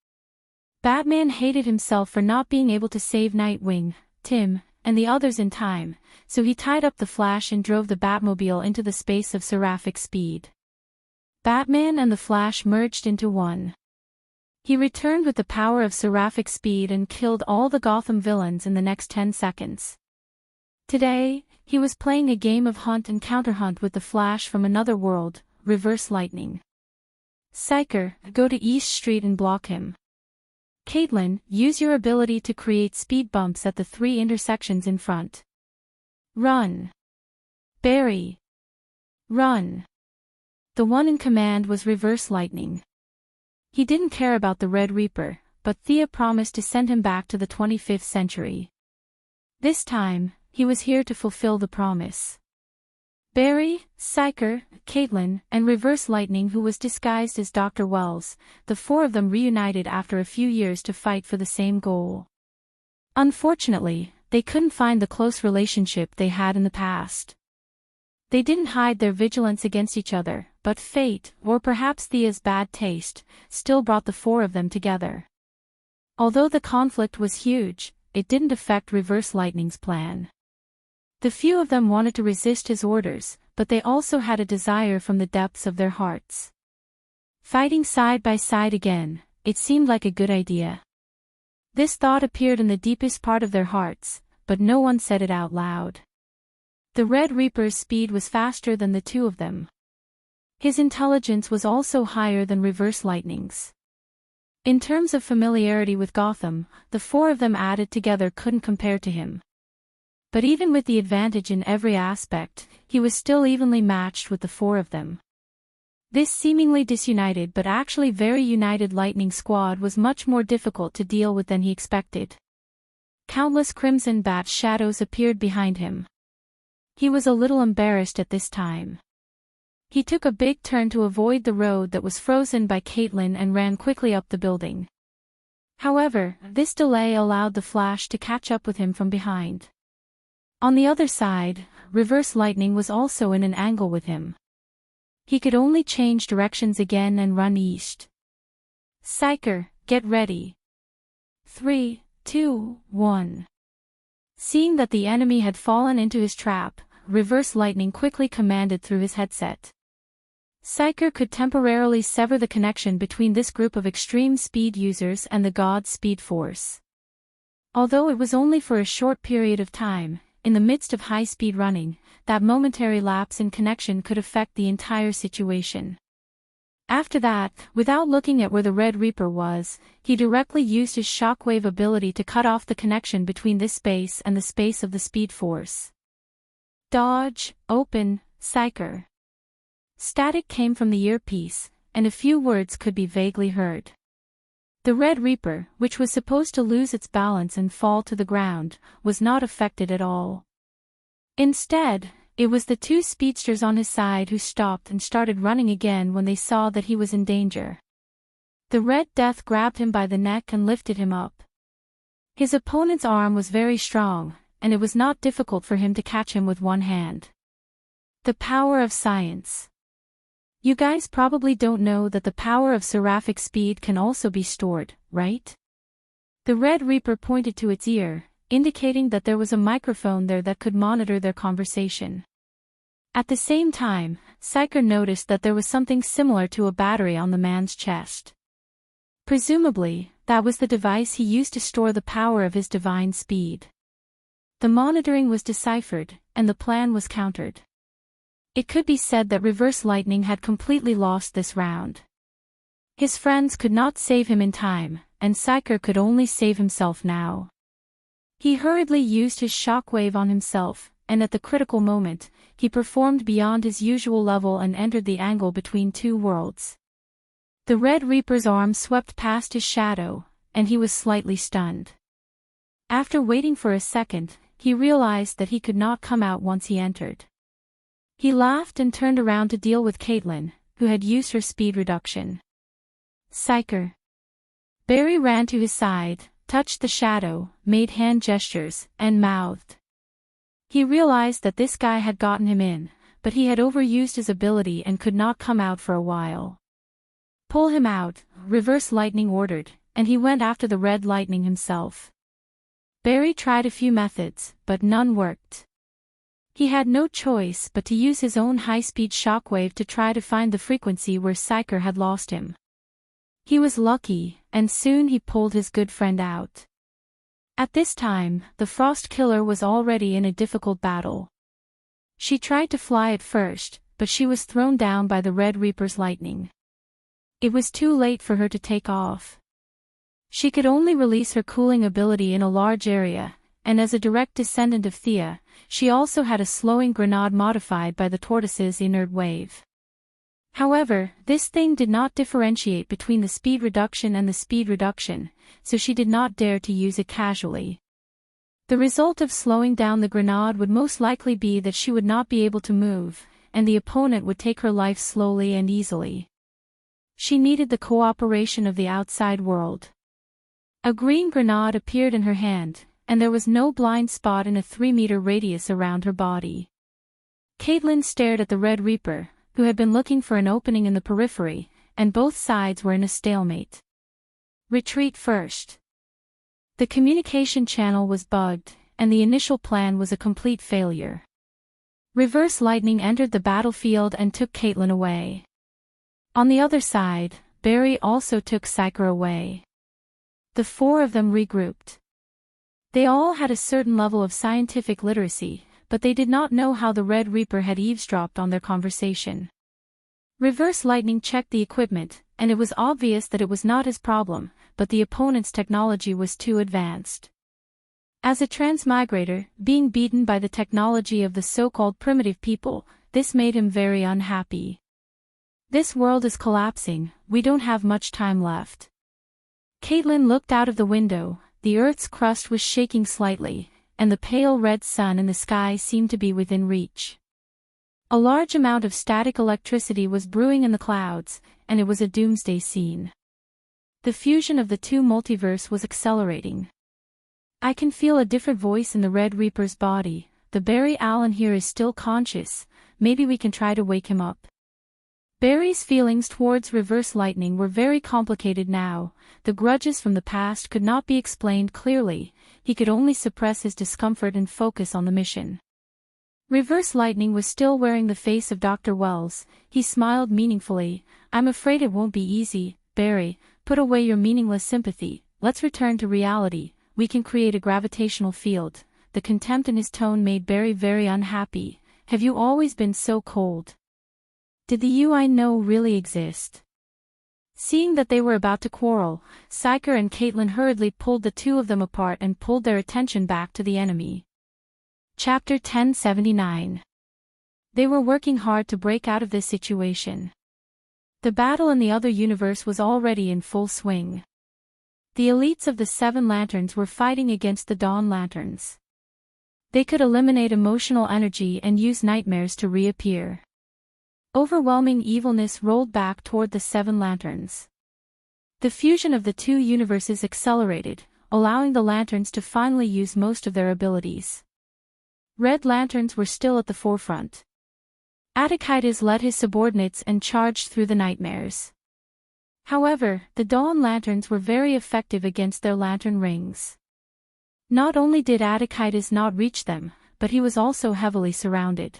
Speaker 1: Batman hated himself for not being able to save Nightwing, Tim, and the others in time, so he tied up the Flash and drove the Batmobile into the space of seraphic speed. Batman and the Flash merged into one. He returned with the power of seraphic speed and killed all the Gotham villains in the next 10 seconds. Today, he was playing a game of hunt and counterhunt with the Flash from another world, Reverse Lightning. Psyker, go to East Street and block him. Caitlin, use your ability to create speed bumps at the 3 intersections in front. Run. Barry. Run. The one in command was Reverse Lightning. He didn't care about the Red Reaper, but Thea promised to send him back to the 25th century. This time, he was here to fulfill the promise. Barry, Psyker, Caitlin, and Reverse Lightning, who was disguised as Dr. Wells, the 4 of them reunited after a few years to fight for the same goal. Unfortunately, they couldn't find the close relationship they had in the past. They didn't hide their vigilance against each other, but fate, or perhaps Thea's bad taste, still brought the 4 of them together. Although the conflict was huge, it didn't affect Reverse Lightning's plan. The few of them wanted to resist his orders, but they also had a desire from the depths of their hearts. Fighting side by side again, it seemed like a good idea. This thought appeared in the deepest part of their hearts, but no one said it out loud. The Red Reaper's speed was faster than the 2 of them. His intelligence was also higher than Reverse Lightning's. In terms of familiarity with Gotham, the 4 of them added together couldn't compare to him. But even with the advantage in every aspect, he was still evenly matched with the 4 of them. This seemingly disunited but actually very united Lightning Squad was much more difficult to deal with than he expected. Countless Crimson Bat shadows appeared behind him. He was a little embarrassed at this time. He took a big turn to avoid the road that was frozen by Caitlin and ran quickly up the building. However, this delay allowed the Flash to catch up with him from behind. On the other side, Reverse Lightning was also in an angle with him. He could only change directions again and run east. Psyker, get ready. 3, 2, 1. Seeing that the enemy had fallen into his trap, Reverse Lightning quickly commanded through his headset. Psyker could temporarily sever the connection between this group of extreme speed users and the God Speed Force. Although it was only for a short period of time, in the midst of high-speed running, that momentary lapse in connection could affect the entire situation. After that, without looking at where the Red Reaper was, he directly used his shockwave ability to cut off the connection between this space and the space of the Speed Force. Dodge, open, Psyker. Static came from the earpiece, and a few words could be vaguely heard. The Red Reaper, which was supposed to lose its balance and fall to the ground, was not affected at all. Instead, it was the 2 speedsters on his side who stopped and started running again when they saw that he was in danger. The Red Death grabbed him by the neck and lifted him up. His opponent's arm was very strong, and it was not difficult for him to catch him with one hand. The power of science. You guys probably don't know that the power of seraphic speed can also be stored, right? The Red Reaper pointed to its ear, indicating that there was a microphone there that could monitor their conversation. At the same time, Psyker noticed that there was something similar to a battery on the man's chest. Presumably, that was the device he used to store the power of his divine speed. The monitoring was deciphered, and the plan was countered. It could be said that Reverse Lightning had completely lost this round. His friends could not save him in time, and Psyker could only save himself now. He hurriedly used his shockwave on himself, and at the critical moment, he performed beyond his usual level and entered the angle between two worlds. The Red Reaper's arm swept past his shadow, and he was slightly stunned. After waiting for a second, he realized that he could not come out once he entered. He laughed and turned around to deal with Caitlin, who had used her speed reduction. Psyker. Barry ran to his side, touched the shadow, made hand gestures, and mouthed. He realized that this guy had gotten him in, but he had overused his ability and could not come out for a while. Pull him out, Reverse Lightning ordered, and he went after the Red Lightning himself. Barry tried a few methods, but none worked. He had no choice but to use his own high-speed shockwave to try to find the frequency where Psyker had lost him. He was lucky, and soon he pulled his good friend out. At this time, the Frost Killer was already in a difficult battle. She tried to fly at first, but she was thrown down by the Red Reaper's lightning. It was too late for her to take off. She could only release her cooling ability in a large area, and as a direct descendant of Thea, she also had a slowing grenade modified by the tortoise's inert wave. However, this thing did not differentiate between the speed reduction and the speed reduction, so she did not dare to use it casually. The result of slowing down the grenade would most likely be that she would not be able to move, and the opponent would take her life slowly and easily. She needed the cooperation of the outside world. A green grenade appeared in her hand, and there was no blind spot in a 3-meter radius around her body. Caitlin stared at the Red Reaper, who had been looking for an opening in the periphery, and both sides were in a stalemate. Retreat first. The communication channel was bugged, and the initial plan was a complete failure. Reverse Lightning entered the battlefield and took Caitlin away. On the other side, Barry also took Psyker away. The four of them regrouped. They all had a certain level of scientific literacy, but they did not know how the Red Reaper had eavesdropped on their conversation. Reverse Lightning checked the equipment, and it was obvious that it was not his problem, but the opponent's technology was too advanced. As a transmigrator, being beaten by the technology of the so-called primitive people, this made him very unhappy. This world is collapsing, we don't have much time left. Caitlin looked out of the window, the Earth's crust was shaking slightly, and the pale red sun in the sky seemed to be within reach. A large amount of static electricity was brewing in the clouds, and it was a doomsday scene. The fusion of the two multiverse was accelerating. I can feel a different voice in the Red Reaper's body. The Barry Allen here is still conscious, maybe we can try to wake him up. Barry's feelings towards Reverse Lightning were very complicated now. The grudges from the past could not be explained clearly, he could only suppress his discomfort and focus on the mission. Reverse Lightning was still wearing the face of Dr. Wells. He smiled meaningfully. I'm afraid it won't be easy, Barry, put away your meaningless sympathy, let's return to reality, we can create a gravitational field. The contempt in his tone made Barry very unhappy. Have you always been so cold? Did the you I know really exist? Seeing that they were about to quarrel, Psyker and Caitlin hurriedly pulled the two of them apart and pulled their attention back to the enemy. Chapter 1079. They were working hard to break out of this situation. The battle in the other universe was already in full swing. The elites of the Seven Lanterns were fighting against the Dawn Lanterns. They could eliminate emotional energy and use nightmares to reappear. Overwhelming evilness rolled back toward the Seven Lanterns. The fusion of the two universes accelerated, allowing the Lanterns to finally use most of their abilities. Red Lanterns were still at the forefront. Escapades led his subordinates and charged through the nightmares. However, the Dawn Lanterns were very effective against their lantern rings. Not only did Escapades not reach them, but he was also heavily surrounded.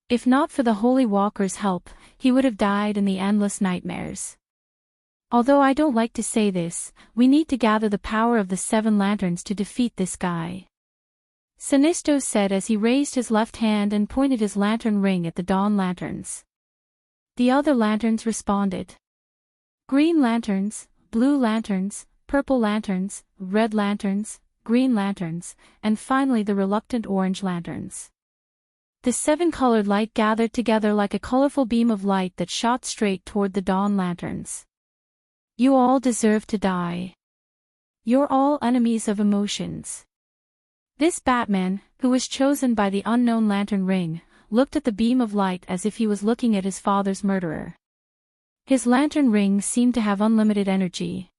Speaker 1: If not for the Holy Walker's help, he would have died in the endless nightmares. Although I don't like to say this, we need to gather the power of the 7 lanterns to defeat this guy. Sinisto said as he raised his left hand and pointed his lantern ring at the dawn lanterns. The other lanterns responded. Green lanterns, blue lanterns, purple lanterns, red lanterns, green lanterns, and finally the reluctant orange lanterns. The 7-colored light gathered together like a colorful beam of light that shot straight toward the dawn lanterns. You all deserve to die. You're all enemies of emotions. This Batman, who was chosen by the unknown lantern ring, looked at the beam of light as if he was looking at his father's murderer. His lantern ring seemed to have unlimited energy.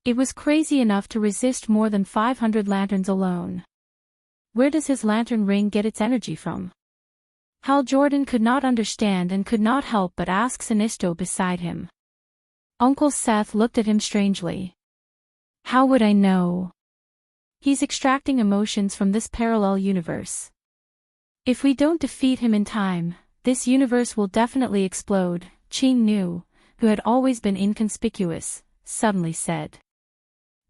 Speaker 1: It was crazy enough to resist more than 500 lanterns alone. Where does his lantern ring get its energy from? Hal Jordan could not understand and could not help but ask Sinisto beside him. Uncle Seth looked at him strangely. How would I know? He's extracting emotions from this parallel universe. If we don't defeat him in time, this universe will definitely explode, Ching Nu, who had always been inconspicuous, suddenly said.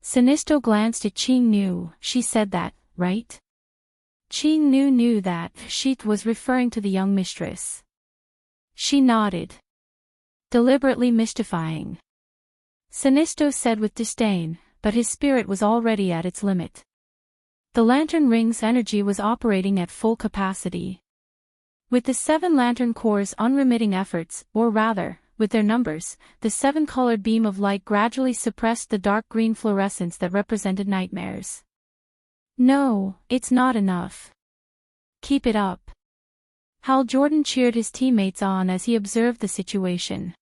Speaker 1: Sinisto glanced at Ching Nu. She said that, right? Ching Nu knew that she was referring to the young mistress. She nodded. Deliberately mystifying. Sinisto said with disdain, but his spirit was already at its limit. The lantern ring's energy was operating at full capacity. With the 7 lantern cores' unremitting efforts, or rather, with their numbers, the 7-colored beam of light gradually suppressed the dark green fluorescence that represented nightmares. No, it's not enough. Keep it up. Hal Jordan cheered his teammates on as he observed the situation.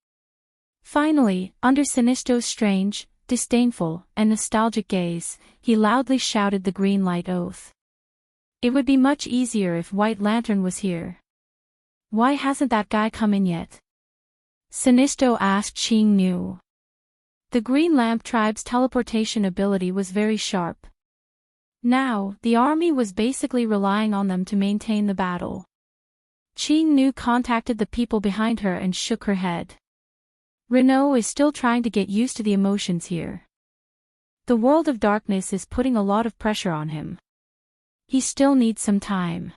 Speaker 1: Finally, under Sinisto's strange, disdainful, and nostalgic gaze, he loudly shouted the green light oath. It would be much easier if White Lantern was here. Why hasn't that guy come in yet? Sinisto asked Ching Nu. The Green Lamp tribe's teleportation ability was very sharp. Now, the army was basically relying on them to maintain the battle. Ching Nu contacted the people behind her and shook her head. Renault is still trying to get used to the emotions here. The world of darkness is putting a lot of pressure on him. He still needs some time.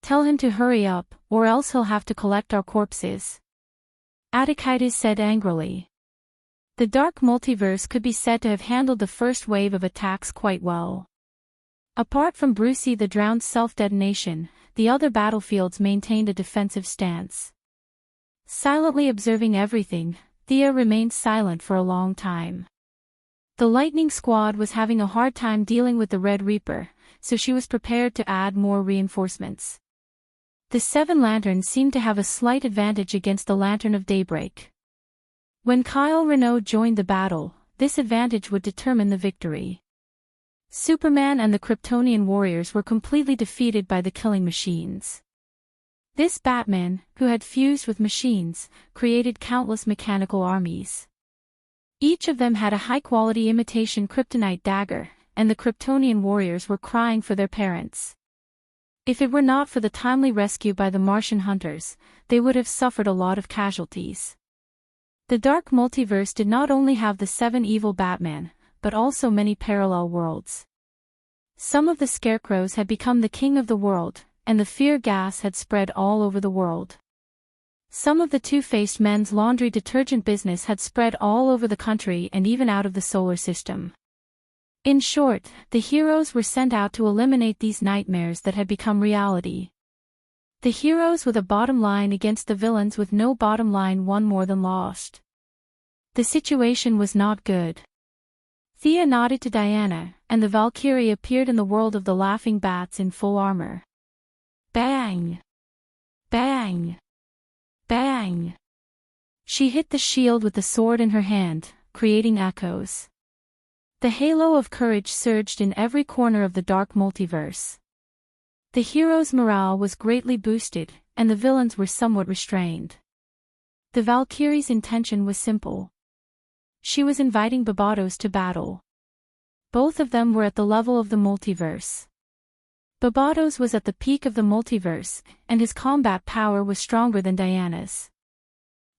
Speaker 1: Tell him to hurry up, or else he'll have to collect our corpses. Attikitis said angrily. The dark multiverse could be said to have handled the first wave of attacks quite well. Apart from Brucey the Drowned's self-detonation, the other battlefields maintained a defensive stance. Silently observing everything, Thea remained silent for a long time. The Lightning Squad was having a hard time dealing with the Red Reaper, so she was prepared to add more reinforcements. The 7 lanterns seemed to have a slight advantage against the Lantern of Daybreak. When Kyle Renault joined the battle, this advantage would determine the victory. Superman and the Kryptonian warriors were completely defeated by the killing machines. This Batman, who had fused with machines, created countless mechanical armies. Each of them had a high-quality imitation kryptonite dagger, and the Kryptonian warriors were crying for their parents. If it were not for the timely rescue by the Martian hunters, they would have suffered a lot of casualties. The Dark Multiverse did not only have the 7 evil Batman, but also many parallel worlds. Some of the scarecrows had become the king of the world, and the fear gas had spread all over the world. Some of the two-faced men's laundry detergent business had spread all over the country and even out of the solar system. In short, the heroes were sent out to eliminate these nightmares that had become reality. The heroes with a bottom line against the villains with no bottom line won more than lost. The situation was not good. Thea nodded to Diana, and the Valkyrie appeared in the world of the laughing bats in full armor. Bang! Bang! Bang! She hit the shield with the sword in her hand, creating echoes. The halo of courage surged in every corner of the dark multiverse. The heroes' morale was greatly boosted, and the villains were somewhat restrained. The Valkyrie's intention was simple. She was inviting Barbados to battle. Both of them were at the level of the multiverse. Barbados was at the peak of the multiverse, and his combat power was stronger than Diana's.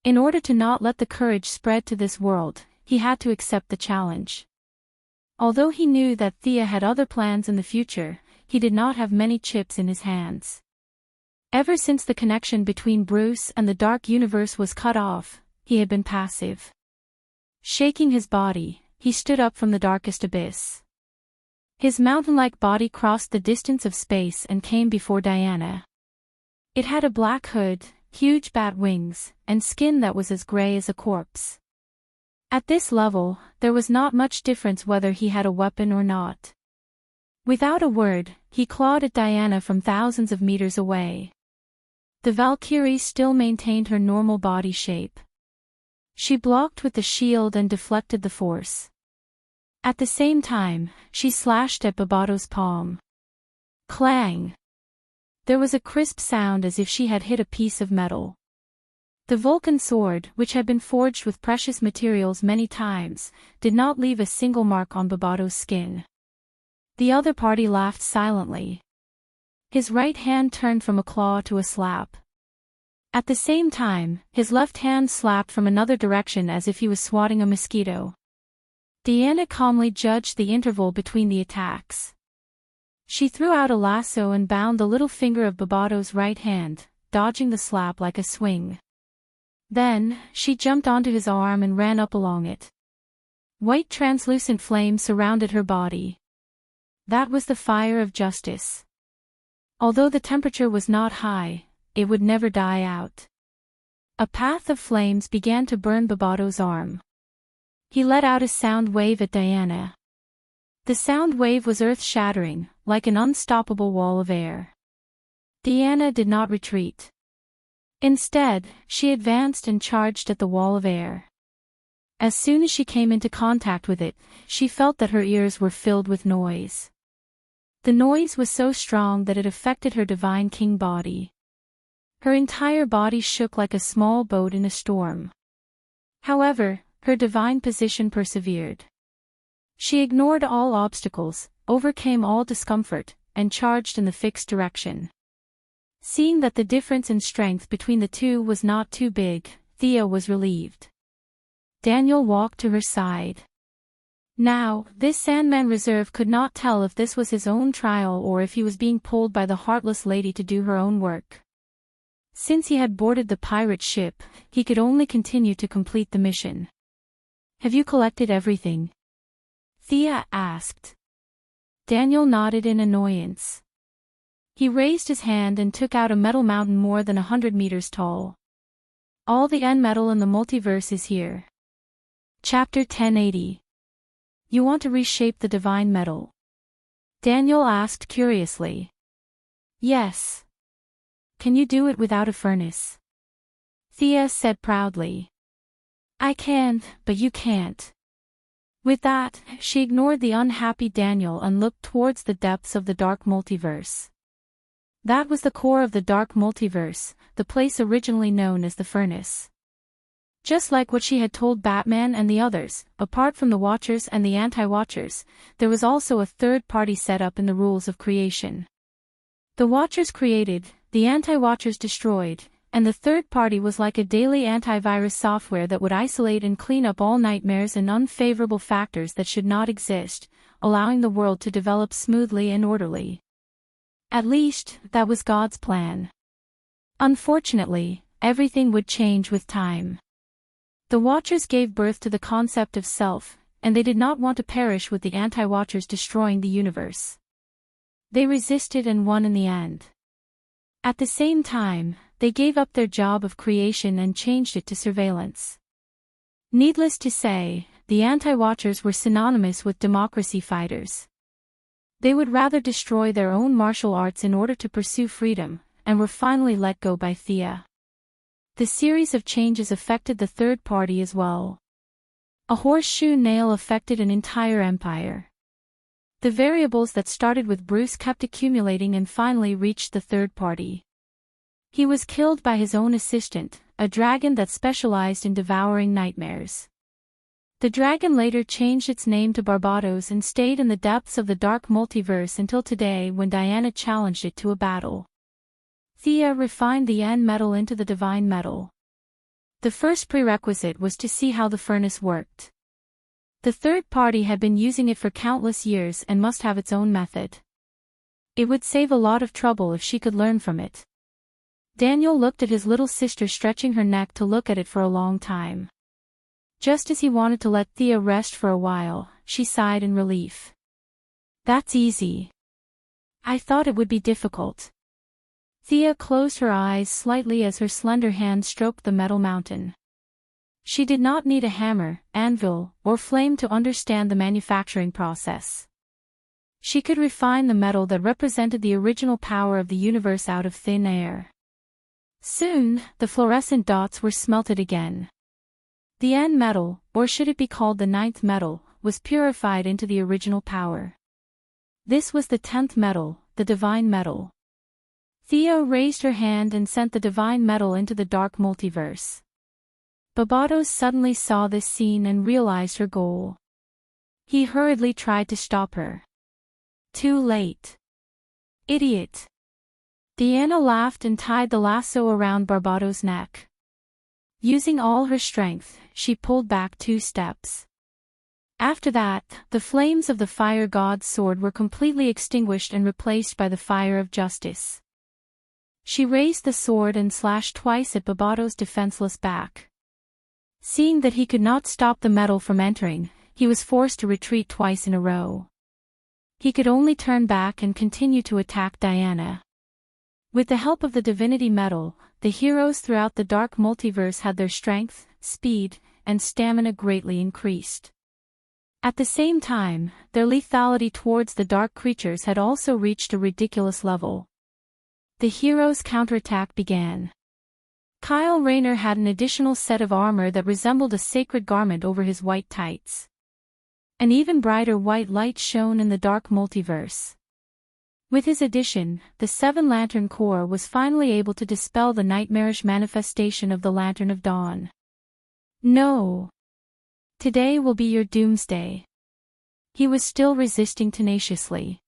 Speaker 1: In order to not let the courage spread to this world, he had to accept the challenge. Although he knew that Thea had other plans in the future, he did not have many chips in his hands. Ever since the connection between Bruce and the dark universe was cut off, he had been passive. Shaking his body, he stood up from the darkest abyss. His mountain-like body crossed the distance of space and came before Diana. It had a black hood, huge bat wings, and skin that was as gray as a corpse. At this level, there was not much difference whether he had a weapon or not. Without a word, he clawed at Diana from thousands of meters away. The Valkyrie still maintained her normal body shape. She blocked with the shield and deflected the force. At the same time, she slashed at Barbados' palm. Clang! There was a crisp sound as if she had hit a piece of metal. The Vulcan sword, which had been forged with precious materials many times, did not leave a single mark on Barbados' skin. The other party laughed silently. His right hand turned from a claw to a slap. At the same time, his left hand slapped from another direction as if he was swatting a mosquito. Diana calmly judged the interval between the attacks. She threw out a lasso and bound the little finger of Barbados' right hand, dodging the slap like a swing. Then, she jumped onto his arm and ran up along it. White translucent flames surrounded her body. That was the fire of justice. Although the temperature was not high, it would never die out. A path of flames began to burn Barbados' arm. He let out a sound wave at Diana. The sound wave was earth-shattering, like an unstoppable wall of air. Diana did not retreat. Instead, she advanced and charged at the wall of air. As soon as she came into contact with it, she felt that her ears were filled with noise. The noise was so strong that it affected her divine king body. Her entire body shook like a small boat in a storm. However, her divine position persevered. She ignored all obstacles, overcame all discomfort, and charged in the fixed direction. Seeing that the difference in strength between the two was not too big, Thea was relieved. Daniel walked to her side. Now, this Sandman Reserve could not tell if this was his own trial or if he was being pulled by the heartless lady to do her own work. Since he had boarded the pirate ship, he could only continue to complete the mission. "Have you collected everything?" Thea asked. Daniel nodded in annoyance. He raised his hand and took out a metal mountain more than 100 meters tall. "All the end metal in the multiverse is here." Chapter 1080. "You want to reshape the divine metal?" Daniel asked curiously. "Yes." "Can you do it without a furnace?" Thea said proudly. "I can, but you can't." With that, she ignored the unhappy Daniel and looked towards the depths of the dark multiverse. That was the core of the dark multiverse, the place originally known as the Furnace. Just like what she had told Batman and the others, apart from the Watchers and the Anti-Watchers, there was also a third party set up in the rules of creation. The Watchers created, the Anti-Watchers destroyed, and the third party was like a daily antivirus software that would isolate and clean up all nightmares and unfavorable factors that should not exist, allowing the world to develop smoothly and orderly. At least, that was God's plan. Unfortunately, everything would change with time. The Watchers gave birth to the concept of self, and they did not want to perish with the Anti-Watchers destroying the universe. They resisted and won in the end. At the same time, they gave up their job of creation and changed it to surveillance. Needless to say, the Anti-Watchers were synonymous with democracy fighters. They would rather destroy their own martial arts in order to pursue freedom, and were finally let go by Thea. The series of changes affected the third party as well. A horseshoe nail affected an entire empire. The variables that started with Bruce kept accumulating and finally reached the third party. He was killed by his own assistant, a dragon that specialized in devouring nightmares. The dragon later changed its name to Barbados and stayed in the depths of the dark multiverse until today when Diana challenged it to a battle. Thea refined the N metal into the divine metal. The first prerequisite was to see how the furnace worked. The third party had been using it for countless years and must have its own method. It would save a lot of trouble if she could learn from it. Daniel looked at his little sister stretching her neck to look at it for a long time. Just as he wanted to let Thea rest for a while, she sighed in relief. That's easy. I thought it would be difficult. Thea closed her eyes slightly as her slender hand stroked the metal mountain. She did not need a hammer, anvil, or flame to understand the manufacturing process. She could refine the metal that represented the original power of the universe out of thin air. Soon, the fluorescent dots were smelted again. The N metal, or should it be called the ninth metal, was purified into the original power. This was the 10th metal, the divine metal. Thea raised her hand and sent the divine metal into the dark multiverse. Barbados suddenly saw this scene and realized her goal. He hurriedly tried to stop her. Too late. Idiot. Diana laughed and tied the lasso around Barbados' neck. Using all her strength, she pulled back 2 steps. After that, the flames of the fire god's sword were completely extinguished and replaced by the fire of justice. She raised the sword and slashed twice at Barbados' defenseless back. Seeing that he could not stop the metal from entering, he was forced to retreat twice in a row. He could only turn back and continue to attack Diana. With the help of the divinity metal, the heroes throughout the dark multiverse had their strength, speed, and stamina greatly increased. At the same time, their lethality towards the dark creatures had also reached a ridiculous level. The heroes' counterattack began. Kyle Rayner had an additional set of armor that resembled a sacred garment over his white tights. An even brighter white light shone in the dark multiverse. With his addition, the Seven Lantern Corps was finally able to dispel the nightmarish manifestation of the Lantern of Dawn. No. Today will be your doomsday. He was still resisting tenaciously.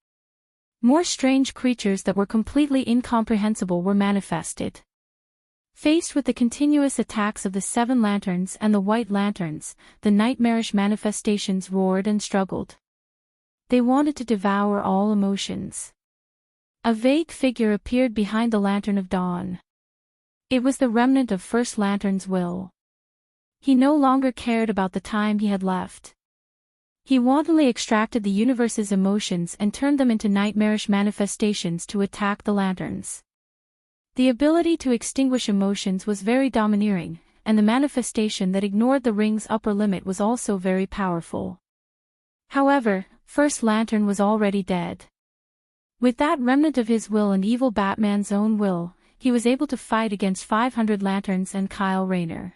Speaker 1: More strange creatures that were completely incomprehensible were manifested. Faced with the continuous attacks of the Seven Lanterns and the White Lanterns, the nightmarish manifestations roared and struggled. They wanted to devour all emotions. A vague figure appeared behind the Lantern of Dawn. It was the remnant of First Lantern's will. He no longer cared about the time he had left. He wantonly extracted the universe's emotions and turned them into nightmarish manifestations to attack the lanterns. The ability to extinguish emotions was very domineering, and the manifestation that ignored the ring's upper limit was also very powerful. However, First Lantern was already dead. With that remnant of his will and evil Batman's own will, he was able to fight against 500 lanterns and Kyle Rayner.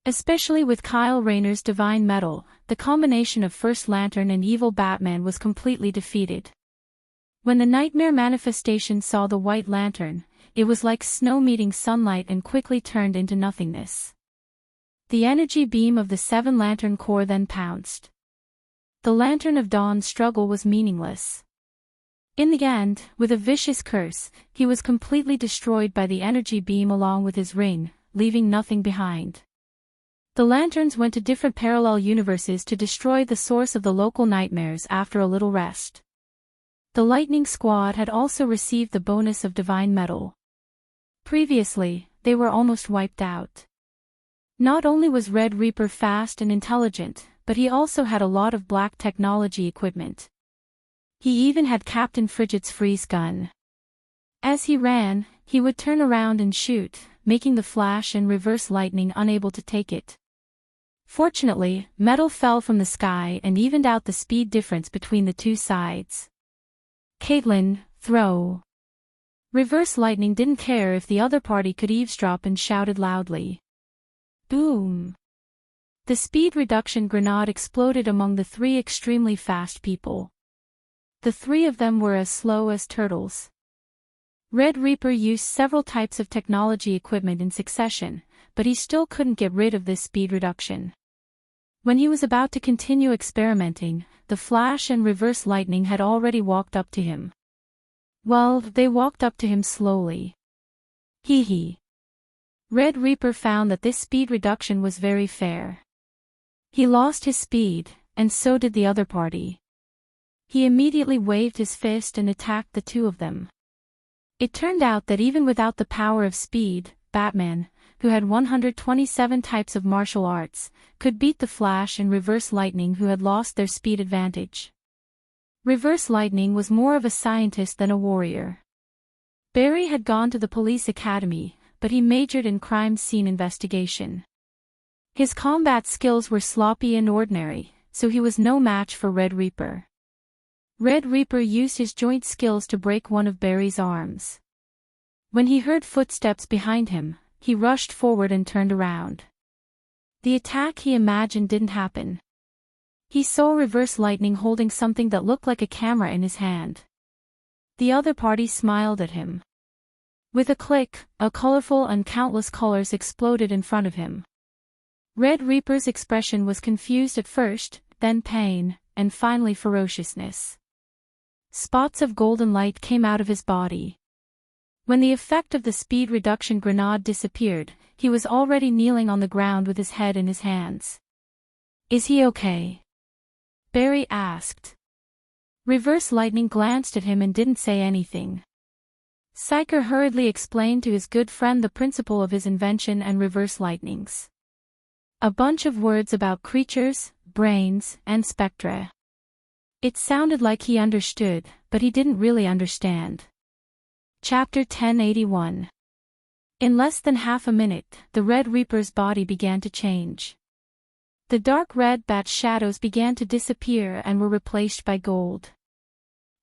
Speaker 1: Especially with Kyle Rayner's divine metal, the combination of First Lantern and evil Batman was completely defeated. When the nightmare manifestation saw the White Lantern, it was like snow meeting sunlight and quickly turned into nothingness. The energy beam of the Seven Lantern Corps then pounced. The Lantern of Dawn's struggle was meaningless. In the end, with a vicious curse, he was completely destroyed by the energy beam along with his ring, leaving nothing behind. The lanterns went to different parallel universes to destroy the source of the local nightmares after a little rest. The Lightning Squad had also received the bonus of divine metal. Previously, they were almost wiped out. Not only was Red Reaper fast and intelligent, but he also had a lot of black technology equipment. He even had Captain Frigid's freeze gun. As he ran, he would turn around and shoot, making the Flash and Reverse Lightning unable to take it. Fortunately, metal fell from the sky and evened out the speed difference between the two sides. Caitlin, throw. Reverse Lightning didn't care if the other party could eavesdrop and shouted loudly. Boom! The speed reduction grenade exploded among the 3 extremely fast people. The 3 of them were as slow as turtles. Red Reaper used several types of technology equipment in succession, but he still couldn't get rid of this speed reduction. When he was about to continue experimenting, the Flash and Reverse Lightning had already walked up to him. Well, they walked up to him slowly. Hee hee. Red Reaper found that this speed reduction was very fair. He lost his speed, and so did the other party. He immediately waved his fist and attacked the two of them. It turned out that even without the power of speed, Batman, who had 127 types of martial arts, could beat the Flash and Reverse Lightning, who had lost their speed advantage. Reverse Lightning was more of a scientist than a warrior. Barry had gone to the police academy, but he majored in crime scene investigation. His combat skills were sloppy and ordinary, so he was no match for Red Reaper. Red Reaper used his joint skills to break one of Barry's arms. When he heard footsteps behind him, he rushed forward and turned around. The attack he imagined didn't happen. He saw Reverse Lightning holding something that looked like a camera in his hand. The other party smiled at him. With a click, a colorful and countless colors exploded in front of him. Red Reaper's expression was confused at first, then pain, and finally ferociousness. Spots of golden light came out of his body. When the effect of the speed reduction grenade disappeared, he was already kneeling on the ground with his head in his hands. "Is he okay?" Barry asked. Reverse Lightning glanced at him and didn't say anything. Psyker hurriedly explained to his good friend the principle of his invention and Reverse Lightning's. A bunch of words about creatures, brains, and spectra. It sounded like he understood, but he didn't really understand. Chapter 1081. In less than half a minute, the Red Reaper's body began to change. The dark red bat shadows began to disappear and were replaced by gold.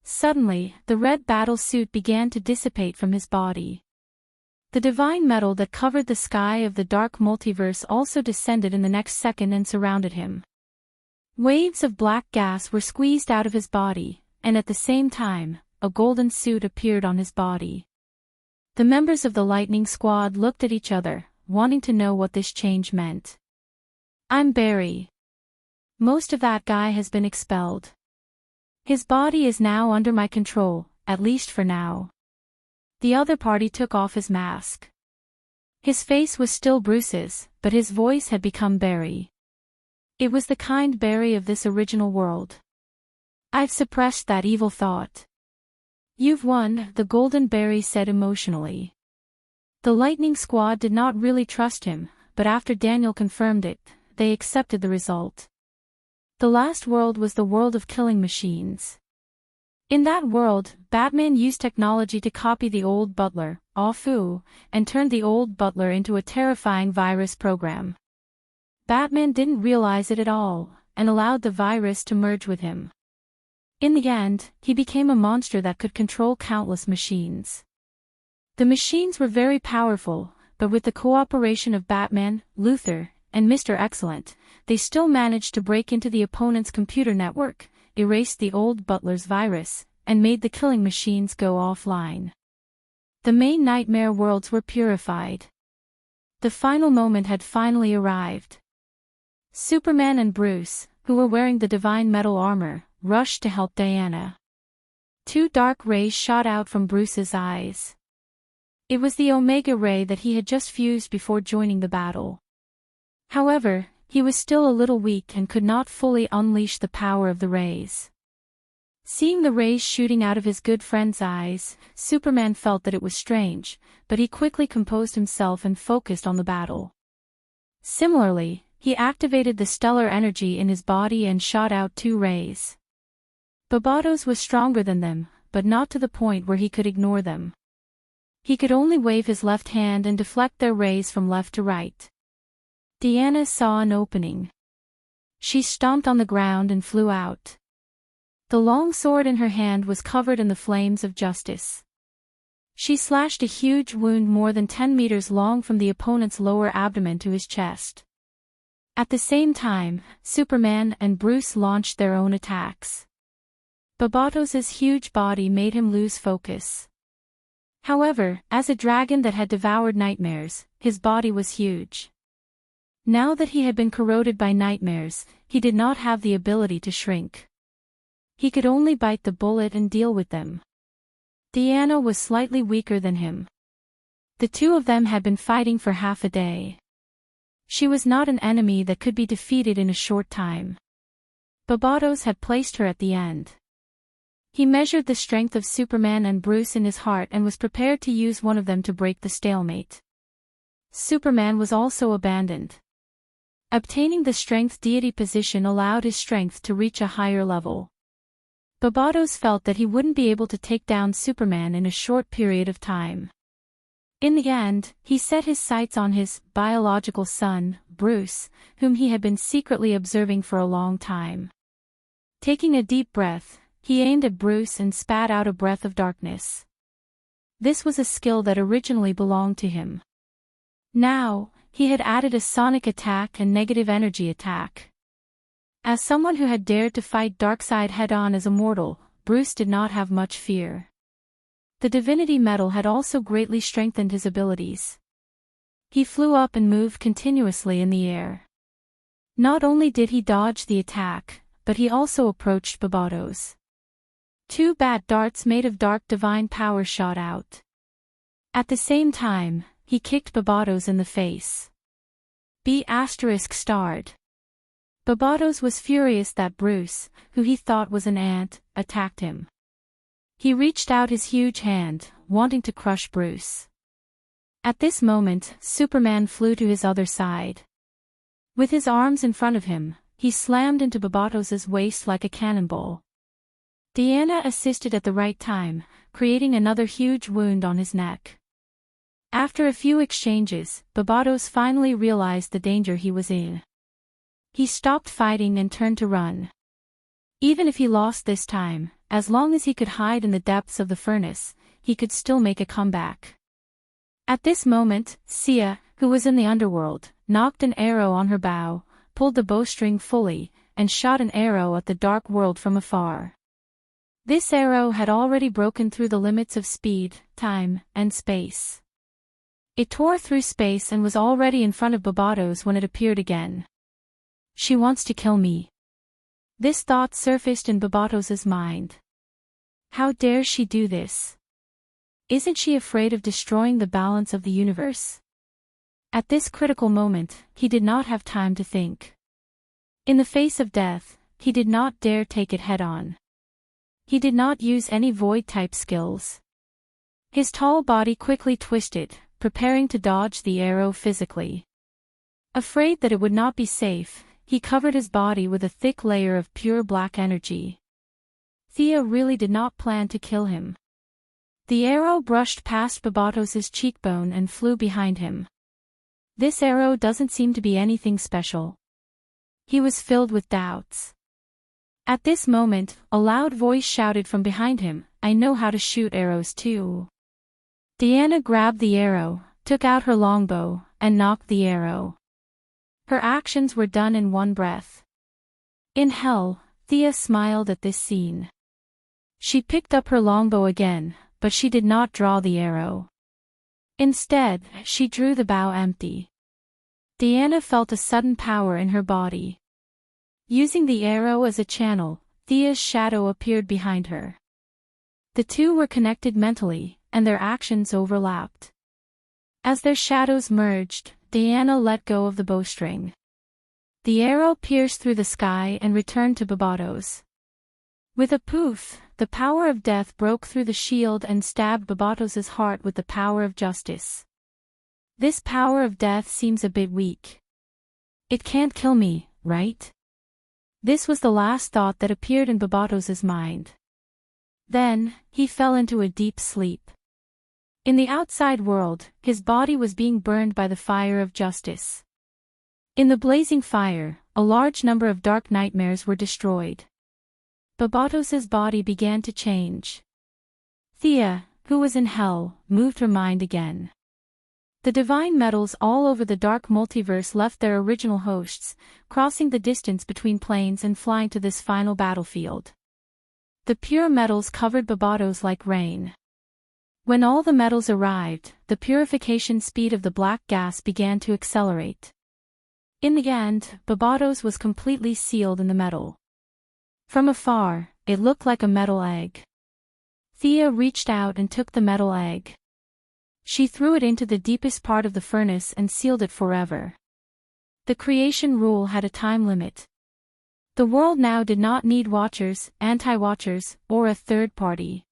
Speaker 1: Suddenly, the red battle suit began to dissipate from his body. The divine metal that covered the sky of the dark multiverse also descended in the next second and surrounded him. Waves of black gas were squeezed out of his body, and at the same time, a golden suit appeared on his body. The members of the Lightning Squad looked at each other, wanting to know what this change meant. "I'm Barry. Most of that guy has been expelled. His body is now under my control, at least for now." The other party took off his mask. His face was still bruises, but his voice had become Barry. It was the kind Barry of this original world. "I've suppressed that evil thought." "You've won," the Golden Barry said emotionally. The Lightning Squad did not really trust him, but after Daniel confirmed it, they accepted the result. The last world was the world of killing machines. In that world, Batman used technology to copy the old butler, Afu, and turned the old butler into a terrifying virus program. Batman didn't realize it at all, and allowed the virus to merge with him. In the end, he became a monster that could control countless machines. The machines were very powerful, but with the cooperation of Batman, Luthor, and Mr. Excellent, they still managed to break into the opponent's computer network, erased the old butler's virus, and made the killing machines go offline. The main nightmare worlds were purified. The final moment had finally arrived. Superman and Bruce, who were wearing the divine metal armor, rushed to help Diana. Two dark rays shot out from Bruce's eyes. It was the Omega Ray that he had just fused before joining the battle. However, he was still a little weak and could not fully unleash the power of the rays. Seeing the rays shooting out of his good friend's eyes, Superman felt that it was strange, but he quickly composed himself and focused on the battle. Similarly, he activated the stellar energy in his body and shot out two rays. Barbatos was stronger than them, but not to the point where he could ignore them. He could only wave his left hand and deflect their rays from left to right. Diana saw an opening. She stomped on the ground and flew out. The long sword in her hand was covered in the flames of justice. She slashed a huge wound more than 10 meters long from the opponent's lower abdomen to his chest. At the same time, Superman and Bruce launched their own attacks. Barbatos's huge body made him lose focus. However, as a dragon that had devoured nightmares, his body was huge. Now that he had been corroded by nightmares, he did not have the ability to shrink. He could only bite the bullet and deal with them. Diana was slightly weaker than him. The two of them had been fighting for half a day. She was not an enemy that could be defeated in a short time. Barbados had placed her at the end. He measured the strength of Superman and Bruce in his heart and was prepared to use one of them to break the stalemate. Superman was also abandoned. Obtaining the strength deity position allowed his strength to reach a higher level. Barbados felt that he wouldn't be able to take down Superman in a short period of time. In the end, he set his sights on his biological son, Bruce, whom he had been secretly observing for a long time. Taking a deep breath, he aimed at Bruce and spat out a breath of darkness. This was a skill that originally belonged to him. Now, he had added a sonic attack and negative energy attack. As someone who had dared to fight Darkseid head-on as a mortal, Bruce did not have much fear. The divinity metal had also greatly strengthened his abilities. He flew up and moved continuously in the air. Not only did he dodge the attack, but he also approached Barbados. Two bat darts made of dark divine power shot out. At the same time, he kicked Barbados in the face. B*****. Barbados was furious that Bruce, who he thought was an ant, attacked him. He reached out his huge hand, wanting to crush Bruce. At this moment, Superman flew to his other side. With his arms in front of him, he slammed into Barbados's waist like a cannonball. Diana assisted at the right time, creating another huge wound on his neck. After a few exchanges, Barbados finally realized the danger he was in. He stopped fighting and turned to run. Even if he lost this time, as long as he could hide in the depths of the furnace, he could still make a comeback. At this moment, Sia, who was in the underworld, knocked an arrow on her bow, pulled the bowstring fully, and shot an arrow at the dark world from afar. This arrow had already broken through the limits of speed, time, and space. It tore through space and was already in front of Barbados when it appeared again. She wants to kill me. This thought surfaced in Barbados's mind. How dare she do this? Isn't she afraid of destroying the balance of the universe? At this critical moment, he did not have time to think. In the face of death, he did not dare take it head-on. He did not use any void-type skills. His tall body quickly twisted, preparing to dodge the arrow physically. Afraid that it would not be safe, he covered his body with a thick layer of pure black energy. Thea really did not plan to kill him. The arrow brushed past Barbados's cheekbone and flew behind him. This arrow doesn't seem to be anything special. He was filled with doubts. At this moment, a loud voice shouted from behind him, "I know how to shoot arrows too." Diana grabbed the arrow, took out her longbow, and knocked the arrow. Her actions were done in one breath. In hell, Thea smiled at this scene. She picked up her longbow again, but she did not draw the arrow. Instead, she drew the bow empty. Diana felt a sudden power in her body. Using the arrow as a channel, Thea's shadow appeared behind her. The two were connected mentally, and their actions overlapped. As their shadows merged, Diana let go of the bowstring. The arrow pierced through the sky and returned to Barbados. With a poof, the power of death broke through the shield and stabbed Barbados's heart with the power of justice. This power of death seems a bit weak. It can't kill me, right? This was the last thought that appeared in Barbados's mind. Then, he fell into a deep sleep. In the outside world, his body was being burned by the fire of justice. In the blazing fire, a large number of dark nightmares were destroyed. Barbados's body began to change. Thea, who was in hell, moved her mind again. The divine metals all over the dark multiverse left their original hosts, crossing the distance between planes and flying to this final battlefield. The pure metals covered Barbados like rain. When all the metals arrived, the purification speed of the black gas began to accelerate. In the end, Barbados was completely sealed in the metal. From afar, it looked like a metal egg. Thea reached out and took the metal egg. She threw it into the deepest part of the furnace and sealed it forever. The creation rule had a time limit. The world now did not need watchers, anti-watchers, or a third party.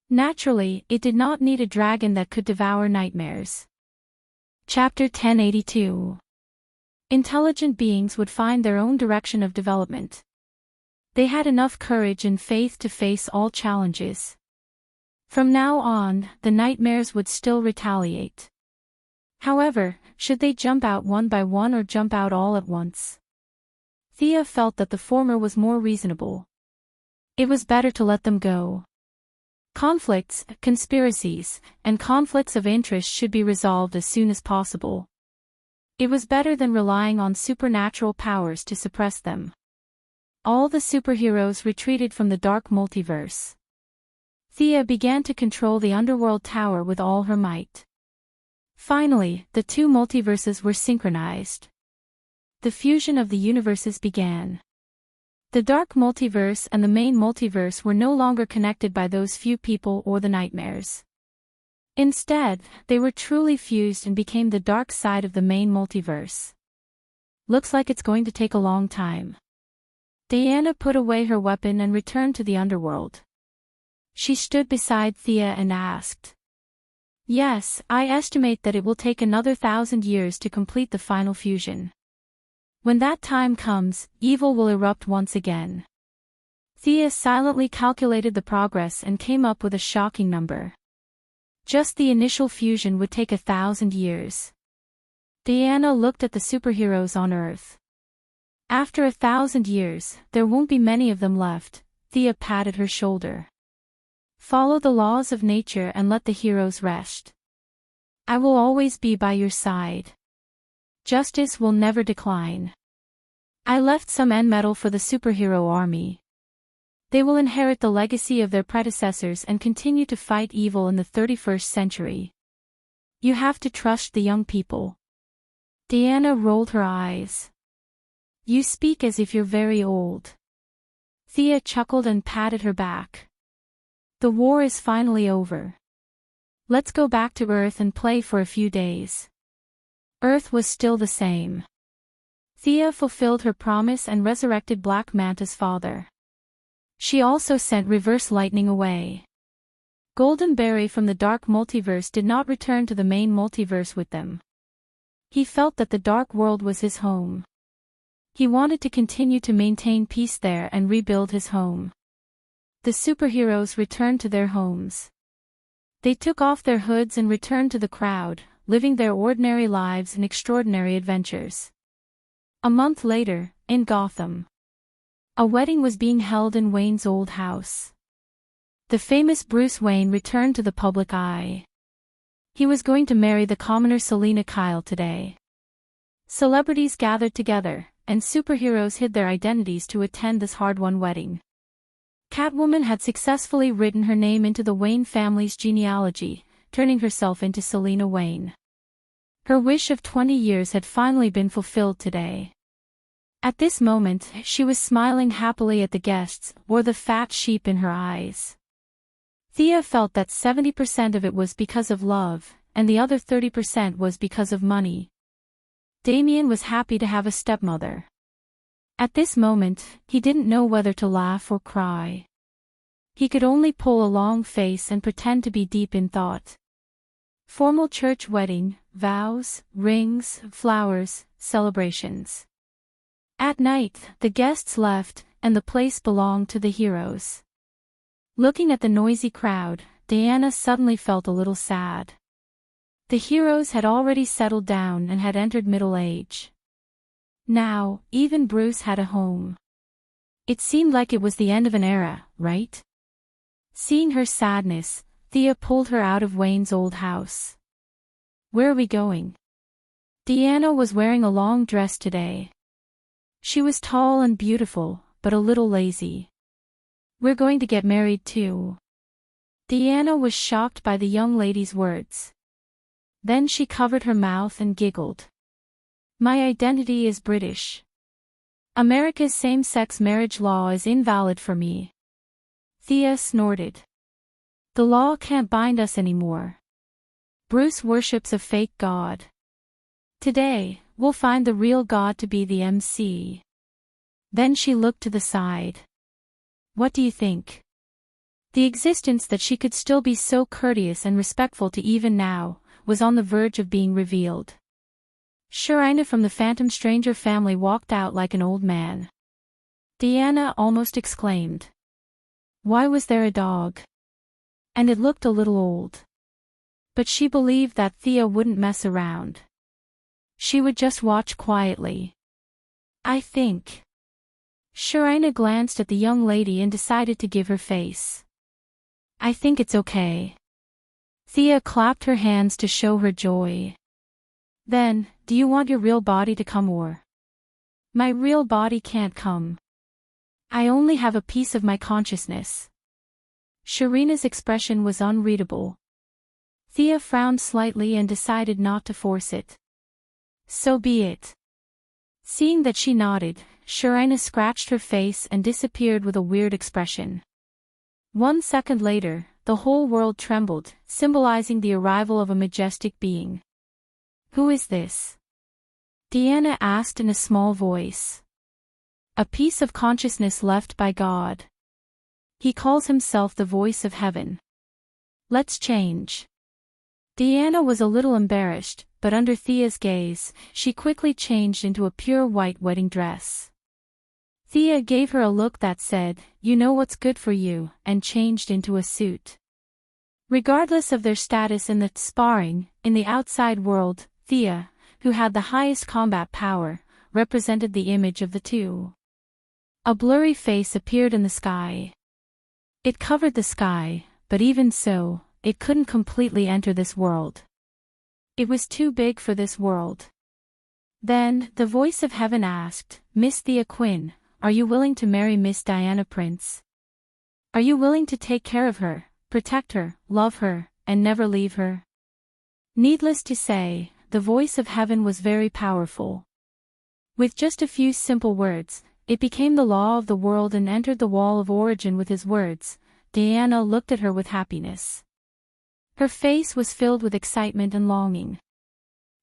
Speaker 1: Naturally, it did not need a dragon that could devour nightmares. Chapter 1082. Intelligent beings would find their own direction of development. They had enough courage and faith to face all challenges. From now on, the nightmares would still retaliate. However, should they jump out one by one or jump out all at once? Thea felt that the former was more reasonable. It was better to let them go. Conflicts, conspiracies, and conflicts of interest should be resolved as soon as possible. It was better than relying on supernatural powers to suppress them. All the superheroes retreated from the dark multiverse. Thea began to control the underworld tower with all her might. Finally, the two multiverses were synchronized. The fusion of the universes began. The dark multiverse and the main multiverse were no longer connected by those few people or the nightmares. Instead, they were truly fused and became the dark side of the main multiverse. Looks like it's going to take a long time. Diana put away her weapon and returned to the underworld. She stood beside Thea and asked. Yes, I estimate that it will take another 1,000 years to complete the final fusion. When that time comes, evil will erupt once again. Thea silently calculated the progress and came up with a shocking number. Just the initial fusion would take 1,000 years. Diana looked at the superheroes on Earth. After 1,000 years, there won't be many of them left. Thea patted her shoulder. Follow the laws of nature and let the heroes rest. I will always be by your side. Justice will never decline. I left some end metal for the superhero army. They will inherit the legacy of their predecessors and continue to fight evil in the 31st century. You have to trust the young people. Diana rolled her eyes. You speak as if you're very old. Thea chuckled and patted her back. The war is finally over. Let's go back to Earth and play for a few days. Earth was still the same. Thea fulfilled her promise and resurrected Black Manta's father. She also sent Reverse Lightning away. Golden Berry from the Dark Multiverse did not return to the main multiverse with them. He felt that the Dark World was his home. He wanted to continue to maintain peace there and rebuild his home. The superheroes returned to their homes. They took off their hoods and returned to the crowd, living their ordinary lives and extraordinary adventures. A month later, in Gotham, a wedding was being held in Wayne's old house. The famous Bruce Wayne returned to the public eye. He was going to marry the commoner Selina Kyle today. Celebrities gathered together, and superheroes hid their identities to attend this hard-won wedding. Catwoman had successfully written her name into the Wayne family's genealogy, turning herself into Selina Wayne. Her wish of 20 years had finally been fulfilled today. At this moment, she was smiling happily at the guests, or the fat sheep in her eyes. Thea felt that 70% of it was because of love, and the other 30% was because of money. Damien was happy to have a stepmother. At this moment, he didn't know whether to laugh or cry. He could only pull a long face and pretend to be deep in thought. Formal church wedding, vows, rings, flowers, celebrations. At night, the guests left, and the place belonged to the heroes. Looking at the noisy crowd, Diana suddenly felt a little sad. The heroes had already settled down and had entered middle age. Now, even Bruce had a home. It seemed like it was the end of an era, right? Seeing her sadness, Thea pulled her out of Wayne's old house. Where are we going? Diana was wearing a long dress today. She was tall and beautiful, but a little lazy. We're going to get married too. Diana was shocked by the young lady's words. Then she covered her mouth and giggled. My identity is British. America's same-sex marriage law is invalid for me. Thea snorted. The law can't bind us anymore. Bruce worships a fake god. Today, we'll find the real god to be the MC. Then she looked to the side. What do you think? The existence that she could still be so courteous and respectful to even now, was on the verge of being revealed. Sharina from the Phantom Stranger family walked out like an old man. Deanna almost exclaimed. Why was there a dog? And it looked a little old. But she believed that Thea wouldn't mess around. She would just watch quietly. I think. Sharina glanced at the young lady and decided to give her face. I think it's okay. Thea clapped her hands to show her joy. Then, do you want your real body to come or? My real body can't come. I only have a piece of my consciousness. Sharina's expression was unreadable. Thea frowned slightly and decided not to force it. So be it. Seeing that she nodded, Sharina scratched her face and disappeared with a weird expression. 1 second later, the whole world trembled, symbolizing the arrival of a majestic being. Who is this? Deanna asked in a small voice. A piece of consciousness left by God. He calls himself the voice of heaven. Let's change. Deanna was a little embarrassed, but under Thea's gaze, she quickly changed into a pure white wedding dress. Thea gave her a look that said, you know what's good for you, and changed into a suit. Regardless of their status in the sparring, in the outside world, Thea, who had the highest combat power, represented the image of the two. A blurry face appeared in the sky. It covered the sky, but even so, it couldn't completely enter this world. It was too big for this world. Then, the voice of heaven asked, Miss Thea Quinn, are you willing to marry Miss Diana Prince? Are you willing to take care of her, protect her, love her, and never leave her? Needless to say, the voice of heaven was very powerful. With just a few simple words, it became the law of the world and entered the wall of origin with his words. Diana looked at her with happiness. Her face was filled with excitement and longing.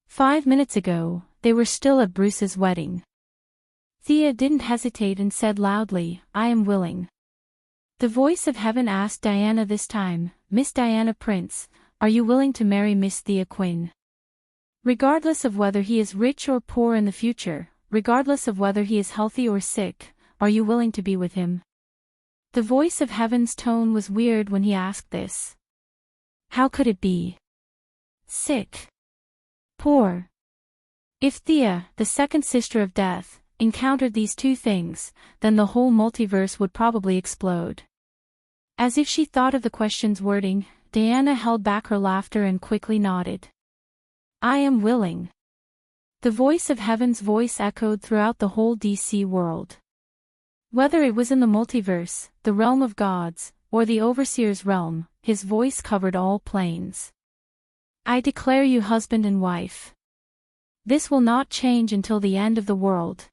Speaker 1: 5 minutes ago, they were still at Bruce's wedding. Thea didn't hesitate and said loudly, I am willing. The voice of heaven asked Diana this time, Miss Diana Prince, are you willing to marry Miss Thea Quinn? Regardless of whether he is rich or poor in the future, regardless of whether he is healthy or sick, are you willing to be with him? The voice of heaven's tone was weird when he asked this. How could it be? Sick. Poor. If Thea, the second sister of death, encountered these two things, then the whole multiverse would probably explode. As if she thought of the question's wording, Diana held back her laughter and quickly nodded. I am willing. The voice of heaven's voice echoed throughout the whole DC world. Whether it was in the multiverse, the realm of gods, or the overseer's realm, his voice covered all planes. I declare you husband and wife. This will not change until the end of the world.